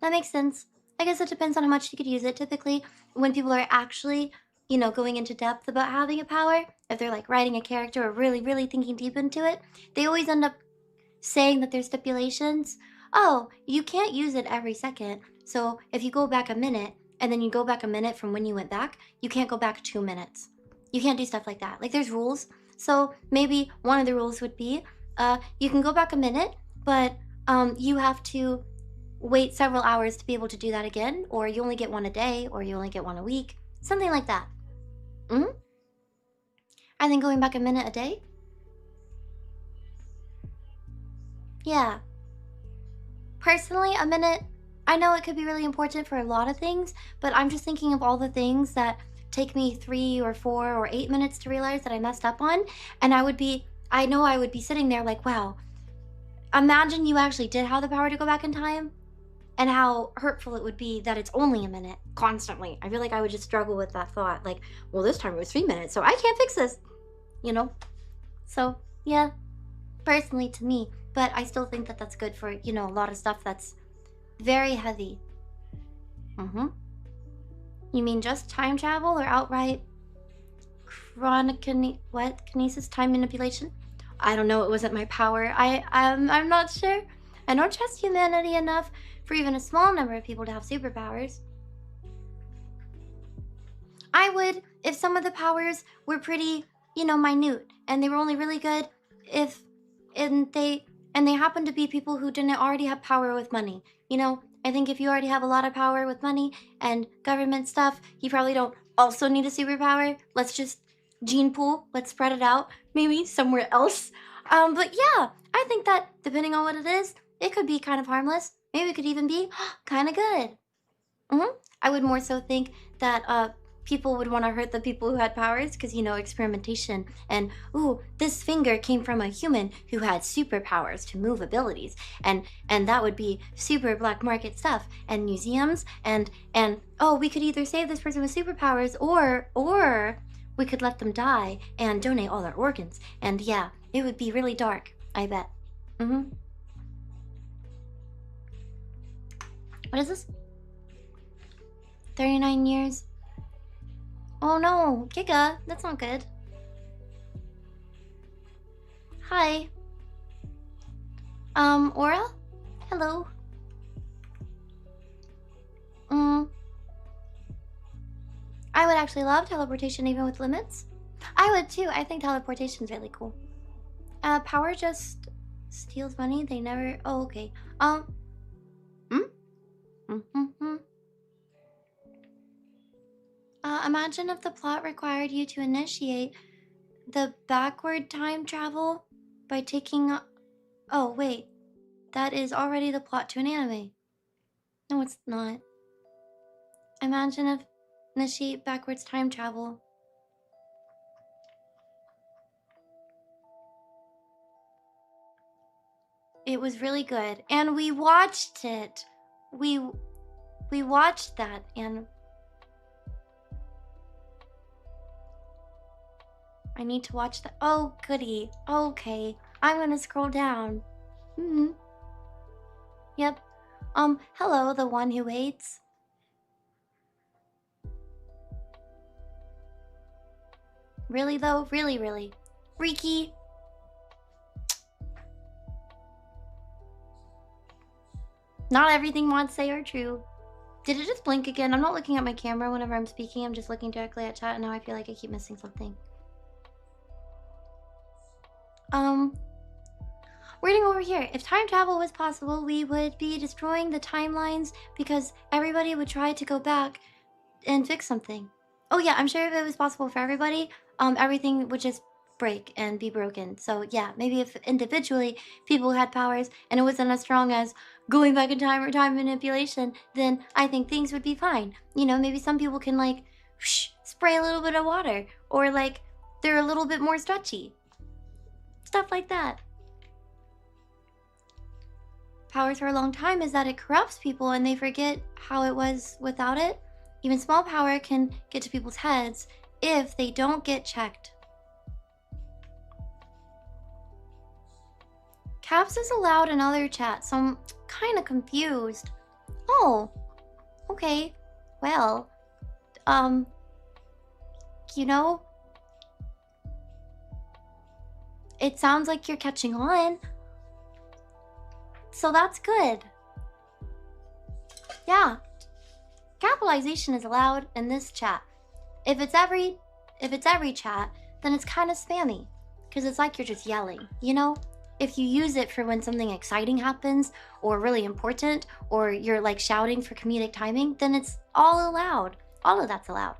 Speaker 1: That makes sense. I guess it depends on how much you could use it. Typically, when people are actually, you know, going into depth about having a power, if they're like writing a character or really, really thinking deep into it, they always end up saying that there's stipulations. Oh, you can't use it every second. So if you go back a minute and then you go back a minute from when you went back, you can't go back 2 minutes. You can't do stuff like that. Like, there's rules. So maybe one of the rules would be, you can go back a minute, but you have to wait several hours to be able to do that again, or you only get one a day, or you only get one a week, something like that. I think going back a minute a day? Yeah. Personally, a minute, I know it could be really important for a lot of things, but I'm just thinking of all the things that take me 3 or 4 or 8 minutes to realize that I messed up on, and I know I would be sitting there like, wow, imagine you actually did have the power to go back in time, and how hurtful it would be that it's only a minute constantly. I feel like I would just struggle with that thought. Like, well, this time it was 3 minutes, so I can't fix this, you know? So, yeah, personally to me. But I still think that that's good for, you know, a lot of stuff that's very heavy. You mean just time travel or outright kinesis, time manipulation? I don't know, it wasn't my power. I'm not sure. I don't trust humanity enough for even a small number of people to have superpowers. I would if some of the powers were pretty, you know, minute, and they were only really good if they happened to be people who didn't already have power with money. You know, I think if you already have a lot of power with money and government stuff, you probably don't also need a superpower. Let's just gene pool. Let's spread it out. Maybe somewhere else. But yeah, I think that depending on what it is, it could be kind of harmless. Maybe it could even be kind of good. I would more so think that people would want to hurt the people who had powers because, you know, experimentation and, ooh, this finger came from a human who had superpowers to move abilities, and that would be super black market stuff, and museums, and oh, we could either save this person with superpowers or we could let them die and donate all their organs, and yeah, it would be really dark, I bet. What is this? 39 years. Oh no, Giga, that's not good. Hi. Aura? Hello. I would actually love teleportation even with limits. I would too. I think teleportation's really cool. Power just steals money. They never. Oh, okay. Imagine if the plot required you to initiate the backward time travel by taking. Oh wait, that is already the plot to an anime. No, it's not. Imagine if initiate backwards time travel. It was really good, and we watched it. We watched that, and I need to watch that. Oh, goody. Okay, I'm gonna scroll down. Yep. Hello, the one who waits. Really though? Really, really. Riki. Not everything mods say are true. Did it just blink again? I'm not looking at my camera whenever I'm speaking. I'm just looking directly at chat, and now I feel like I keep missing something. Reading over here. If time travel was possible, we would be destroying the timelines because everybody would try to go back and fix something. Oh yeah, I'm sure if it was possible for everybody, everything would just break and be broken. So yeah, maybe if individually people had powers and it wasn't as strong as going back in time or time manipulation, then I think things would be fine. You know, maybe some people can like spray a little bit of water, or like they're a little bit more stretchy. Stuff like that. Powers for a long time is that it corrupts people and they forget how it was without it. Even small power can get to people's heads if they don't get checked. Caps is allowed in other chats, so I'm kind of confused. Oh, okay. Well, you know, it sounds like you're catching on. So that's good. Yeah. Capitalization is allowed in this chat. If it's every chat, then it's kind of spammy. Because it's like you're just yelling, you know? If you use it for when something exciting happens, or really important, or you're like shouting for comedic timing, then it's all allowed. All of that's allowed.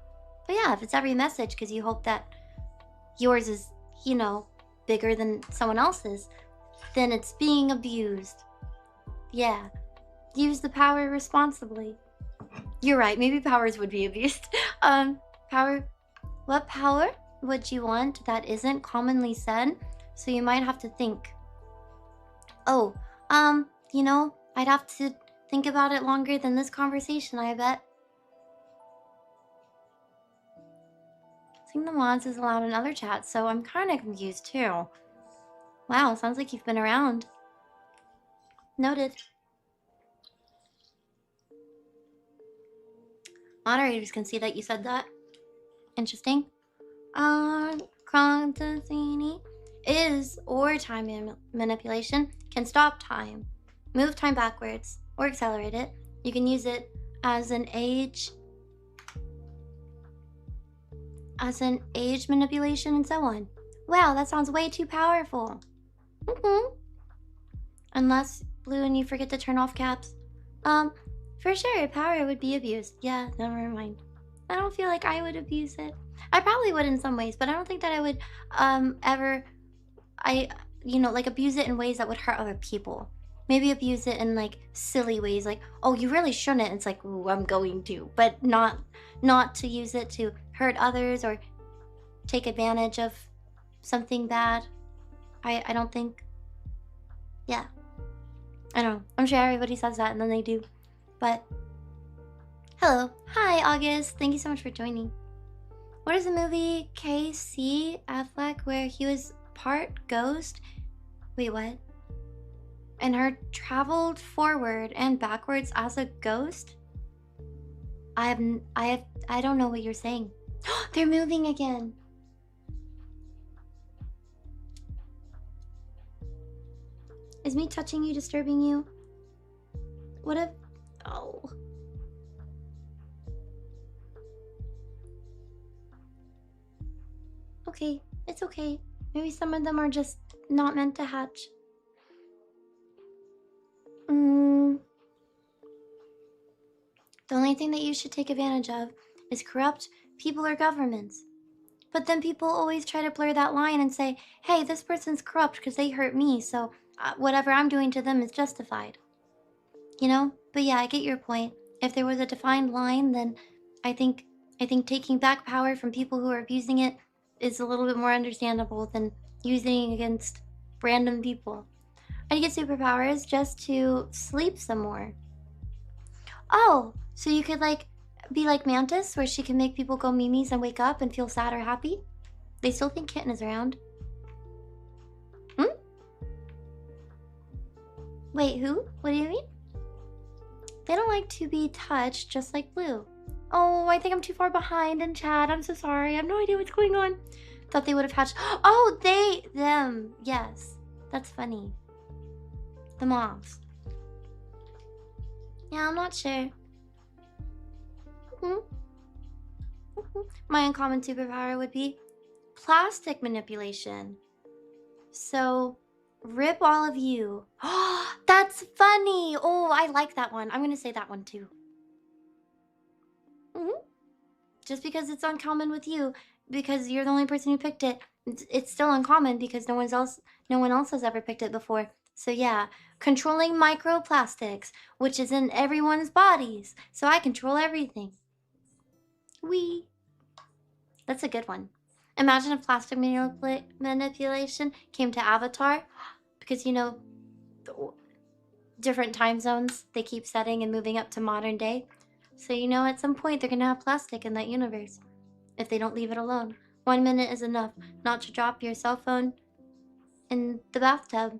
Speaker 1: But yeah, if it's every message because you hope that yours is, you know, bigger than someone else's, then it's being abused. Yeah. Use the power responsibly. You're right, maybe powers would be abused. Power. What power would you want that isn't commonly said? So you might have to think. Oh, you know, I'd have to think about it longer than this conversation, I bet. Sing the mods is allowed in other chats, so I'm kind of confused too. Wow, sounds like you've been around. Noted. Moderators can see that you said that. Interesting. Chrontazini is or time manipulation can stop time, move time backwards, or accelerate it. You can use it as an age manipulation and so on. Wow, that sounds way too powerful. Unless, Blue, and you forget to turn off caps. For sure, power would be abused. Yeah, never mind. I don't feel like I would abuse it. I probably would in some ways, but I don't think that I would ever like abuse it in ways that would hurt other people. Maybe abuse it in like silly ways, like, oh, you really shouldn't. It's like, ooh, I'm going to, but not to use it to hurt others or take advantage of something bad. I don't think. Yeah. I don't know. I'm sure everybody says that and then they do. But hello. Hi, August. Thank you so much for joining. What is the movie K.C. Affleck where he was part ghost? Wait, what? And her traveled forward and backwards as a ghost? I don't know what you're saying. They're moving again. Is me touching you disturbing you? What if... Oh. Okay, it's okay. Maybe some of them are just not meant to hatch. The only thing that you should take advantage of is corrupt people or governments. But then people always try to blur that line and say, hey, this person's corrupt because they hurt me, so whatever I'm doing to them is justified. You know? But yeah, I get your point. If there was a defined line, then I think taking back power from people who are abusing it is a little bit more understandable than using it against random people. I'd get superpowers just to sleep some more. Oh, so you could like be like Mantis, where she can make people go memes and wake up and feel sad or happy? They still think Kitten is around. Wait, who? What do you mean? They don't like to be touched, just like Blue. Oh, I think I'm too far behind in chat. I'm so sorry. I have no idea what's going on. Thought they would have hatched. Oh, them. Yes. That's funny. The moths. Yeah, I'm not sure. My uncommon superpower would be plastic manipulation. So, rip all of you. Oh, that's funny. Oh, I like that one. I'm going to say that one too. Just because it's uncommon with you, because you're the only person who picked it, it's still uncommon because no one else has ever picked it before. So yeah, controlling microplastics, which is in everyone's bodies, so I control everything. Wee. That's a good one. Imagine if plastic manipulation came to Avatar, because you know, different time zones they keep setting and moving up to modern day. So you know at some point they're gonna have plastic in that universe, if they don't leave it alone. 1 minute is enough not to drop your cell phone in the bathtub.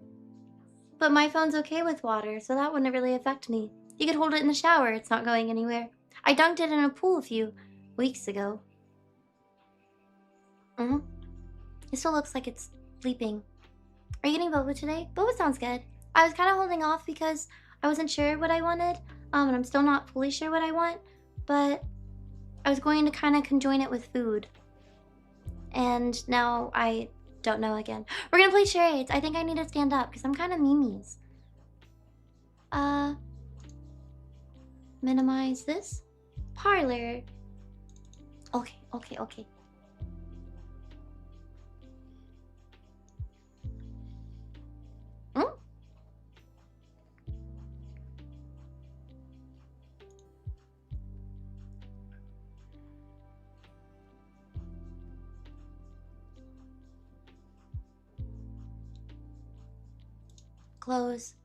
Speaker 1: But my phone's okay with water, so that wouldn't really affect me. You could hold it in the shower, it's not going anywhere. I dunked it in a pool a few weeks ago. It still looks like it's sleeping. Are you getting boba today? Boba sounds good. I was kind of holding off because I wasn't sure what I wanted. And I'm still not fully sure what I want. But I was going to kind of conjoin it with food. And now I don't know again. We're gonna play charades. I think I need to stand up because I'm kind of memes. Minimize this. Parlor. Okay. Close.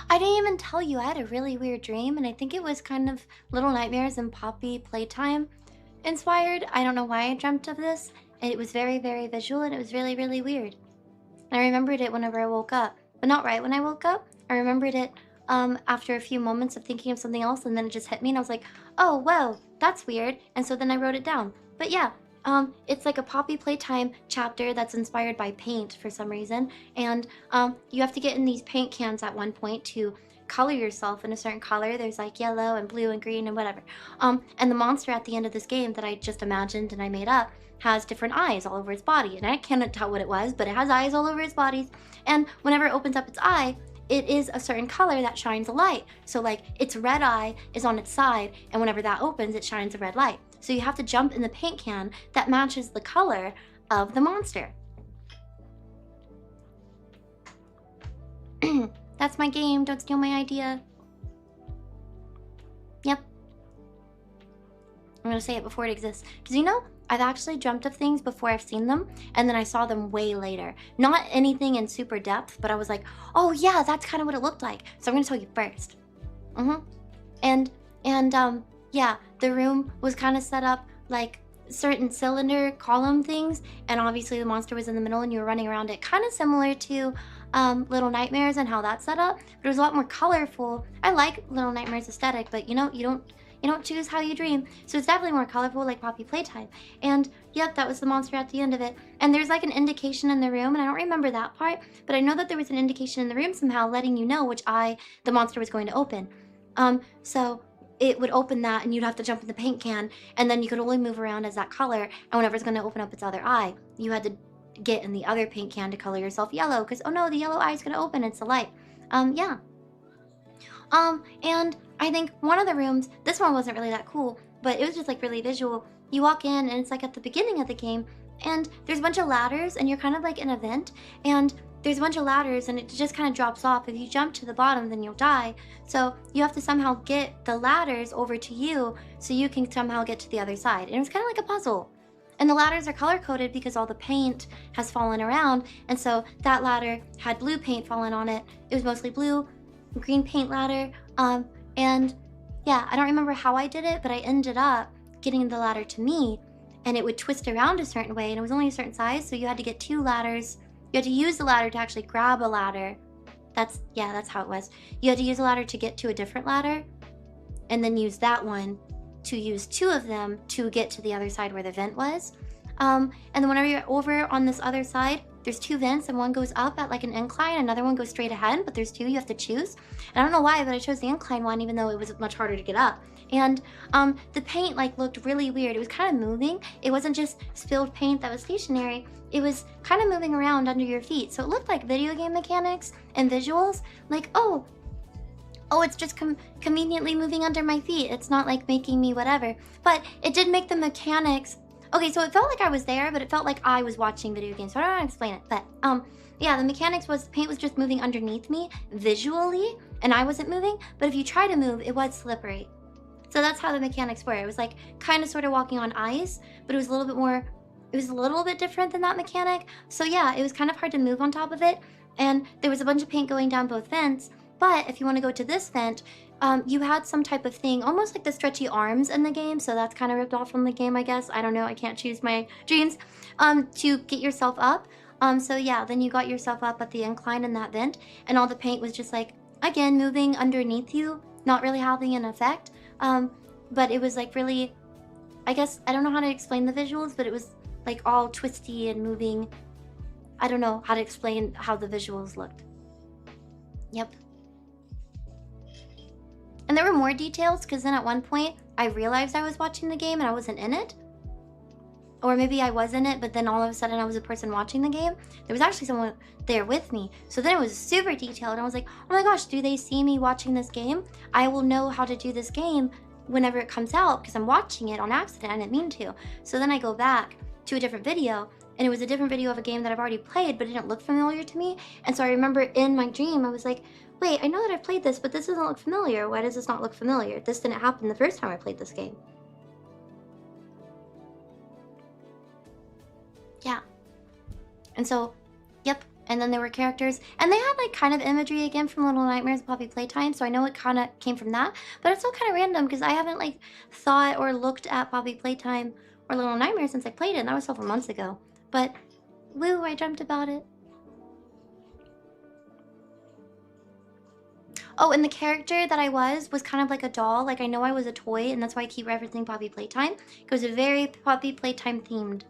Speaker 1: I didn't even tell you I had a really weird dream, and I think it was kind of Little Nightmares and Poppy Playtime inspired. I don't know why I dreamt of this. It was very, very visual, and it was really, really weird. I remembered it whenever I woke up, but not right when I woke up. I remembered it after a few moments of thinking of something else, and then it just hit me, and I was like, oh, wow, that's weird. And so then I wrote it down. But yeah, it's like a Poppy Playtime chapter that's inspired by paint for some reason. And you have to get in these paint cans at one point to color yourself in a certain color. There's like yellow and blue and green and whatever. And the monster at the end of this game that I just imagined and I made up has different eyes all over its body. And I cannot tell what it was, but it has eyes all over its body. And whenever it opens up its eye, it is a certain color that shines a light. So like its red eye is on its side, and whenever that opens, it shines a red light. So you have to jump in the paint can that matches the color of the monster. That's my game. Don't steal my idea. Yep. I'm gonna say it before it exists. Because you know, I've actually dreamt of things before I've seen them, and then I saw them way later. Not anything in super depth, but I was like, oh yeah, that's kind of what it looked like. So I'm gonna tell you first. And yeah, the room was kind of set up like certain cylinder column things, and obviously the monster was in the middle and you were running around it, kind of similar to Little Nightmares and how that's set up, but it was a lot more colorful. I like Little Nightmares aesthetic, but you know, you don't choose how you dream, so it's definitely more colorful, like Poppy Playtime. And yep, that was the monster at the end of it. And there's like an indication in the room, and I don't remember that part, but I know that there was an indication in the room somehow letting you know which eye the monster was going to open. So it would open that, and you'd have to jump in the paint can, and then you could only move around as that color, and whenever it's going to open up its other eye, you had to get in the other paint can to color yourself yellow, because oh no, the yellow eye is going to open, it's a light. Yeah. And I think one of the rooms, this one wasn't really that cool, but it was just like really visual. You walk in, and it's like at the beginning of the game, and there's a bunch of ladders, and you're kind of like in a vent, and there's a bunch of ladders, and it just kind of drops off. If you jump to the bottom, then you'll die. So you have to somehow get the ladders over to you so you can somehow get to the other side. And it was kind of like a puzzle. And the ladders are color-coded because all the paint has fallen around, and so that ladder had blue paint fallen on it. It was mostly blue, green paint ladder, and yeah, I don't remember how I did it, but I ended up getting the ladder to me, and it would twist around a certain way, and it was only a certain size, so you had to get 2 ladders. You had to use the ladder to actually grab a ladder. That's how it was. You had to use a ladder to get to a different ladder, and then use that one to use 2 of them to get to the other side where the vent was. And then whenever you're over on this other side, there's 2 vents, and one goes up at like an incline, another one goes straight ahead, but there's 2 you have to choose. And I don't know why, but I chose the incline one, even though it was much harder to get up. And the paint like looked really weird. It was kind of moving. It wasn't just spilled paint that was stationary. It was kind of moving around under your feet. So it looked like video game mechanics and visuals. Like, oh, it's just conveniently moving under my feet. It's not like making me whatever. But it did make the mechanics. Okay, so it felt like I was there, but it felt like I was watching video games. So I don't know how to explain it. But yeah, the mechanics was the paint was just moving underneath me visually, and I wasn't moving. But if you try to move, it was slippery. So that's how the mechanics were. It was like kind of sort of walking on ice, but it was a little bit more, it was a little bit different than that mechanic. So yeah, it was kind of hard to move on top of it. And there was a bunch of paint going down both vents. But if you want to go to this vent, you had some type of thing, almost like the stretchy arms in the game. So that's kind of ripped off from the game, I guess. I don't know. I can't choose my dreams. To get yourself up. So yeah, then you got yourself up at the incline in that vent. And all the paint was just like, again, moving underneath you, not really having an effect. But it was like really, I guess, I don't know how to explain the visuals, but it was like all twisty and moving. I don't know how to explain how the visuals looked. Yep. And there were more details, because then at one point I realized I was watching the game and I wasn't in it. Or maybe I was in it, but then all of a sudden I was a person watching the game. There was actually someone there with me. So then it was super detailed, and I was like, oh my gosh, do they see me watching this game? I will know how to do this game whenever it comes out, because I'm watching it on accident. I didn't mean to. So then I go back to a different video, and it was a different video of a game that I've already played, but it didn't look familiar to me. And so I remember in my dream, I was like, wait, I know that I've played this, but this doesn't look familiar. Why does this not look familiar? This didn't happen the first time I played this game. Yeah. And so, yep. And then there were characters, and they had like kind of imagery again from Little Nightmares and Poppy Playtime, so I know it kind of came from that, but it's all kind of random because I haven't like thought or looked at Poppy Playtime or Little Nightmares since I played it, and that was several months ago. But, woo, I dreamt about it. Oh, and the character that I was kind of like a doll. Like, I know I was a toy, and that's why I keep referencing Poppy Playtime. It was very Poppy Playtime themed.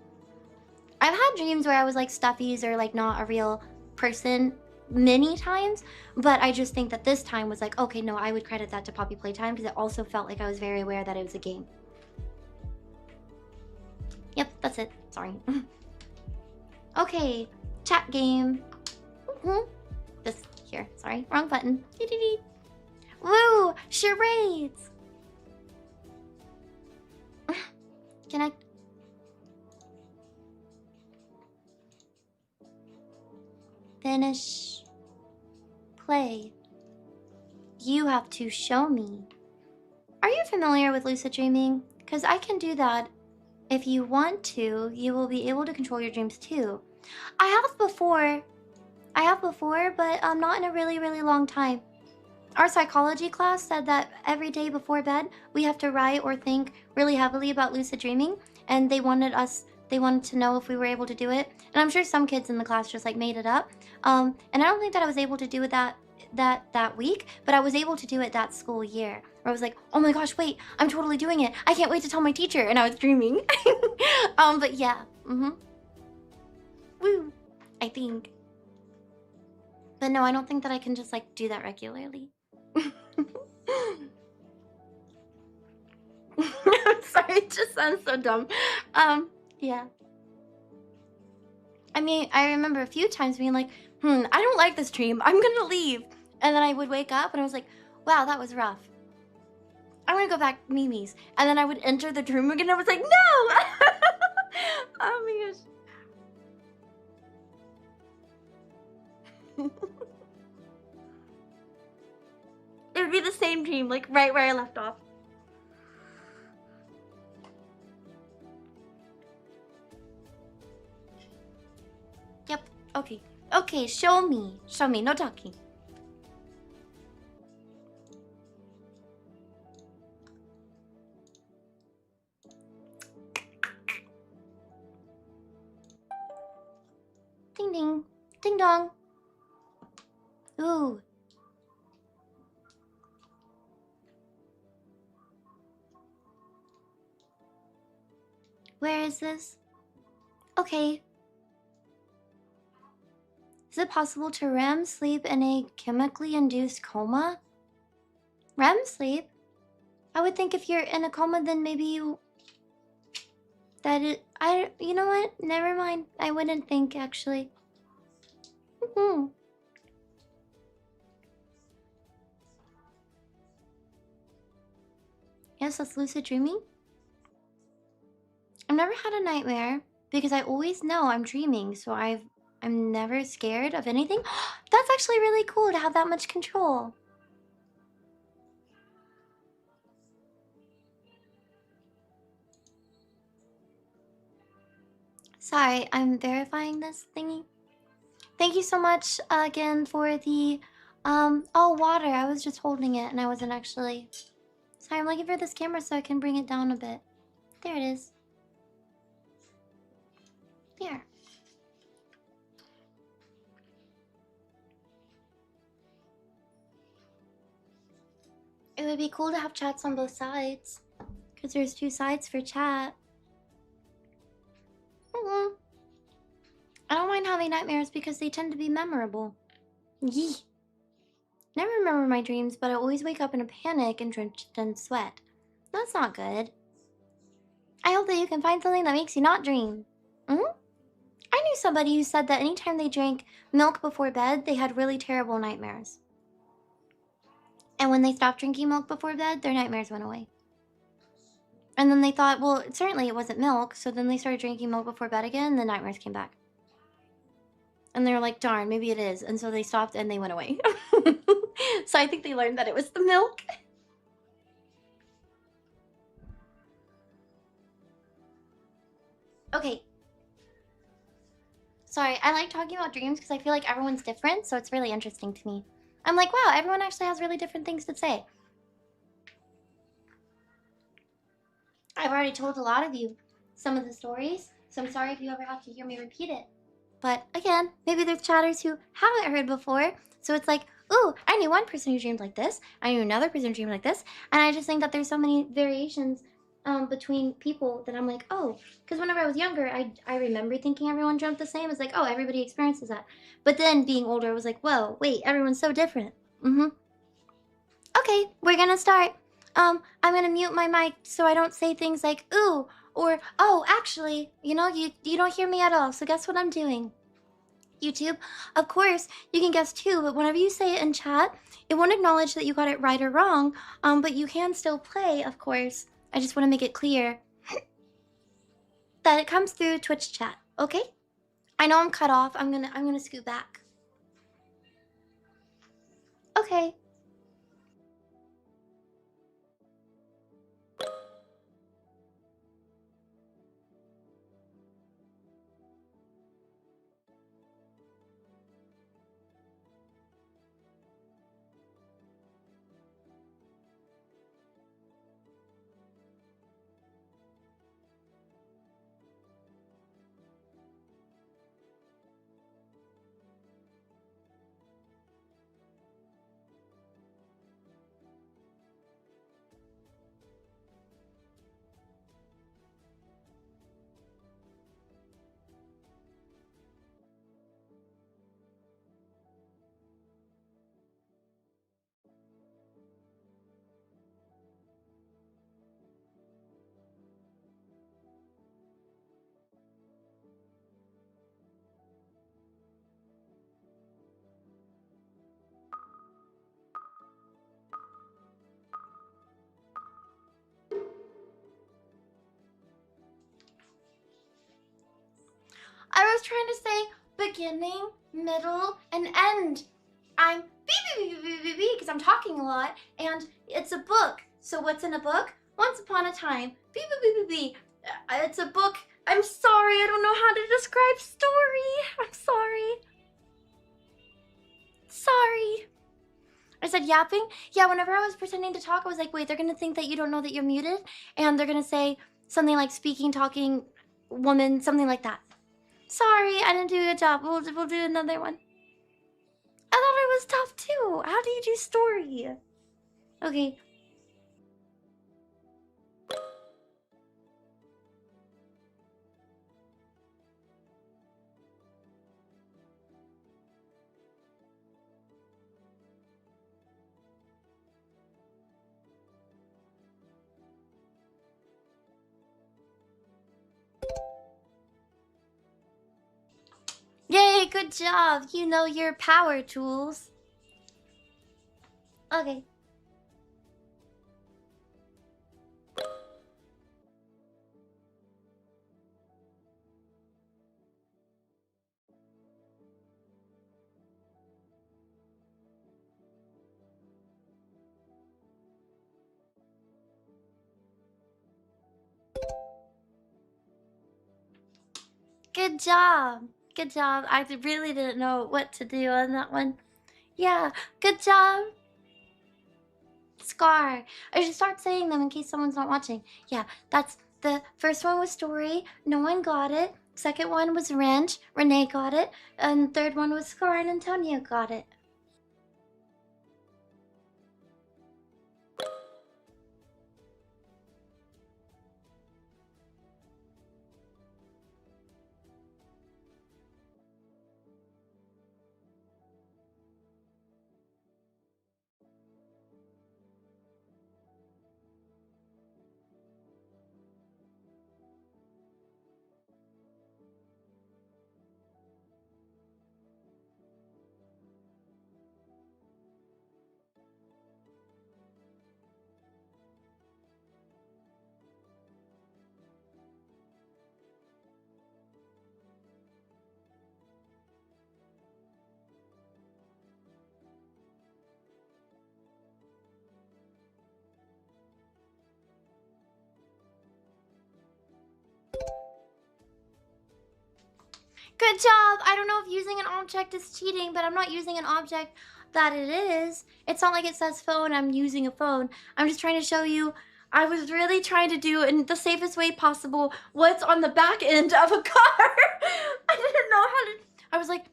Speaker 1: I've had dreams where I was like stuffies or like not a real person many times, but I just think that this time was like, okay, no, I would credit that to Poppy Playtime because it also felt like I was very aware that it was a game. Yep, that's it. Sorry. Okay, chat game. This here, sorry. sorry. Wrong button. Woo! Charades! Can I... Finish... Play. You have to show me. Are you familiar with lucid dreaming? Because I can do that. If you want to, you will be able to control your dreams too. I have before, but not in a really, really long time. Our psychology class said that every day before bed, we have to write or think really heavily about lucid dreaming, and they wanted to know if we were able to do it. And I'm sure some kids in the class just like made it up. And I don't think that I was able to do it that week, but I was able to do it that school year. Where I was like, oh my gosh, wait, I'm totally doing it. I can't wait to tell my teacher, and I was dreaming. But yeah, Woo, I think. But no, I don't think that I can just like do that regularly. I'm sorry, it just sounds so dumb. Yeah. I mean, I remember a few times being like, I don't like this dream. I'm gonna leave. And then I would wake up and I was like, wow, that was rough. I'm gonna go back to Mimi's. And then I would enter the dream again and I was like, no! Oh my gosh. It would be the same dream, like right where I left off. Yep, okay. Okay, show me. Show me, no talking. Ding ding. Ding dong. Ooh. Where is this? Okay. Is it possible to REM sleep in a chemically induced coma? REM sleep? I would think if you're in a coma, then maybe you... You know what? Never mind. I wouldn't think, actually. Yes, that's lucid dreaming. I've never had a nightmare because I always know I'm dreaming, so I'm never scared of anything. That's actually really cool to have that much control. Sorry, I'm verifying this thingy. Thank you so much again for the oh, water. I was just holding it and I wasn't actually. Sorry, I'm looking for this camera so I can bring it down a bit. There it is. There. It would be cool to have chats on both sides. Because there's two sides for chat. I don't mind having nightmares because they tend to be memorable. Yee. Never remember my dreams, but I always wake up in a panic and drenched in sweat. That's not good. I hope that you can find something that makes you not dream. I knew somebody who said that anytime they drank milk before bed, they had really terrible nightmares. And when they stopped drinking milk before bed, their nightmares went away. And then they thought, well, certainly it wasn't milk, so then they started drinking milk before bed again, and the nightmares came back. And they were like, darn, maybe it is. And so they stopped and they went away. So I think they learned that it was the milk. Okay. Sorry, I like talking about dreams because I feel like everyone's different, so it's really interesting to me. I'm like, wow, everyone actually has really different things to say. I've already told a lot of you some of the stories, so I'm sorry if you ever have to hear me repeat it. But again, maybe there's chatters who haven't heard before, so it's like, ooh, I knew one person who dreamed like this, I knew another person who dreamed like this, and I just think that there's so many variations between people that I'm like, oh, because whenever I was younger, I remember thinking everyone dreamt the same. It's like, oh, everybody experiences that. But then being older, I was like, whoa, wait, everyone's so different. Okay, we're gonna start. I'm gonna mute my mic so I don't say things like, ooh, or, oh, actually, you know, you don't hear me at all, so guess what I'm doing? YouTube, of course, you can guess too, but whenever you say it in chat, it won't acknowledge that you got it right or wrong, but you can still play, of course. I just want to make it clear that it comes through Twitch chat, okay? I know I'm cut off. I'm gonna scoot back. Okay. I was trying to say beginning, middle, and end. I'm because I'm talking a lot, and it's a book. So what's in a book? Once upon a time. It's a book. I'm sorry, I don't know how to describe story. I'm sorry. Sorry. I said yapping? Yeah, whenever I was pretending to talk, I was like, wait, they're gonna think that you don't know that you're muted, and they're gonna say something like speaking, talking, woman, something like that. Sorry, I didn't do a good job. We'll do another one. I thought it was tough too. How do you do story? Okay. Yay, good job. You know your power tools. Okay. Good job. Good job. I really didn't know what to do on that one. Yeah, good job. Scar. I should start saying them in case someone's not watching. Yeah, that's the first one was story. No one got it. Second one was wrench. Renee got it. And third one was Scar and Antonio got it. Good job! I don't know if using an object is cheating, but I'm not using an object that it is. It's not like it says phone, I'm using a phone. I'm just trying to show you, I was really trying to do in the safest way possible what's on the back end of a car. I didn't know how to, I was like,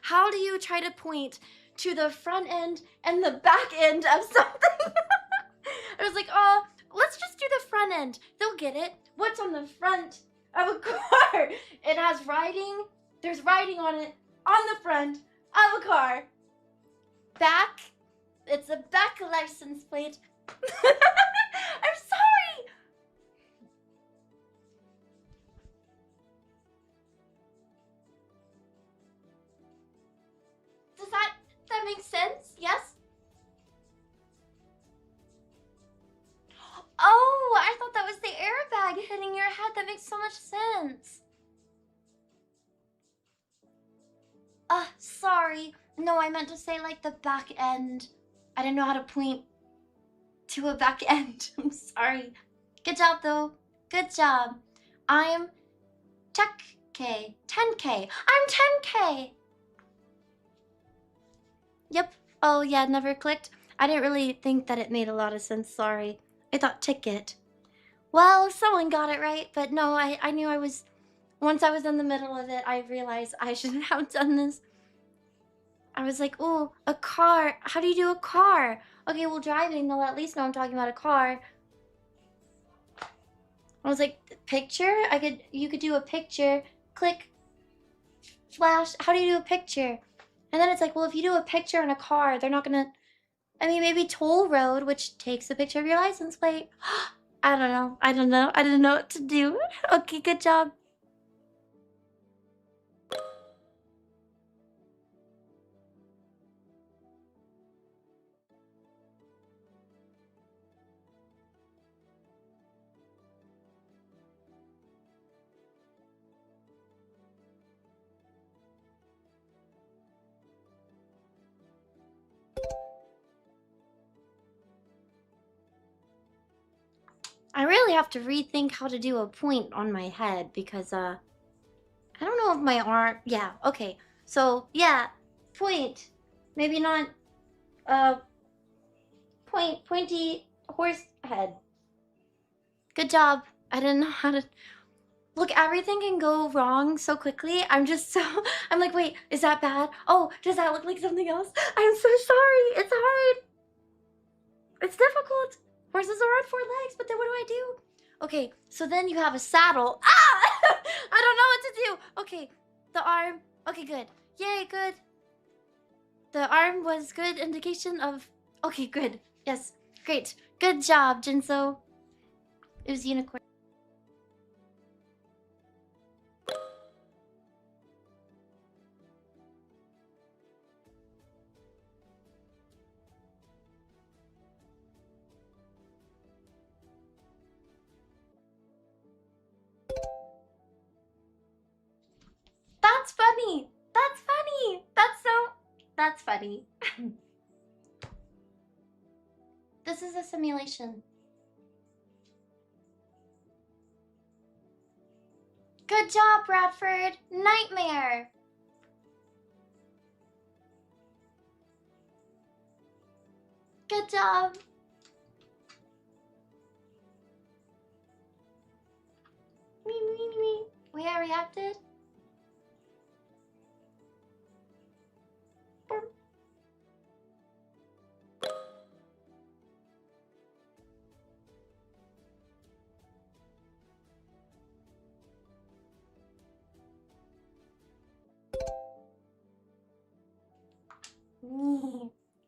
Speaker 1: how do you try to point to the front end and the back end of something? I was like, let's just do the front end. They'll get it. What's on the front of a car? It has writing. There's writing on it on the front of a car. Back. It's a back license plate. I'm sorry. makes so much sense. Sorry. No, I meant to say like the back end. I didn't know how to point to a back end. I'm sorry. Good job though. Good job. I'm 10K. 10K. I'm 10K. Yep. Oh yeah, never clicked. I didn't really think that it made a lot of sense. Sorry. I thought ticket. Well, someone got it right, but no, I knew I was... Once I was in the middle of it, I realized I shouldn't have done this. I was like, oh, a car. How do you do a car? Okay, well, driving, they'll at least know I'm talking about a car. I was like, picture? You could do a picture. Click. Flash. How do you do a picture? And then it's like, well, if you do a picture in a car, they're not gonna... I mean, maybe toll road, which takes a picture of your license plate. I don't know. I didn't know what to do. Okay, good job. I really have to rethink how to do a point on my head because, I don't know if my arm... Yeah, okay. So, yeah, point. Maybe not, pointy horse head. Good job. I didn't know how to... Look, everything can go wrong so quickly. I'm just so... I'm like, wait, is that bad? Oh, does that look like something else? I'm so sorry. It's hard. It's difficult. Horses are on 4 legs, but then what do I do? Okay, so then you have a saddle. Ah! I don't know what to do. Okay, the arm. Okay, good. Yay, good. The arm was good indication of... Okay, good. Yes, great. Good job, Jinso. It was unicorn. That's funny. That's funny. That's funny. This is a simulation. Good job, Bradford. Nightmare. Good job. Me. Wait, I reacted?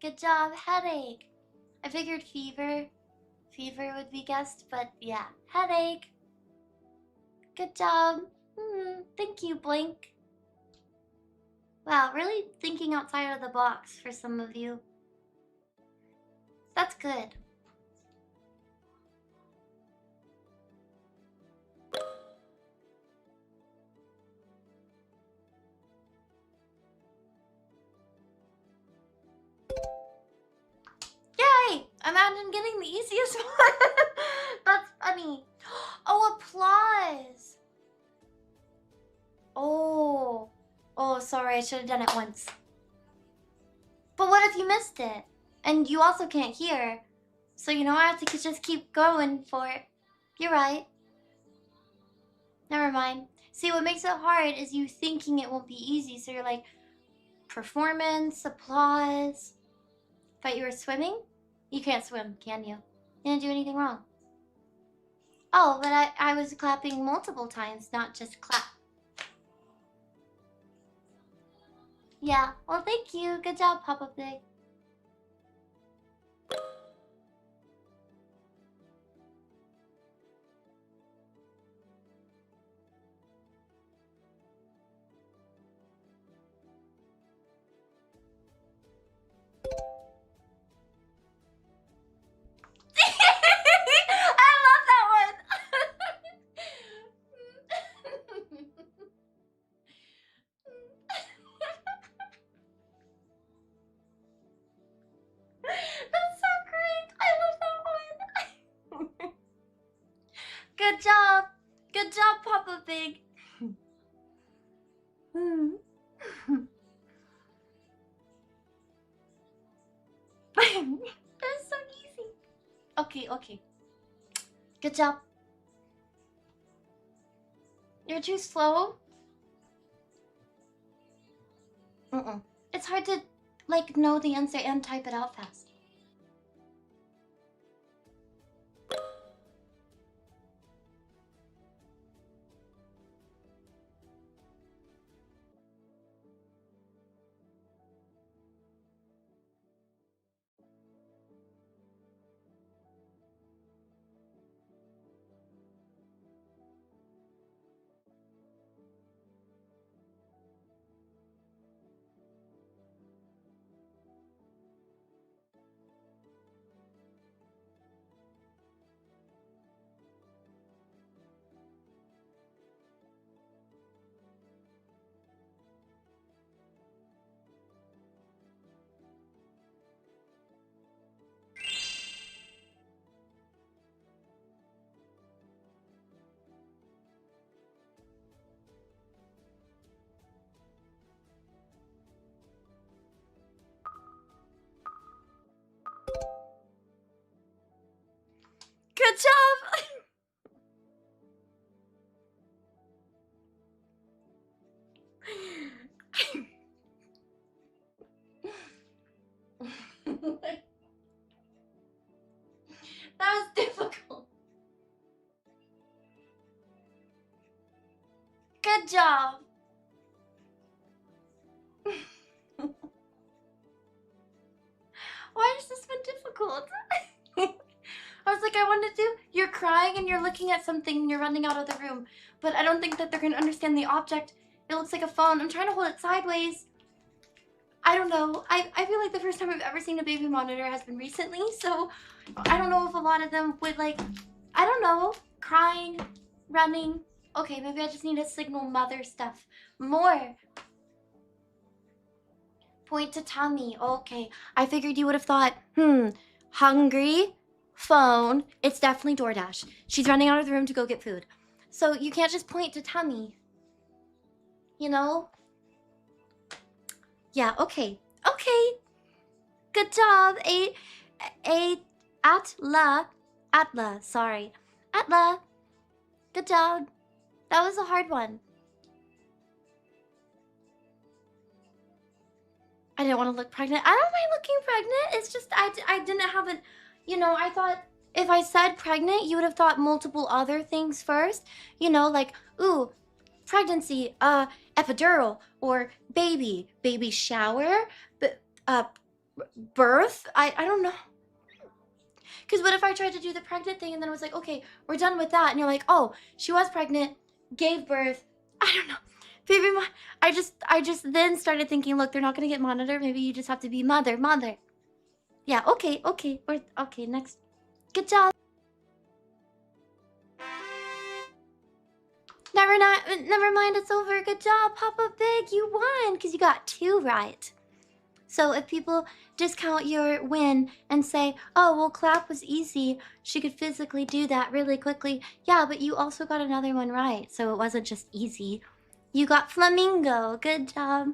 Speaker 1: Good job, headache. I figured fever would be guessed, but yeah, headache. Good job. Thank you, Blink. Wow, really thinking outside of the box for some of you. That's good. Yay! Imagine getting the easiest one. That's funny. Oh, applause. Oh, sorry, I should have done it once. But what if you missed it? And you also can't hear. So, you know, I have to just keep going for it. You're right. Never mind. See, what makes it hard is you thinking it won't be easy. So you're like, performance, applause. Thought you were swimming? You can't swim, can you? You didn't do anything wrong. Oh, but I was clapping multiple times, not just clap. Yeah, well, thank you. Good job, Papa Pig. I love that one. Good job. Good job, Papa Pig. That's so easy. Okay, okay. Good job. You're too slow. It's hard to, like, know the answer and type it out fast. Good job! That was difficult. Good job. Why has this been difficult? I was like, I wanted to do, you're crying and you're looking at something and you're running out of the room. But I don't think that they're going to understand the object. It looks like a phone. I'm trying to hold it sideways. I don't know. I feel like the first time I've ever seen a baby monitor has been recently. So I don't know if a lot of them would, like, I don't know, crying, running. Okay, maybe I just need to signal mother stuff more. Point to tummy. Okay. I figured you would have thought, hungry, phone. It's definitely DoorDash. She's running out of the room to go get food. So you can't just point to tummy. You know? Yeah, okay. Okay. Good job. Atla, sorry. Atla. Good job. That was a hard one. I didn't want to look pregnant. I don't mind looking pregnant. It's just I didn't have it. You know, I thought if I said pregnant, you would have thought multiple other things first. You know, like, ooh, pregnancy, epidural, or baby shower, birth. I don't know. Because what if I tried to do the pregnant thing and then it was like, okay, we're done with that. And you're like, oh, she was pregnant, gave birth. I don't know. Baby, I just then started thinking, look, they're not going to get monitored. Maybe you just have to be mother. Yeah, okay. Okay, next. Good job. Never mind, it's over. Good job, Papa Big. You won because you got 2 right. So if people discount your win and say, oh, well, clap was easy, she could physically do that really quickly. Yeah, but you also got another one right, so it wasn't just easy. You got flamingo. Good job.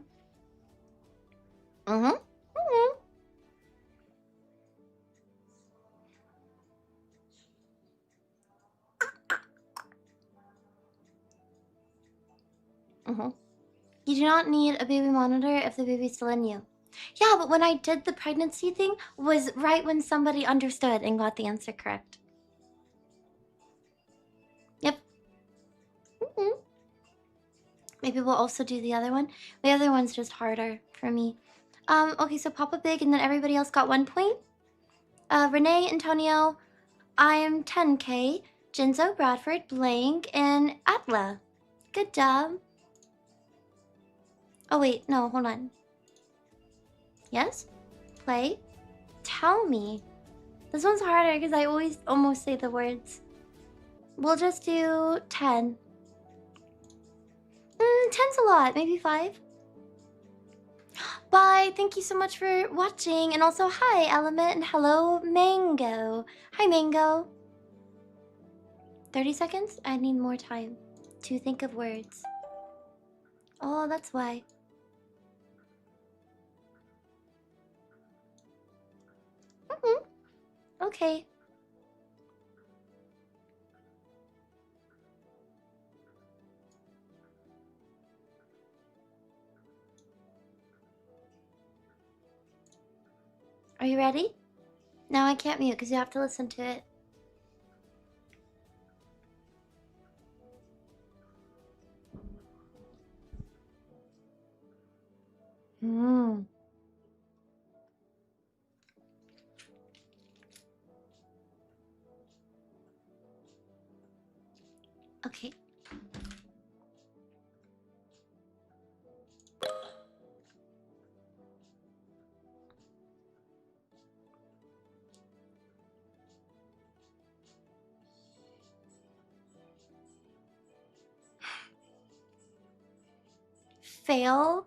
Speaker 1: You do not need a baby monitor if the baby's still in you. Yeah, but when I did the pregnancy thing was right when somebody understood and got the answer correct. Yep. Maybe we'll also do the other one. The other one's just harder for me. Okay, so Papa Big and then everybody else got 1 point. Renee, Antonio, I am 10K, Jinzo, Bradford, Blank, and Atla. Good job. Oh wait, no, hold on. Yes? Play? Tell me. This one's harder because I always almost say the words. We'll just do 10. 10's a lot, maybe 5. Bye, thank you so much for watching. And also, hi, Element, and hello, Mango. Hi, Mango. 30 seconds? I need more time to think of words. Oh, that's why. Okay. Are you ready? Now I can't mute because you have to listen to it. Okay. Fail.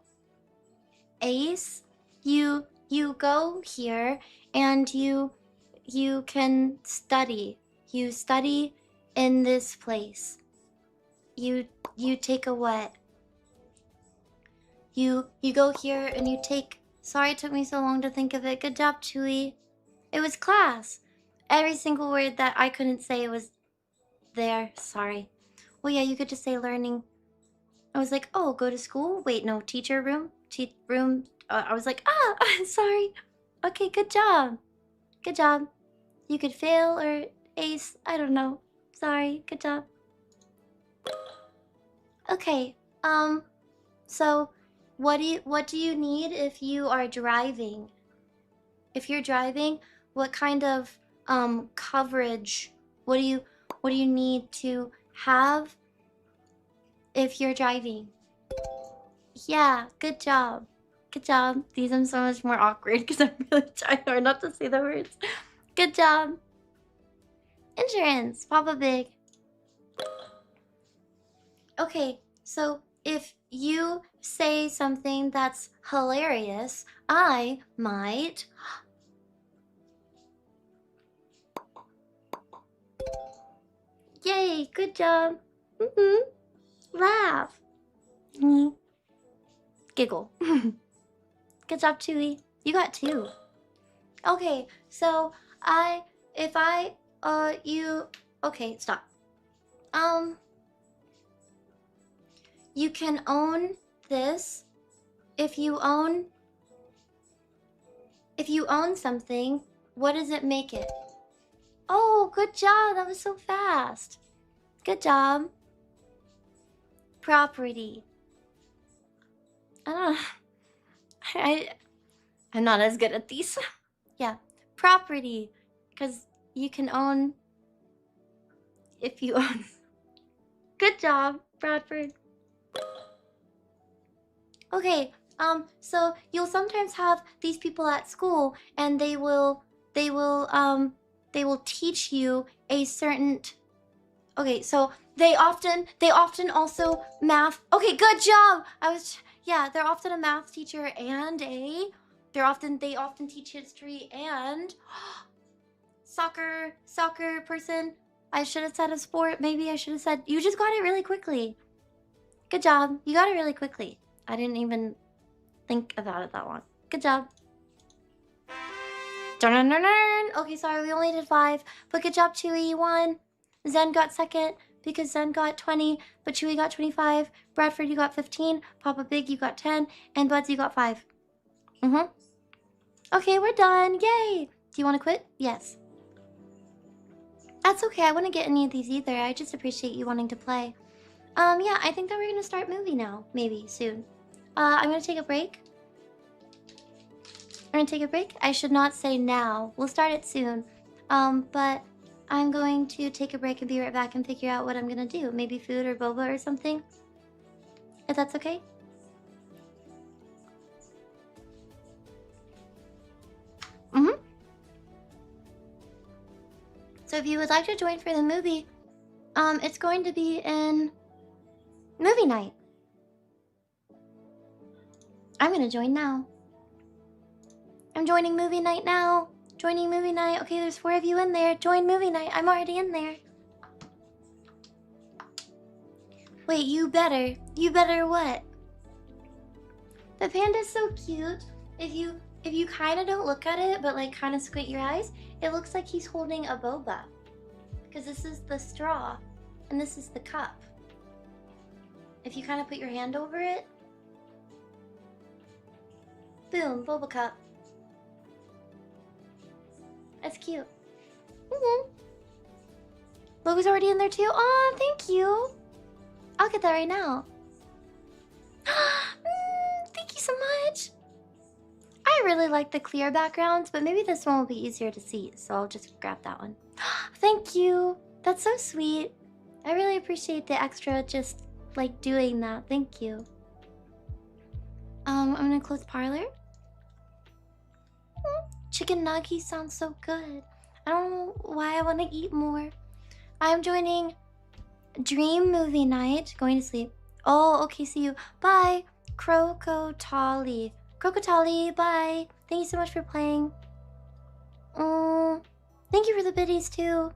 Speaker 1: Ace. You go here and you can study. You study in this place. You take a what? You go here and you take. Sorry it took me so long to think of it. Good job, Chewy. It was class. Every single word that I couldn't say was there. Sorry. Well, yeah, you could just say learning. I was like, oh, go to school? Wait, no, teacher room? Room? I was like, sorry. Okay, good job. Good job. You could fail or ace. I don't know. Sorry. Good job. Okay. So what do you need if you are driving? If you're driving, what kind of coverage? What do you need to have if you're driving? Yeah, good job. Good job. These are so much more awkward because I'm really trying hard not to say the words. Good job. Insurance. Papa Big. Okay, so if you say something that's hilarious, I might... Yay, good job. Laugh. Giggle. Good job, Chewy. You got 2. Okay, so okay, stop. You can own this if you own something. What does it make it? Oh, good job. That was so fast. Good job. Property. I don't know. I'm not as good at these. Yeah, property, because you can own if you own. Good job, Bradford. Okay, so you'll sometimes have these people at school, and they will teach you a certain. Okay, so they often also math. Okay, good job. They're often a math teacher and they often teach history and soccer person. I should have said a sport. Maybe I should have said. You just got it really quickly. Good job. You got it really quickly. I didn't even think about it that long. Good job. Okay, sorry, we only did 5, but good job, Chewy. You won. Zen got second because Zen got 20, but Chewy got 25. Bradford, you got 15. Papa Big, you got 10, and Buds, you got 5. Okay, we're done. Yay! Do you want to quit? Yes. That's okay. I wouldn't get any of these either. I just appreciate you wanting to play. Yeah, I think that we're gonna start movie now. Maybe soon. I'm gonna take a break. We're gonna take a break. I should not say now. We'll start it soon. But I'm going to take a break and be right back and figure out what I'm gonna do. Maybe food or boba or something. If that's okay. So if you would like to join for the movie, it's going to be in movie night. I'm gonna join now. I'm joining movie night now. Joining movie night. Okay, there's 4 of you in there. Join movie night. I'm already in there. Wait, you better what? The panda's so cute. If you kind of don't look at it, but like kind of squint your eyes, it looks like he's holding a boba. Because this is the straw, and this is the cup. If you kind of put your hand over it, boom, boba cup. That's cute. Logo's already in there too. Oh, thank you. I'll get that right now. Thank you so much. I really like the clear backgrounds, but maybe this one will be easier to see, so I'll just grab that one. Thank you. That's so sweet. I really appreciate the extra just like doing that. Thank you. I'm gonna close parlor. Chicken nuggies sound so good. I don't know why I want to eat more. I'm joining Dream Movie Night. Going to sleep. Oh, okay, see you. Bye. Crocotali. Crocotali, bye. Thank you so much for playing. Thank you for the biddies too.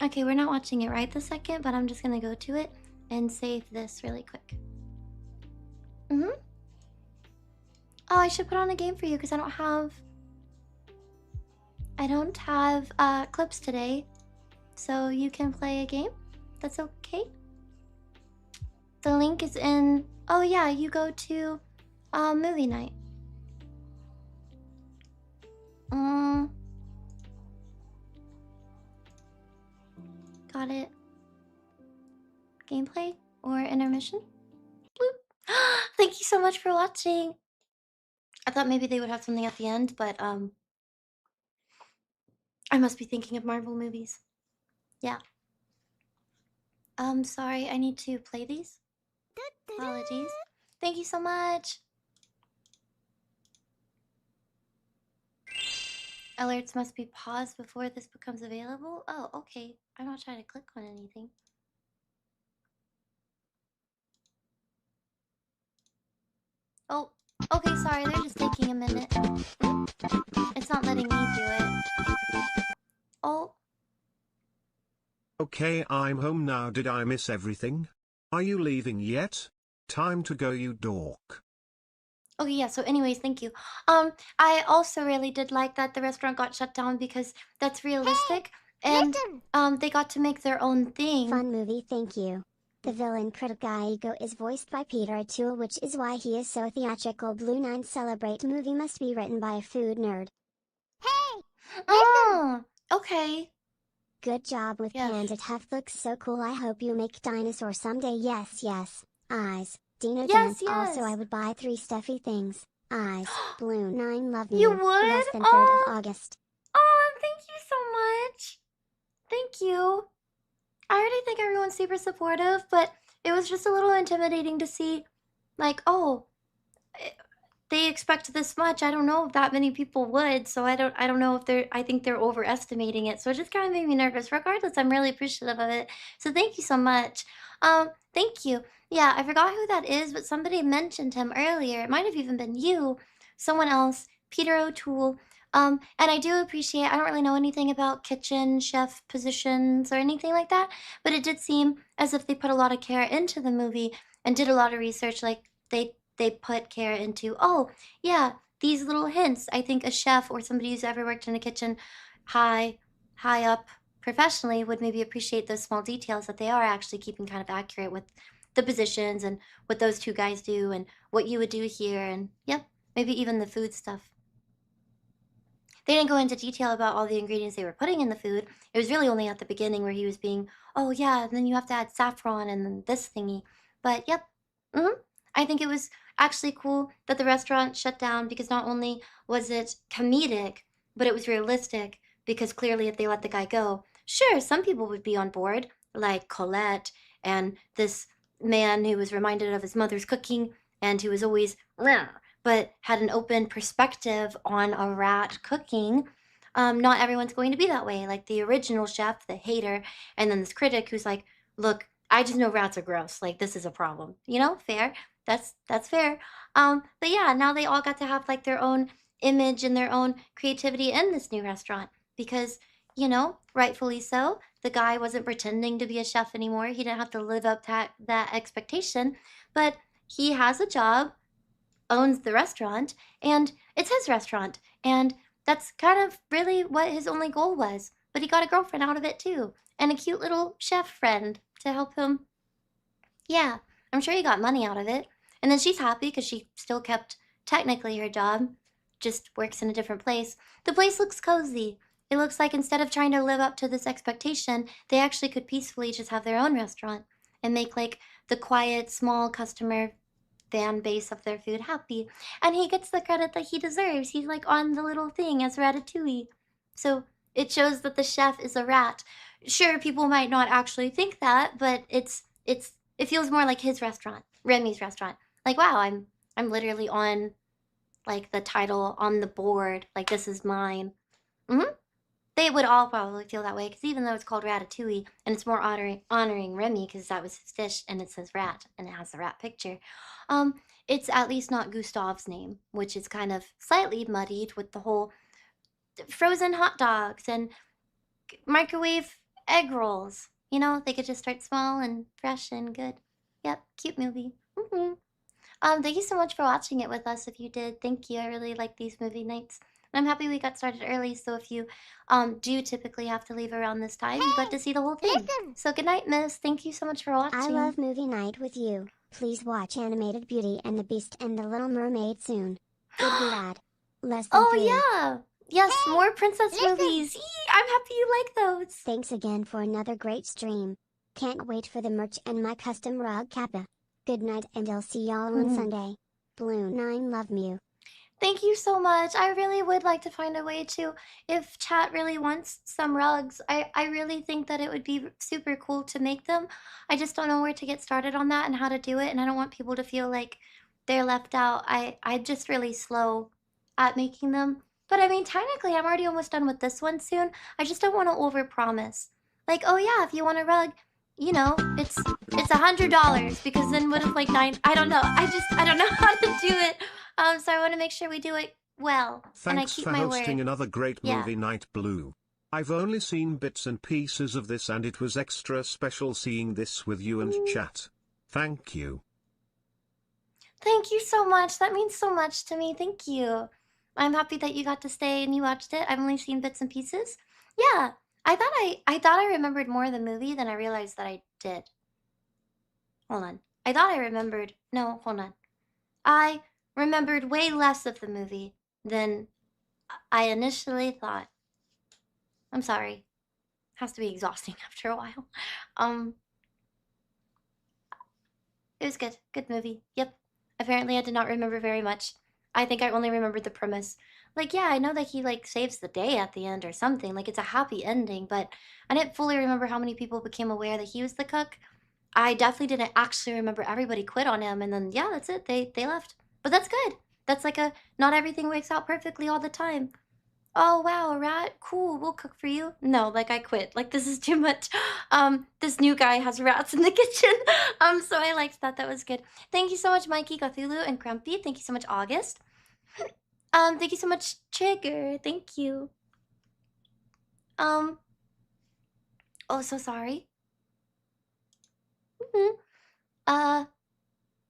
Speaker 1: Okay, we're not watching it right this second, but I'm just gonna go to it and save this really quick. Oh, I should put on a game for you because I don't have clips today. So you can play a game. That's okay. The link is in. Oh yeah, you go to movie night. Got it. Gameplay or intermission? Bloop. Thank you so much for watching. I thought maybe they would have something at the end, but I must be thinking of Marvel movies. Yeah. Sorry, I need to play these. Apologies. Thank you so much. Alerts must be paused before this becomes available. Oh, okay. I'm not trying to click on anything. Oh, okay, sorry. They're just taking a minute. It's not letting me do it. Oh.
Speaker 4: Okay, I'm home now. Did I miss everything? Are you leaving yet? Time to go, you dork.
Speaker 1: Okay, yeah, so anyways, thank you. I also really did like that the restaurant got shut down because that's realistic. And they got to make their own thing.
Speaker 2: Fun movie, thank you. The villain critic Ego is voiced by Peter O'Toole, which is why he is so theatrical. Blue 9 Celebrate movie must be written by a food nerd.
Speaker 3: Hey!
Speaker 1: Oh, okay.
Speaker 2: Good job with Panda Tough, looks so cool. I hope you make dinosaur someday. Yes, yes. Eyes. Dino Dance. Also, I would buy 3 stuffy things. Eyes. Blue 9 love me.
Speaker 1: You would?
Speaker 2: Less than 3rd of August.
Speaker 1: Oh, thank you so much. Thank you. I already think everyone's super supportive, but it was just a little intimidating to see, like, oh, they expect this much. I don't know if that many people would, so I don't know if I think they're overestimating it. So it just kind of made me nervous. Regardless, I'm really appreciative of it. So thank you so much. Thank you. Yeah, I forgot who that is, but somebody mentioned him earlier. It might have even been you, someone else, Peter O'Toole. And I do appreciate, I don't really know anything about kitchen chef positions or anything like that, but it did seem as if they put a lot of care into the movie and did a lot of research. Like they put care into, oh yeah, these little hints. I think a chef or somebody who's ever worked in a kitchen high up professionally would maybe appreciate those small details, that they are actually keeping kind of accurate with the positions and what those two guys do and what you would do here, and yep, maybe even the food stuff. They didn't go into detail about all the ingredients they were putting in the food. It was really only at the beginning where he was being, oh yeah, and then you have to add saffron and then this thingy. But yep, I think it was actually cool that the restaurant shut down because not only was it comedic, but it was realistic, because clearly if they let the guy go, sure, some people would be on board, like Colette and this man who was reminded of his mother's cooking and who was always but had an open perspective on a rat cooking. Not everyone's going to be that way. Like the original chef, the hater, and then this critic who's like, look, I just know rats are gross. Like, this is a problem. You know, fair. That's fair. But yeah, now they all got to have like their own image and their own creativity in this new restaurant because, you know, rightfully so, the guy wasn't pretending to be a chef anymore. He didn't have to live up to that expectation, but he has a job, owns the restaurant, and it's his restaurant. And that's kind of really what his only goal was. But he got a girlfriend out of it too, and a cute little chef friend to help him. Yeah, I'm sure he got money out of it. And then she's happy because she still kept technically her job, just works in a different place. The place looks cozy. It looks like instead of trying to live up to this expectation, they actually could peacefully just have their own restaurant and make like the quiet, small customer fan base of their food happy. And he gets the credit that he deserves. He's like on the little thing as Ratatouille. So it shows that the chef is a rat. Sure, people might not actually think that, but it feels more like his restaurant, Remy's restaurant. Like, wow, I'm literally on like the title on the board. Like, this is mine. Mm-hmm. They would all probably feel that way because even though it's called Ratatouille and it's more honoring Remy because that was his dish and it says rat and it has the rat picture, it's at least not Gustave's name, which is kind of slightly muddied with the whole frozen hot dogs and microwave egg rolls. You know, they could just start small and fresh and good. Yep, cute movie. Thank you so much for watching it with us if you did. Thank you. I really like these movie nights. And I'm happy we got started early, so if you do typically have to leave around this time, you got to see the whole thing.
Speaker 3: Listen.
Speaker 1: So good night, miss. Thank you so much for watching.
Speaker 2: I love movie night with you. Please watch Animated Beauty and the Beast and the Little Mermaid soon. It'd be rad. Less than
Speaker 1: Oh,
Speaker 2: 3.
Speaker 1: yeah. Yes,
Speaker 3: Hey,
Speaker 1: more princess
Speaker 3: listen.
Speaker 1: movies. Yee, I'm happy you like those.
Speaker 2: Thanks again for another great stream. Can't wait for the merch and my custom rug kappa. Good night and I'll see y'all on Sunday. Blue9 love you.
Speaker 1: Thank you so much. I really would like to find a way to, if chat really wants some rugs, I really think that it would be super cool to make them. I just don't know where to get started on that and how to do it, and I don't want people to feel like they're left out. I'm just really slow at making them. But I mean, technically, I'm already almost done with this one soon. I just don't want to overpromise. Like, oh yeah, if you want a rug, you know, it's $100 because then what if like 9? I don't know. I don't know how to do it. So I want to make sure we do it well, and I
Speaker 4: Thanks
Speaker 1: keep
Speaker 4: for
Speaker 1: my
Speaker 4: hosting
Speaker 1: word.
Speaker 4: another great
Speaker 1: Yeah.
Speaker 4: movie night, Blue. I've only seen bits and pieces of this and it was extra special seeing this with you and chat. Thank you.
Speaker 1: Thank you so much. That means so much to me. Thank you. I'm happy that you got to stay and you watched it. I've only seen bits and pieces. Yeah, I thought I remembered more of the movie than I realized that I did. Hold on. I thought I remembered. No, hold on. I remembered way less of the movie than I initially thought. I'm sorry. Has to be exhausting after a while. It was good. Good movie. Yep. Apparently I did not remember very much. I think I only remembered the premise. Like, yeah, I know that he like saves the day at the end or something. Like it's a happy ending, but I didn't fully remember how many people became aware that he was the cook. I definitely didn't actually remember everybody quit on him and then yeah, that's it. They left. But that's good. That's like a not everything works out perfectly all the time. Oh wow, a rat? Cool, we'll cook for you. No, like I quit. Like this is too much. This new guy has rats in the kitchen. So I liked that. That was good. Thank you so much, Mikey, Cthulhu, and Grumpy. Thank you so much, August. Thank you so much, Trigger. Thank you. Oh, so sorry.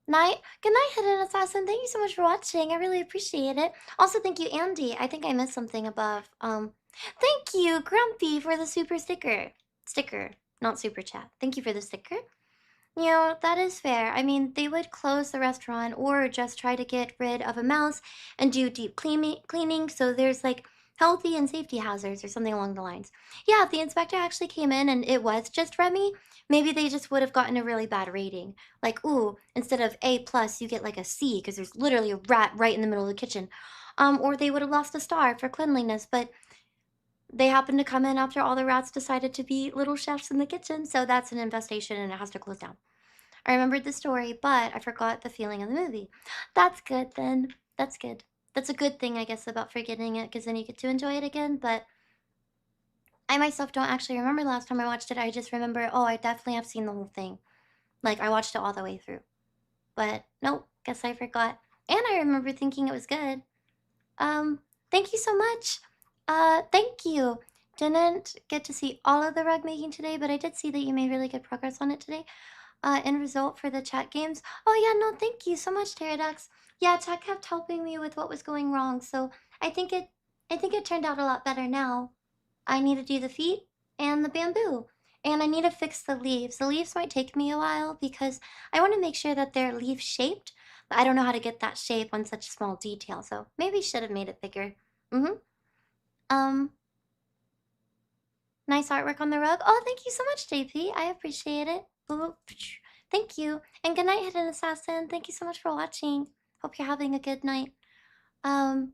Speaker 1: Night. Good night, Hidden Assassin. Thank you so much for watching. I really appreciate it. Also, thank you, Andy. I think I missed something above. Thank you, Grumpy, for the super sticker. Sticker, not super chat. Thank you for the sticker. You know, that is fair. I mean, they would close the restaurant or just try to get rid of a mouse and do deep cleaning, so there's like healthy and safety hazards or something along the lines. Yeah, if the inspector actually came in and it was just Remy, maybe they just would have gotten a really bad rating. Like, ooh, instead of A+, you get like a C because there's literally a rat right in the middle of the kitchen. Or they would have lost a star for cleanliness, but they happened to come in after all the rats decided to be little chefs in the kitchen, so that's an infestation and it has to close down. I remembered the story, but I forgot the feeling of the movie. That's good then. That's good. That's a good thing, I guess, about forgetting it, because then you get to enjoy it again, but I myself don't actually remember the last time I watched it. I just remember, oh, I definitely have seen the whole thing. Like, I watched it all the way through. But, nope, guess I forgot. And I remember thinking it was good. Thank you so much. Thank you. didn't get to see all of the rug making today, but I did see that you made really good progress on it today. End result for the chat games. Oh yeah, no, thank you so much, Pterodax. Yeah, chat kept helping me with what was going wrong, so I think it turned out a lot better now. I need to do the feet and the bamboo. And I need to fix the leaves. The leaves might take me a while because I want to make sure that they're leaf shaped. But I don't know how to get that shape on such small detail, so maybe should have made it bigger. Um, nice artwork on the rug. Oh, thank you so much, JP. I appreciate it. Thank you. And good night, Hidden Assassin. Thank you so much for watching. Hope you're having a good night. Um,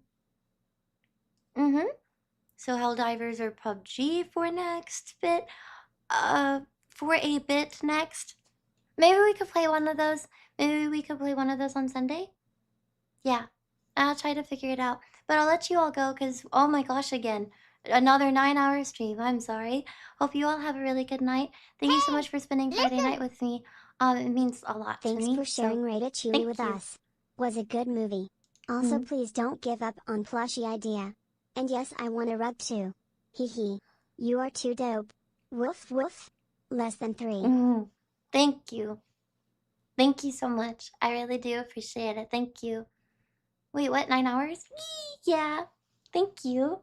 Speaker 1: So Helldivers or PUBG for next bit. For a bit next. Maybe we could play one of those. Maybe we could play one of those on Sunday. Yeah, I'll try to figure it out. But I'll let you all go because, oh my gosh, again, another 9-hour stream. I'm sorry. Hope you all have a really good night. Thank you so much for spending Friday night with me. It means a lot to me.
Speaker 2: Thanks for sharing Ratatouille with us. Was a good movie. Also, please don't give up on plushie idea. And yes, I want a rug too. Hee hee. You are too dope. Woof woof. Less than 3.
Speaker 1: Thank you. Thank you so much. I really do appreciate it. Thank you. Wait, what? 9 hours? Yeah. Thank you.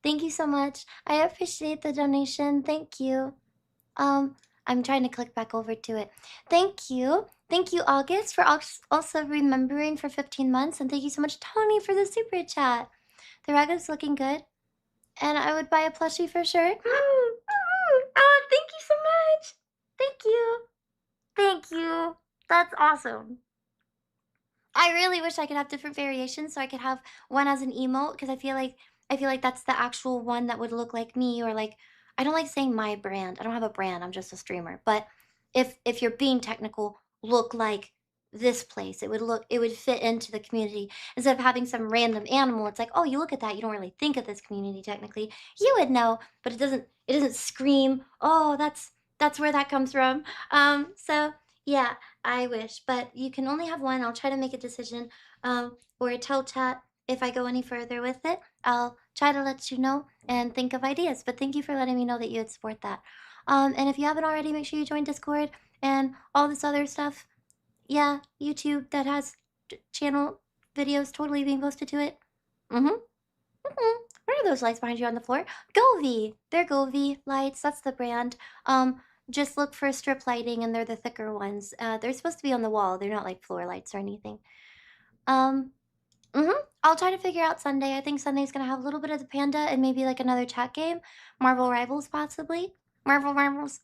Speaker 1: Thank you so much. I appreciate the donation. Thank you. I'm trying to click back over to it. Thank you. Thank you, August, for also remembering for 15 months. And thank you so much, Tony, for the super chat. The rug is looking good. And I would buy a plushie for sure. Oh, thank you so much. Thank you. Thank you. That's awesome. I really wish I could have different variations so I could have one as an emote because I feel like that's the actual one that would look like me, or like, I don't like saying my brand. I don't have a brand. I'm just a streamer. But if you're being technical, look like this place. It would fit into the community instead of having some random animal. It's like, oh, you look at that, you don't really think of this community technically. You would know, but it doesn't scream, oh, that's where that comes from. So yeah, I wish, but you can only have one. I'll try to make a decision, or tell chat if I go any further with it. I'll try to let you know and think of ideas. But thank you for letting me know that you would support that. And if you haven't already, make sure you join Discord and all this other stuff. Yeah, YouTube that has channel videos totally being posted to it. What are those lights behind you on the floor? Govee. They're Govee lights. That's the brand. Just look for strip lighting, and they're the thicker ones. They're supposed to be on the wall. They're not like floor lights or anything. I'll try to figure out Sunday. I think Sunday's gonna have a little bit of the panda and maybe like another chat game. Marvel Rivals, possibly. Marvel Rivals.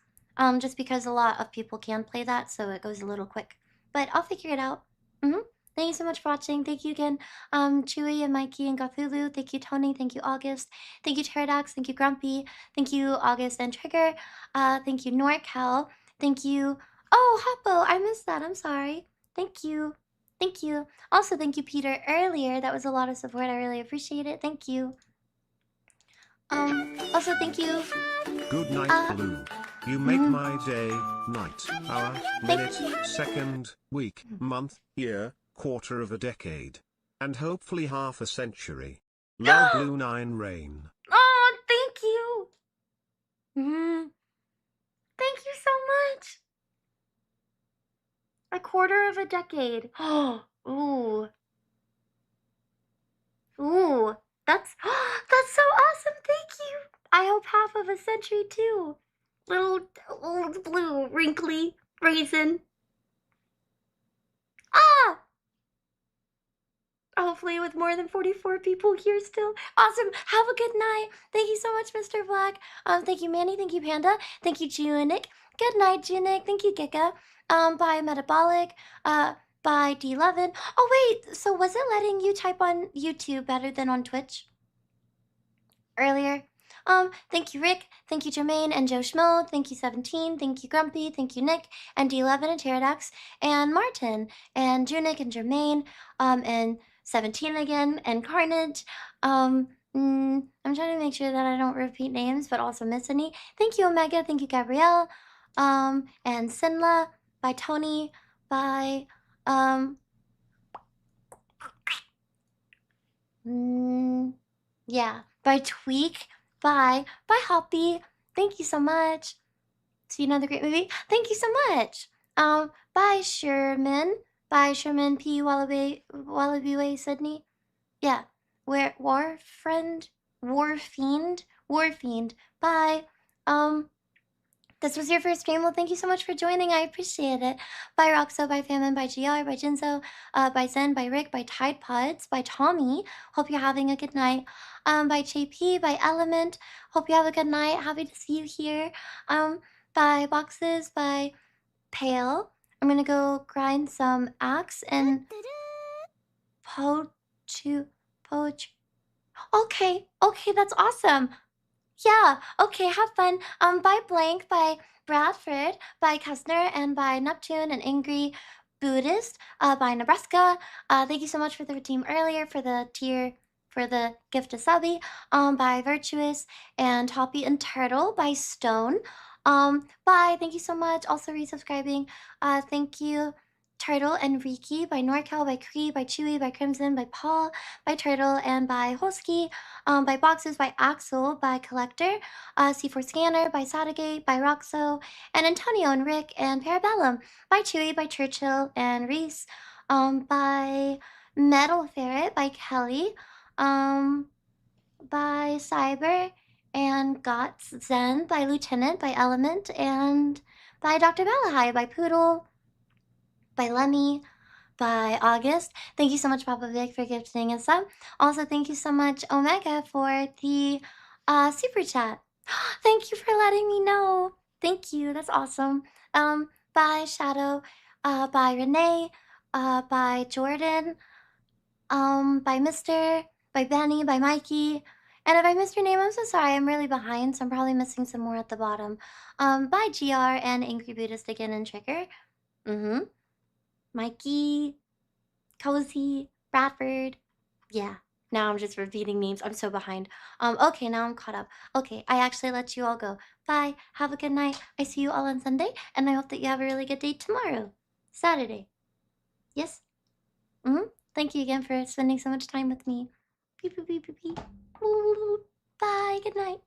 Speaker 1: Just because a lot of people can play that, so it goes a little quick. But I'll figure it out. Thank you so much for watching. Thank you again, Chewy and Mikey and Gothulu. Thank you, Tony. Thank you, August. Thank you, Pterodax. Thank you, Grumpy. Thank you, August and Trigger. Thank you, NorCal. Thank you. Oh, Hoppo, I missed that. I'm sorry. Thank you. Thank you. Also, thank you, Peter, earlier. That was a lot of support. I really appreciate it. Thank you. Also, thank you.
Speaker 4: Good night, Blue. You make my day, night, hour, minute, second, week, month, year, quarter of a decade. And hopefully half a century. Love Blue 9 Rain.
Speaker 1: Oh, thank you. Thank you so much. A quarter of a decade. Ooh. Ooh. That's so awesome. Thank you. I hope half of a century too. Little old blue wrinkly raisin. Ah! Hopefully with more than 44 people here still. Awesome. Have a good night. Thank you so much, Mr. Black. Thank you, Manny. Thank you, Panda. Thank you, Junic. Good night, Junic. Thank you, Giga. Bye, Metabolic. Bye, D11. Oh, wait. So was it letting you type on YouTube better than on Twitch earlier? Thank you, Rick. Thank you, Jermaine and Joe Schmo. Thank you, 17. Thank you, Grumpy. Thank you, Nick and D11 and Pterodax and Martin and Junic and Jermaine, and 17 again and Carnage. I'm trying to make sure that I don't repeat names, but also miss any. Thank you, Omega. Thank you, Gabrielle. And Sinla. By Tony. By, yeah, by Tweak. Bye. Bye, Hoppy. Thank you so much. See another great movie. Thank you so much. Bye, Sherman. Bye, Sherman P. Wallaby Way, Sydney. Yeah. Where War Friend? War Fiend? War Fiend. Bye. This was your first stream. Well, thank you so much for joining. I appreciate it. By Roxo, by Famine, by GR, by Jinzo, by Zen, by Rick, by Tide Pods, by Tommy. Hope you're having a good night. By JP, by Element. Hope you have a good night. Happy to see you here. By Boxes, by Pale. I'm gonna go grind some axe and poetry. Okay, that's awesome. Yeah, okay, have fun. By Blank, by Bradford, by Kessner, and by Neptune and Angry Buddhist, by Nebraska. Thank you so much for the redeem earlier for the tier for the gift to Subby. By Virtuous and Hoppy and Turtle by Stone. Bye, thank you so much. Also resubscribing. Thank you. Turtle and Riki by Norcal, by Cree, by Chewy, by Crimson, by Paul, by Turtle, and by Holsky. By Boxes, by Axel, by Collector, C4 Scanner, by Sadagate, by Roxo, and Antonio and Rick, and Parabellum, by Chewy, by Churchill, and Reese, by Metal Ferret, by Kelly, by Cyber, and Gots Zen, by Lieutenant, by Element, and by Dr. Balahai, by Poodle, by Lemmy, by August. Thank you so much, Papa Vic, for gifting us up. Also, thank you so much, Omega, for the super chat. Thank you for letting me know. Thank you. That's awesome. By Shadow, by Renee, by Jordan, by Mr., by Benny, by Mikey. And if I missed your name, I'm so sorry. I'm really behind, so I'm probably missing some more at the bottom. By GR and Angry Buddhist again and Trigger. Mikey, Cozy, Bradford. Yeah, now I'm just repeating names. I'm so behind. Okay, now I'm caught up. Okay, I actually let you all go. Bye. Have a good night. I see you all on Sunday, and I hope that you have a really good day tomorrow. Saturday. Yes? Thank you again for spending so much time with me. Beep, beep, beep, beep, beep. Bye. Good night.